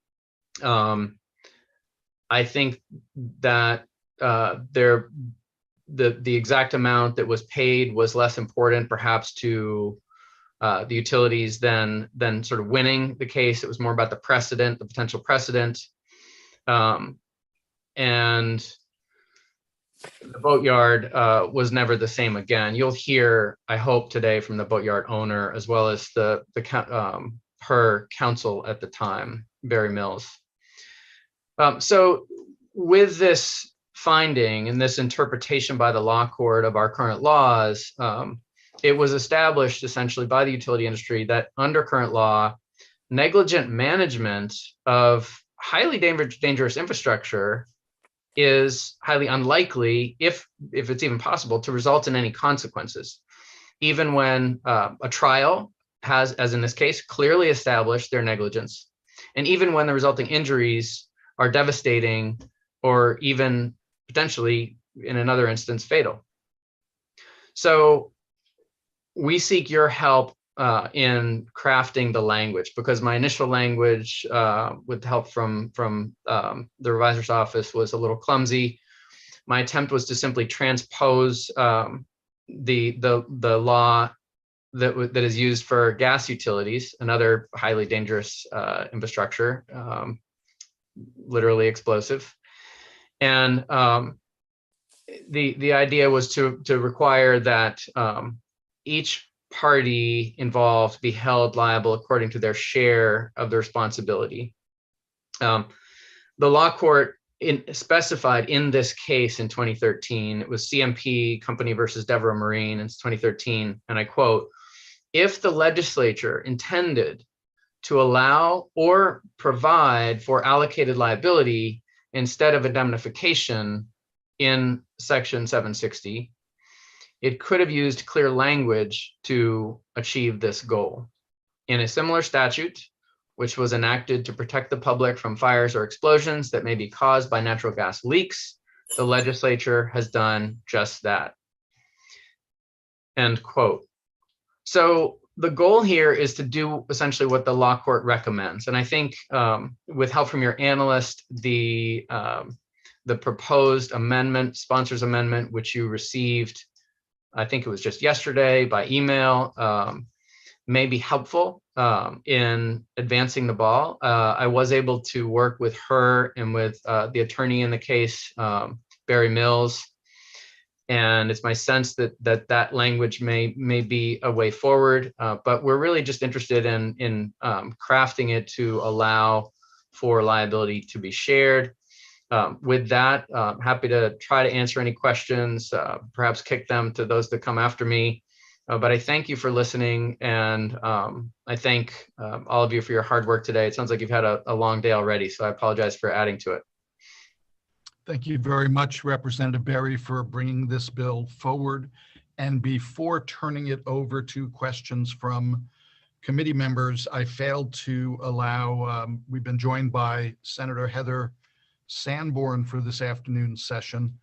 I think that the exact amount that was paid was less important, perhaps, to the utilities than sort of winning the case. It was more about the precedent, the potential precedent, and the boatyard was never the same again. You'll hear, I hope, today from the boatyard owner, as well as her counsel at the time, Barry Mills. So with this finding and this interpretation by the law court of our current laws, it was established essentially by the utility industry that under current law, negligent management of highly dangerous infrastructure is highly unlikely, if it's even possible, to result in any consequences. Even when a trial has, as in this case, clearly established their negligence. And even when the resulting injuries are devastating or even potentially, in another instance, fatal. So we seek your help in crafting the language, because my initial language with help from the revisor's office was a little clumsy. My attempt was to simply transpose the law that is used for gas utilities, another highly dangerous infrastructure, literally explosive. And the idea was to require that each party involved be held liable according to their share of the responsibility. The law court specified in this case in 2013, it was CMP Company versus Devereux Marine in 2013, and I quote, "If the legislature intended to allow or provide for allocated liability instead of indemnification in section 760, it could have used clear language to achieve this goal. In a similar statute, which was enacted to protect the public from fires or explosions that may be caused by natural gas leaks, the legislature has done just that." End quote. So the goal here is to do essentially what the law court recommends. And I think with help from your analyst, the proposed amendment, sponsors amendment, which you received, I think it was just yesterday by email, may be helpful in advancing the ball. I was able to work with her and with the attorney in the case, Barry Mills, and it's my sense that language may be a way forward, but we're really just interested in crafting it to allow for liability to be shared. With that, happy to try to answer any questions, perhaps kick them to those that come after me. But I thank you for listening, and I thank all of you for your hard work today. It sounds like you've had a long day already, so I apologize for adding to it. Thank you very much, Representative Berry, for bringing this bill forward. And before turning it over to questions from committee members, I failed to allow, we've been joined by Senator Heather Sanborn for this afternoon's session.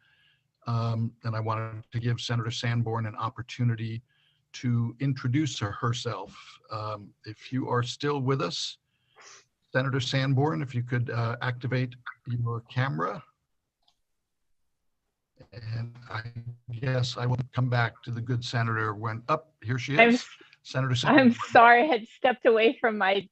And I wanted to give Senator Sanborn an opportunity to introduce herself. If you are still with us, Senator Sanborn, if you could activate your camera. And I guess I will come back to the good senator when up. Here she is. Senator Sanborn. I'm sorry, I had stepped away from my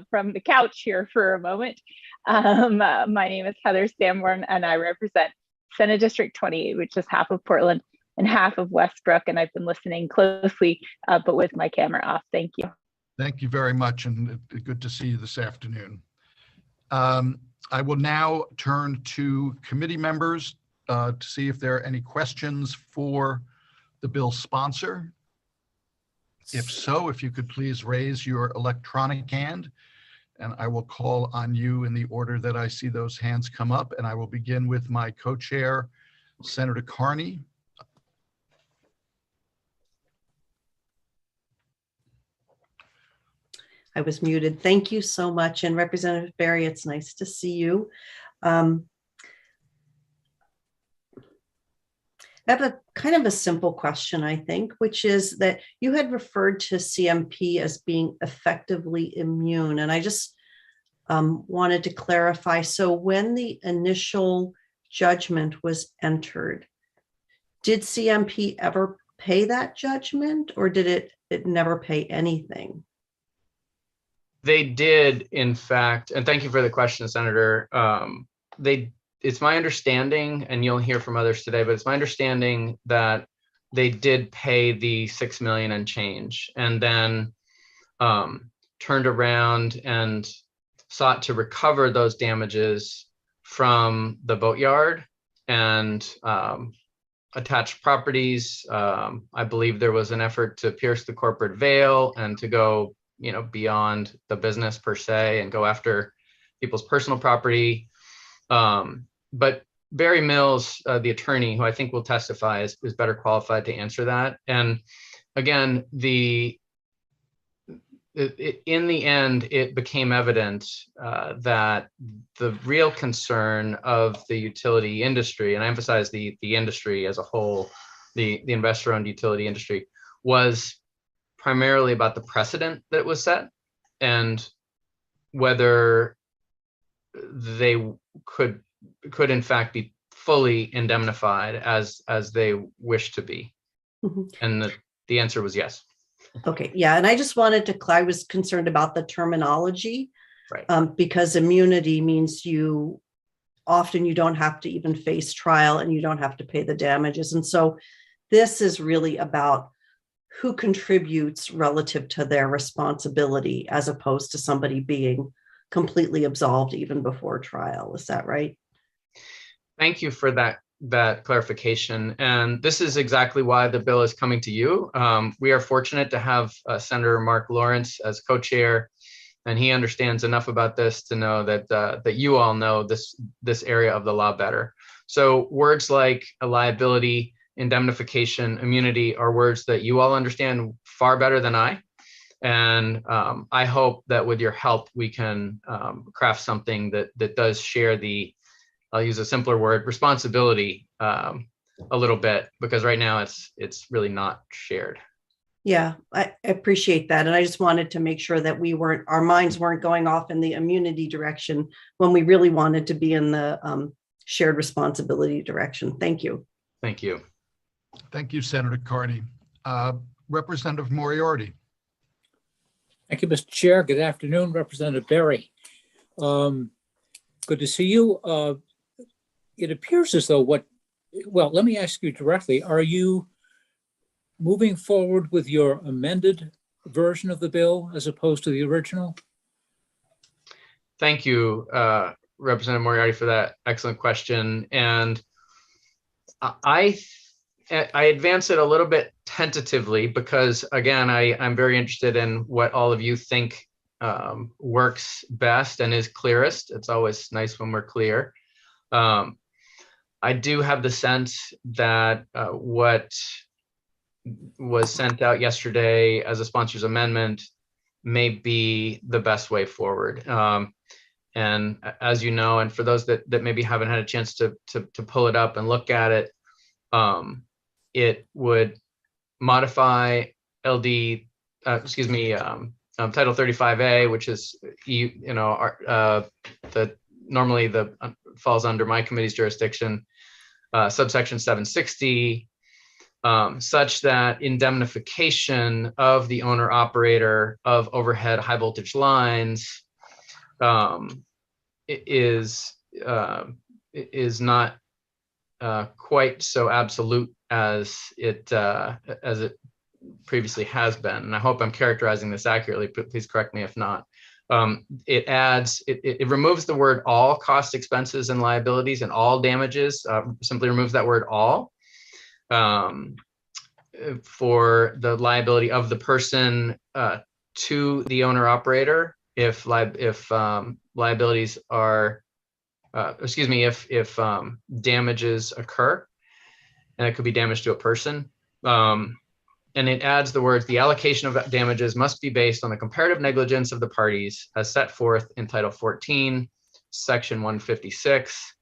from the couch here for a moment. My name is Heather Sanborn, and I represent Senate District 28, which is half of Portland and half of Westbrook. And I've been listening closely, but with my camera off. Thank you. Thank you very much, and good to see you this afternoon. I will now turn to committee members to see if there are any questions for the bill sponsor. If so, if you could please raise your electronic hand, and I will call on you in the order that I see those hands come up. And I will begin with my co-chair, Senator Carney. I was muted. Thank you so much. And Representative Berry, it's nice to see you. I have a kind of a simple question, I think, which is that you had referred to CMP as being effectively immune. And I just wanted to clarify. So when the initial judgment was entered, did CMP ever pay that judgment, or did it never pay anything? They did, in fact, and thank you for the question, Senator. It's my understanding, and you'll hear from others today, but it's my understanding that they did pay the $6 million and change, and then turned around and sought to recover those damages from the boatyard and attached properties. I believe there was an effort to pierce the corporate veil and to go, beyond the business per se and go after people's personal property. But Barry Mills, the attorney, who I think will testify, is better qualified to answer that. And again, in the end, it became evident that the real concern of the utility industry, and I emphasize the industry as a whole, the investor-owned utility industry, was primarily about the precedent that was set and whether they could in fact be fully indemnified as they wish to be. Mhm. And the answer was yes. Okay, yeah, and I just wanted to, I was concerned about the terminology. Right. Because immunity means often you don't have to even face trial and you don't have to pay the damages. And so this is really about who contributes relative to their responsibility as opposed to somebody being completely absolved even before trial. Is that right? Thank you for that clarification. And this is exactly why the bill is coming to you. We are fortunate to have Senator Mark Lawrence as co-chair, and he understands enough about this to know that you all know this area of the law better. So words like a liability, indemnification, immunity are words that you all understand far better than I. And I hope that with your help, we can craft something that does share the, I'll use a simpler word, responsibility a little bit, because right now it's really not shared. Yeah, I appreciate that. And I just wanted to make sure that our minds weren't going off in the immunity direction when we really wanted to be in the shared responsibility direction. Thank you. Thank you. Thank you, Senator Carney. Representative Moriarty. Thank you, Mr. Chair. Good afternoon, Representative Berry. Good to see you. It appears as though let me ask you directly, are you moving forward with your amended version of the bill as opposed to the original? Thank you, Representative Moriarty, for that excellent question. And I advance it a little bit tentatively because, again, I'm very interested in what all of you think works best and is clearest. It's always nice when we're clear. I do have the sense that what was sent out yesterday as a sponsor's amendment may be the best way forward. And as you know, and for those that maybe haven't had a chance to pull it up and look at it, it would modify Title 35A, which is normally falls under my committee's jurisdiction, subsection 760, such that indemnification of the owner operator of overhead high voltage lines is not quite so absolute as it previously has been. And I hope I'm characterizing this accurately, but please correct me if not. It removes the word all cost, expenses, and liabilities and all damages, simply removes that word all for the liability of the person to the owner operator if liabilities are, if damages occur, and it could be damage to a person. And it adds the words, the allocation of damages must be based on the comparative negligence of the parties as set forth in Title 14, Section 156,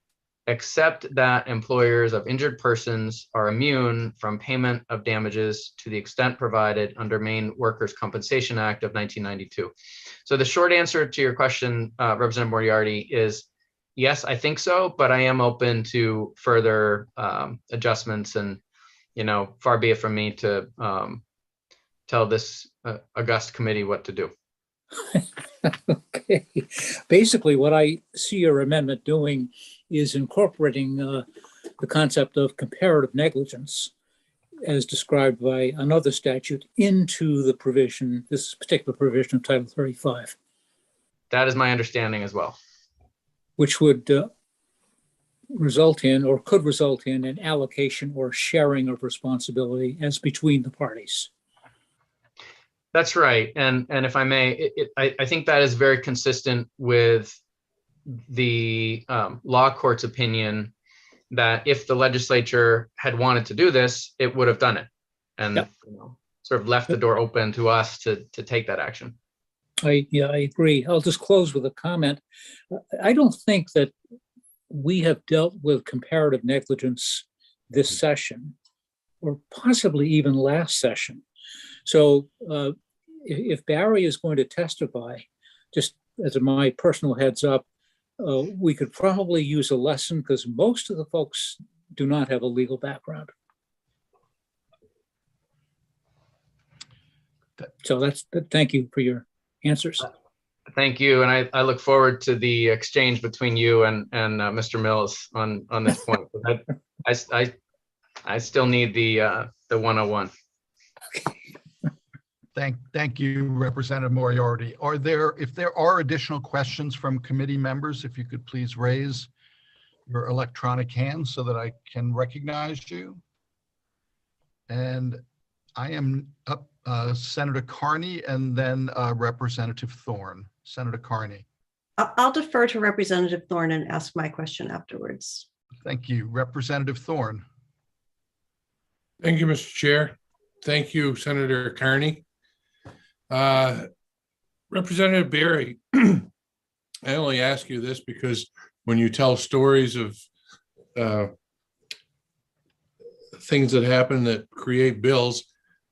except that employers of injured persons are immune from payment of damages to the extent provided under Maine Workers' Compensation Act of 1992. So the short answer to your question, Representative Moriarty, is yes, I think so, but I am open to further adjustments, and far be it from me to tell this august committee what to do. Okay. Basically, what I see your amendment doing is incorporating the concept of comparative negligence as described by another statute into the provision, this particular provision of Title 35. That is my understanding as well. Which would result in, or could result in, an allocation or sharing of responsibility as between the parties. That's right. And if I may, I think that is very consistent with the law court's opinion that if the legislature had wanted to do this, it would have done it, and sort of left the door open to us to take that action. I agree. I'll just close with a comment. I don't think that we have dealt with comparative negligence this session, or possibly even last session. So if Barry is going to testify, just as my personal heads up, we could probably use a lesson because most of the folks do not have a legal background. So thank you for your answers. Thank you, and I look forward to the exchange between you and Mr. Mills on this point. I still need the 101. Thank you, Representative Moriarty. If there are additional questions from committee members, if you could please raise your electronic hand so that I can recognize you. And I am up, Senator Carney, and then Representative Thorne. Senator Carney. I'll defer to Representative Thorne and ask my question afterwards. Thank you. Representative Thorne. Thank you, Mr. Chair. Thank you, Senator Carney. Representative Barry, I only ask you this because when you tell stories of things that happen that create bills,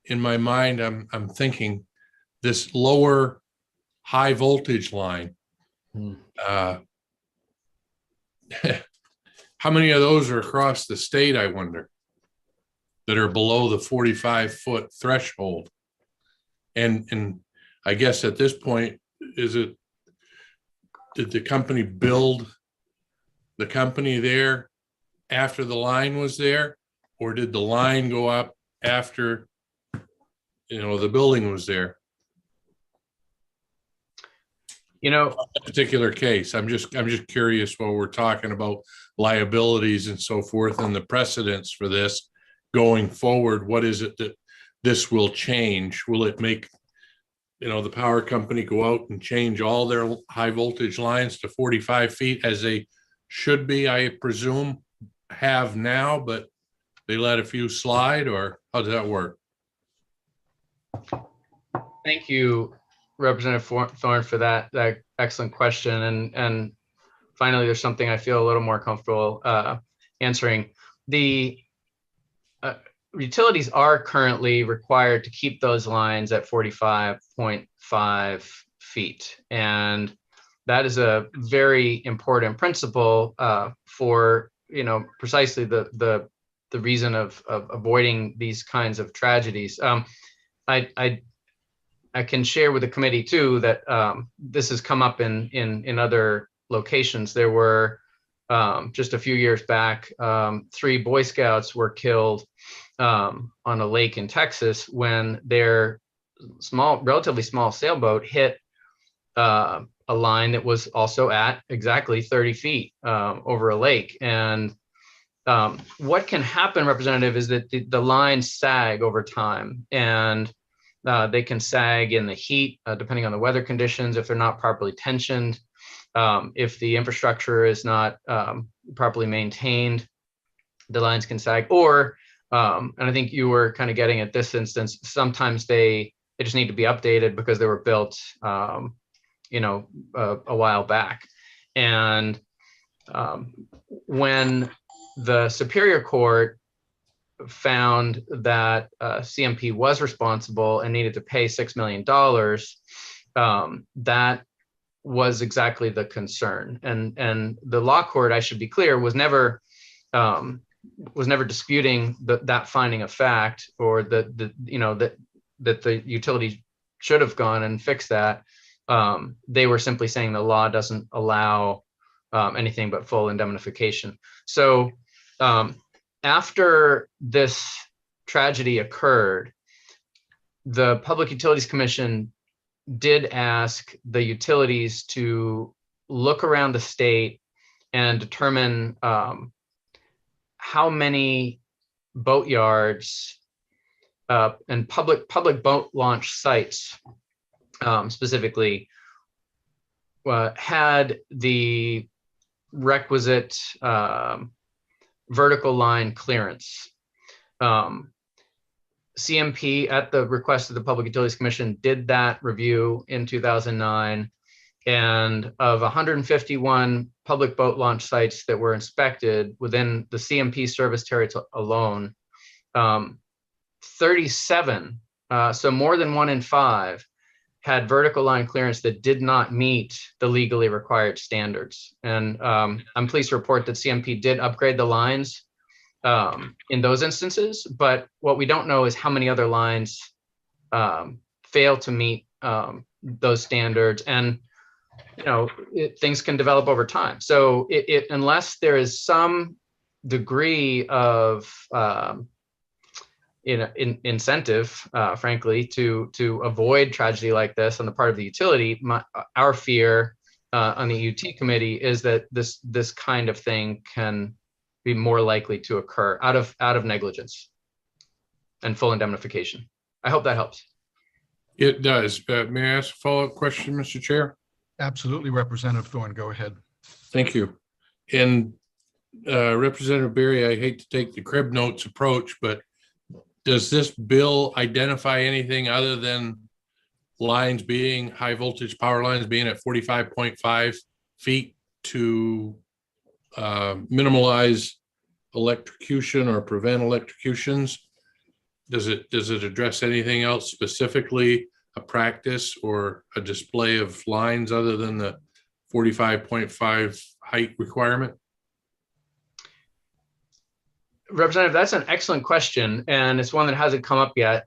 in my mind, I'm thinking this lower high voltage line. How many of those are across the state, I wonder, that are below the 45-foot threshold? And I guess at this point, did the company build the company there after the line was there, or did the line go up after, the building was there? Particular case, I'm just curious while we're talking about liabilities and so forth and the precedents for this going forward. What is it that this will change? Will it make the power company go out and change all their high voltage lines to 45 feet as they should be, I presume, have now, but they let a few slide, or how does that work? Thank you, Representative Thorne, for that excellent question. And finally, there's something I feel a little more comfortable answering. The utilities are currently required to keep those lines at 45.5 feet. And that is a very important principle for, precisely the reason of avoiding these kinds of tragedies. I can share with the committee too that this has come up in other locations. There were just a few years back, 3 Boy Scouts were killed on a lake in Texas when their relatively small sailboat hit a line that was also at exactly 30 feet over a lake. And what can happen, Representative, is that the lines sag over time, and they can sag in the heat, depending on the weather conditions, if they're not properly tensioned, if the infrastructure is not properly maintained, the lines can sag. Or, and I think you were kind of getting at this instance, sometimes they just need to be updated because they were built, a while back. And when the Superior Court found that CMP was responsible and needed to pay $6 million, that was exactly the concern. And the law court, I should be clear, was never disputing that finding of fact, or that the utility should have gone and fixed that. They were simply saying the law doesn't allow anything but full indemnification. So after this tragedy occurred, the Public Utilities Commission did ask the utilities to look around the state and determine how many boatyards and public boat launch sites specifically had the requisite vertical line clearance. CMP, at the request of the Public Utilities Commission, did that review in 2009. And of 151 public boat launch sites that were inspected within the CMP service territory alone, 37, so more than 1 in 5, had vertical line clearance that did not meet the legally required standards. And I'm pleased to report that CMP did upgrade the lines in those instances, but what we don't know is how many other lines fail to meet those standards. And things can develop over time. So unless there is some degree of incentive, frankly, to avoid tragedy like this on the part of the utility, our fear on the UT committee is that this kind of thing can be more likely to occur out of negligence and full indemnification. I hope that helps. It does. May I ask a follow-up question, Mr. Chair? Absolutely, Representative Thorne, go ahead. Thank you. And Representative Berry, I hate to take the crib notes approach, but does this bill identify anything other than lines being high voltage power lines being at 45.5 feet to minimize electrocution or prevent electrocutions? Does it address anything else specifically, a practice or a display of lines other than the 45.5 height requirement? Representative, that's an excellent question, and it's one that hasn't come up yet.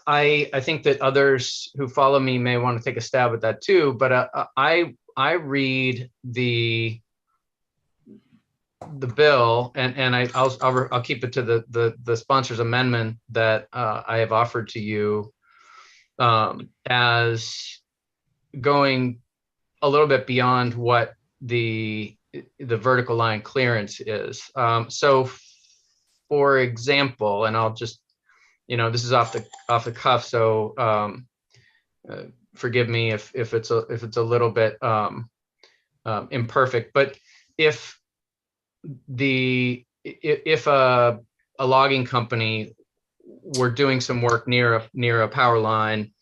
I think that others who follow me may want to take a stab at that too, but I read the bill, and I'll keep it to the sponsor's amendment that I have offered to you as going a little bit beyond what the vertical line clearance is. So, for example, and I'll just, this is off the cuff, so forgive me if it's a little bit imperfect, but if a logging company were doing some work near a power line,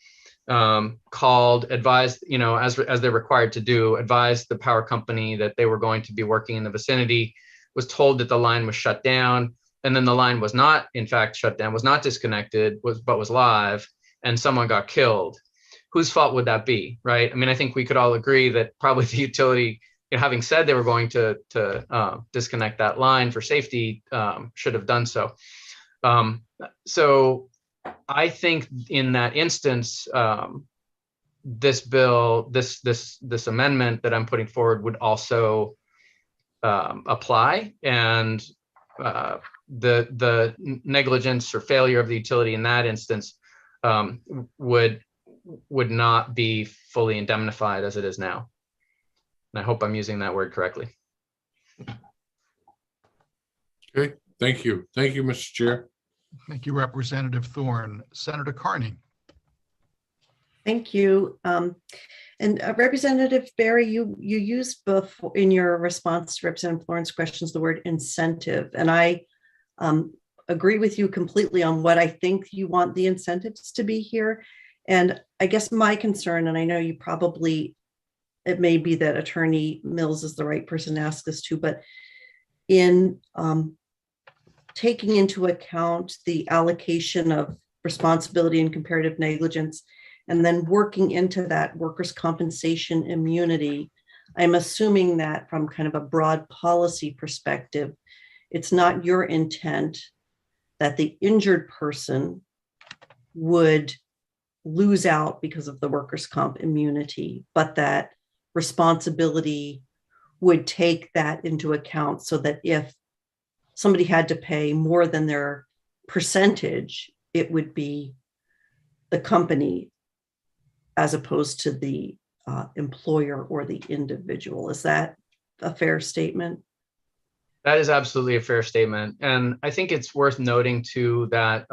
advised, as they're required to do, advised the power company that they were going to be working in the vicinity, was told that the line was shut down, and then the line was not, in fact, shut down, was not disconnected, but was live, and someone got killed. Whose fault would that be, right? I mean, I think we could all agree that probably the utility, having said they were going to disconnect that line for safety, should have done so. So I think in that instance, this bill, this amendment that I'm putting forward would also apply, and the negligence or failure of the utility in that instance would not be fully indemnified as it is now. And I hope I'm using that word correctly. Okay, thank you. Thank you, Mr. Chair. Thank you, Representative Thorne. Senator Carney. Thank you. And Representative Berry, you used before in your response to Representative Florence's questions the word incentive, and I agree with you completely on what I think you want the incentives to be here. And I guess my concern, and I know you probably, it may be that Attorney Mills is the right person to ask this to, but in taking into account the allocation of responsibility and comparative negligence, and then working into that workers' compensation immunity, I'm assuming that from kind of a broad policy perspective, it's not your intent that the injured person would lose out because of the workers' comp immunity, but that responsibility would take that into account so that if somebody had to pay more than their percentage, it would be the company as opposed to the employer or the individual. Is that a fair statement? That is absolutely a fair statement. And I think it's worth noting too that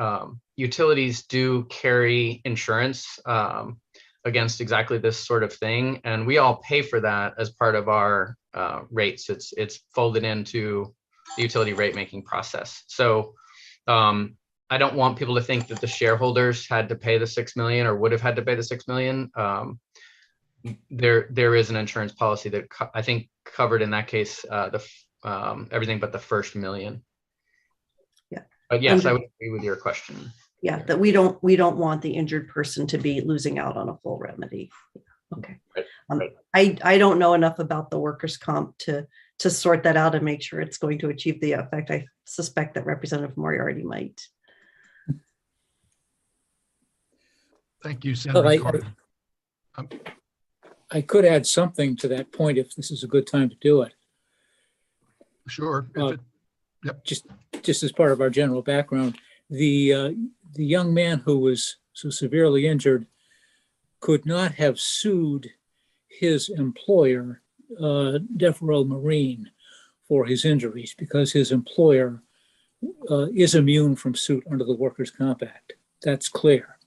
utilities do carry insurance against exactly this sort of thing. And we all pay for that as part of our rates. It's folded into the utility rate making process. So I don't want people to think that the shareholders had to pay the 6 million or would have had to pay the 6 million. There is an insurance policy that I think covered in that case everything but the first million. Yeah. But yes, I would agree with your question. Yeah, that we don't want the injured person to be losing out on a full remedy. Okay. Right. I don't know enough about the workers' comp to sort that out and make sure it's going to achieve the effect. I suspect that Representative Moriarty might. Thank you, Senator Carter. I could add something to that point if this is a good time to do it. Sure. Yep. Just as part of our general background, the young man who was so severely injured could not have sued his employer, Devereaux Marine, for his injuries because his employer is immune from suit under the Workers' Comp Act. That's clear.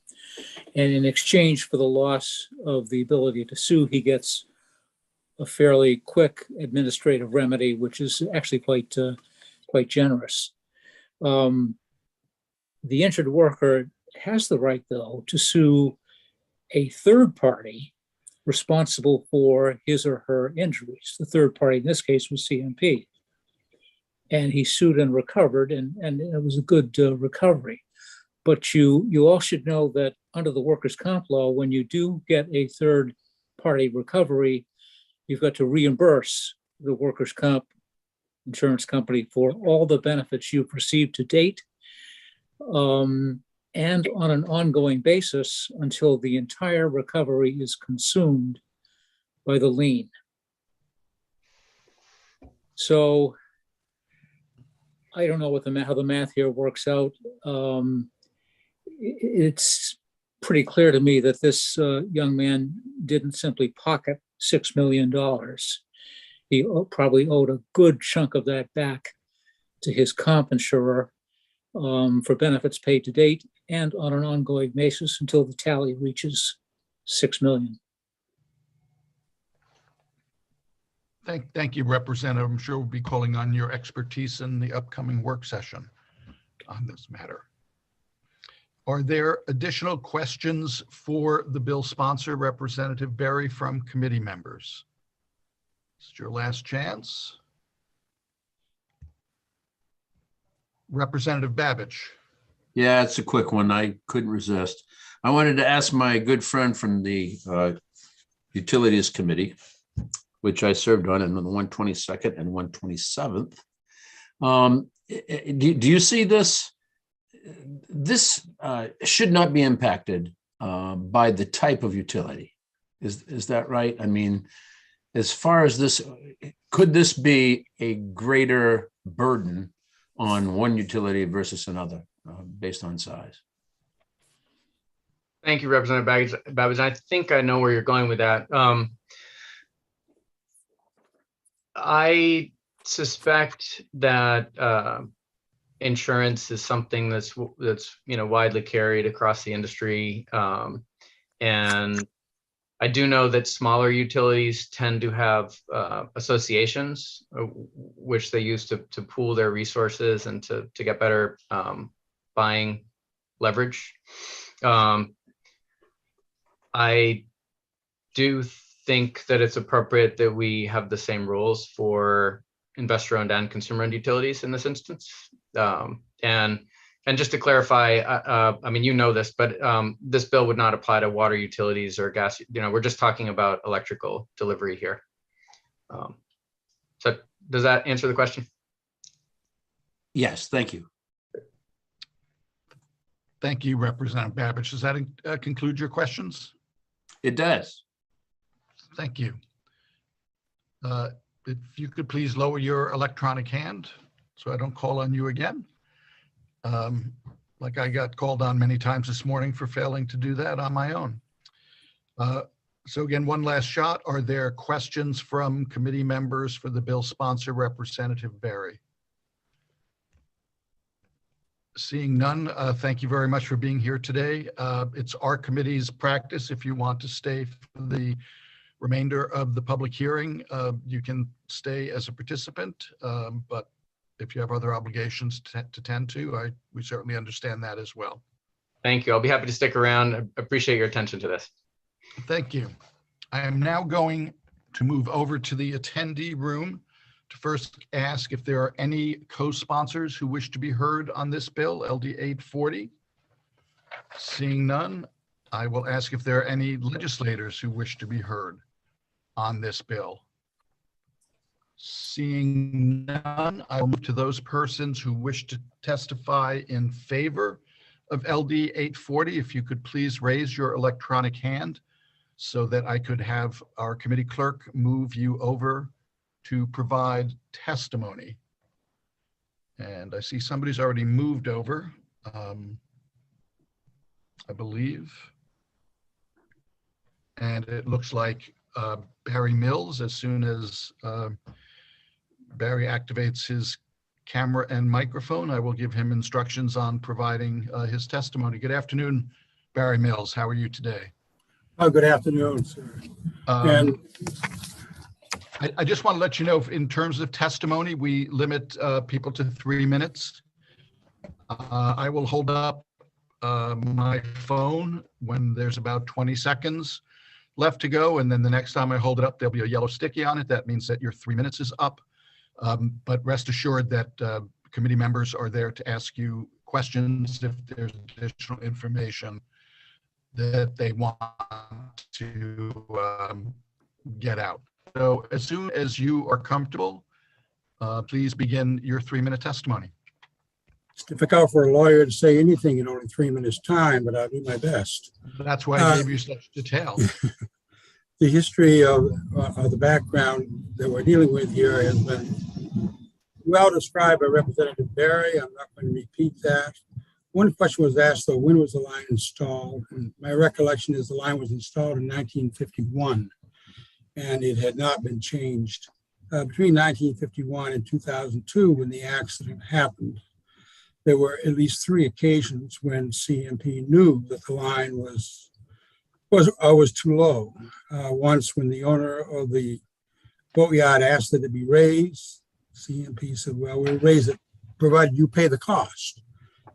And in exchange for the loss of the ability to sue, he gets a fairly quick administrative remedy, which is actually quite generous. The injured worker has the right, though, to sue a third party responsible for his or her injuries. The third party in this case was CMP. And he sued and recovered, and it was a good recovery. But you all should know that under the workers' comp law, when you do get a third party recovery, you've got to reimburse the workers' comp insurance company for all the benefits you've received to date, and on an ongoing basis until the entire recovery is consumed by the lien. So I don't know how the math here works out. It's pretty clear to me that this young man didn't simply pocket $6 million. He probably owed a good chunk of that back to his comp insurer for benefits paid to date and on an ongoing basis until the tally reaches $6 million. Thank you, Representative. I'm sure we'll be calling on your expertise in the upcoming work session on this matter. Are there additional questions for the bill sponsor, Representative Berry, from committee members? This is your last chance. Representative Babich. Yeah, it's a quick one. I couldn't resist. I wanted to ask my good friend from the Utilities Committee, which I served on the 122nd and 127th. Do you see this? This should not be impacted by the type of utility. Is that right? I mean, as far as this, could this be a greater burden on one utility versus another based on size? Thank you, Representative Babbage. I think I know where you're going with that. I suspect that insurance is something that's widely carried across the industry, and I do know that smaller utilities tend to have associations which they use to pool their resources and to get better buying leverage. I do think that it's appropriate that we have the same rules for investor-owned and consumer-owned utilities in this instance. And just to clarify, I mean, you know this, but this bill would not apply to water utilities or gas. We're just talking about electrical delivery here. So does that answer the question? Yes, thank you. Thank you, Representative Babbage. Does that conclude your questions? It does. Thank you. If you could please lower your electronic hand so I don't call on you again. Like I got called on many times this morning for failing to do that on my own. So again, one last shot. Are there questions from committee members for the bill sponsor, Representative Berry? Seeing none, thank you very much for being here today. It's our committee's practice. If you want to stay for the remainder of the public hearing, you can stay as a participant, but if you have other obligations to tend to, we certainly understand that as well. Thank you. I'll be happy to stick around. I appreciate your attention to this. Thank you. I am now going to move over to the attendee room to first ask if there are any co-sponsors who wish to be heard on this bill, LD 840. Seeing none, I will ask if there are any legislators who wish to be heard on this bill. Seeing none, I will move to those persons who wish to testify in favor of LD 840. If you could please raise your electronic hand so that I could have our committee clerk move you over to provide testimony. And I see somebody's already moved over, I believe. And it looks like Barry Mills, as soon as Barry activates his camera and microphone, I will give him instructions on providing his testimony. Good afternoon, Barry Mills. How are you today? Oh, good afternoon, sir. And I just want to let you know, in terms of testimony, we limit people to 3 minutes. I will hold up my phone when there's about 20 seconds left to go. And then the next time I hold it up, there'll be a yellow sticky on it. That means that your 3 minutes is up. But rest assured that committee members are there to ask you questions if there's additional information that they want to get out. So as soon as you are comfortable, please begin your 3-minute testimony. it's difficult for a lawyer to say anything in only 3 minutes time, but I'll do my best. That's why I gave you such detail. The history of the background that we're dealing with here has been well described by Representative Berry. I'm not going to repeat that. One question was asked, though, when was the line installed? And my recollection is the line was installed in 1951, and it had not been changed between 1951 and 2002 when the accident happened. There were at least 3 occasions when CMP knew that the line was too low. Once when the owner of the boatyard asked that it be raised, CMP said, well, we'll raise it provided you pay the cost.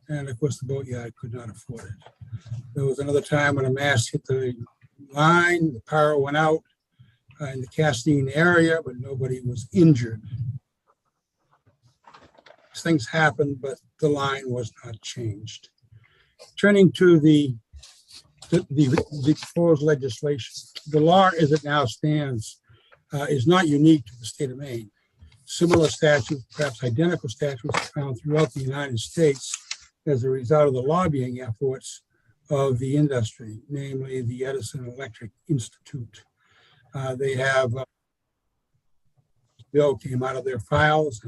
And of course, the boatyard could not afford it. There was another time when a mast hit the line, the power went out in the Castine area, but nobody was injured. These things happened, but the line was not changed. Turning to the proposed legislation, the law as it now stands is not unique to the state of Maine. Similar statutes, perhaps identical statutes, are found throughout the United States as a result of the lobbying efforts of the industry, namely the Edison Electric Institute. They have bill came out of their files,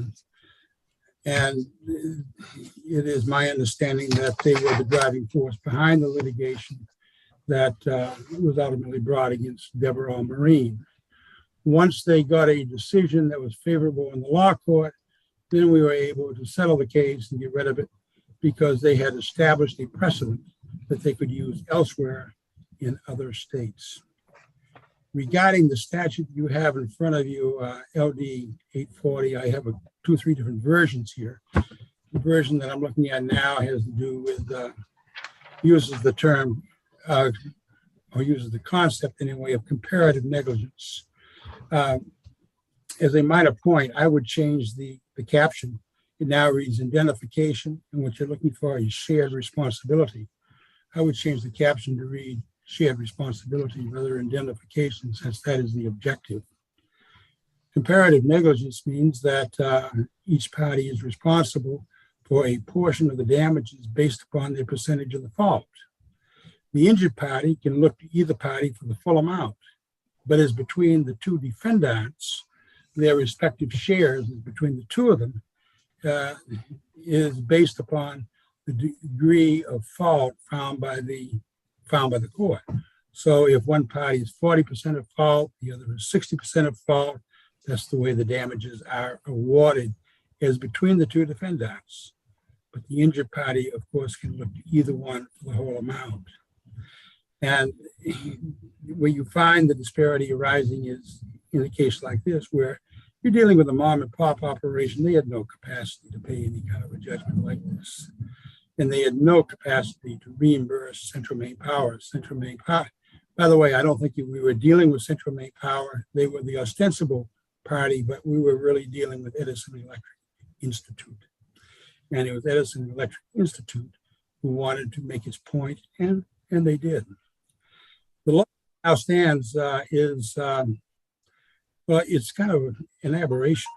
and it is my understanding that they were the driving force behind the litigation that was ultimately brought against Deborah Marine. Once they got a decision that was favorable in the law court, then we were able to settle the case and get rid of it because they had established a precedent that they could use elsewhere in other states. Regarding the statute you have in front of you, LD 840, I have 2 or 3 different versions here. The version that I'm looking at now has to do with, uses the term, or uses the concept anyway of comparative negligence. As a minor point, I would change the caption. It now reads indemnification, and what you're looking for is shared responsibility. I would change the caption to read shared responsibility rather than indemnification, since that is the objective. Comparative negligence means that each party is responsible for a portion of the damages based upon their percentage of the fault. The injured party can look to either party for the full amount, but as between the 2 defendants, their respective shares between the 2 of them is based upon the degree of fault found by the court. So if one party is 40% of fault, the other is 60% of fault, that's the way the damages are awarded, is between the 2 defendants. But the injured party, of course, can look to either one for the whole amount. And where you find the disparity arising is in a case like this, where you're dealing with a mom and pop operation. They had no capacity to pay any kind of a judgment like this. And they had no capacity to reimburse Central Maine Power. Central Maine Power, by the way, I don't think we were dealing with Central Maine Power. They were the ostensible party, but we were really dealing with Edison Electric Institute. And it was Edison Electric Institute who wanted to make its point, and they did. The law now stands well, it's kind of an aberration.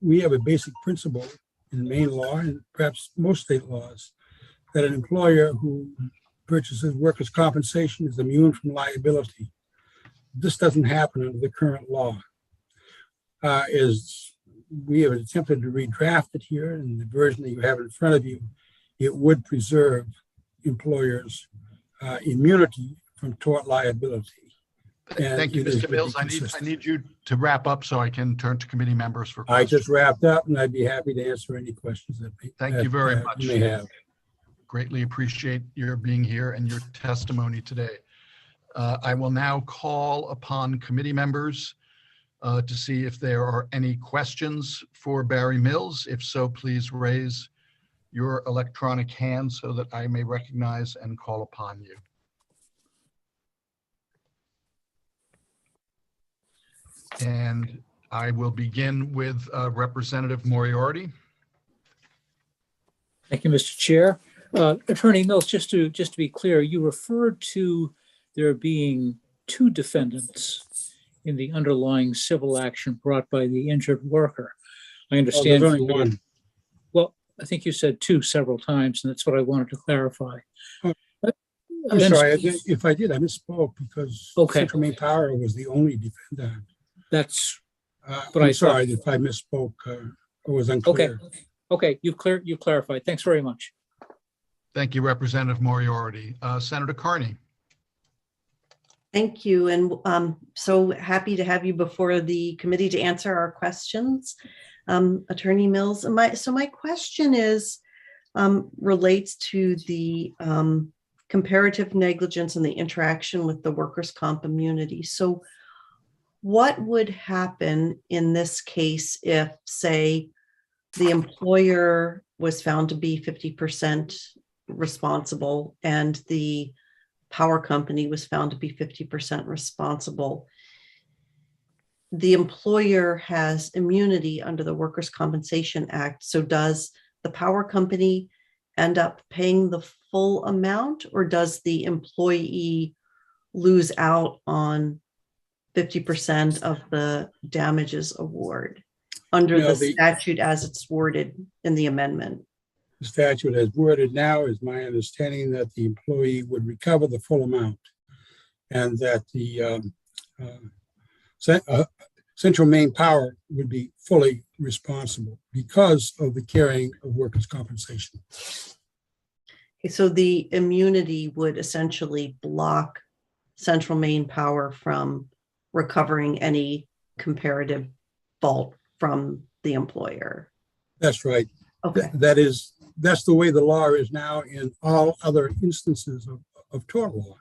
We have a basic principle in Maine law, and perhaps most state laws, that an employer who purchases workers' compensation is immune from liability. This doesn't happen under the current law. As we have attempted to redraft it here, in the version that you have in front of you, it would preserve employers' immunity from tort liability. Thank you, Mr. Mills. I need you to wrap up so I can turn to committee members for I questions. just wrapped up, and I'd be happy to answer any questions that Thank you very much. you may have. Greatly appreciate your being here and your testimony today. I will now call upon committee members to see if there are any questions for Barry Mills. If so, please raise your electronic hand so that I may recognize and call upon you. And I will begin with Representative Moriarty. Thank you, Mr. Chair. Attorney Mills, just to be clear, you referred to there being 2 defendants in the underlying civil action brought by the injured worker. I understand. There's only one. Well, I think you said 2 several times, and that's what I wanted to clarify. I'm sorry, if I did, I misspoke, because Okay. Central Maine Power was the only defendant. That's But I'm sorry if I misspoke or was unclear. okay. You clarified. Thanks very much. Thank you, Representative Moriarty. Senator Carney. Thank you. And so happy to have you before the committee to answer our questions. Attorney Mills, my question is, relates to the comparative negligence and the interaction with the workers' comp immunity. So what would happen in this case if, say, the employer was found to be 50% responsible and the power company was found to be 50% responsible? The employer has immunity under the Workers' Compensation Act. So does the power company end up paying the full amount, or does the employee lose out on 50% of the damages award under the statute as it's worded in the amendment? The statute as worded now is my understanding that the employee would recover the full amount, and that the Central Maine Power would be fully responsible because of the carrying of workers' compensation. Okay, so the immunity would essentially block Central Maine Power from recovering any comparative fault from the employer. That's right. Okay. That's the way the law is now in all other instances of tort law.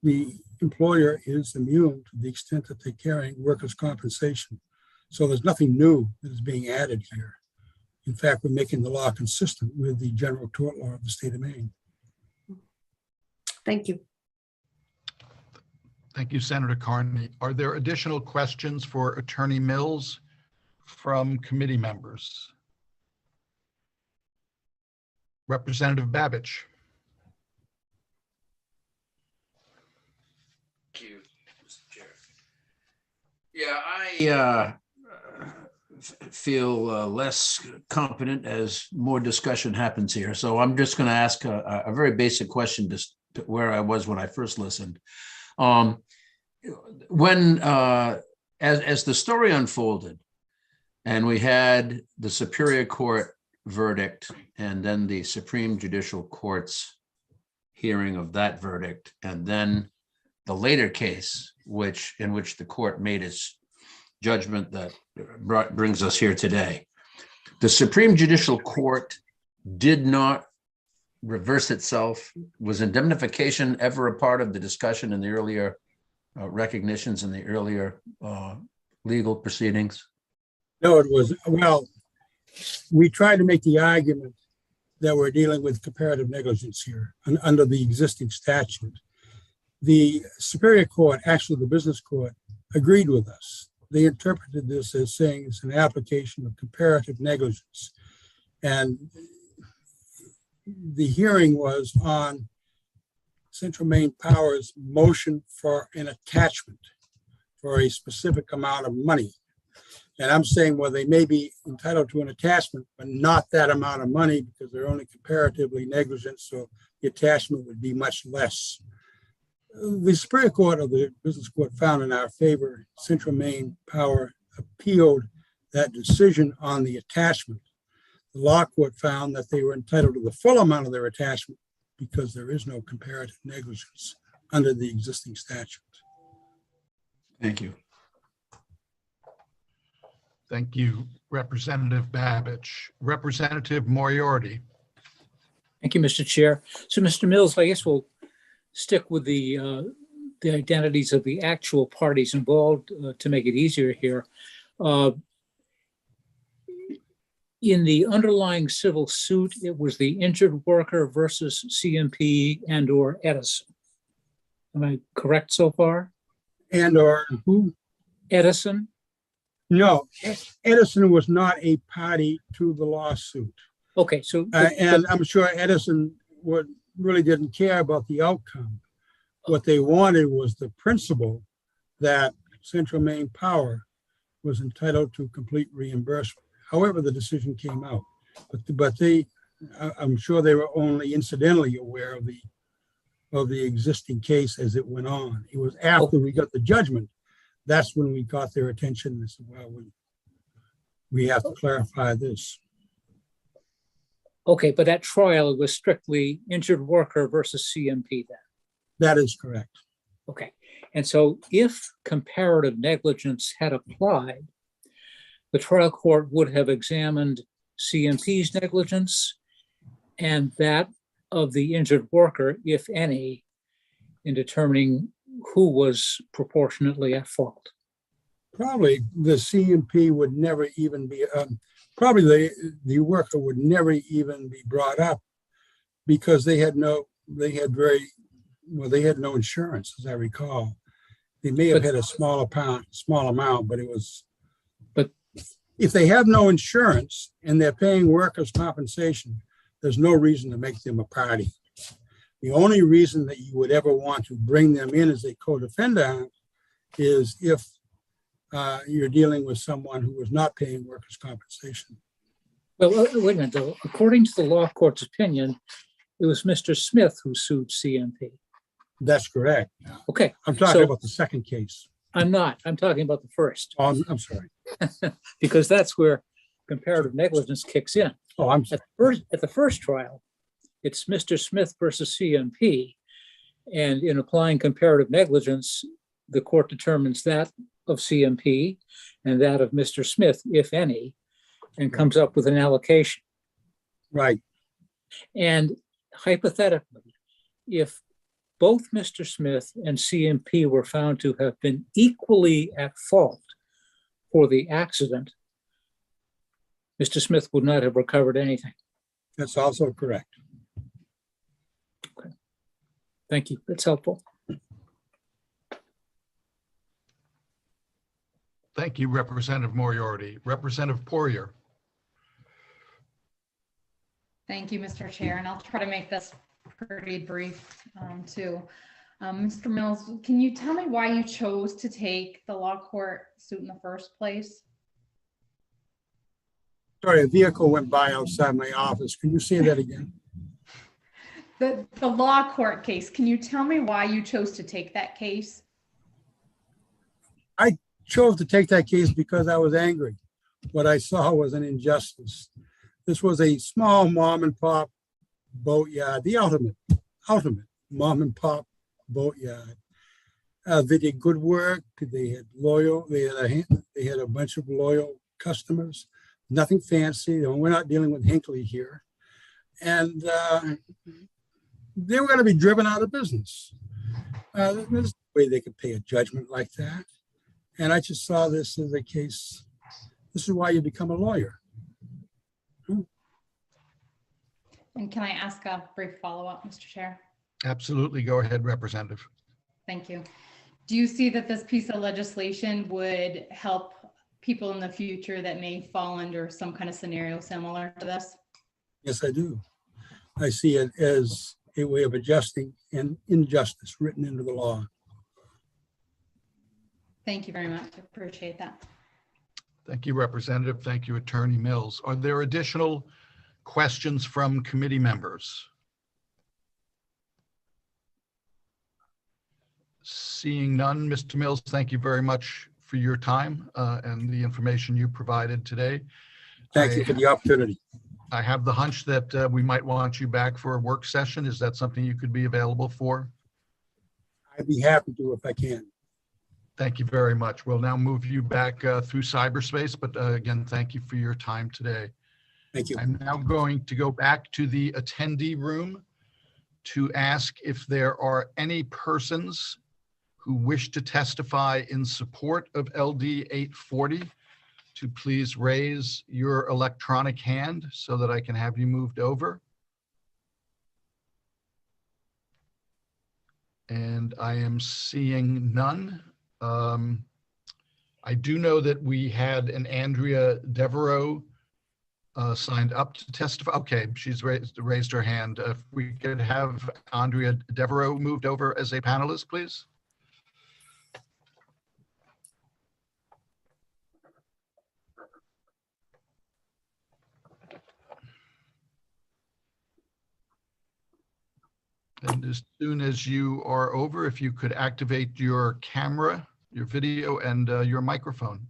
The employer is immune to the extent that they're carrying workers' compensation. So there's nothing new that is being added here. In fact, we're making the law consistent with the general tort law of the state of Maine. Thank you. Thank you, Senator Carney. Are there additional questions for Attorney Mills from committee members? Representative Babich. Thank you, Mr. Chair. Yeah, I feel less competent as more discussion happens here. So I'm just going to ask a very basic question to where I was when I first listened. When, as the story unfolded, and we had the Superior Court verdict and then the Supreme Judicial Court's hearing of that verdict, and then the later case, in which the court made its judgment that brings us here today. The Supreme Judicial Court did not reverse itself. Was indemnification ever a part of the discussion in the earlier recognitions in the earlier legal proceedings? No, it was, well, we tried to make the argument that we're dealing with comparative negligence here under the existing statute. The Superior Court, actually the business court, agreed with us. They interpreted this as saying it's an application of comparative negligence. And the hearing was on Central Maine Power's motion for an attachment for a specific amount of money. And I'm saying, well, they may be entitled to an attachment, but not that amount of money because they're only comparatively negligent, so the attachment would be much less. The Superior Court of the Business Court found in our favor. Central Maine Power appealed that decision on the attachment. The law court found that they were entitled to the full amount of their attachment because there is no comparative negligence under the existing statute. Thank you. Thank you, Representative Babich. Representative Moriarty. Thank you, Mr. Chair. So, Mr. Mills, I guess we'll stick with the identities of the actual parties involved to make it easier here. In the underlying civil suit, it was the injured worker versus CMP and or Edison. Am I correct so far? And or who? Edison? No, Edison was not a party to the lawsuit. Okay, so and I'm sure Edison really didn't care about the outcome. What they wanted was the principle that Central Maine Power was entitled to complete reimbursement. However, the decision came out, but I'm sure they were only incidentally aware of the existing case as it went on. It was after we got the judgment. That's when we got their attention and said, well, we have to clarify this. Okay, but at trial, it was strictly injured worker versus CMP then? That is correct. Okay, and so if comparative negligence had applied, the trial court would have examined CMP's negligence and that of the injured worker, if any, in determining who was proportionately at fault. Probably the CMP would never even be, probably the worker would never even be brought up because they had no insurance, as I recall. They may have had a small amount, but it was, but if they have no insurance and they're paying workers' compensation, there's no reason to make them a party. The only reason that you would ever want to bring them in as a co-defendant is if you're dealing with someone who is not paying workers' compensation. Well, wait a minute, though. According to the law court's opinion, it was Mr. Smith who sued CMP. That's correct. Okay. I'm talking about the second case. I'm not. I'm talking about the first. Oh, I'm sorry. Because that's where comparative negligence kicks in. Oh, I'm sorry. At the first trial, it's Mr. Smith versus CMP. And in applying comparative negligence, the court determines that of CMP and that of Mr. Smith, if any, and comes up with an allocation. Right. And hypothetically, if both Mr. Smith and CMP were found to have been equally at fault for the accident, Mr. Smith would not have recovered anything. That's also correct. Okay. Thank you. That's helpful. Thank you, Representative Moriarty. Representative Poirier. Thank you, Mr. Chair, and I'll try to make this pretty brief too. Mr. Mills, can you tell me why you chose to take the law court suit in the first place? Sorry, a vehicle went by outside my office. Can you say that again? The law court case, can you tell me why you chose to take that case? I chose to take that case because I was angry. What I saw was an injustice. This was a small mom and pop boat yard, the ultimate mom and pop boat yard. They did good work. They had a bunch of loyal customers. Nothing fancy. We're not dealing with Hinckley here. And they were going to be driven out of business. There's no way they could pay a judgment like that. And I just saw this as a case This is why you become a lawyer. And can I ask a brief follow-up, Mr. Chair? Absolutely. Go ahead, Representative. Thank you. Do you see that this piece of legislation would help people in the future that may fall under some kind of scenario similar to this? Yes, I do. I see it as a way of adjusting an injustice written into the law. Thank you very much. I appreciate that. Thank you, Representative. Thank you, Attorney Mills. Are there additional questions from committee members? Seeing none, Mr. Mills, thank you very much for your time and the information you provided today. Thank you for the opportunity. I have the hunch that we might want you back for a work session. Is that something you could be available for? I'd be happy to if I can. Thank you very much. We'll now move you back through cyberspace, but again, thank you for your time today. Thank you. I'm now going to go back to the attendee room to ask if there are any persons who wish to testify in support of LD 840 to please raise your electronic hand so that I can have you moved over. And I am seeing none. I do know that we had an Andrea Devereaux signed up to testify. Okay, she's raised her hand. If we could have Andrea Devereaux moved over as a panelist, please. And as soon as you are over, if you could activate your camera, your video, and your microphone.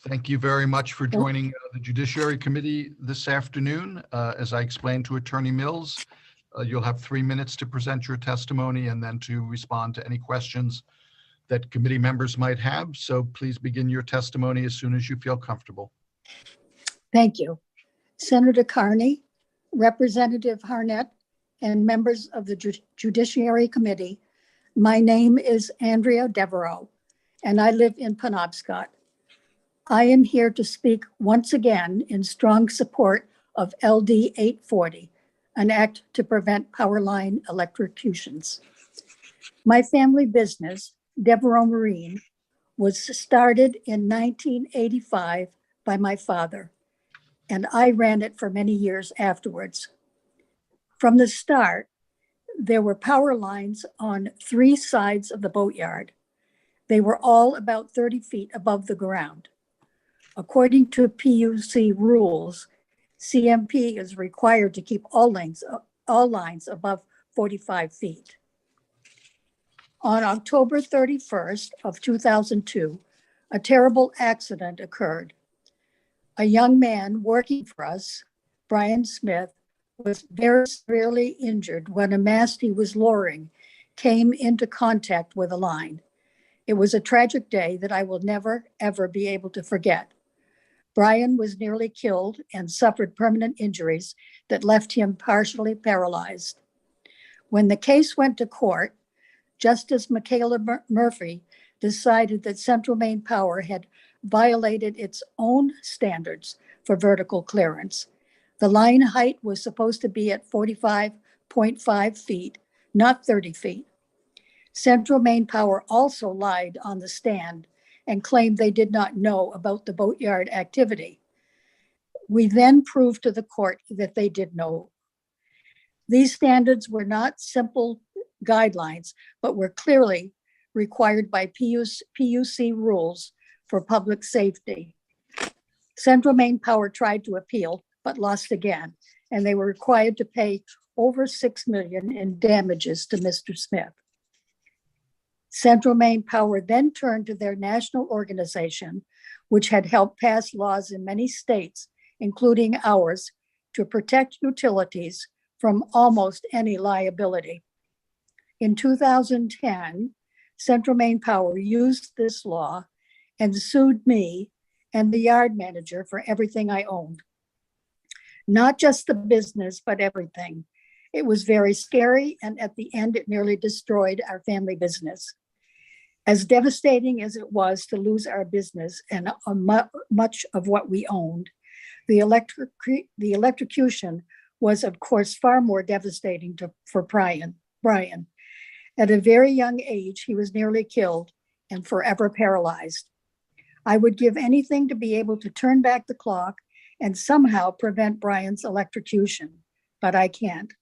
Thank you very much for joining the Judiciary Committee this afternoon. As I explained to Attorney Mills, you'll have 3 minutes to present your testimony and then to respond to any questions that committee members might have. So please begin your testimony as soon as you feel comfortable. Thank you. Senator Carney, Representative Harnett, and members of the Judiciary Committee, my name is Andrea Devereaux, and I live in Penobscot. I am here to speak once again in strong support of LD 840, an act to prevent power line electrocutions. My family business, Devereaux Marine, was started in 1985 by my father, and I ran it for many years afterwards. From the start, there were power lines on 3 sides of the boatyard. They were all about 30 feet above the ground. According to PUC rules, CMP is required to keep all lines above 45 feet. On October 31st of 2002, a terrible accident occurred. A young man working for us, Brian Smith, was very severely injured when a mast he was lowering came into contact with a line. It was a tragic day that I will never, ever be able to forget. Brian was nearly killed and suffered permanent injuries that left him partially paralyzed. When the case went to court, Justice Michaela Murphy decided that Central Maine Power had violated its own standards for vertical clearance. The line height was supposed to be at 45.5 feet, not 30 feet. Central Maine Power also lied on the stand and claimed they did not know about the boatyard activity. We then proved to the court that they did know. These standards were not simple guidelines, but were clearly required by PUC rules for public safety. Central Maine Power tried to appeal, but lost again, and they were required to pay over $6 million in damages to Mr. Smith. Central Maine Power then turned to their national organization, which had helped pass laws in many states, including ours, to protect utilities from almost any liability. In 2010, Central Maine Power used this law and sued me and the yard manager for everything I owned. not just the business, but everything. It was very scary, and at the end, it nearly destroyed our family business. As devastating as it was to lose our business and much of what we owned, the electrocution was, of course, far more devastating for Brian. At a very young age, he was nearly killed and forever paralyzed. I would give anything to be able to turn back the clock and somehow prevent Brian's electrocution, but I can't.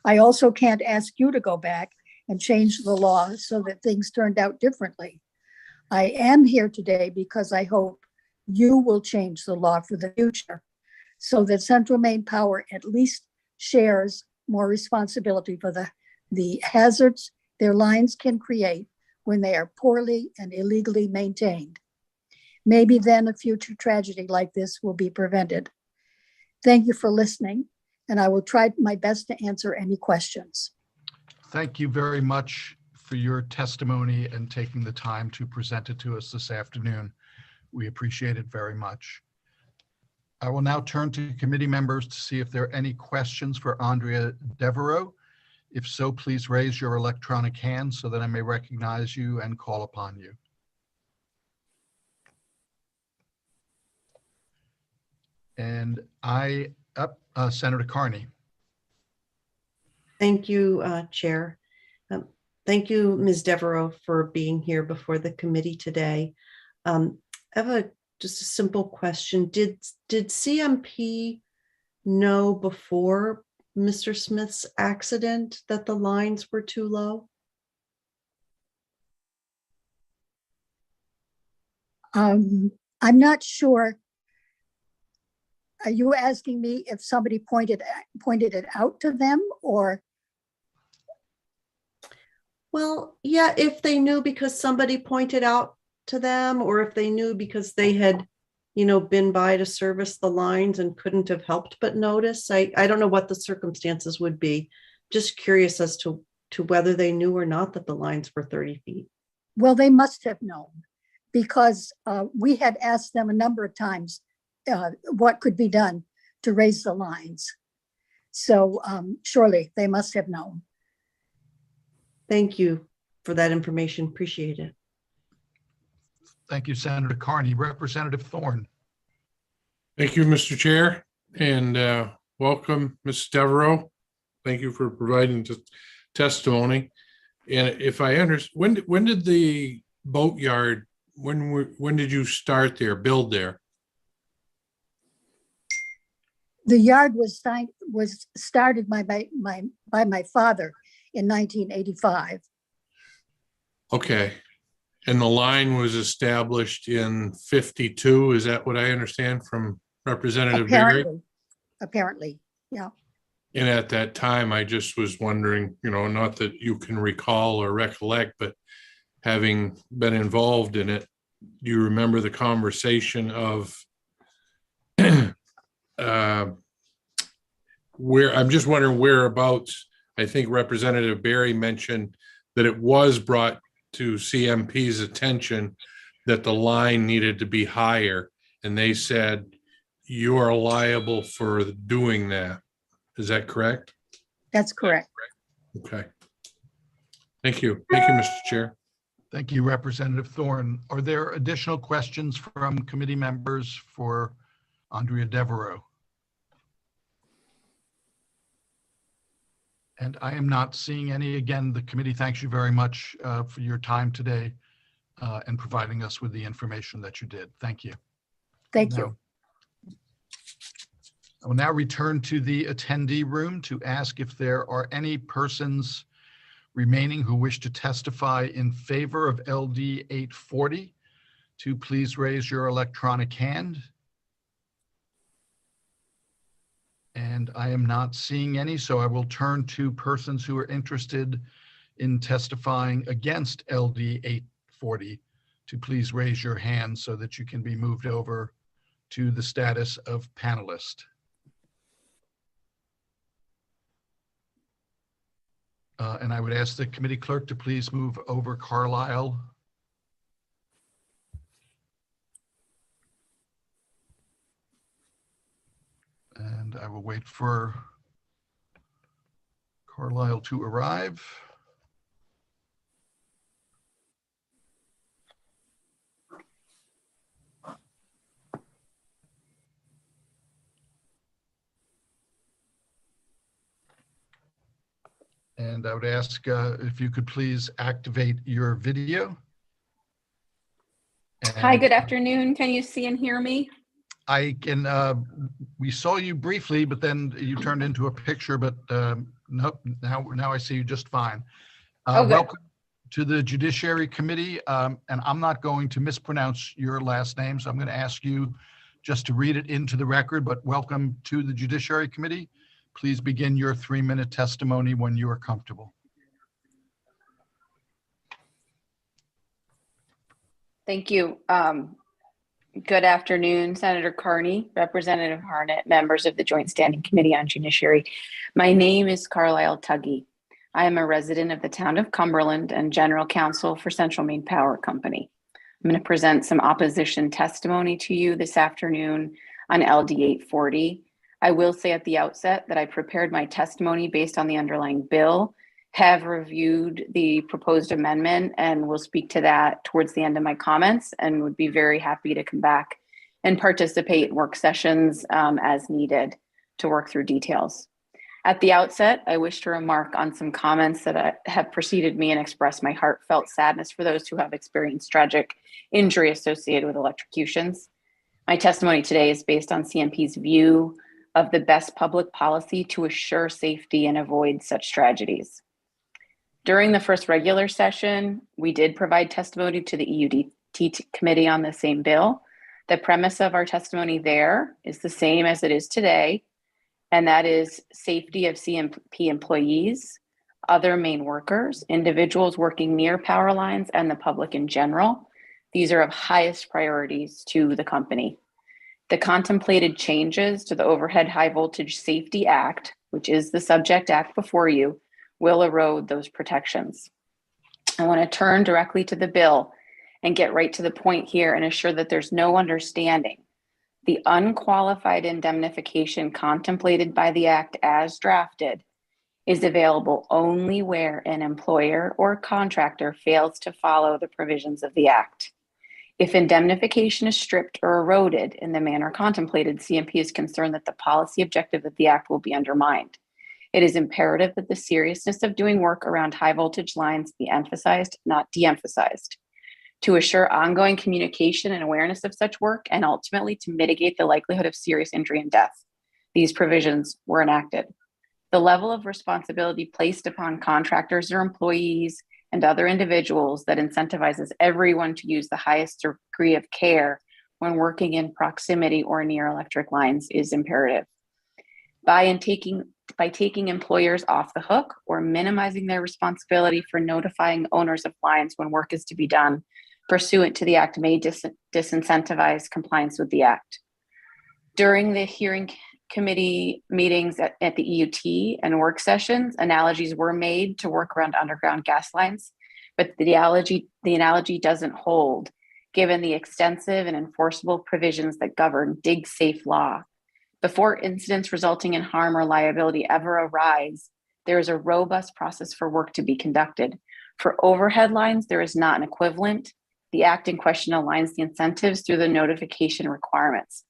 I also can't ask you to go back and change the law so that things turned out differently. I am here today because I hope you will change the law for the future so that Central Maine Power at least shares more responsibility for the hazards their lines can create when they are poorly and illegally maintained. Maybe then a future tragedy like this will be prevented. Thank you for listening, and I will try my best to answer any questions. Thank you very much for your testimony and taking the time to present it to us this afternoon. We appreciate it very much. I will now turn to committee members to see if there are any questions for Andrea Devereaux. If so, please raise your electronic hand so that I may recognize you and call upon you. And Senator Carney. Thank you, Chair. Thank you, Ms. Devereaux, for being here before the committee today. I have just a simple question. Did CMP know before Mr. Smith's accident that the lines were too low? I'm not sure. Are you asking me if somebody pointed it out to them, or? Well, yeah, if they knew because somebody pointed out to them, or if they knew because they had, been by to service the lines and couldn't have helped but notice. I don't know what the circumstances would be. Just curious as to whether they knew or not that the lines were 30 feet. Well, they must have known, because we had asked them a number of times what could be done to raise the lines. So surely they must have known. Thank you for that information. Appreciate it. Thank you, Senator Carney. Representative Thorne. Thank you, Mr. Chair, and welcome, Ms. Devereaux. Thank you for providing testimony. And if I understand, when did the boatyard, when did you start there, build there? The yard was started by my father in 1985. Okay. And the line was established in 52. Is that what I understand from Representative Berry? Apparently, yeah. And at that time, I just was wondering, not that you can recall or recollect, but having been involved in it, do you remember the conversation of where, I'm just wondering whereabouts. I think Representative Berry mentioned that it was brought to CMP's attention that the line needed to be higher, and they said you are liable for doing that. Is that correct? That's correct. Okay. Thank you. Thank you, Mr. Chair. Thank you, Representative Thorne. Are there additional questions from committee members for Andrea Devereaux? And I am not seeing any. Again, the committee thanks you very much for your time today and providing us with the information that you did. Thank you. Thank you. I will now return to the attendee room to ask if there are any persons remaining who wish to testify in favor of LD 840 to please raise your electronic hand. And I am not seeing any, so I will turn to persons who are interested in testifying against LD 840 to please raise your hand so that you can be moved over to the status of panelist. And I would ask the committee clerk to please move over Carlisle. And And I will wait for Carlisle to arrive. And I would ask if you could please activate your video. Hi, And good afternoon. Can you see and hear me? I can, we saw you briefly, but then you turned into a picture, but nope, now I see you just fine. Oh, good. Welcome to the Judiciary Committee. And I'm not going to mispronounce your last name, so I'm going to ask you just to read it into the record, but welcome to the Judiciary Committee. Please begin your 3-minute testimony when you are comfortable. Thank you. Good afternoon, Senator Carney, Representative Harnett, members of the Joint Standing Committee on Judiciary. My name is Carlisle Tuggy. I am a resident of the town of Cumberland and General Counsel for Central Maine Power Company. I'm going to present some opposition testimony to you this afternoon on LD 840. I will say at the outset that I prepared my testimony based on the underlying bill, have reviewed the proposed amendment, and will speak to that towards the end of my comments, and would be very happy to come back and participate in work sessions as needed to work through details. At the outset, I wish to remark on some comments that have preceded me and express my heartfelt sadness for those who have experienced tragic injury associated with electrocutions. My testimony today is based on CMP's view of the best public policy to assure safety and avoid such tragedies. During the first regular session, we did provide testimony to the EUDT committee on the same bill. The premise of our testimony there is the same as it is today, and that is safety of CMP employees, other Maine workers, individuals working near power lines, and the public in general. These are of highest priorities to the company. The contemplated changes to the Overhead High Voltage Safety Act, which is the subject act before you, will erode those protections. I want to turn directly to the bill and get right to the point here and assure that there's no understanding. The unqualified indemnification contemplated by the act as drafted is available only where an employer or contractor fails to follow the provisions of the act. If indemnification is stripped or eroded in the manner contemplated, CMP is concerned that the policy objective of the act will be undermined. It is imperative that the seriousness of doing work around high voltage lines be emphasized, not de-emphasized, to assure ongoing communication and awareness of such work, and ultimately to mitigate the likelihood of serious injury and death. These provisions were enacted. The level of responsibility placed upon contractors or employees and other individuals that incentivizes everyone to use the highest degree of care when working in proximity or near electric lines is imperative. By taking employers off the hook or minimizing their responsibility for notifying owners of lines when work is to be done pursuant to the act may disincentivize compliance with the act. During the hearing committee meetings at the EUT and work sessions, analogies were made to work around underground gas lines, but the analogy doesn't hold given the extensive and enforceable provisions that govern dig safe law. Before incidents resulting in harm or liability ever arise, there is a robust process for work to be conducted. For overhead lines, there is not an equivalent. The act in question aligns the incentives through the notification requirements.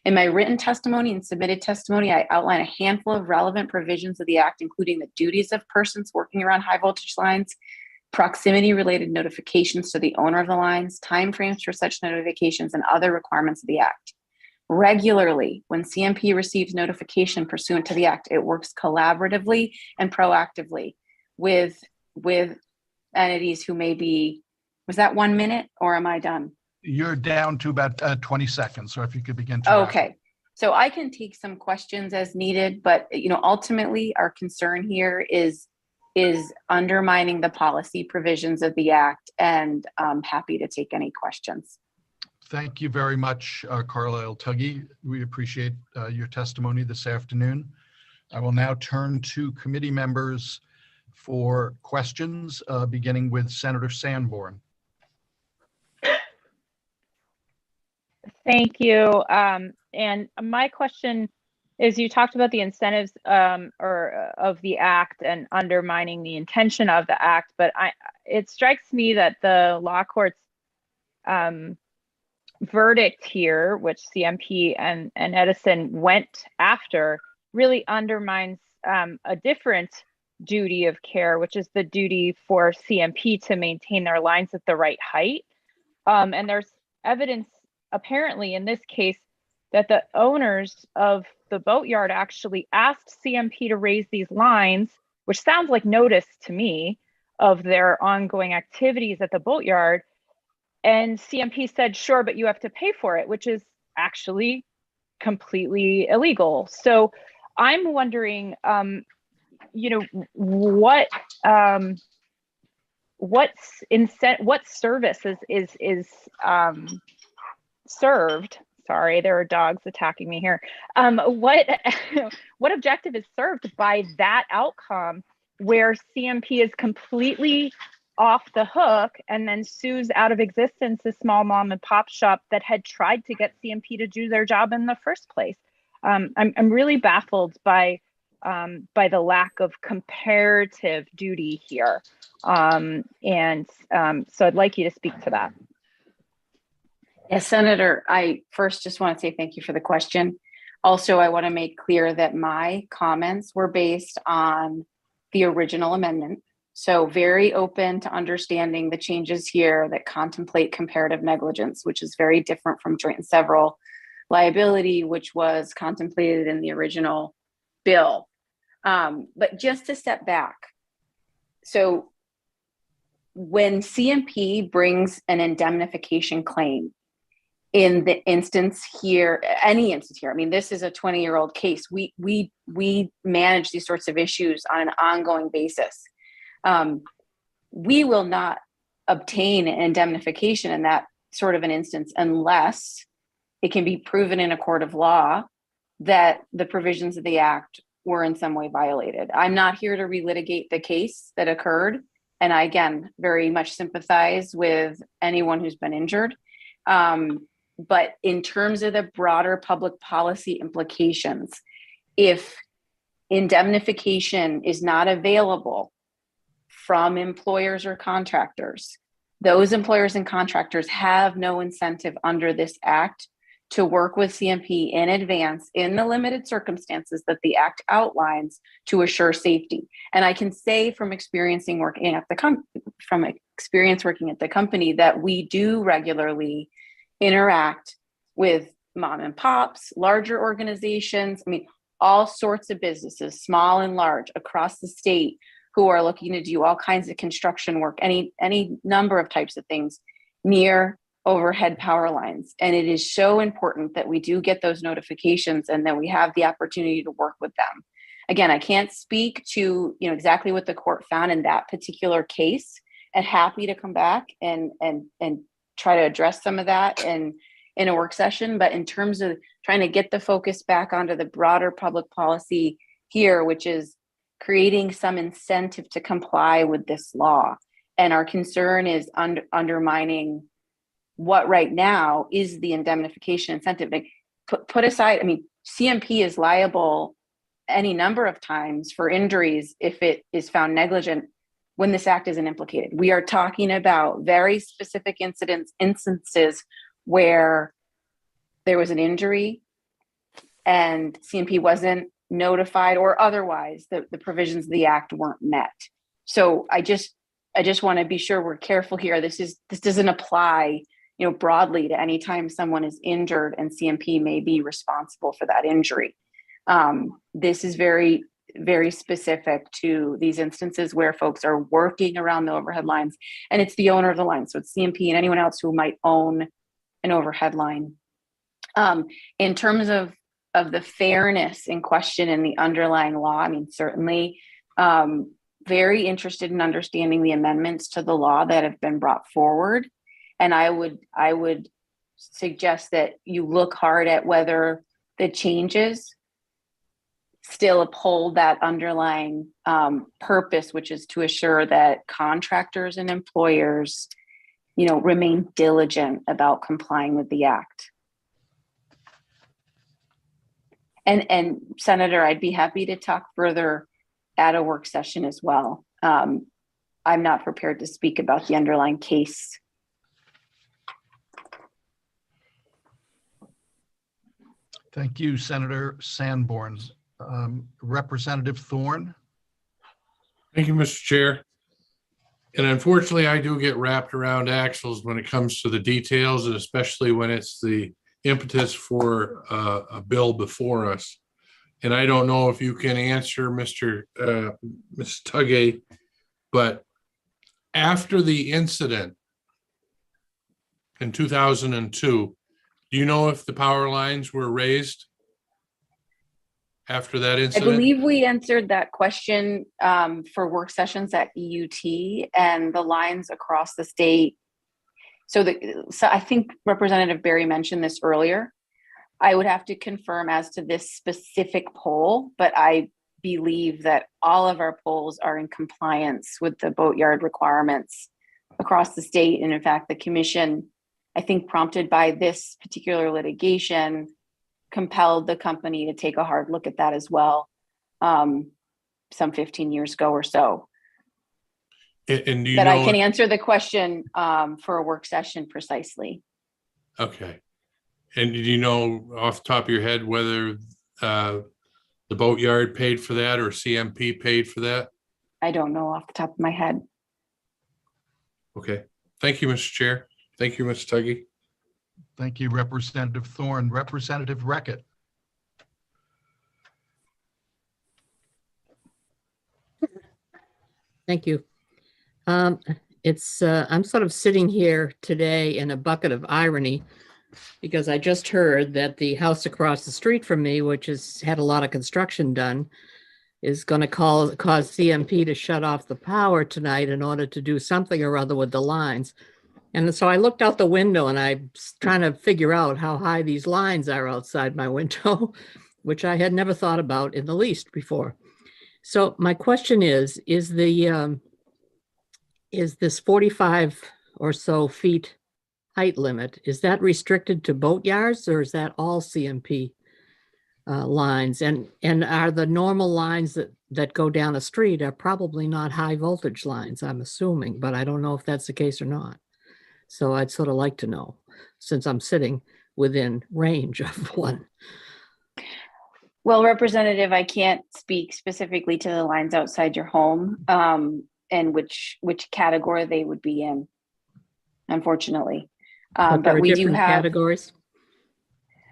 In my written testimony and submitted testimony, I outline a handful of relevant provisions of the act, including the duties of persons working around high voltage lines, proximity-related notifications to the owner of the lines, timeframes for such notifications, and other requirements of the act. Regularly, when CMP receives notification pursuant to the act, it works collaboratively and proactively with entities who may be, was that 1 minute or am I done? You're down to about 20 seconds, so if you could begin to wrap up. Okay, so I can take some questions as needed, but ultimately our concern here is undermining the policy provisions of the act, and I'm happy to take any questions. Thank you very much, Carlisle Tuggy. We appreciate your testimony this afternoon. I will now turn to committee members for questions, beginning with Senator Sanborn. Thank you. And my question is you talked about the incentives of the act and undermining the intention of the act, but it strikes me that the law court's verdict here, which CMP and Edison went after, really undermines a different duty of care, which is the duty for CMP to maintain their lines at the right height. And there's evidence apparently in this case that the owners of the boatyard actually asked CMP to raise these lines, which sounds like notice to me of their ongoing activities at the boatyard. And CMP said, sure, but you have to pay for it, which is actually completely illegal. So I'm wondering, what service is served? Sorry, there are dogs attacking me here. What objective is served by that outcome where CMP is completely off the hook and then sues out of existence a small mom and pop shop that had tried to get CMP to do their job in the first place? I'm really baffled by the lack of comparative duty here. So I'd like you to speak to that. Yes, Senator, I first just want to say thank you for the question. Also, I want to make clear that my comments were based on the original amendment. So very open to understanding the changes here that contemplate comparative negligence, which is very different from joint and several liability, which was contemplated in the original bill. But just to step back, so when CMP brings an indemnification claim in the instance here, any instance here, I mean, this is a 20-year-old case. We manage these sorts of issues on an ongoing basis. We will not obtain an indemnification in that sort of an instance unless it can be proven in a court of law that the provisions of the act were in some way violated. I'm not here to relitigate the case that occurred. And I, again, very much sympathize with anyone who's been injured. But in terms of the broader public policy implications, if indemnification is not available from employers or contractors, those employers and contractors have no incentive under this act to work with CMP in advance in the limited circumstances that the act outlines to assure safety. And I can say from experience working at the company that we do regularly interact with mom and pops, larger organizations, I mean, all sorts of businesses, small and large, across the state, who are looking to do all kinds of construction work, any number of types of things near overhead power lines. And it is so important that we do get those notifications and that we have the opportunity to work with them. Again, I can't speak to exactly what the court found in that particular case, and happy to come back and try to address some of that in a work session. But in terms of trying to get the focus back onto the broader public policy here, which is creating some incentive to comply with this law. And our concern is undermining what right now is the indemnification incentive. Like, put aside, I mean, CMP is liable any number of times for injuries if it is found negligent when this act isn't implicated. We are talking about very specific instances where there was an injury and CMP wasn't notified, or otherwise the provisions of the act weren't met. So I just want to be sure we're careful here. This doesn't apply broadly to any time someone is injured and CMP may be responsible for that injury. This is very, very specific to these instances where folks are working around the overhead lines, and it's the owner of the line. So it's CMP and anyone else who might own an overhead line. In terms of the fairness in question in the underlying law, I mean, certainly very interested in understanding the amendments to the law that have been brought forward. And I would suggest that you look hard at whether the changes still uphold that underlying purpose, which is to assure that contractors and employers, remain diligent about complying with the act. And Senator, I'd be happy to talk further at a work session as well. I'm not prepared to speak about the underlying case. Thank you, Senator Sanborn. Representative Thorne. Thank you, Mr. Chair. And unfortunately, I do get wrapped around axles when it comes to the details, and especially when it's the impetus for a bill before us. And I don't know if you can answer Mr. Tuggy, but after the incident in 2002, do you know if the power lines were raised after that I incident? believe we answered that question for work sessions at EUT, and the lines across the state. So I think Representative Berry mentioned this earlier. I would have to confirm as to this specific poll, but I believe that all of our polls are in compliance with the boatyard requirements across the state. And in fact, the commission, I think prompted by this particular litigation, compelled the company to take a hard look at that as well, some 15 years ago or so. And do you But know? I can answer the question for a work session precisely. Okay. And did you know off the top of your head whether the boatyard paid for that or CMP paid for that? I don't know off the top of my head. Okay. Thank you, Mr. Chair. Thank you, Mr. Tuggy. Thank you, Representative Thorne. Representative Reckitt. Thank you. I'm sort of sitting here today in a bucket of irony because I just heard that the house across the street from me, which has had a lot of construction done, is going to cause CMP to shut off the power tonight in order to do something or other with the lines. And so I looked out the window and I'm trying to figure out how high these lines are outside my window, which I had never thought about in the least before. So my question is this 45 or so feet height limit, is that restricted to boatyards or is that all CMP lines? And are the normal lines that go down a street are probably not high voltage lines, I'm assuming, but I don't know if that's the case or not. So I'd sort of like to know, since I'm sitting within range of one. Well, Representative, I can't speak specifically to the lines outside your home and which category they would be in, unfortunately. But we do have categories.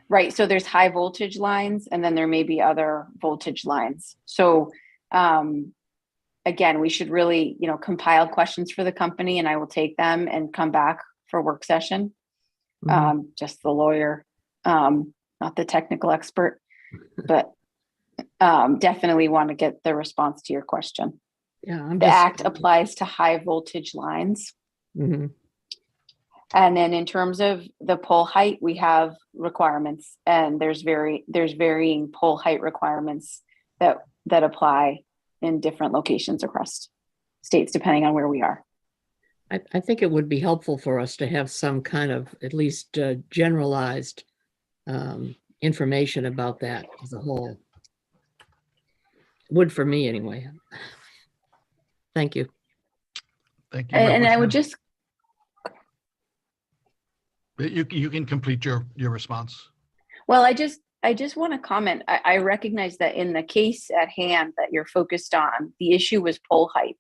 Right. So there's high voltage lines and then there may be other voltage lines. So again, we should really, compile questions for the company and I will take them and come back for work session. Just the lawyer, not the technical expert, but definitely want to get the response to your question. Yeah, the act applies to high voltage lines. And then in terms of the pole height, we have requirements and there's varying pole height requirements that apply in different locations across states, depending on where we are. I think it would be helpful for us to have some kind of at least generalized information about that as a whole. Would for me anyway. Thank you. Thank you. And I would just. You can complete your response. Well, I just want to comment. I recognize that in the case at hand that you're focused on, the issue was pole height,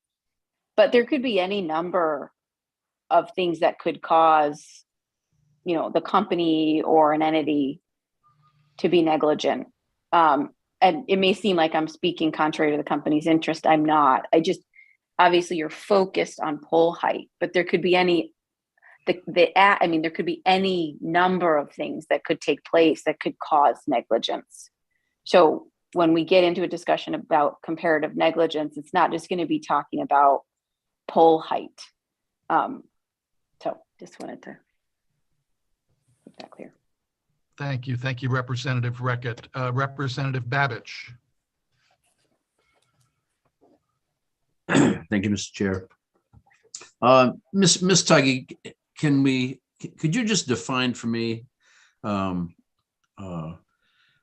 but there could be any number of things that could cause, the company or an entity to be negligent. And it may seem like I'm speaking contrary to the company's interest. I'm not. Obviously you're focused on pole height, but there could be there could be any number of things that could take place that could cause negligence. So when we get into a discussion about comparative negligence, it's not just going to be talking about pole height. So just wanted to make that clear. Thank you. Thank you, Representative Reckitt. Representative Babich. Thank you, Mr. Chair. Ms. Tuggy, could you just define for me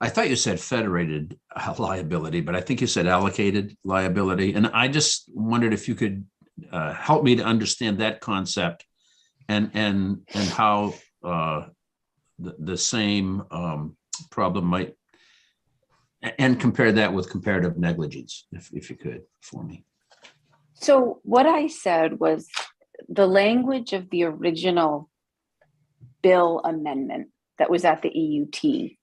I thought you said federated liability, but I think you said allocated liability. And I just wondered if you could help me to understand that concept and how the same problem might, and compare that with comparative negligence, if you could, for me. So what I said was the language of the original bill amendment that was at the EUT,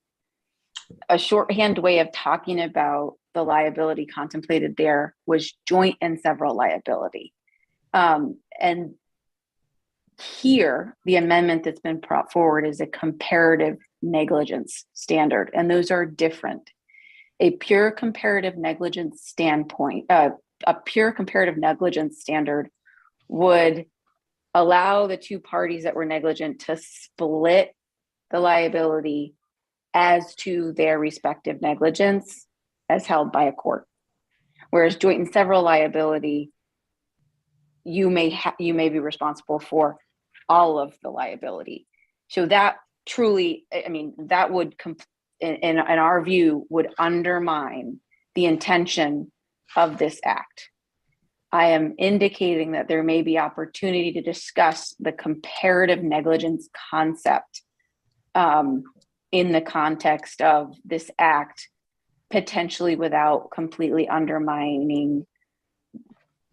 a shorthand way of talking about the liability contemplated there was joint and several liability. And here, the amendment that's been brought forward is a comparative negligence standard, and those are different. A pure comparative negligence standpoint, a pure comparative negligence standard would allow the two parties that were negligent to split the liability as to their respective negligence as held by a court. Whereas joint and several liability, you may be responsible for all of the liability. So that truly, I mean, that would, in our view, would undermine the intention of this act. I am indicating that there may be opportunity to discuss the comparative negligence concept in the context of this act, potentially without completely undermining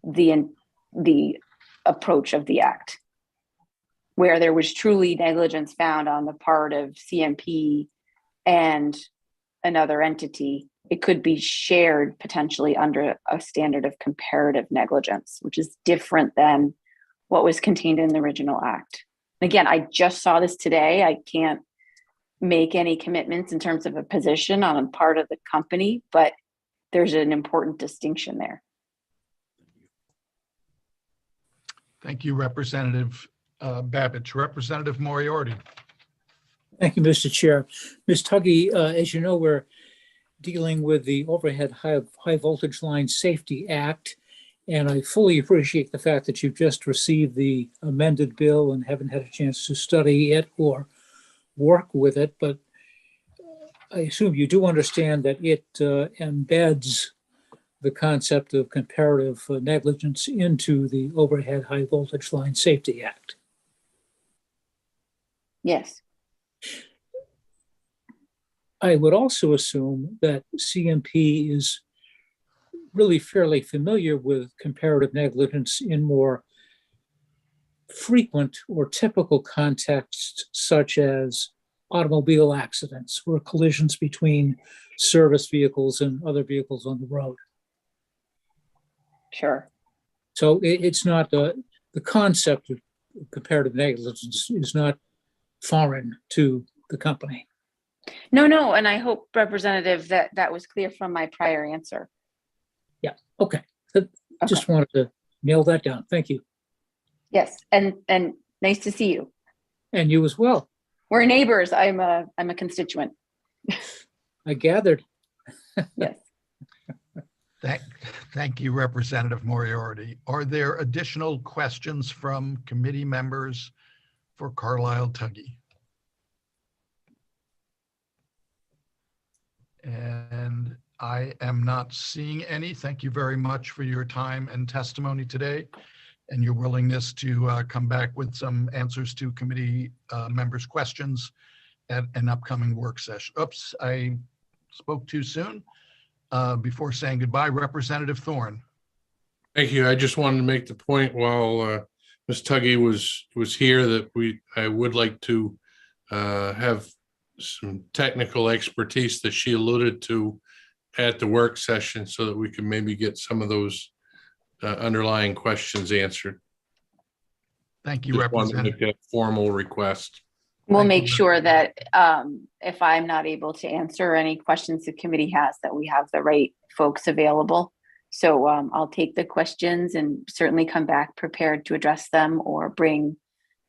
the approach of the act. Where there was truly negligence found on the part of CMP and another entity, it could be shared potentially under a standard of comparative negligence, which is different than what was contained in the original act. Again, I just saw this today. I can't make any commitments in terms of a position on a part of the company, but there's an important distinction there. Thank you, Representative Babbage. Representative Moriarty. Thank you, Mr. Chair. Ms. Tuggy, as you know, we're dealing with the Overhead High Voltage Line Safety Act, and I fully appreciate the fact that you've just received the amended bill and haven't had a chance to study it or work with it, but I assume you do understand that it embeds the concept of comparative negligence into the Overhead High Voltage Line Safety Act. Yes. I would also assume that CMP is really fairly familiar with comparative negligence in more frequent or typical contexts, such as automobile accidents or collisions between service vehicles and other vehicles on the road. Sure. So it's not the concept of comparative negligence is not foreign to the company. No, and I hope, Representative, that was clear from my prior answer. Yeah, okay. Just wanted to nail that down. Thank you. Yes, and nice to see you. And you as well. We're neighbors. I'm a constituent. I gathered. Yes. Thank you, Representative Moriarty. Are there additional questions from committee members for Carlisle Tuggy? And I am not seeing any. Thank you very much for your time and testimony today and your willingness to come back with some answers to committee members' questions at an upcoming work session. Oops, I spoke too soon. Before saying goodbye, Representative Thorne. Thank you. I just wanted to make the point while Ms. Tuggy was here that I would like to have some technical expertise that she alluded to at the work session so that we can maybe get some of those underlying questions answered. Thank you, Just wanted to Representative. make a formal request. We'll make sure that if I'm not able to answer any questions the committee has, that we have the right folks available. So I'll take the questions and certainly come back prepared to address them or bring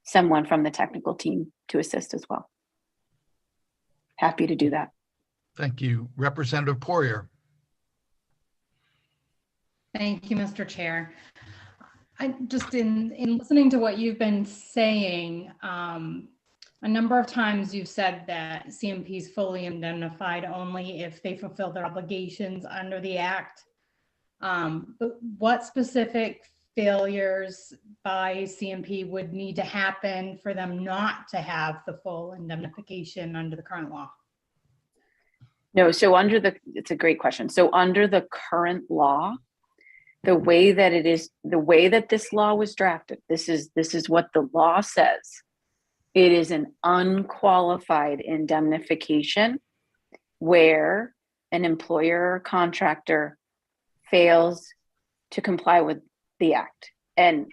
someone from the technical team to assist as well. Happy to do that. Thank you. Representative Poirier. Thank you, Mr. Chair. I just in listening to what you've been saying, A number of times you've said that CMP is fully indemnified only if they fulfill their obligations under the act. But what specific failures by CMP would need to happen for them not to have the full indemnification under the current law? No, so it's a great question. So under the current law, the way that this law was drafted, this is what the law says. It is an unqualified indemnification where an employer or contractor fails to comply with the act. And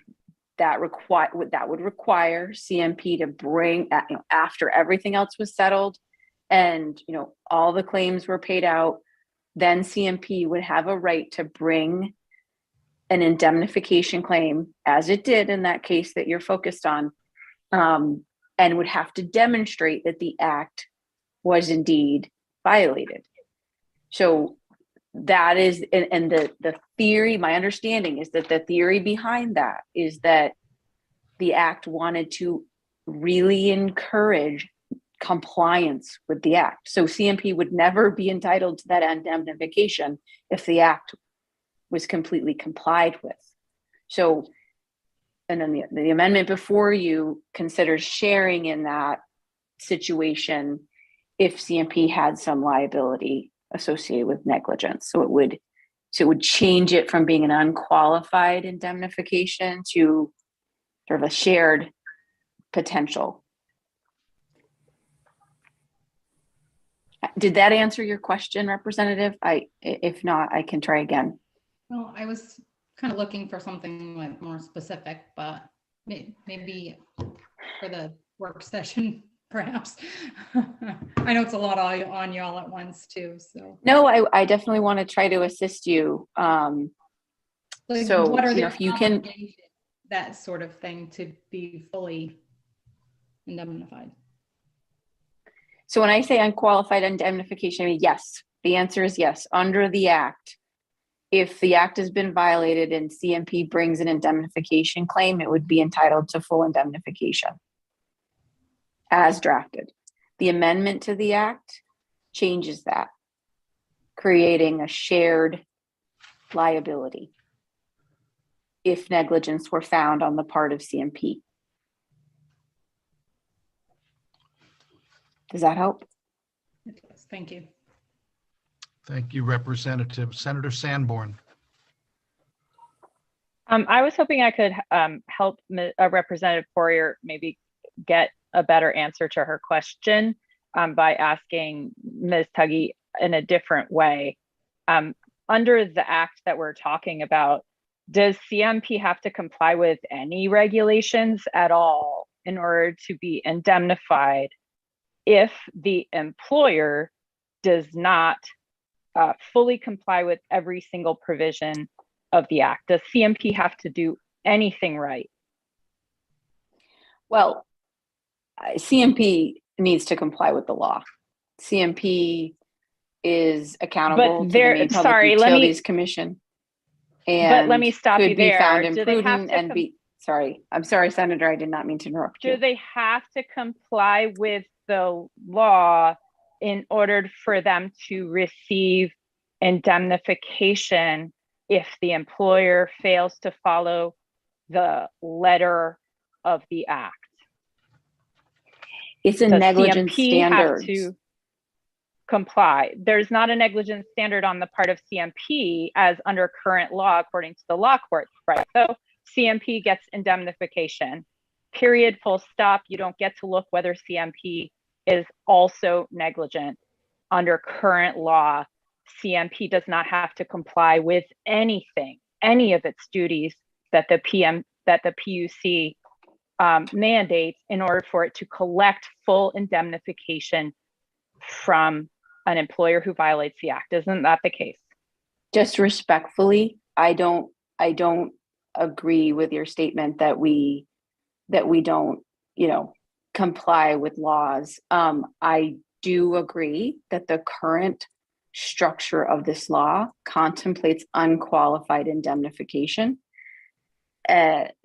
that would require CMP to bring, after everything else was settled and all the claims were paid out, then CMP would have a right to bring an indemnification claim, as it did in that case that you're focused on, and would have to demonstrate that the act was indeed violated. So that is, and the theory, my understanding is that the theory behind that is that the act wanted to really encourage compliance with the act. So CMP would never be entitled to that indemnification if the act was completely complied with. So, and then the amendment before you considers sharing in that situation if CMP had some liability associated with negligence. So it would change it from being an unqualified indemnification to sort of a shared potential. Did that answer your question, Representative? If not, I can try again. Well, I was kind of looking for something like more specific, but maybe for the work session, perhaps. I know it's a lot on y'all at once too, so. No, I definitely want to try to assist you. Like, So what are the if you can, that sort of thing to be fully indemnified? so when I say unqualified indemnification, I mean, yes, the answer is yes. Under the act, if the act has been violated and CMP brings an indemnification claim, it would be entitled to full indemnification as drafted. The amendment to the act changes that, creating a shared liability if negligence were found on the part of CMP. Does that help? Yes, thank you. Thank you, Representative. Senator Sanborn. I was hoping I could help Representative Poirier maybe get a better answer to her question by asking Ms. Tuggy in a different way. Under the act that we're talking about, does CMP have to comply with any regulations at all in order to be indemnified if the employer does not fully comply with every single provision of the act? Does CMP have to do anything right? Well, CMP needs to comply with the law. CMP is accountable to the Maine Public Utilities Commission. But let me stop you could be there. found Do they have imprudent to and be, sorry, I'm sorry, Senator, I did not mean to interrupt you. Do they have to comply with the law in order for them to receive indemnification if the employer fails to follow the letter of the act? It's a Does negligence CMP standard. have to comply? There's not a negligence standard on the part of CMP as under current law, according to the law court, right? So CMP gets indemnification, period, full stop. You don't get to look whether CMP is also negligent. Under current law, CMP does not have to comply with anything, any of its duties that the PUC mandates in order for it to collect full indemnification from an employer who violates the act. Isn't that the case? Just respectfully, I don't agree with your statement that we don't, comply with laws. I do agree that the current structure of this law contemplates unqualified indemnification.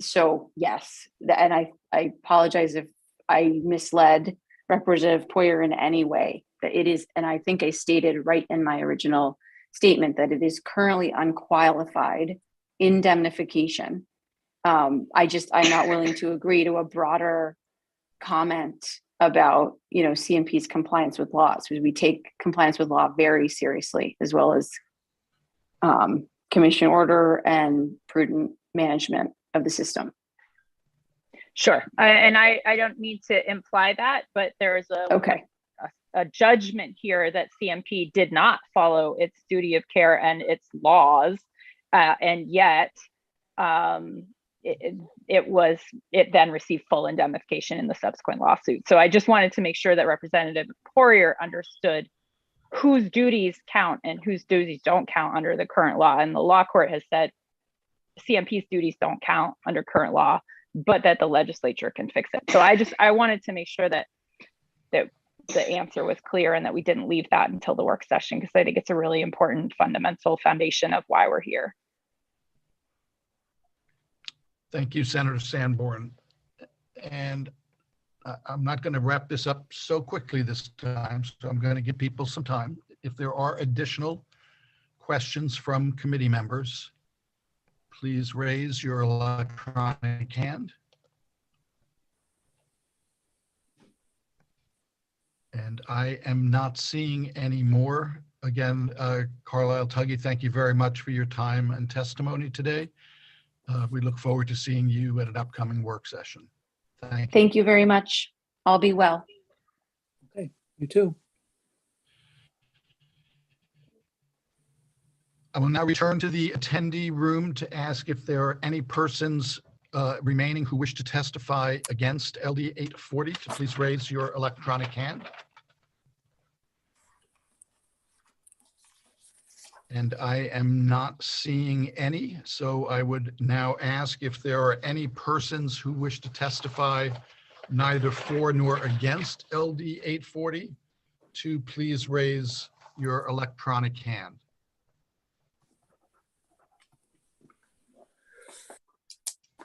So yes, and I apologize if I misled Representative Poyer in any way. That it is, and I think I stated right in my original statement that it is currently unqualified indemnification. I'm not willing to agree to a broader comment about, CMP's compliance with laws, because we take compliance with law very seriously, as well as commission order and prudent management of the system. Sure. And I don't need to imply that, but there's a judgment here that CMP did not follow its duty of care and its laws. And yet it then received full indemnification in the subsequent lawsuit. So I just wanted to make sure that Representative Poirier understood whose duties count and whose duties don't count under the current law. And the law court has said CMP's duties don't count under current law, but that the legislature can fix it. So I wanted to make sure that the answer was clear and that we didn't leave that until the work session, because I think it's a really important fundamental foundation of why we're here. Thank you, Senator Sanborn. And I'm not going to wrap this up so quickly this time, so I'm going to give people some time. If there are additional questions from committee members, please raise your electronic hand. And I am not seeing any more. Again, Carlisle Tuggy, thank you very much for your time and testimony today. We look forward to seeing you at an upcoming work session. Thank you. Thank you very much. I'll be well. Okay, you too. I will now return to the attendee room to ask if there are any persons remaining who wish to testify against LD 840 to please raise your electronic hand. And I am not seeing any, so I would now ask if there are any persons who wish to testify neither for nor against LD 840 to please raise your electronic hand.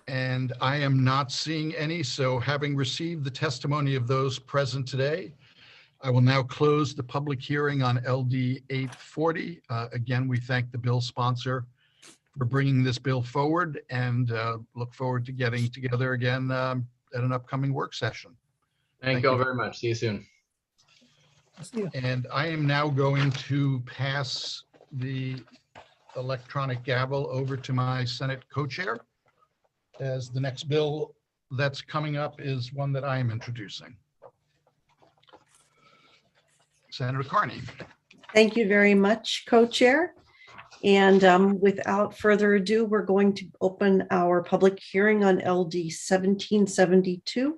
And I am not seeing any, so having received the testimony of those present today, I will now close the public hearing on LD 840. Again, we thank the bill sponsor for bringing this bill forward and look forward to getting together again at an upcoming work session. Thank you all very much. See you soon. And I am now going to pass the electronic gavel over to my Senate co-chair, as the next bill that's coming up is one that I am introducing. Senator Carney. Thank you very much, co-chair. And without further ado, we're going to open our public hearing on LD 1772,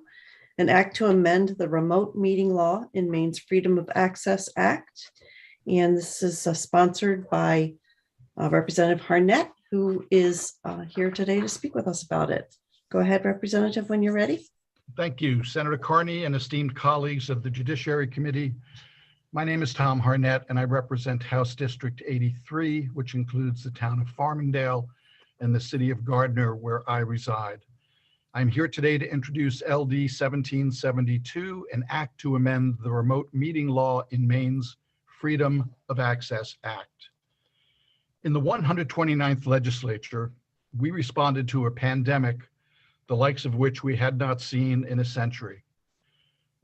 an act to amend the remote meeting law in Maine's Freedom of Access Act. And this is sponsored by Representative Harnett, who is here today to speak with us about it. Go ahead, Representative, when you're ready. Thank you, Senator Carney and esteemed colleagues of the Judiciary Committee. My name is Tom Harnett, and I represent House District 83, which includes the town of Farmingdale and the city of Gardner, where I reside. I'm here today to introduce LD 1772, an act to amend the remote meeting law in Maine's Freedom of Access Act. In the 129th legislature, we responded to a pandemic, the likes of which we had not seen in a century.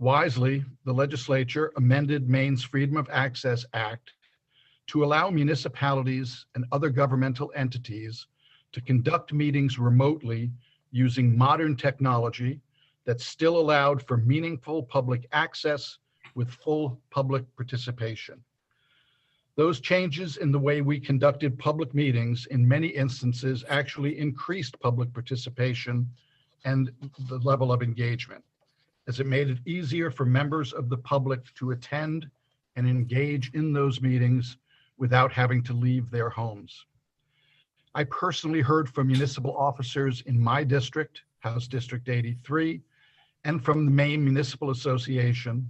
Wisely, the legislature amended Maine's Freedom of Access Act to allow municipalities and other governmental entities to conduct meetings remotely using modern technology that still allowed for meaningful public access with full public participation. Those changes in the way we conducted public meetings in many instances actually increased public participation and the level of engagement, as it made it easier for members of the public to attend and engage in those meetings without having to leave their homes. I personally heard from municipal officers in my district, House District 83, and from the Maine Municipal Association,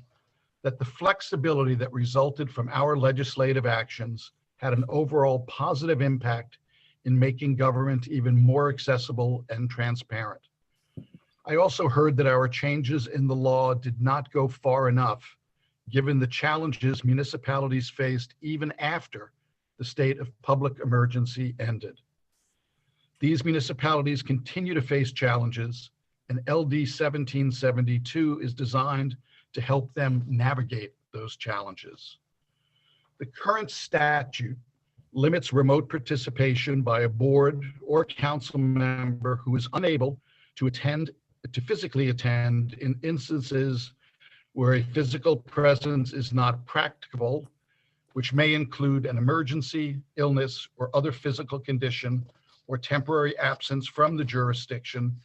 that the flexibility that resulted from our legislative actions had an overall positive impact in making government even more accessible and transparent. I also heard that our changes in the law did not go far enough, given the challenges municipalities faced even after the state of public emergency ended. These municipalities continue to face challenges, and LD 1772 is designed to help them navigate those challenges. The current statute limits remote participation by a board or council member who is unable to physically attend in instances where a physical presence is not practicable, which may include an emergency, illness, or other physical condition or temporary absence from the jurisdiction,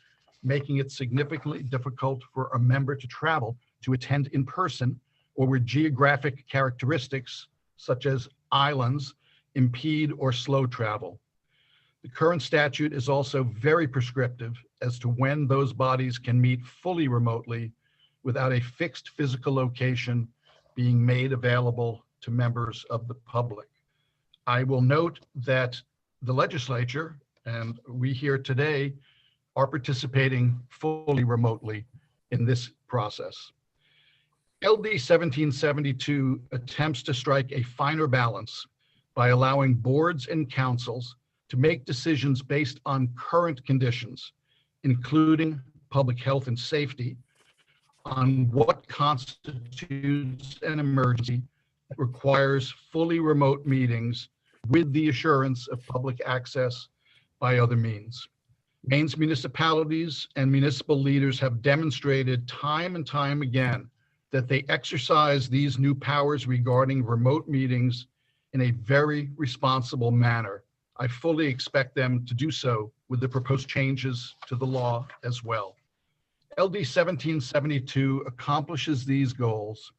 making it significantly difficult for a member to travel to attend in person, or where geographic characteristics such as islands impede or slow travel. The current statute is also very prescriptive as to when those bodies can meet fully remotely without a fixed physical location being made available to members of the public. I will note that the legislature and we here today are participating fully remotely in this process. LD 1772 attempts to strike a finer balance by allowing boards and councils to make decisions based on current conditions, including public health and safety, on what constitutes an emergency that requires fully remote meetings with the assurance of public access by other means. Maine's municipalities and municipal leaders have demonstrated time and time again that they exercise these new powers regarding remote meetings in a very responsible manner. I fully expect them to do so with the proposed changes to the law as well. LD 1772 accomplishes these goals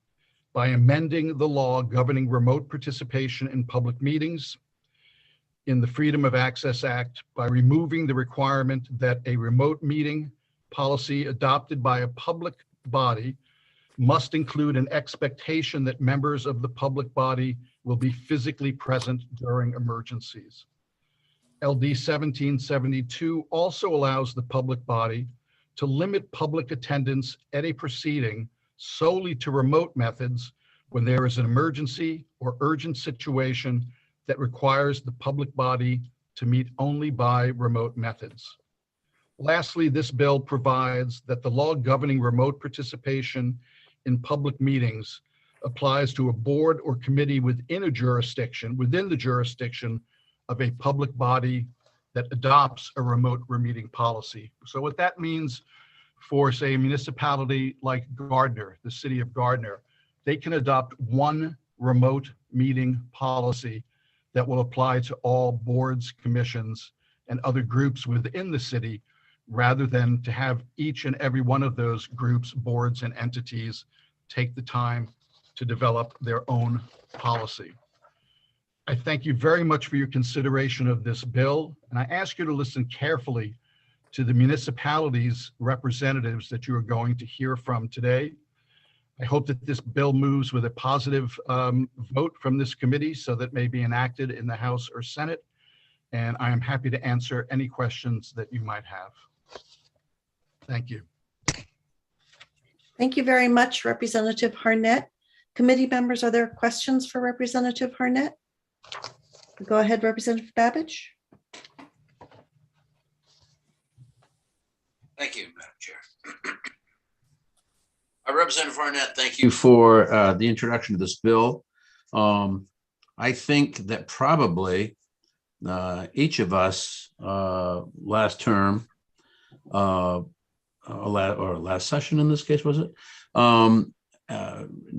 by amending the law governing remote participation in public meetings in the Freedom of Access Act by removing the requirement that a remote meeting policy adopted by a public body must include an expectation that members of the public body will be physically present during emergencies. LD 1772 also allows the public body to limit public attendance at a proceeding solely to remote methods when there is an emergency or urgent situation that requires the public body to meet only by remote methods. Lastly, this bill provides that the law governing remote participation in public meetings applies to a board or committee within the jurisdiction of a public body that adopts a remote meeting policy. So what that means for, say, a municipality like Gardner, the city of Gardner, they can adopt one remote meeting policy that will apply to all boards, commissions, and other groups within the city, rather than to have each and every one of those groups, boards, and entities take the time to develop their own policy. I thank you very much for your consideration of this bill, and I ask you to listen carefully to the municipalities' representatives that you are going to hear from today. I hope that this bill moves with a positive vote from this committee so that it may be enacted in the House or Senate, and I am happy to answer any questions that you might have. Thank you. Thank you very much, Representative Harnett. Committee members, are there questions for Representative Harnett? Go ahead, Representative Babbage. Thank you, Madam Chair. Representative Arnett, thank you for the introduction to this bill. I think that probably each of us last term, or last session in this case, was it,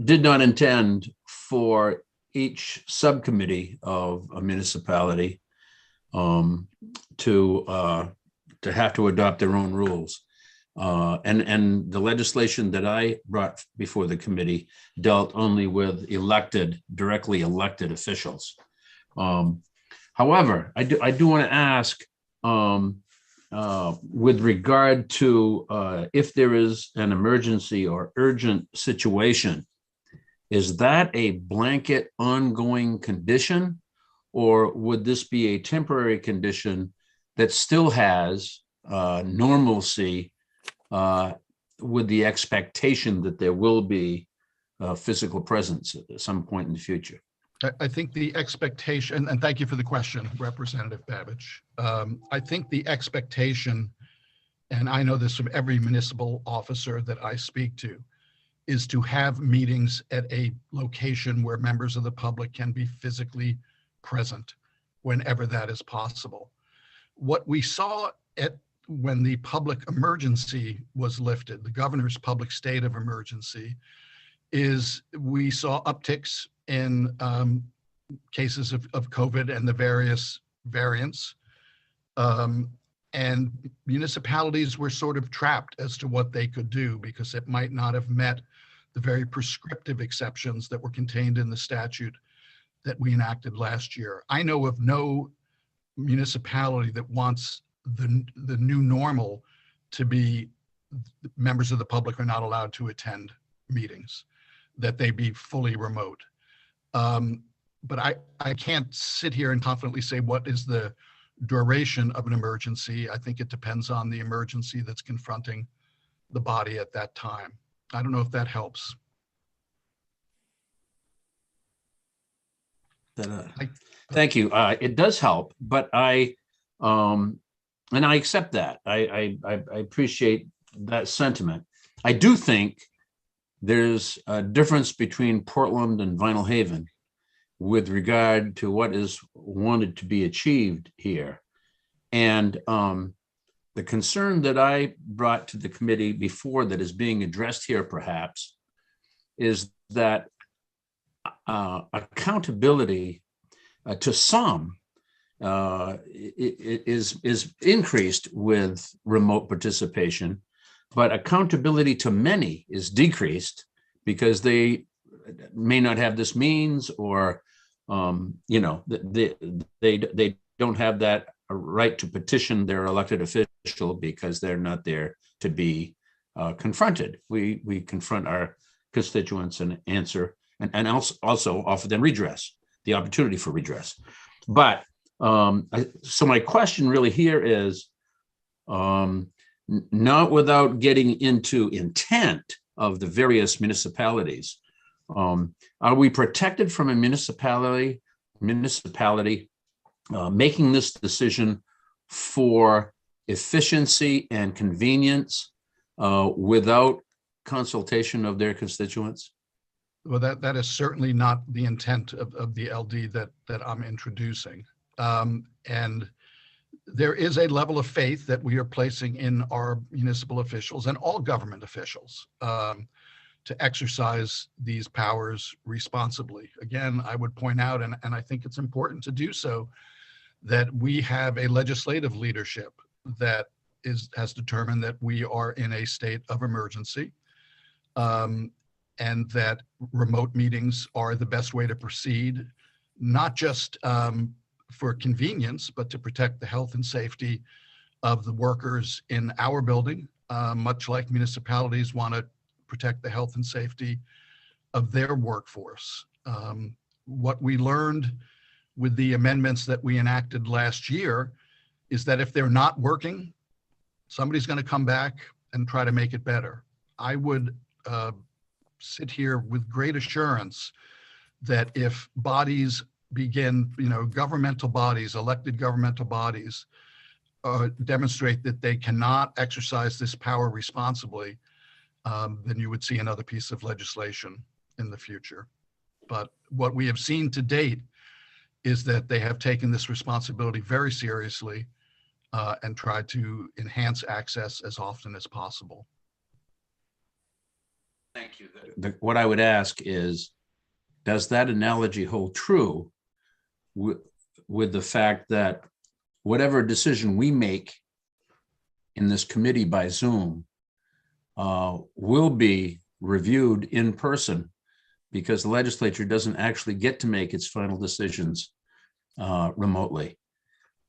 did not intend for each subcommittee of a municipality to have to adopt their own rules. And the legislation that I brought before the committee dealt only with directly elected officials. However, I do want to ask, with regard to if there is an emergency or urgent situation, is that a blanket ongoing condition, or would this be a temporary condition that still has normalcy with the expectation that there will be physical presence at some point in the future? I think the expectation, and thank you for the question, Representative Babbage. I think the expectation, and I know this from every municipal officer that I speak to, is to have meetings at a location where members of the public can be physically present whenever that is possible. What we saw when the public emergency was lifted, the governor's public state of emergency, is we saw upticks in cases of COVID and the various variants. And municipalities were sort of trapped as to what they could do because it might not have met the very prescriptive exceptions that were contained in the statute that we enacted last year. I know of no municipality that wants the new normal to be members of the public are not allowed to attend meetings, that they be fully remote. But I can't sit here and confidently say what is the duration of an emergency. I think it depends on the emergency that's confronting the body at that time. I don't know if that helps. Thank you. It does help, but and I accept that. I appreciate that sentiment. I do think there's a difference between Portland and Vinyl Haven with regard to what is wanted to be achieved here. And the concern that I brought to the committee before that is being addressed here perhaps is that accountability to some is increased with remote participation, but accountability to many is decreased because they may not have this means, or they don't have that right to petition their elected official because they're not there to be confronted. We confront our constituents and answer and also offer them redress, the opportunity for redress. But so my question really here is, not without getting into intent of the various municipalities, are we protected from a municipality making this decision for efficiency and convenience without consultation of their constituents? Well, that is certainly not the intent of the LD that I'm introducing. And there is a level of faith that we are placing in our municipal officials and all government officials to exercise these powers responsibly. Again, I would point out, and I think it's important to do so, that we have a legislative leadership that has determined that we are in a state of emergency, and that remote meetings are the best way to proceed, not just for convenience, but to protect the health and safety of the workers in our building, much like municipalities want to protect the health and safety of their workforce. What we learned with the amendments that we enacted last year is that if they're not working, somebody's going to come back and try to make it better. I would sit here with great assurance that if bodies begin, governmental bodies, elected governmental bodies, demonstrate that they cannot exercise this power responsibly, then you would see another piece of legislation in the future. But what we have seen to date is that they have taken this responsibility very seriously and tried to enhance access as often as possible. Thank you. What I would ask is, does that analogy hold true with the fact that whatever decision we make in this committee by Zoom will be reviewed in person, because the legislature doesn't actually get to make its final decisions remotely.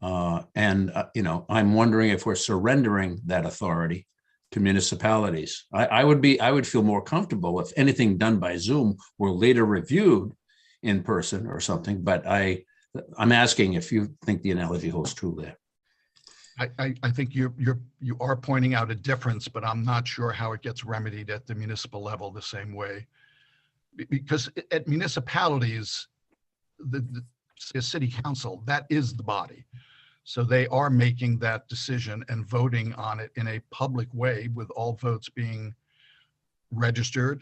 I'm wondering if we're surrendering that authority to municipalities. I would feel more comfortable if anything done by Zoom were later reviewed in person or something, but I'm asking if you think the analogy holds true there. I think you are pointing out a difference, but I'm not sure how it gets remedied at the municipal level the same way. Because at municipalities, the city council, that is the body. So they are making that decision and voting on it in a public way, with all votes being registered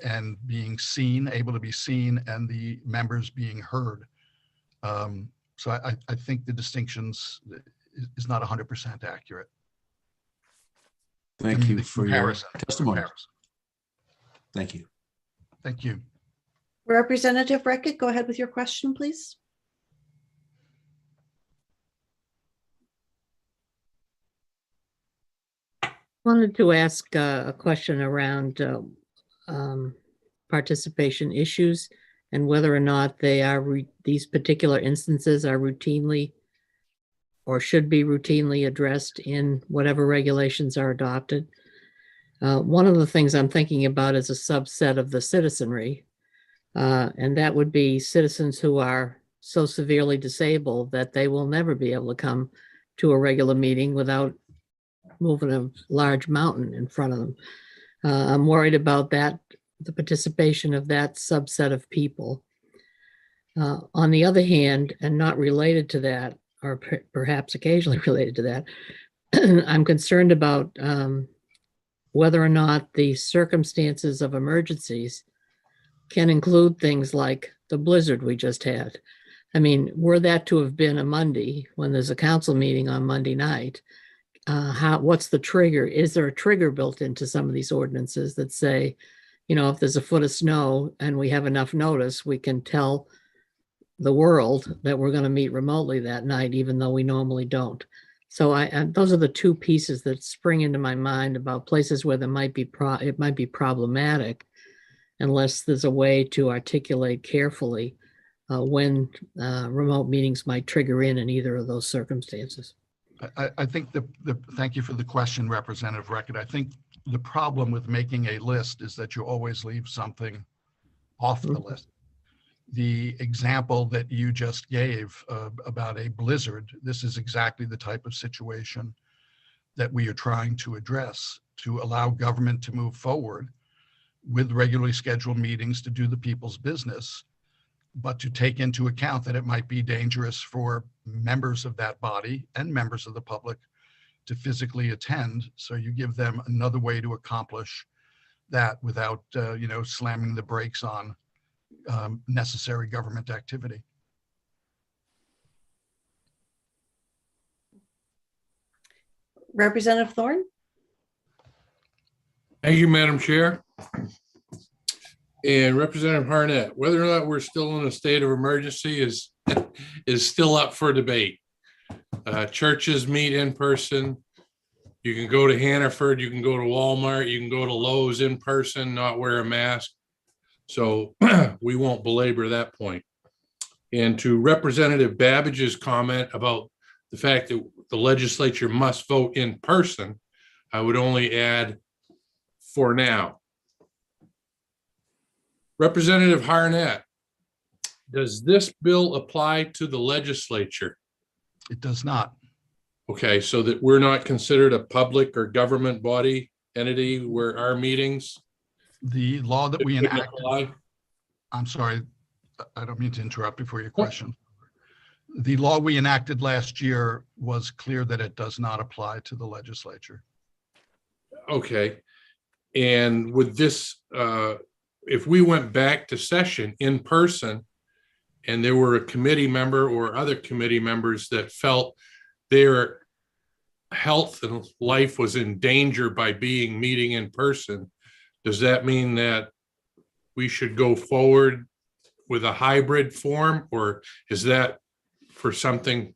and being seen, able to be seen, and the members being heard. So I think the distinctions is not 100% accurate. Thank you for your Comparison. testimony. Thank you. Thank you. Representative Reckitt, go ahead with your question, please. Wanted to ask a question around participation issues and whether or not they are these particular instances are routinely or should be routinely addressed in whatever regulations are adopted. One of the things I'm thinking about is a subset of the citizenry, and that would be citizens who are so severely disabled that they will never be able to come to a regular meeting without moving a large mountain in front of them. I'm worried about that, the participation of that subset of people. On the other hand, and not related to that, or perhaps occasionally related to that, I'm concerned about whether or not the circumstances of emergencies can include things like the blizzard we just had. I mean, were that to have been a Monday, when there's a council meeting on Monday night, what's the trigger? Is there a trigger built into some of these ordinances that say, you know, if there's a foot of snow and we have enough notice, we can tell the world that we're going to meet remotely that night, even though we normally don't. So those are the two pieces that spring into my mind about places where there might be it might be problematic unless there's a way to articulate carefully when remote meetings might trigger in either of those circumstances. I think thank you for the question, Representative Reckitt. I think the problem with making a list is that you always leave something off the list. The example that you just gave about a blizzard, this is exactly the type of situation that we are trying to address, to allow government to move forward with regularly scheduled meetings to do the people's business, but to take into account that it might be dangerous for members of that body and members of the public to physically attend. So you give them another way to accomplish that without, slamming the brakes on necessary government activity. Representative Thorne? Thank you, Madam Chair. And Representative Harnett, whether or not we're still in a state of emergency is still up for debate. Churches meet in person. You can go to Hannaford, you can go to Walmart, you can go to Lowe's in person, not wear a mask. So we won't belabor that point. And to Representative Babbage's comment about the fact that the legislature must vote in person, I would only add for now. Representative Harnett, does this bill apply to the legislature? It does not. Okay, so that we're not considered a public or government body entity where our meetings? The law that we enacted, I'm sorry, I don't mean to interrupt before your question. The law we enacted last year was clear that it does not apply to the legislature. Okay, and with this, if we went back to session in person and there were a committee member or other committee members that felt their health and life was in danger by meeting in person, does that mean that we should go forward with a hybrid form, or is that for something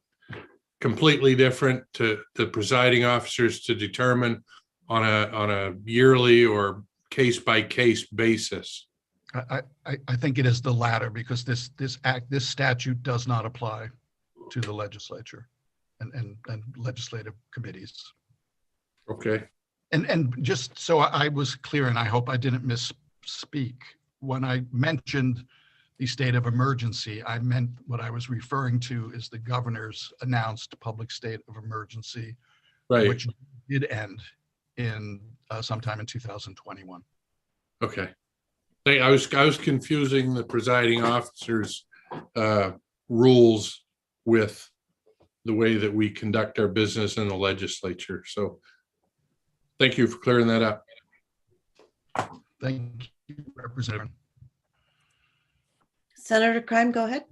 completely different to the presiding officers to determine on a yearly or case-by-case basis? I think it is the latter, because this statute does not apply to the legislature and legislative committees. Okay. And just so I was clear, and I hope I didn't misspeak, when I mentioned the state of emergency. I meant what I was referring to is the governor's announced public state of emergency, Right. which did end in sometime in 2021. Okay. I was confusing the presiding officer's rules with the way that we conduct our business in the legislature. So thank you for clearing that up. Thank you, Representative. Senator Crime, go ahead.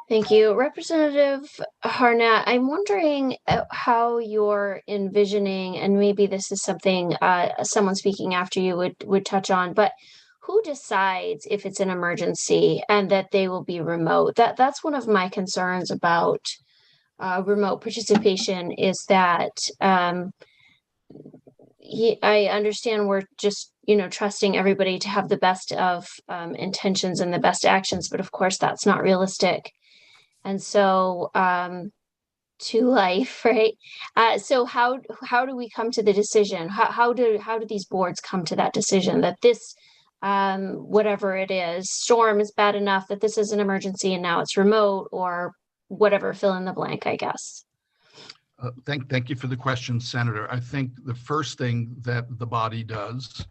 Thank you. Representative Harnett, I'm wondering how you're envisioning, and maybe this is something someone speaking after you would touch on, but who decides if it's an emergency and that they will be remote? That's one of my concerns about remote participation, is that I understand we're just, trusting everybody to have the best of intentions and the best actions, but of course that's not realistic. And so to life, right? So how do we come to the decision? How do these boards come to that decision that this, whatever it is, storm is bad enough that this is an emergency and now it's remote, or whatever, fill in the blank, I guess. Thank you for the question, Senator. I think the first thing that the body does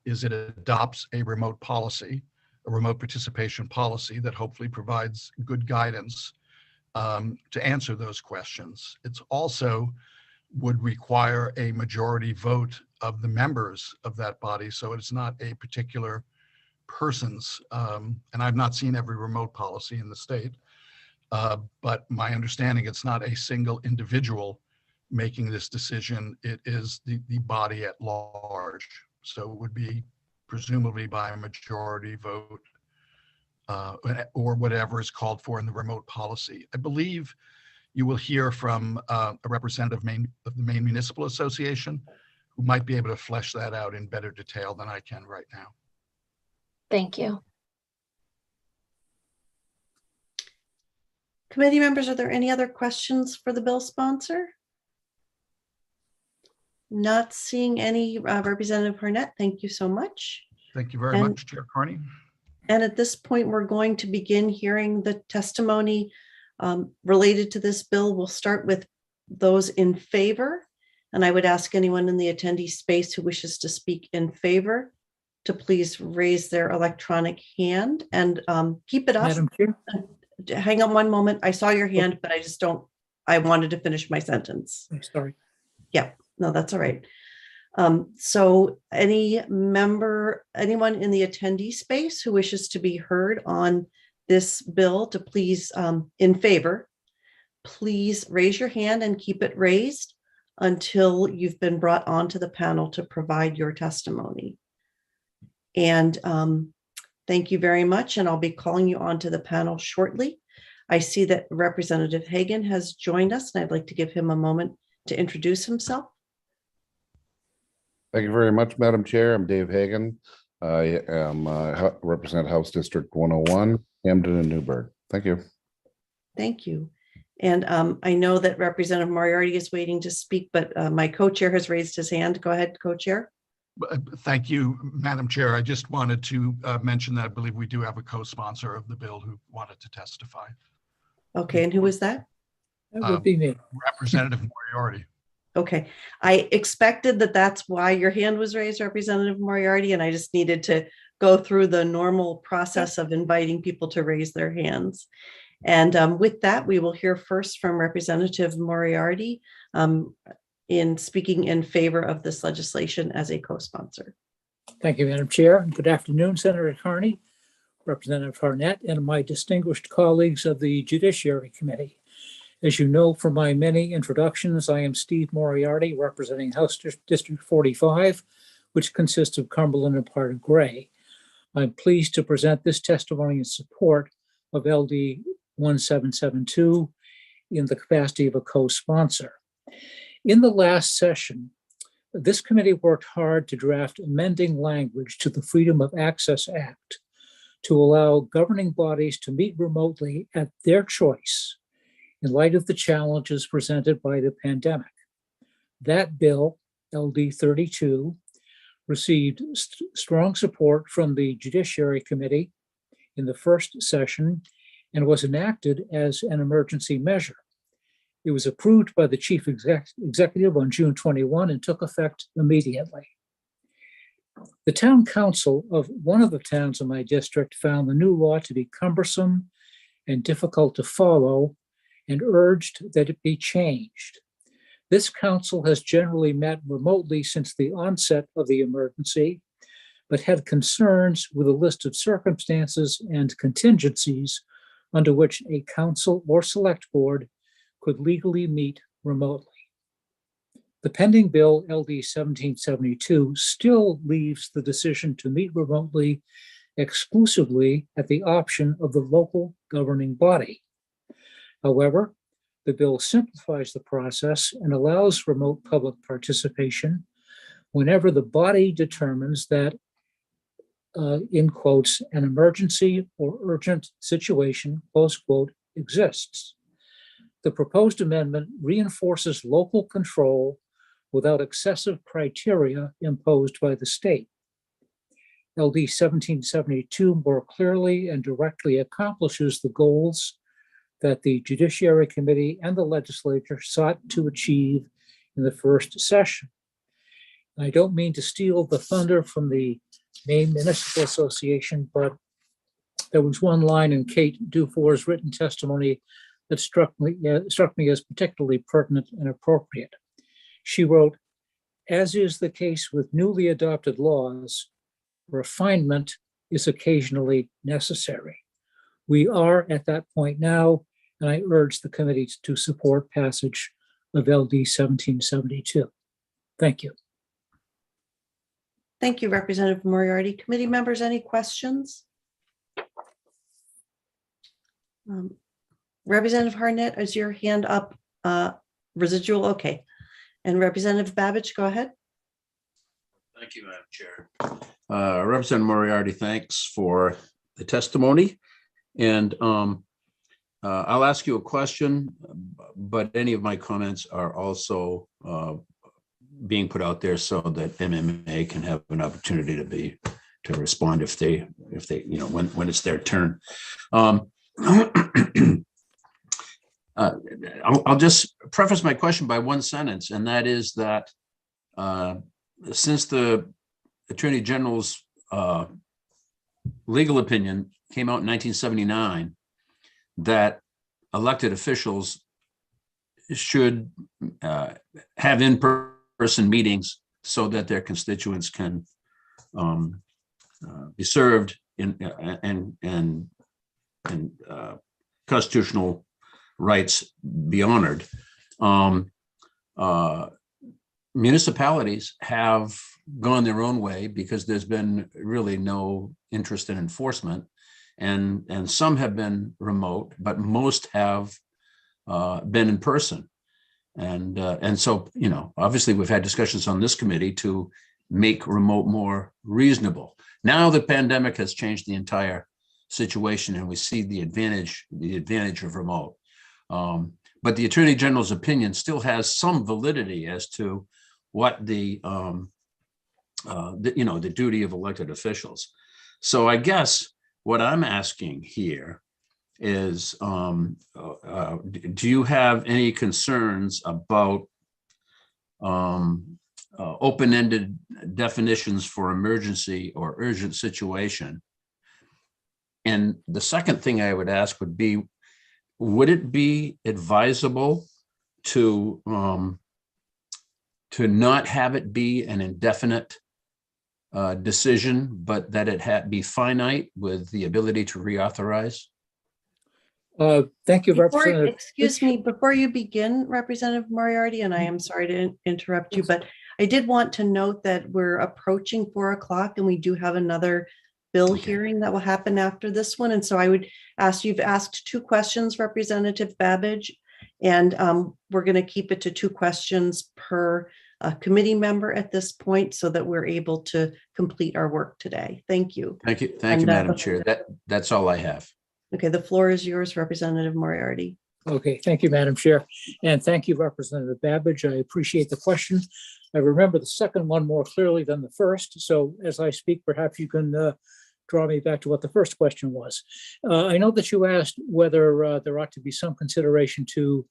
is it adopts a remote policy, a remote participation policy that hopefully provides good guidance to answer those questions. It's also would require a majority vote of the members of that body. So it's not a particular person's, and I've not seen every remote policy in the state, but my understanding, it's not a single individual making this decision. It is the body at large. So it would be presumably by a majority vote, or whatever is called for in the remote policy. I believe you will hear from a representative of the Maine Municipal Association, who might be able to flesh that out in better detail than I can right now. Thank you. Committee members, are there any other questions for the bill sponsor? Not seeing any. Representative Harnett, thank you so much. Thank you very much, Chair Carney. And at this point, we're going to begin hearing the testimony related to this bill. We'll start with those in favor. And I would ask anyone in the attendee space who wishes to speak in favor to please raise their electronic hand and keep it up. Madam Chair? Hang on one moment. I saw your hand, but I wanted to finish my sentence. I'm sorry. Yeah, no, that's all right. So anyone in the attendee space who wishes to be heard on this bill to please, in favor, please raise your hand and keep it raised until you've been brought onto the panel to provide your testimony. And thank you very much. And I'll be calling you onto the panel shortly. I see that Representative Hagan has joined us, and I'd like to give him a moment to introduce himself. Thank you very much, Madam Chair. I'm Dave Hagan. I am represent House District 101, Hamden and Newburgh. Thank you. Thank you. And I know that Representative Moriarty is waiting to speak, but my co-chair has raised his hand. Go ahead, co-chair. Thank you, Madam Chair. I just wanted to mention that I believe we do have a co-sponsor of the bill who wanted to testify. Okay, and who was that? That would be me. Representative Moriarty. Okay, I expected that that's why your hand was raised, Representative Moriarty, and I just needed to go through the normal process of inviting people to raise their hands. And with that, we will hear first from Representative Moriarty in speaking in favor of this legislation as a co-sponsor. Thank you, Madam Chair. And good afternoon, Senator Carney, Representative Harnett, and my distinguished colleagues of the Judiciary Committee. As you know from my many introductions, I am Steve Moriarty, representing House District 45, which consists of Cumberland and part of Gray. I'm pleased to present this testimony in support of LD 1772 in the capacity of a co-sponsor. In the last session, this committee worked hard to draft amending language to the Freedom of Access Act to allow governing bodies to meet remotely at their choice in light of the challenges presented by the pandemic. That bill, LD 32, received strong support from the Judiciary Committee in the first session and was enacted as an emergency measure. It was approved by the Chief Executive on June 21 and took effect immediately. The town council of one of the towns in my district found the new law to be cumbersome and difficult to follow and urged that it be changed. This council has generally met remotely since the onset of the emergency, but had concerns with a list of circumstances and contingencies under which a council or select board could legally meet remotely. The pending bill, LD 1772, still leaves the decision to meet remotely exclusively at the option of the local governing body. However, the bill simplifies the process and allows remote public participation whenever the body determines that, in quotes, an emergency or urgent situation, close quote, exists. The proposed amendment reinforces local control without excessive criteria imposed by the state. LD 1772 more clearly and directly accomplishes the goals that the Judiciary Committee and the legislature sought to achieve in the first session. I don't mean to steal the thunder from the Maine Municipal Association, but there was one line in Kate Dufour's written testimony that struck me as particularly pertinent and appropriate. She wrote, "As is the case with newly adopted laws, refinement is occasionally necessary." We are at that point now, and I urge the committee to support passage of LD 1772. Thank you. Thank you, Representative Moriarty. Committee members, any questions? Representative Harnett, is your hand up? Residual, okay. And Representative Babbage, go ahead. Thank you, Madam Chair. Representative Moriarty, thanks for the testimony. And I'll ask you a question, but any of my comments are also being put out there so that MMA can have an opportunity to respond if they when it's their turn. I'll just preface my question by one sentence, and that is that since the Attorney General's legal opinion came out in 1979 that elected officials should have in-person meetings so that their constituents can be served and constitutional rights be honored. Municipalities have gone their own way because there's been really no interest in enforcement, and some have been remote, but most have been in person. And so, obviously we've had discussions on this committee to make remote more reasonable. Now the pandemic has changed the entire situation, and we see the advantage of remote. But the Attorney General's opinion still has some validity as to what the duty of elected officials. So I guess what I'm asking here is, do you have any concerns about open-ended definitions for emergency or urgent situation? And the second thing I would ask would be, would it be advisable to not have it be an indefinite decision, but that it be finite with the ability to reauthorize? Thank you, Representative. Excuse me, before you begin, Representative Moriarty, and I am sorry to interrupt you, but I did want to note that we're approaching 4 o'clock and we do have another bill hearing that will happen after this one. And so I would ask, you've asked 2 questions, Representative Babbage, and we're going to keep it to 2 questions per committee member at this point so that we're able to complete our work today. Thank you. Thank you, Madam Chair. That's all I have. Okay, the floor is yours, Representative Moriarty. Okay, thank you, Madam Chair. And thank you, Representative Babbage. I appreciate the question. I remember the second one more clearly than the first. So as I speak, perhaps you can draw me back to what the first question was. I know that you asked whether there ought to be some consideration to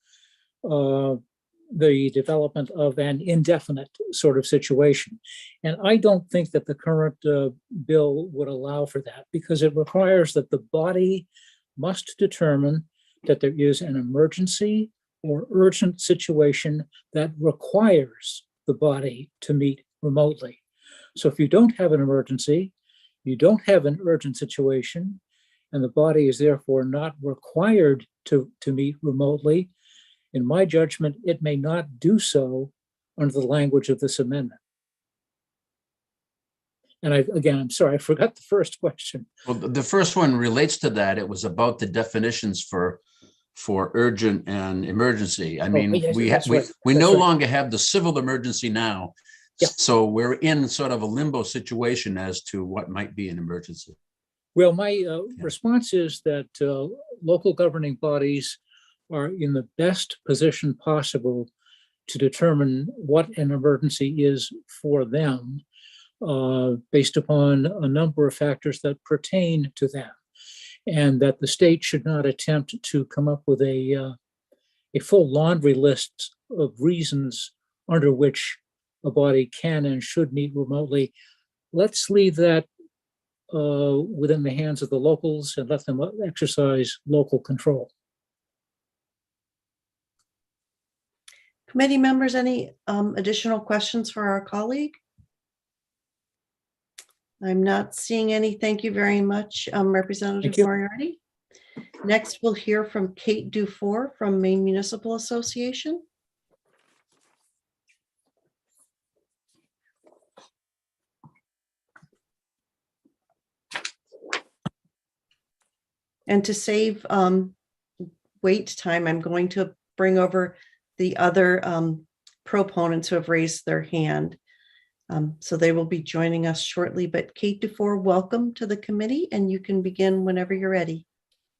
the development of an indefinite sort of situation. And I don't think that the current bill would allow for that, because it requires that the body must determine that there is an emergency or urgent situation that requires the body to meet remotely. So if you don't have an emergency, you don't have an urgent situation, and the body is therefore not required to meet remotely, in my judgment, it may not do so under the language of this amendment. And again, I'm sorry, I forgot the first question. Well, the first one relates to that. It was about the definitions for urgent and emergency. I mean, yes, we that's right. we That's no right. longer have the civil emergency now. Yeah. So we're in sort of a limbo situation as to what might be an emergency. Well, my response is that local governing bodies are in the best position possible to determine what an emergency is for them, based upon a number of factors that pertain to them, and that the state should not attempt to come up with a full laundry list of reasons under which a body can and should meet remotely. Let's leave that within the hands of the locals and let them exercise local control. Committee members, any additional questions for our colleague? I'm not seeing any. Thank you very much, Representative Moriarty. Next, we'll hear from Kate Dufour from Maine Municipal Association. And to save wait time, I'm going to bring over the other proponents who have raised their hand. So they will be joining us shortly, but Kate Dufour, welcome to the committee, and you can begin whenever you're ready.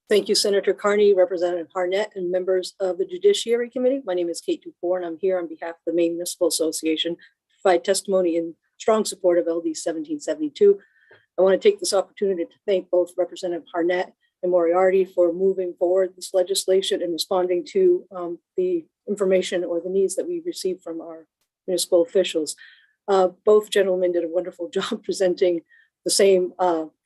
Thank you, Senator Carney, Representative Harnett, and members of the Judiciary Committee. My name is Kate Dufour, and I'm here on behalf of the Maine Municipal Association to provide testimony in strong support of LD 1772. I want to take this opportunity to thank both Representative Harnett and Moriarty for moving forward this legislation and responding to the information or the needs that we received from our municipal officials. Both gentlemen did a wonderful job presenting the same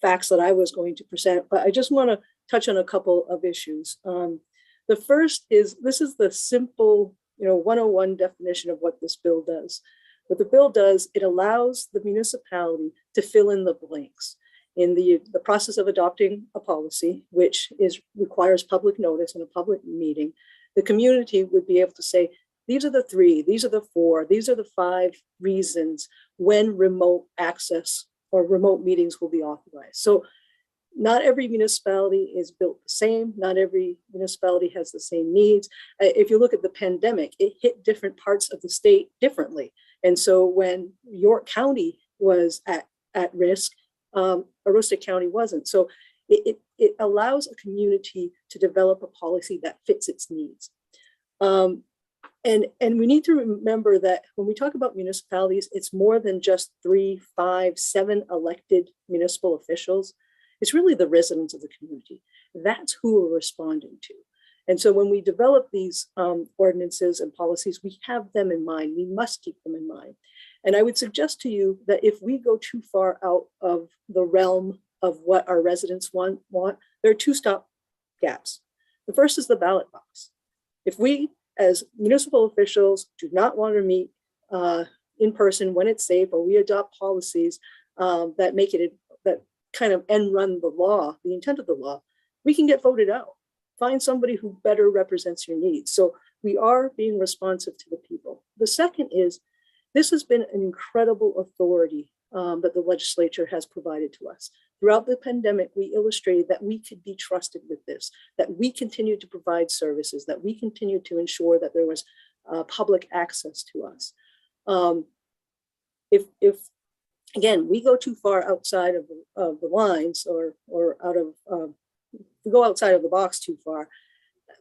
facts that I was going to present, but I just want to touch on a couple of issues. The first is, this is the simple, 101 definition of what this bill does. What the bill does, it allows the municipality to fill in the blanks. In the process of adopting a policy, which requires public notice and a public meeting, the community would be able to say, these are the 3, these are the 4, these are the 5 reasons when remote access or remote meetings will be authorized. So not every municipality is built the same. Not every municipality has the same needs. If you look at the pandemic, it hit different parts of the state differently. And so when York County was at risk, Aroostook County wasn't. So it allows a community to develop a policy that fits its needs. And we need to remember that when we talk about municipalities, it's more than just 3, 5, 7 elected municipal officials. It's really the residents of the community. That's who we're responding to. And so when we develop these ordinances and policies, we have them in mind. We must keep them in mind. And I would suggest to you that if we go too far out of the realm of what our residents want, there are 2 stop gaps. The first is the ballot box. If we, as municipal officials, do not want to meet in person when it's safe, or we adopt policies that make it, that kind of end run the law, the intent of the law, we can get voted out. Find somebody who better represents your needs. So we are being responsive to the people. The second is, this has been an incredible authority that the legislature has provided to us. Throughout the pandemic, we illustrated that we could be trusted with this, that we continued to provide services, that we continued to ensure that there was public access to us. If again, we go too far outside of the lines, or out of, we go outside of the box too far,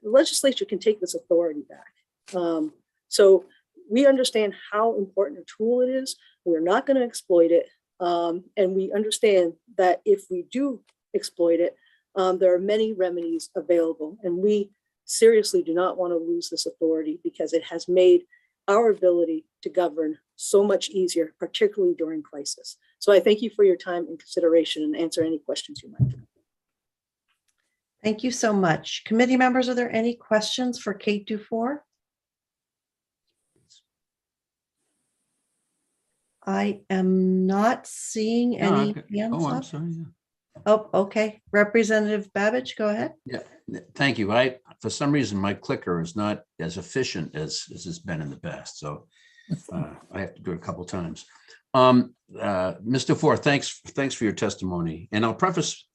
the legislature can take this authority back. So we understand how important a tool it is. We're not going to exploit it. And we understand that if we do exploit it, there are many remedies available. And we seriously do not want to lose this authority because it has made our ability to govern so much easier, particularly during crisis. So I thank you for your time and consideration and answer any questions you might have. Thank you so much. Committee members, are there any questions for Kate Dufour? I am not seeing No, any okay. hands Oh, I'm up. sorry. Yeah. Oh, okay. Representative Babbage, go ahead. Yeah, thank you. For some reason, my clicker is not as efficient as it's been in the past, so I have to do it a couple of times. Mr. Four, thanks for your testimony. And I'll preface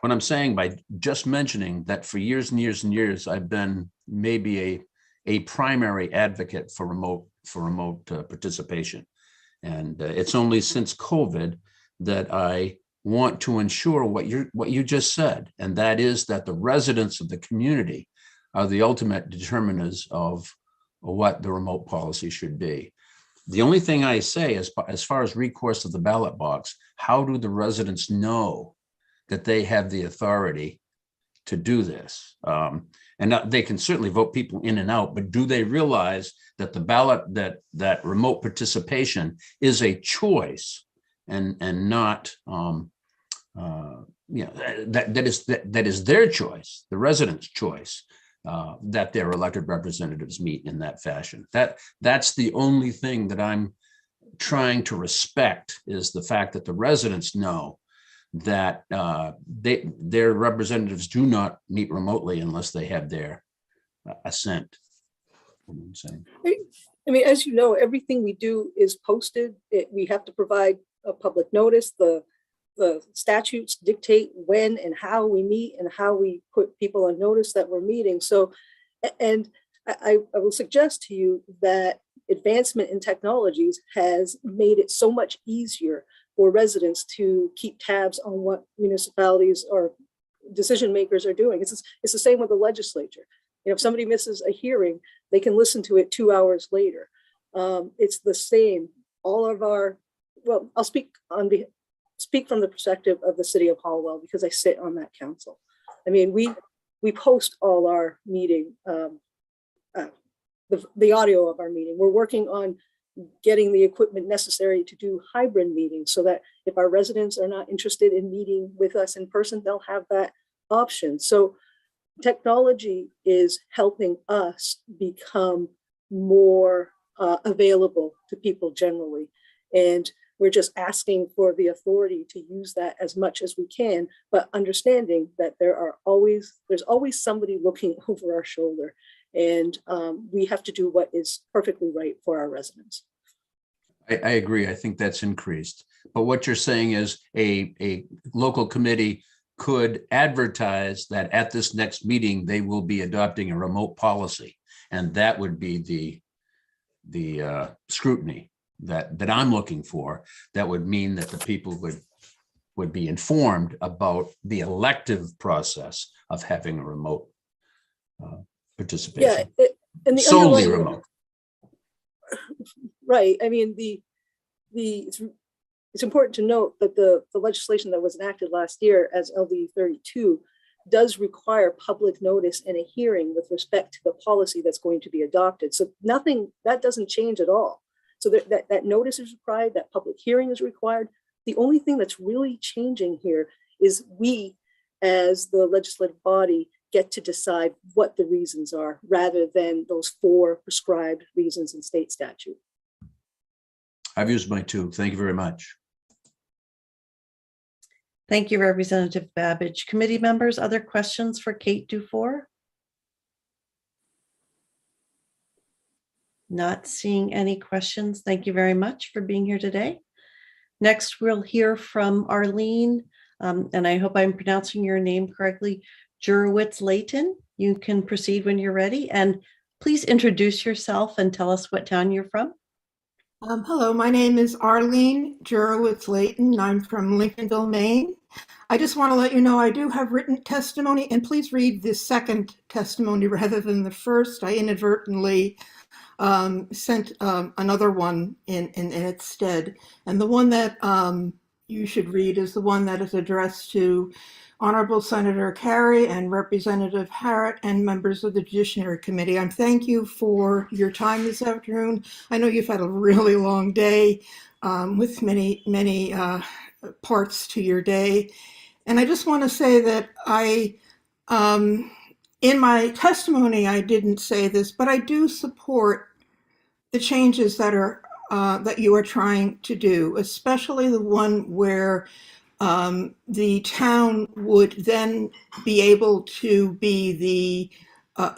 what I'm saying by just mentioning that for years and years and years, I've been maybe a primary advocate for remote participation. And it's only since COVID that I want to ensure what you just said, and that is that the residents of the community are the ultimate determiners of what the remote policy should be. The only thing I say as far as recourse to the ballot box, how do the residents know that they have the authority to do this? And they can certainly vote people in and out, but do they realize that the ballot, that remote participation is a choice and not that is their choice, the residents' choice, that their elected representatives meet in that fashion. That's the only thing that I'm trying to respect, is the fact that the residents know that their representatives do not meet remotely unless they have their assent. I mean, as you know, everything we do is posted. We have to provide a public notice. The statutes dictate when and how we meet and how we put people on notice that we're meeting. So, and I will suggest to you that advancement in technologies has made it so much easier for residents to keep tabs on what municipalities or decision makers are doing. It's the same with the legislature. You know, if somebody misses a hearing, they can listen to it 2 hours later. It's the same. All of our, well, I'll speak from the perspective of the city of Hallwell because I sit on that council. I mean, we post all our meeting, the audio of our meeting. We're working on getting the equipment necessary to do hybrid meetings so that if our residents are not interested in meeting with us in person, they'll have that option. So technology is helping us become more available to people generally. And we're just asking for the authority to use that as much as we can, but understanding that there's always somebody looking over our shoulder. And we have to do what is perfectly right for our residents. I agree. I think that's increased. But what you're saying is a local committee could advertise that at this next meeting, they will be adopting a remote policy. And that would be the scrutiny that I'm looking for. That would mean that the people would be informed about the elective process of having a remote participation. Yeah, and the solely remote. Right. I mean, it's important to note that the legislation that was enacted last year as LD 32 does require public notice and a hearing with respect to the policy that's going to be adopted. So nothing, that doesn't change at all. So that notice is required, that public hearing is required. The only thing that's really changing here is we, as the legislative body, get to decide what the reasons are rather than those 4 prescribed reasons in state statute. I've used my 2. Thank you very much. Thank you, Representative Babbage. Committee members, other questions for Kate Dufour? Not seeing any questions. Thank you very much for being here today. Next, we'll hear from Arlene, and I hope I'm pronouncing your name correctly, Jurowitz-Layton. You can proceed when you're ready, and please introduce yourself and tell us what town you're from. Hello, my name is Arlene Jurowitz-Layton. I'm from Lincolnville, Maine. I just want to let you know I do have written testimony, and please read the second testimony rather than the first. I inadvertently sent another one in its stead. And the one that you should read is the one that is addressed to Honorable Senator Carey and Representative Harrod and members of the Judiciary Committee. I thank you for your time this afternoon. I know you've had a really long day with many parts to your day. And I just want to say that in my testimony, I didn't say this, but I do support the changes that you are trying to do, especially the one where the town would then be able to be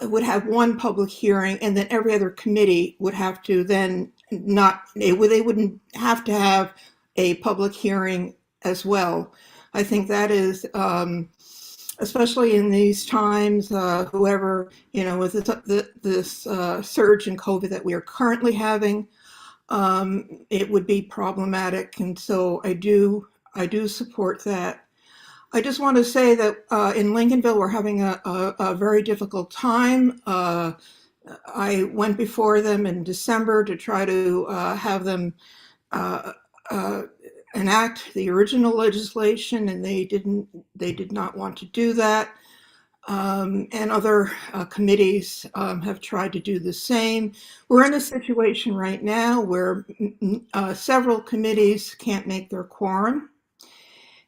would have one public hearing, and then every other committee would have to then they wouldn't have to have a public hearing as well. I think that is, especially in these times, whoever, with this surge in COVID that we are currently having, it would be problematic. And so I do support that. I just want to say that in Lincolnville, we're having a very difficult time. I went before them in December to try to have them enact the original legislation, and they did not want to do that. And other committees have tried to do the same. We're in a situation right now where several committees can't make their quorum,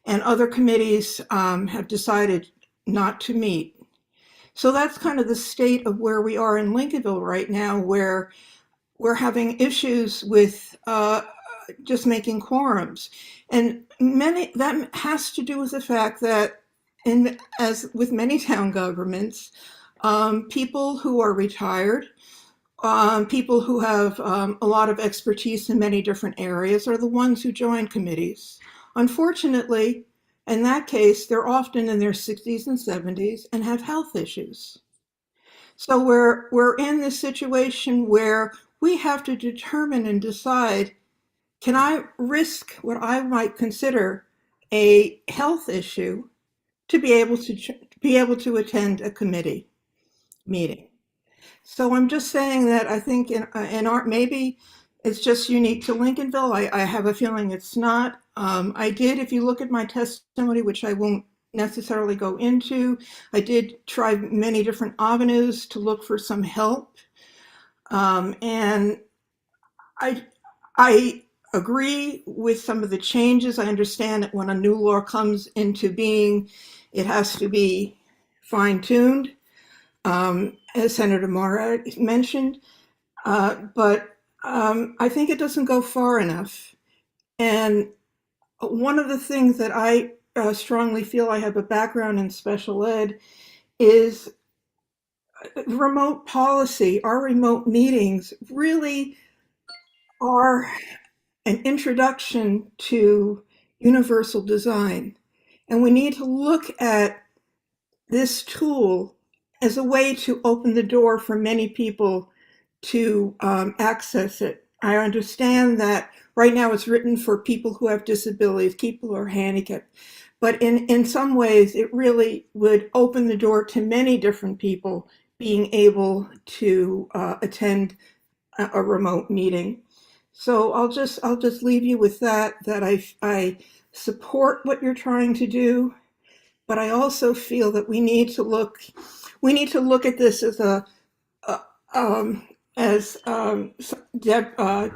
and other committees have decided not to meet. So that's kind of the state of where we are in Lincolnville right now, where we're having issues with just making quorums. And that has to do with the fact that, as with many town governments, people who are retired, people who have a lot of expertise in many different areas are the ones who join committees. Unfortunately, in that case, they're often in their 60s and 70s and have health issues. So we're in this situation where we have to determine and decide, can I risk what I might consider a health issue to be able to attend a committee meeting? So I'm just saying that I think in our, maybe it's just unique to Lincolnville. I have a feeling it's not. I did, if you look at my testimony, which I won't necessarily go into, I did try many different avenues to look for some help. And I agree with some of the changes. I understand that when a new law comes into being, it has to be fine-tuned, as Senator Mara mentioned. But I think it doesn't go far enough. And one of the things that I strongly feel, I have a background in special ed, is remote policy. Our remote meetings really are an introduction to universal design. And we need to look at this tool as a way to open the door for many people to access it. I understand that right now it's written for people who have disabilities, people who are handicapped, but in some ways it really would open the door to many different people being able to attend a remote meeting. So I'll just leave you with that I support what you're trying to do, but I also feel that we need to look at this as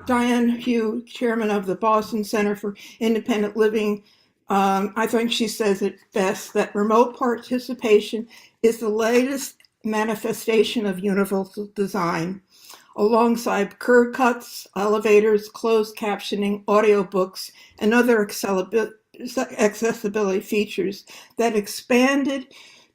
Diane Hugh, chairman of the Boston Center for Independent Living, I think she says it best, that remote participation is the latest manifestation of universal design, alongside curb cuts, elevators, closed captioning, audiobooks, and other accessibility features that expanded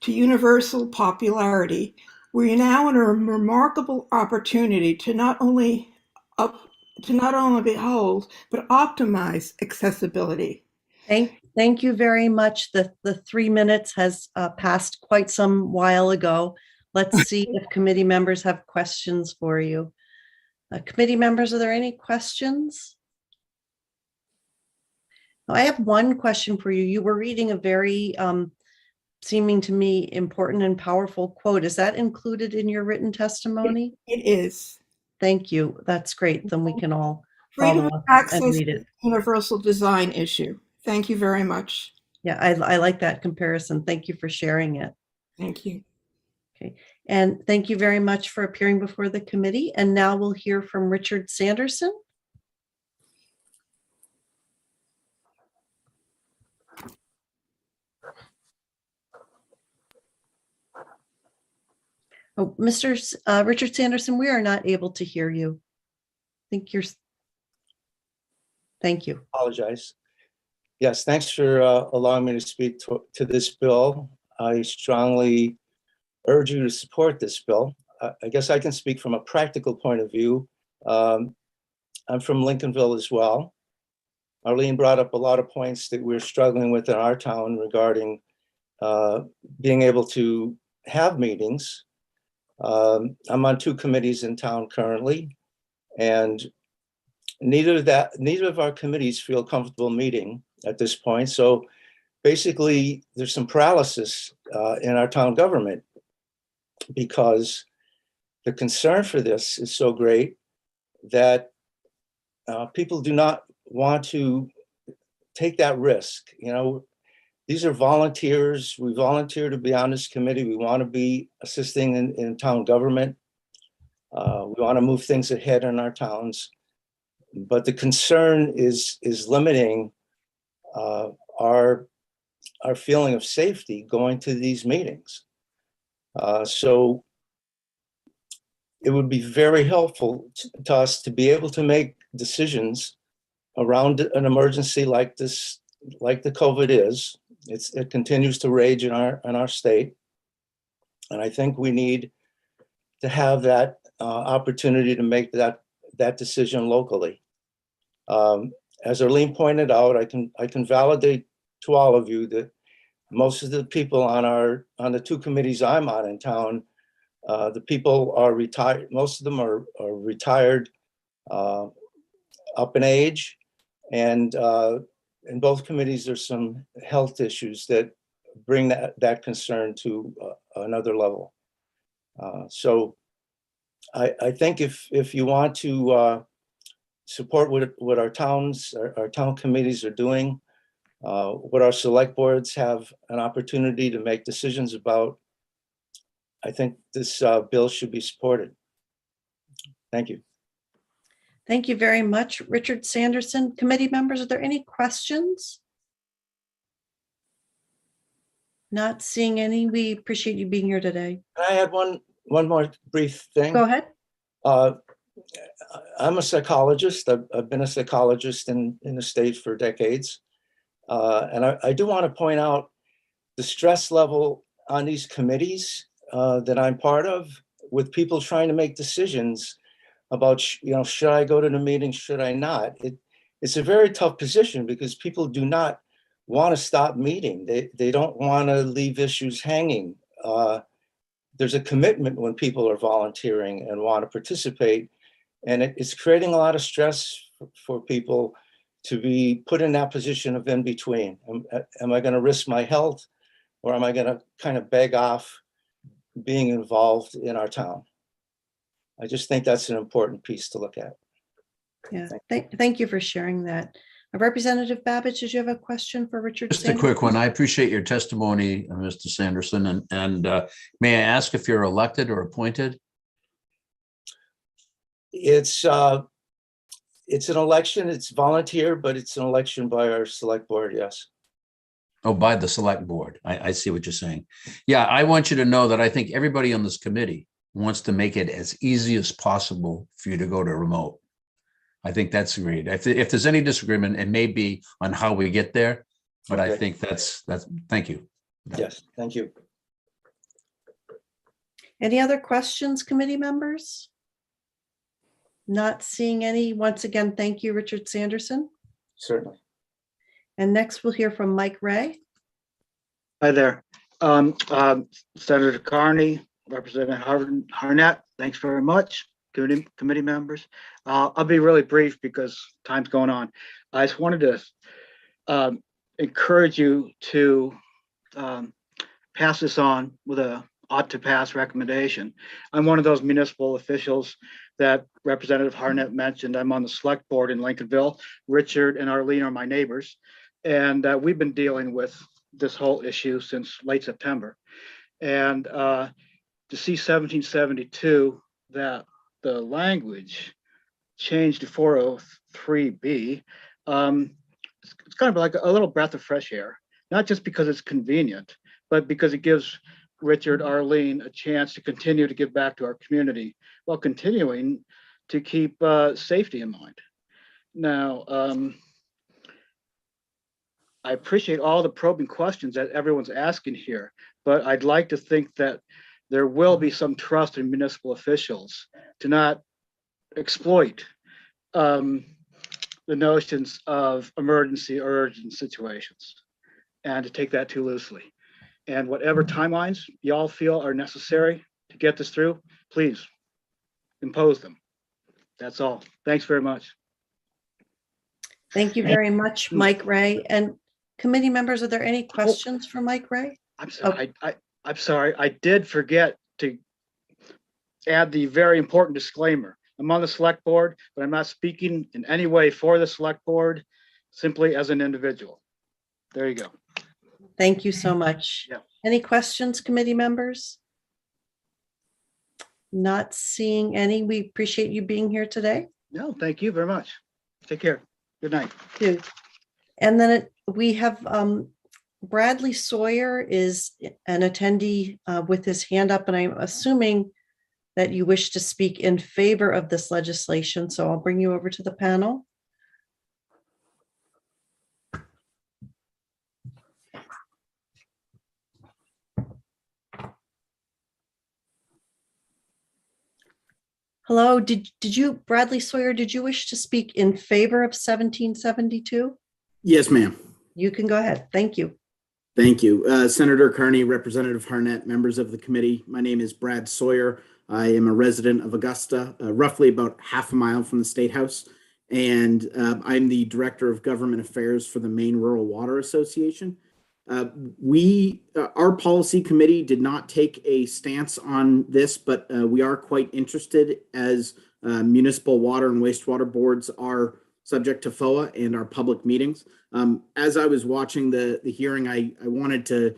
to universal popularity. We're now in a remarkable opportunity to not only behold, but optimize accessibility. Thank you very much. The 3 minutes has passed quite some while ago. Let's see if committee members have questions for you. Committee members, are there any questions? I have one question for you. You were reading a very seeming to me important and powerful quote. Is that included in your written testimony? It is. Thank you. That's great. Then we can all Freedom follow of up access and read is it. a universal design issue. Thank you very much. Yeah, I like that comparison. Thank you for sharing it. Thank you. Okay, and thank you very much for appearing before the committee. And now we'll hear from Richard Sanderson. Oh, Richard Sanderson, we are not able to hear you. I think you're. Thank you. Apologize. Yes, thanks for allowing me to speak to this bill. I strongly urge you to support this bill. I guess I can speak from a practical point of view. I'm from Lincolnville as well. Arlene brought up a lot of points that we're struggling with in our town regarding being able to have meetings. I'm on 2 committees in town currently, and neither of our committees feel comfortable meeting at this point. So basically, there's some paralysis in our town government because the concern for this is so great that people do not want to take that risk. You know, these are volunteers. We volunteer to be on this committee. We want to be assisting in town government. We want to move things ahead in our towns. But the concern is limiting our feeling of safety going to these meetings. So it would be very helpful to us to be able to make decisions around an emergency like this, like the COVID is. It continues to rage in our state, and I think we need to have that opportunity to make that decision locally. As Arlene pointed out, I can validate to all of you that most of the people on the 2 committees I'm on in town, the people are retired. Most of them are retired, up in age, and in both committees there's some health issues that bring that concern to another level. So I think if you want to support what our town committees are doing, what our select boards have an opportunity to make decisions about, I think this bill should be supported. Thank you. Thank you very much, Richard Sanderson. Committee members, are there any questions? Not seeing any. We appreciate you being here today. Can I add one more brief thing? Go ahead. I'm a psychologist. I've been a psychologist in the state for decades. And I do want to point out the stress level on these committees that I'm part of, with people trying to make decisions about, should I go to the meeting, should I not? It's a very tough position because people do not want to stop meeting. They don't want to leave issues hanging. There's a commitment when people are volunteering and want to participate, and it's creating a lot of stress for people to be put in that position of in between. Am I going to risk my health, or am I going to kind of beg off being involved in our town? I just think that's an important piece to look at. Yeah, thank you for sharing that. Representative Babbage, did you have a question for Richard Just a Sanderson? quick one. I appreciate your testimony, Mr. Sanderson, and may I ask if you're elected or appointed? It's an election. It's volunteer, but it's an election by our select board. Yes. Oh, by the select board. I see what you're saying. Yeah, I want you to know that I think everybody on this committee wants to make it as easy as possible for you to go to remote. I think that's great. If there's any disagreement, it may be on how we get there, but Okay. I think that's, thank you. Yes, thank you. Any other questions, committee members? Not seeing any. Once again, thank you, Richard Sanderson. Certainly. And next we'll hear from Mike Ray. Hi there. Senator Carney, Representative Harnett, thanks very much. committee members. I'll be really brief because time's going on. I just wanted to encourage you to pass this on with a ought to pass recommendation. I'm one of those municipal officials that Representative Harnett mentioned. I'm on the select board in Lincolnville. Richard and Arlene are my neighbors. And we've been dealing with this whole issue since late September. And to see 1772, that the language changed to 403B, it's kind of like a little breath of fresh air, not just because it's convenient, but because it gives Richard, Arlene a chance to continue to give back to our community while continuing to keep safety in mind. Now, I appreciate all the probing questions that everyone's asking here, but I'd like to think that there will be some trust in municipal officials to not exploit the notions of emergency or urgent situations and to take that too loosely. And whatever timelines y'all feel are necessary to get this through, please impose them. That's all. Thanks very much. Thank you very much, Mike Ray. And committee members, are there any questions for Mike Ray? I'm sorry. I'm sorry. I did forget to add the very important disclaimer. I'm on the select board, but I'm not speaking in any way for the select board, simply as an individual. There you go. Thank you so much. Yeah. Any questions, committee members? Not seeing any. We appreciate you being here today. No, thank you very much. Take care. Good night. Too. And then we have Bradley Sawyer is an attendee with his hand up, and I'm assuming that you wish to speak in favor of this legislation. So I'll bring you over to the panel. Hello, did you, Bradley Sawyer, did you wish to speak in favor of 1772? Yes, ma'am. You can go ahead. Thank you. Thank you. Senator Carney, Representative Harnett, members of the committee. My name is Brad Sawyer. I am a resident of Augusta, roughly about half a mile from the State House. And I'm the Director of Government Affairs for the Maine Rural Water Association. Our policy committee did not take a stance on this, but we are quite interested as municipal water and wastewater boards are subject to FOA and our public meetings. As I was watching the hearing, I wanted to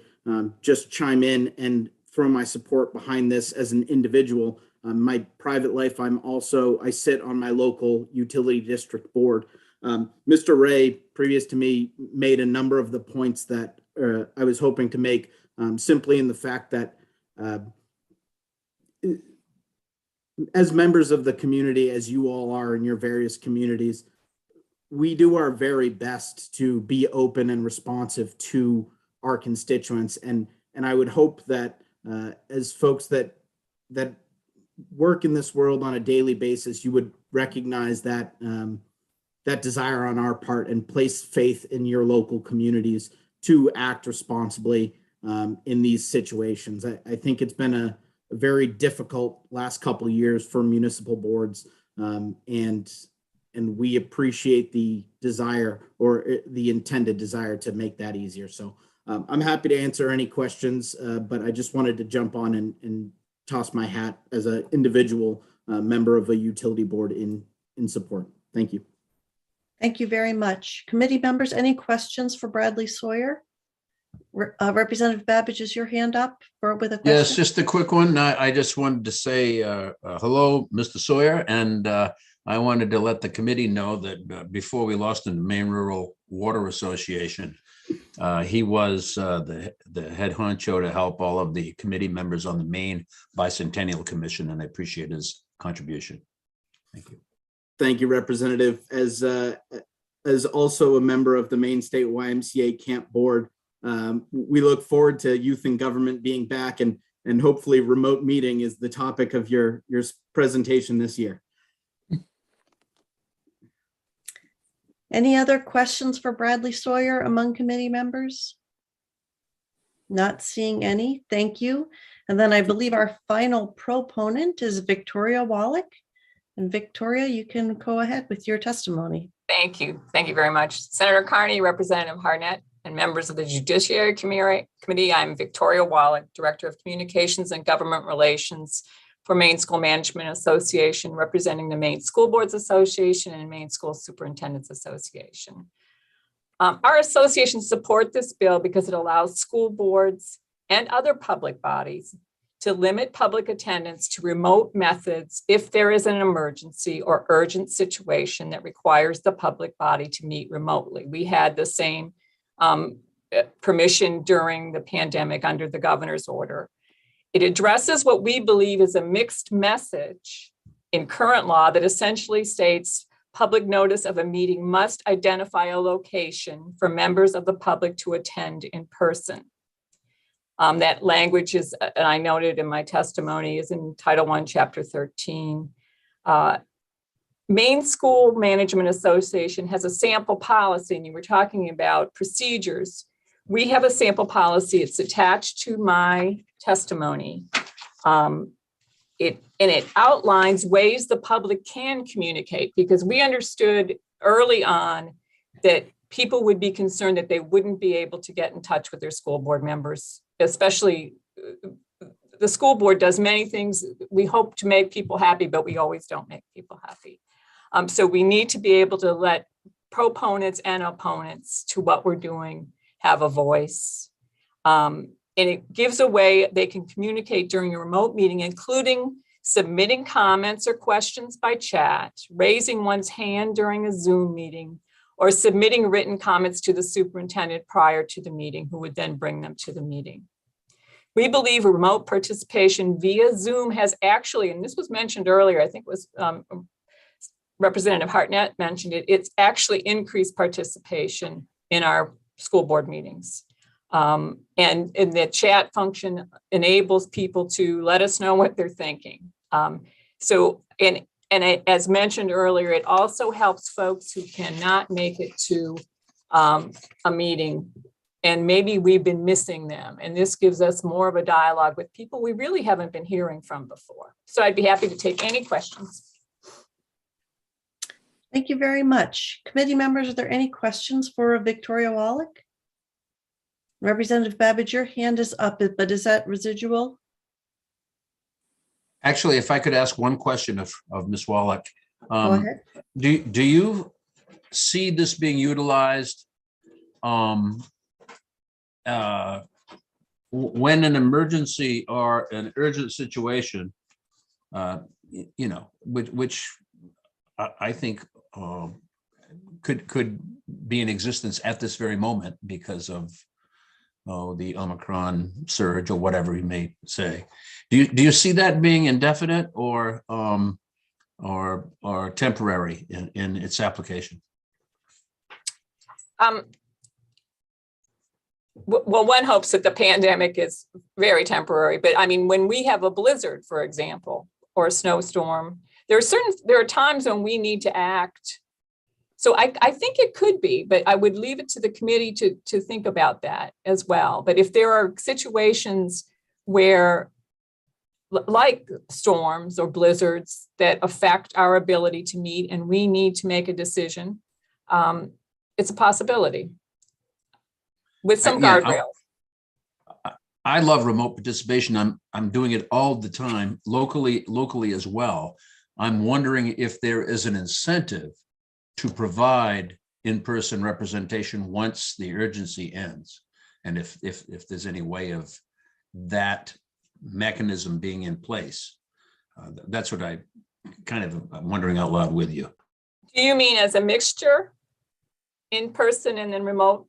just chime in and throw my support behind this as an individual. My private life, I sit on my local utility district board. Mr. Ray, previous to me, made a number of the points that I was hoping to make, simply in the fact that as members of the community, as you all are in your various communities, we do our very best to be open and responsive to our constituents. And I would hope that as folks that work in this world on a daily basis, you would recognize that that desire on our part and place faith in your local communities to act responsibly in these situations. I think it's been a very difficult last couple of years for municipal boards, and we appreciate the desire or the intended desire to make that easier. So I'm happy to answer any questions, but I just wanted to jump on and toss my hat as an individual member of a utility board in support. Thank you. Thank you very much. Committee members, any questions for Bradley Sawyer? Representative Babbage, is your hand up with a question? Yes, just a quick one. I just wanted to say hello, Mr. Sawyer, and I wanted to let the committee know that before we lost him, the Maine Rural Water Association, he was the head honcho to help all of the committee members on the Maine Bicentennial Commission, and I appreciate his contribution. Thank you. Thank you, Representative. As also a member of the Maine State YMCA Camp Board, we look forward to youth and government being back, and hopefully remote meeting is the topic of your presentation this year. Any other questions for Bradley Sawyer among committee members? Not seeing any. Thank you. And then I believe our final proponent is Victoria Wallach. And Victoria, you can go ahead with your testimony. Thank you. Thank you very much. Senator Carney, Representative Harnett, and members of the Judiciary Committee. I'm Victoria Wallach, Director of Communications and Government Relations for Maine School Management Association, representing the Maine School Boards Association and Maine School Superintendents Association. Our association support this bill because it allows school boards and other public bodies to limit public attendance to remote methods if there is an emergency or urgent situation that requires the public body to meet remotely. We had the same permission during the pandemic under the governor's order. It addresses what we believe is a mixed message in current law that essentially states public notice of a meeting must identify a location for members of the public to attend in person. That language is, and I noted in my testimony, is in Title I, Chapter 13. Maine School Management Association has a sample policy, and you were talking about procedures. We have a sample policy. It's attached to my testimony. It outlines ways the public can communicate, because we understood early on that people would be concerned that they wouldn't be able to get in touch with their school board members, especially the school board does many things. We hope to make people happy, but we always don't make people happy. So we need to be able to let proponents and opponents to what we're doing have a voice. And it gives a way they can communicate during a remote meeting, including submitting comments or questions by chat, raising one's hand during a Zoom meeting, or submitting written comments to the superintendent prior to the meeting, who would then bring them to the meeting. We believe remote participation via Zoom has actually, and this was mentioned earlier, I think it was Representative Hartnett mentioned it, it's actually increased participation in our school board meetings. And the chat function enables people to let us know what they're thinking. And as mentioned earlier, it also helps folks who cannot make it to a meeting, and maybe we've been missing them. And this gives us more of a dialogue with people we really haven't been hearing from before. So I'd be happy to take any questions. Thank you very much. Committee members, are there any questions for Victoria Wallach? Representative Babbage, your hand is up, but is that residual? Actually, if I could ask one question of Ms. Wallach. Go ahead. Do you see this being utilized when an emergency or an urgent situation, which I think could be in existence at this very moment because of the Omicron surge or whatever you may say? Do you see that being indefinite or temporary in its application? Well, one hopes that the pandemic is very temporary, but I mean, when we have a blizzard, for example, or a snowstorm, there are times when we need to act. So I think it could be, but I would leave it to the committee to think about that as well. But if there are situations where, like storms or blizzards, that affect our ability to meet and we need to make a decision, it's a possibility with some guardrails. I love remote participation. I'm doing it all the time, locally as well. I'm wondering if there is an incentive to provide in-person representation once the urgency ends, and if there's any way of that mechanism being in place. That's what I kind of I'm wondering out loud with you. Do you mean as a mixture, in person and then remote?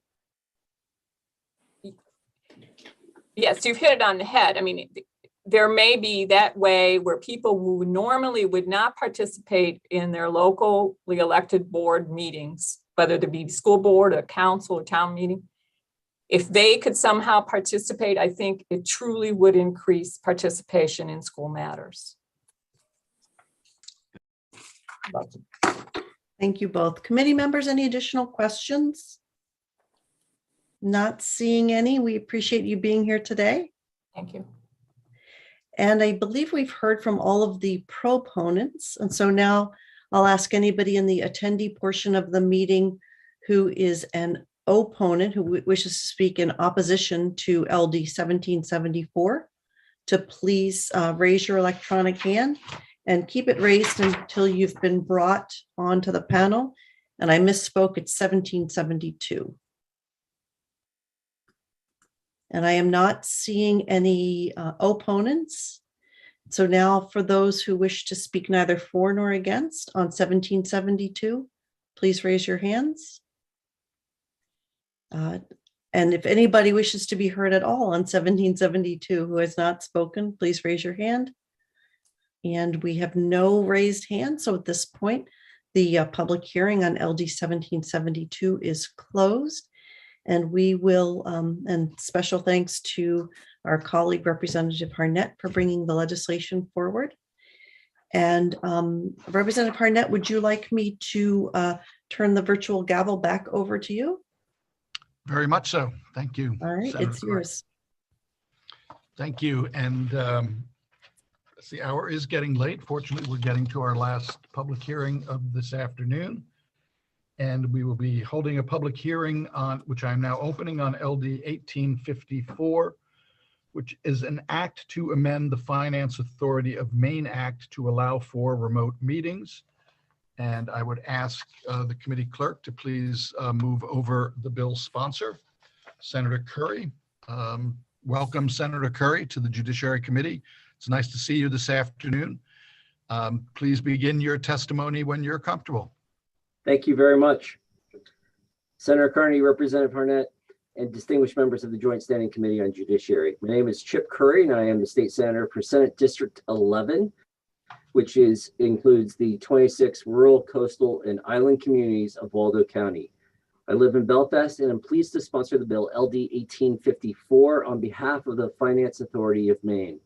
Yes, you've hit it on the head. I mean, there may be that way where people who normally would not participate in their locally elected board meetings, whether it be school board, a council, or town meeting, if they could somehow participate, I think it truly would increase participation in school matters. Thank you both. Committee members, any additional questions? Not seeing any. We appreciate you being here today. Thank you. And I believe we've heard from all of the proponents. And so now I'll ask anybody in the attendee portion of the meeting who is an opponent, who wishes to speak in opposition to LD 1774, to please raise your electronic hand and keep it raised until you've been brought onto the panel. And I misspoke, it's 1772. And I am not seeing any opponents. So now for those who wish to speak neither for nor against on 1772, please raise your hands. And if anybody wishes to be heard at all on 1772 who has not spoken, please raise your hand. And we have no raised hands. So at this point, the public hearing on LD 1772 is closed. And we will, and special thanks to our colleague Representative Harnett for bringing the legislation forward. And Representative Harnett, would you like me to turn the virtual gavel back over to you? Very much so. Thank you. All right, Senator it's Carney. yours. Thank you. And the hour is getting late. Fortunately, we're getting to our last public hearing of this afternoon. And we will be holding a public hearing on, which I'm now opening, on LD 1854, which is an act to amend the Finance Authority of Maine Act to allow for remote meetings. And I would ask the committee clerk to please move over the bill's sponsor, Senator Curry. Welcome, Senator Curry, to the Judiciary Committee. It's nice to see you this afternoon. Please begin your testimony when you're comfortable. Thank you very much. Senator Carney, Representative Harnett, and distinguished members of the Joint Standing Committee on Judiciary. My name is Chip Curry, and I am the State Senator for Senate District 11, which includes the 26 rural, coastal, and island communities of Waldo County. I live in Belfast, and I'm pleased to sponsor the bill LD 1854 on behalf of the Finance Authority of Maine.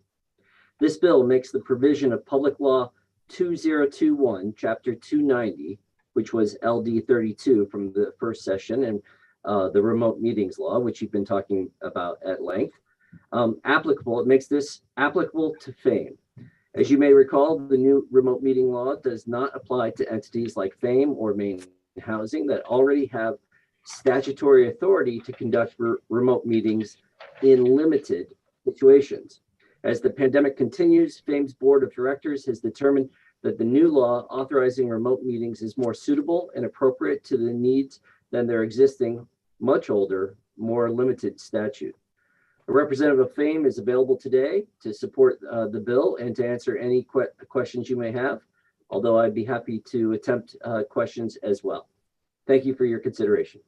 This bill makes the provision of Public Law 2021, Chapter 290, which was LD 32 from the first session, and the remote meetings law, which you've been talking about at length, applicable. It makes this applicable to FAME. As you may recall, the new remote meeting law does not apply to entities like FAME or Maine Housing that already have statutory authority to conduct remote meetings in limited situations. As the pandemic continues, FAME's board of directors has determined that the new law authorizing remote meetings is more suitable and appropriate to the needs than their existing, much older, more limited statute. A representative of FAME is available today to support the bill and to answer any questions you may have, although I'd be happy to attempt questions as well. Thank you for your consideration.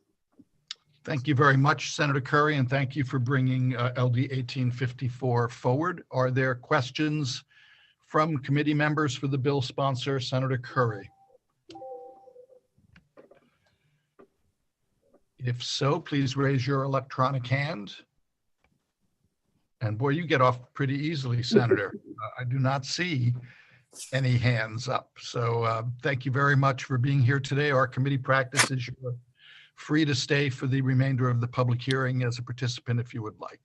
Thank you very much, Senator Curry, and thank you for bringing LD 1854 forward. Are there questions from committee members for the bill sponsor, Senator Curry? If so, please raise your electronic hand. And boy, you get off pretty easily, Senator. I do not see any hands up. So thank you very much for being here today. Our committee practice is you're free to stay for the remainder of the public hearing as a participant if you would like.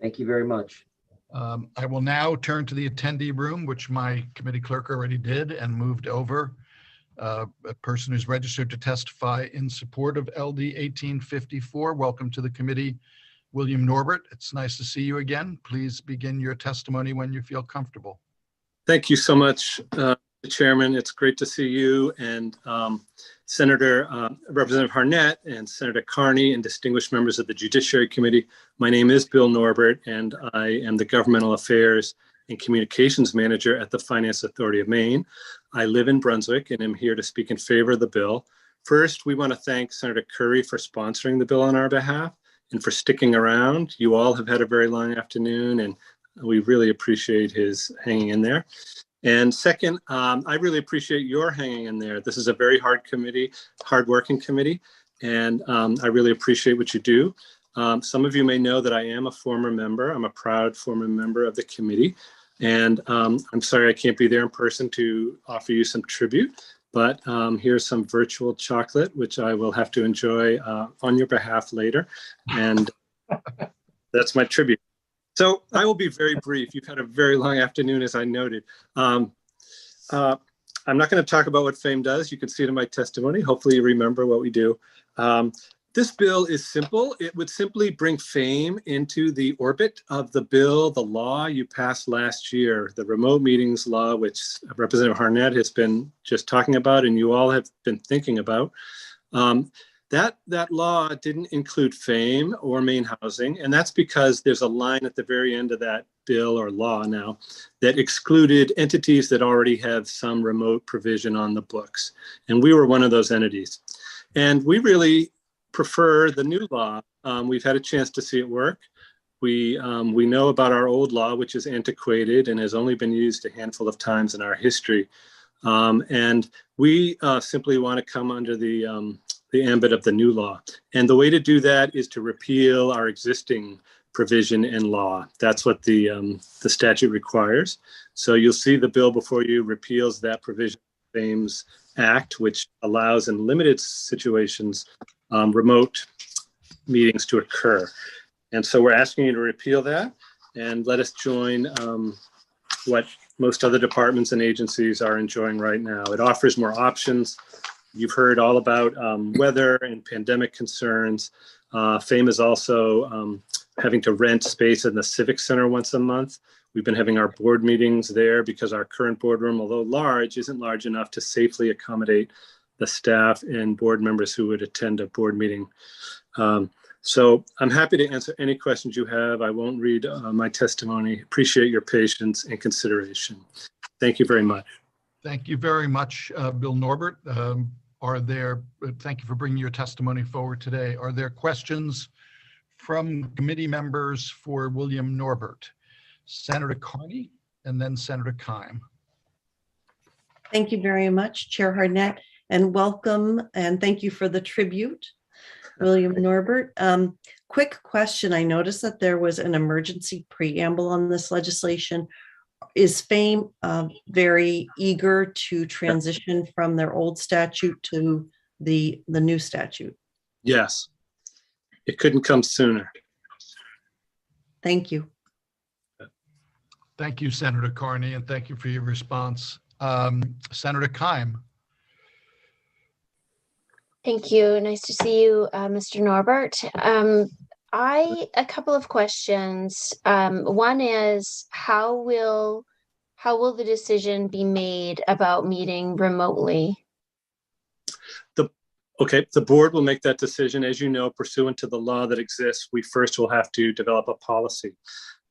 Thank you very much. I will now turn to the attendee room, which my committee clerk already did, and moved over a person who's registered to testify in support of LD 1854. Welcome to the committee, William Norbert. It's nice to see you again. Please begin your testimony when you feel comfortable. Thank you so much, Chairman. It's great to see you and Representative Harnett and Senator Carney and distinguished members of the Judiciary Committee. My name is Bill Norbert, and I am the Governmental Affairs and Communications Manager at the Finance Authority of Maine. I live in Brunswick and am here to speak in favor of the bill. First, we want to thank Senator Curry for sponsoring the bill on our behalf and for sticking around. You all have had a very long afternoon, and we really appreciate his hanging in there. And second, I really appreciate your hanging in there. This is a very hard-working committee, and I really appreciate what you do. Some of you may know that I am a former member. I'm a proud former member of the committee, and I'm sorry I can't be there in person to offer you some tribute, but here's some virtual chocolate, which I will have to enjoy on your behalf later, and that's my tribute. So I will be very brief. You've had a very long afternoon, as I noted. I'm not going to talk about what FAME does. You can see it in my testimony. Hopefully you remember what we do. This bill is simple. It would simply bring FAME into the orbit of the bill, the law you passed last year, the remote meetings law, which Representative Harnett has been just talking about and you all have been thinking about. That law didn't include FAME or main housing, and that's because there's a line at the very end of that bill or law now that excluded entities that already have some remote provision on the books. And we were one of those entities. And we really prefer the new law. We've had a chance to see it work. We know about our old law, which is antiquated and has only been used a handful of times in our history. And we simply want to come under the ambit of the new law. And the way to do that is to repeal our existing provision in law. That's what the statute requires. So you'll see the bill before you repeals that provision of FAME's Act, which allows in limited situations remote meetings to occur. And so we're asking you to repeal that and let us join what most other departments and agencies are enjoying right now. It offers more options. You've heard all about weather and pandemic concerns. FAME is also having to rent space in the Civic Center once a month. We've been having our board meetings there because our current boardroom, although large, isn't large enough to safely accommodate the staff and board members who would attend a board meeting. So I'm happy to answer any questions you have. I won't read my testimony. Appreciate your patience and consideration. Thank you very much. Thank you very much, Bill Norbert. Thank you for bringing your testimony forward today. Are there questions from committee members for William Norbert? Senator Carney and then Senator Keim. Thank you very much, Chair Harnett, and welcome and thank you for the tribute, William Norbert. Quick question. I noticed that there was an emergency preamble on this legislation. Is FAME very eager to transition from their old statute to the new statute? Yes, it couldn't come sooner. Thank you. Thank you, Senator Carney, and thank you for your response. Senator Keim. Thank you. Nice to see you, Mr. Norbert. A couple of questions. One is how will the decision be made about meeting remotely? The board will make that decision. As you know, pursuant to the law that exists, we first will have to develop a policy.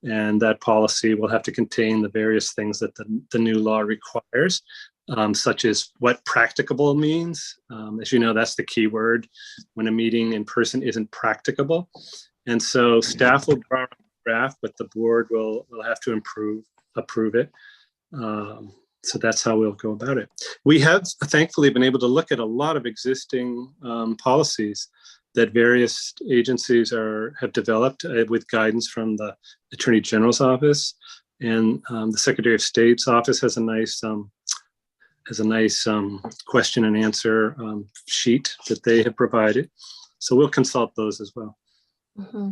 And that policy will have to contain the various things that the new law requires, such as what practicable means. As you know, that's the key word when a meeting in person isn't practicable. And so staff will draw a draft, but the board will have to approve it. So that's how we'll go about it. We have thankfully been able to look at a lot of existing policies that various agencies have developed with guidance from the Attorney General's office, and the Secretary of State's office has a nice question and answer sheet that they have provided. So we'll consult those as well. Mm-hmm.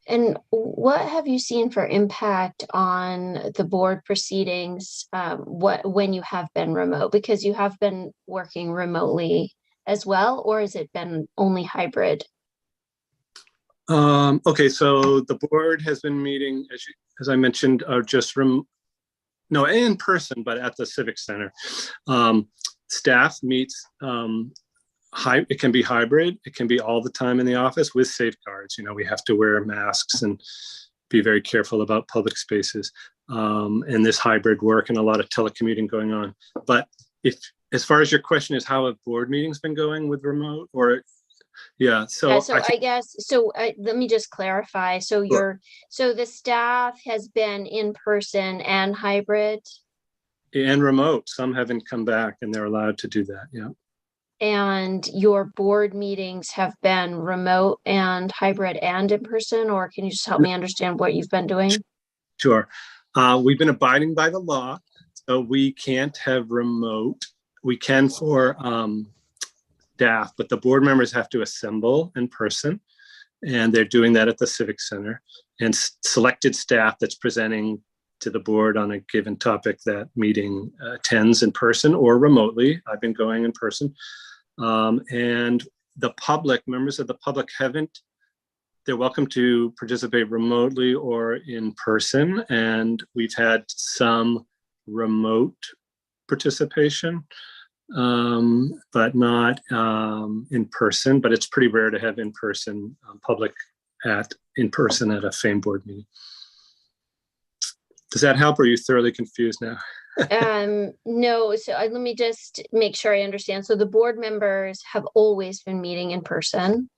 And what have you seen for impact on the board proceedings when you have been remote? Because you have been working remotely as well, or has it been only hybrid? Okay, so the board has been meeting, as I mentioned, just in person, but at the Civic Center. Staff meets. It can be hybrid. It can be all the time in the office with safeguards. We have to wear masks and be very careful about public spaces and this hybrid work and a lot of telecommuting going on. But as far as your question is, how have board meetings been going with remote or? Yeah. So let me just clarify. So the staff has been in person and hybrid and remote. Some haven't come back and they're allowed to do that. Yeah. And your board meetings have been remote and hybrid and in person, or can you just help me understand what you've been doing? Sure. We've been abiding by the law, so we can't have remote. We can for staff, but the board members have to assemble in person, and they're doing that at the Civic Center. and selected staff that's presenting to the board on a given topic that meeting attends in person or remotely. I've been going in person. And the public, members of the public they're welcome to participate remotely or in person. And we've had some remote participation, but not in person, but it's pretty rare to have in-person public in person at a FAME board meeting. Does that help, or are you thoroughly confused now? No, so let me just make sure I understand. So the board members have always been meeting in person.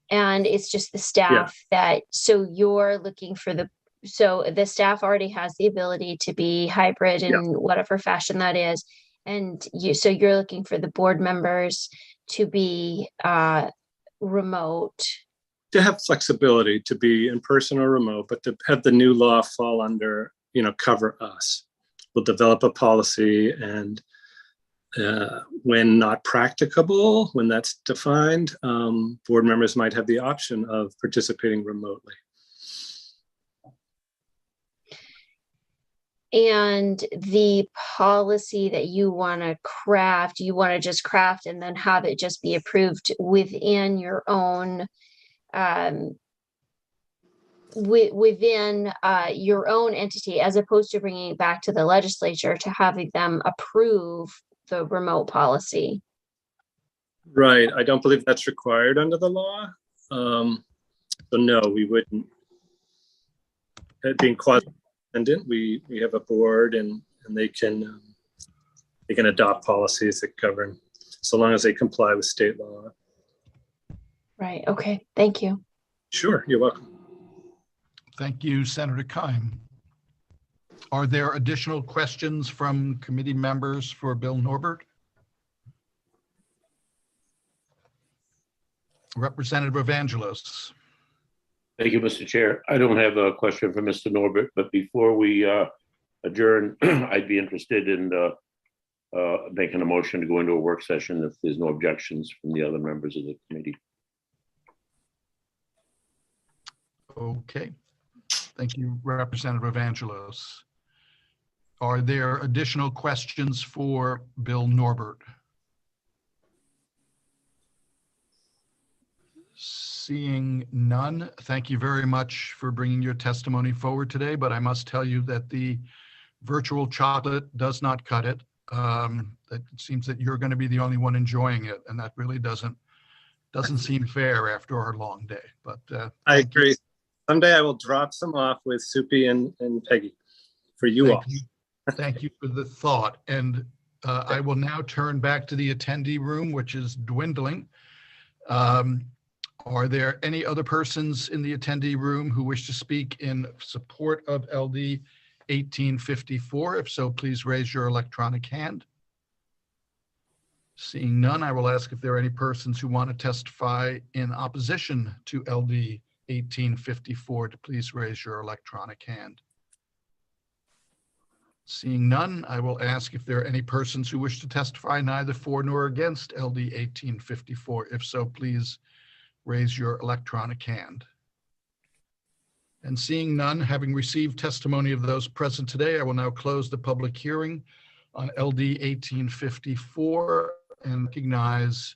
And it's just the staff so you're looking for so the staff already has the ability to be hybrid in whatever fashion that is. And so you're looking for the board members to be remote. To have flexibility to be in person or remote, but to have the new law fall under, cover us. We'll develop a policy, and when not practicable, when that's defined, board members might have the option of participating remotely. And the policy that you want to craft, you want to just craft and then have it just be approved within your own within your own entity, as opposed to bringing it back to the legislature to having them approve the remote policy. Right. I don't believe that's required under the law. So no, we wouldn't. Being quasi-independent, we have a board, and they can adopt policies that govern, so long as they comply with state law. Right. Okay. Thank you. Sure. You're welcome. Thank you, Senator Keim. Are there additional questions from committee members for Bill Norbert? Representative Evangelos. Thank you, Mr. Chair. I don't have a question for Mr. Norbert, but before we adjourn, I'd be interested in making a motion to go into a work session if there's no objections from the other members of the committee. Okay. Thank you, Representative Evangelos. Are there additional questions for Bill Norbert? Seeing none, thank you very much for bringing your testimony forward today, but I must tell you that the virtual chocolate does not cut it. It seems that you're going to be the only one enjoying it, and that really doesn't seem fair after our long day. But I agree. Someday I will drop some off with Soupy and Peggy for you all. Thank you for the thought. And I will now turn back to the attendee room, which is dwindling. Are there any other persons in the attendee room who wish to speak in support of LD 1854? If so, please raise your electronic hand. Seeing none, I will ask if there are any persons who want to testify in opposition to LD 1854 to please raise your electronic hand. Seeing none, I will ask if there are any persons who wish to testify neither for nor against LD 1854. If so, please raise your electronic hand. And seeing none, having received testimony of those present today, I will now close the public hearing on LD 1854 and recognize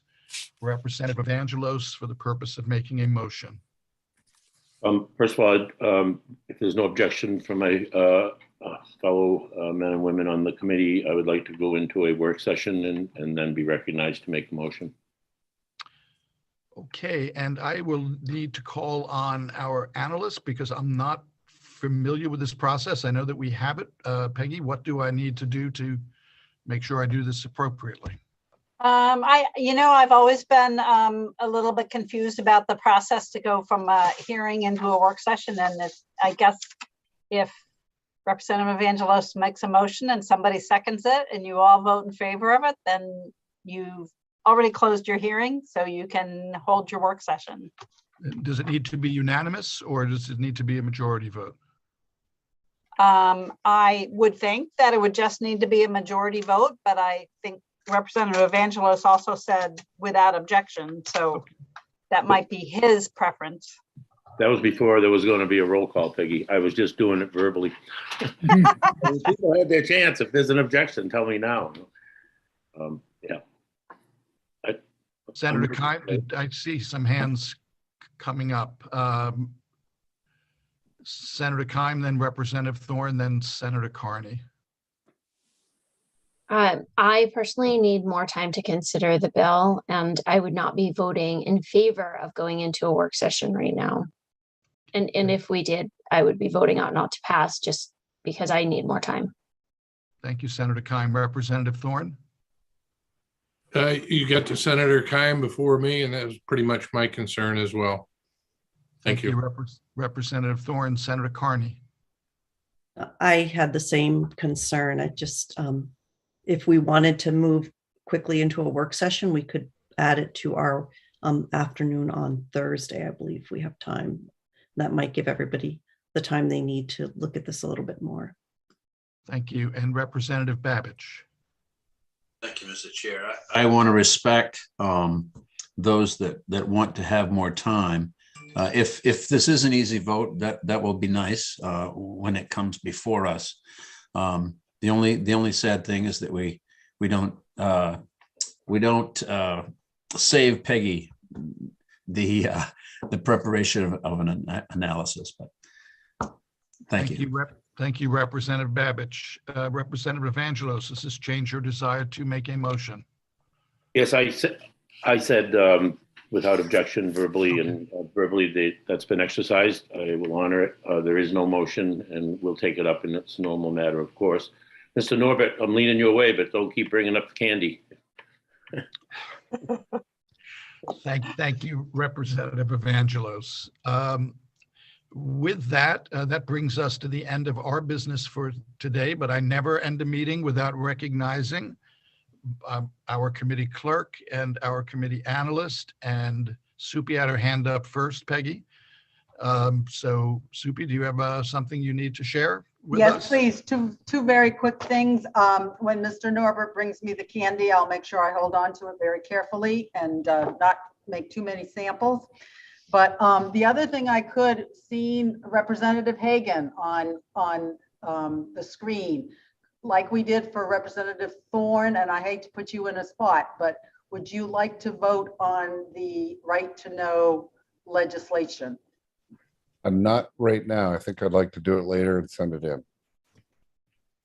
Representative Evangelos for the purpose of making a motion. First of all, if there's no objection from my fellow men and women on the committee, I would like to go into a work session and then be recognized to make a motion. Okay, and I will need to call on our analyst because I'm not familiar with this process. I know that we have it. Peggy, what do I need to do to make sure I do this appropriately? I've always been a little bit confused about the process to go from a hearing into a work session. And I guess if Representative Evangelos makes a motion and somebody seconds it and you all vote in favor of it, then you've already closed your hearing, so you can hold your work session. Does it need to be unanimous or does it need to be a majority vote? I would think that it would just need to be a majority vote, but I think Representative Evangelos also said without objection, so that might be his preference. That was before there was going to be a roll call, Peggy. I was just doing it verbally. People had their chance. If there's an objection, tell me now. Yeah. Senator Kime, I see some hands coming up. Senator Kime, then Representative Thorne, then Senator Carney. I personally need more time to consider the bill, and I would not be voting in favor of going into a work session right now. And if we did, I would be voting out not to pass just because I need more time. Thank you, Senator Kime. Representative Thorne? You got to Senator Kime before me, and that was pretty much my concern as well. Thank you. Representative Thorne. Senator Carney? I had the same concern. I just, if we wanted to move quickly into a work session, we could add it to our afternoon on Thursday. I believe we have time. That might give everybody the time they need to look at this a little bit more. Thank you. And Representative Babbage? Thank you, Mr. Chair. I want to respect those that want to have more time. If this is an easy vote, that will be nice when it comes before us. The only sad thing is that we don't save Peggy the preparation of an analysis. But thank you. Thank you, Representative Babbage. Representative Evangelos, does this change your desire to make a motion? Yes, I said without objection verbally, and verbally that's been exercised. I will honor it. There is no motion, and we'll take it up in its normal matter, of course. Mr. Norbert, I'm leaning your way, but don't keep bringing up the candy. Thank you, Representative Evangelos. With that, that brings us to the end of our business for today, but I never end a meeting without recognizing our committee clerk and our committee analyst. And Supi had her hand up first, Peggy. So Supi, do you have something you need to share with us? Yes, please. Two very quick things. When Mr. Norbert brings me the candy, I'll make sure I hold on to it very carefully and not make too many samples. But the other thing I could see Representative Hagan on the screen, like we did for Representative Thorne, and I hate to put you in a spot, but would you like to vote on the right to know legislation? Not right now. I think I'd like to do it later and send it in.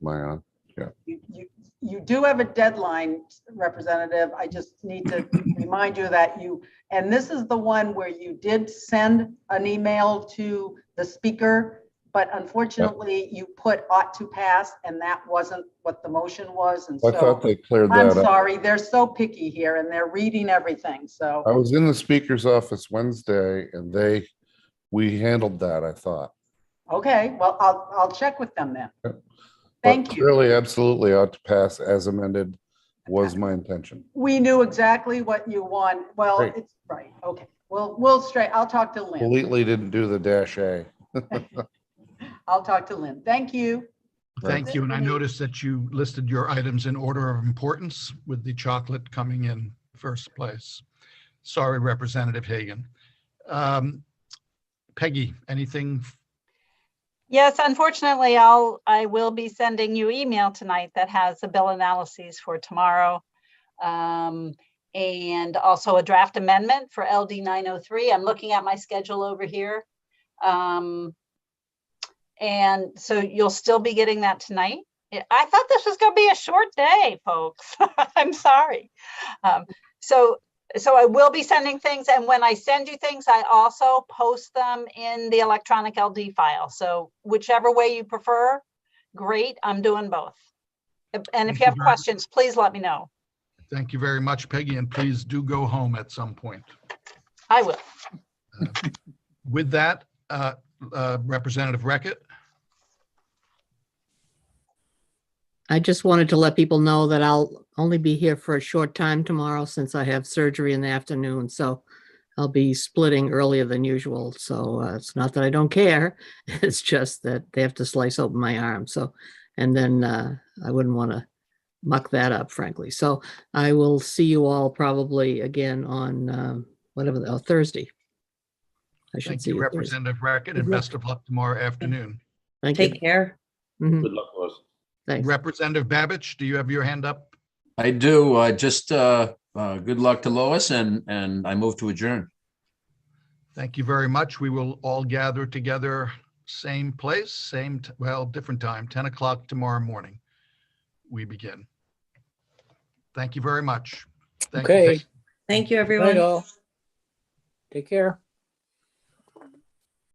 Am I on? Yeah. You do have a deadline, Representative. I just need to remind you that and this is the one where you did send an email to the speaker, but unfortunately you put ought to pass, and that wasn't what the motion was. And I thought they cleared that I'm up. sorry, they're so picky here and they're reading everything. So I was in the speaker's office Wednesday and we handled that, I thought. okay, well, I'll check with them then. But Thank you. clearly, absolutely ought to pass as amended was my intention. We knew exactly what you want. Well, Great. it's right. Okay. I'll talk to Lynn. Completely didn't do the -A. I'll talk to Lynn. Thank you. Thank you. And I noticed that you listed your items in order of importance, with the chocolate coming in first place. Sorry, Representative Hagan. Peggy, anything? Yes, unfortunately, I will be sending you email tonight that has the bill analyses for tomorrow. And also a draft amendment for LD 903. I'm looking at my schedule over here. And so you'll still be getting that tonight. I thought this was going to be a short day, folks. I'm sorry. So I will be sending things, and when I send you things, I also post them in the electronic LD file. So whichever way you prefer, great, I'm doing both. And if you have questions, please let me know. Thank you very much, Peggy, and please do go home at some point. I will. With that, Representative Reckitt. I just wanted to let people know that I'll only be here for a short time tomorrow since I have surgery in the afternoon. So I'll be splitting earlier than usual. So it's not that I don't care. It's just that they have to slice open my arm. So, and then I wouldn't want to muck that up, frankly. So I will see you all probably again on Thursday. I should Thank see you, you Thursday. Representative Rackett, and best of luck tomorrow afternoon. Thank you. Take care. Mhm. Good luck, Lois. Thanks. Representative Babich, do you have your hand up? I do. Just good luck to Lois, and I move to adjourn. Thank you very much. We will all gather together, same place, well, different time, 10 o'clock tomorrow morning. We begin. Thank you very much. Thank you. Okay. Thank you, Good night, everyone. all. Take care.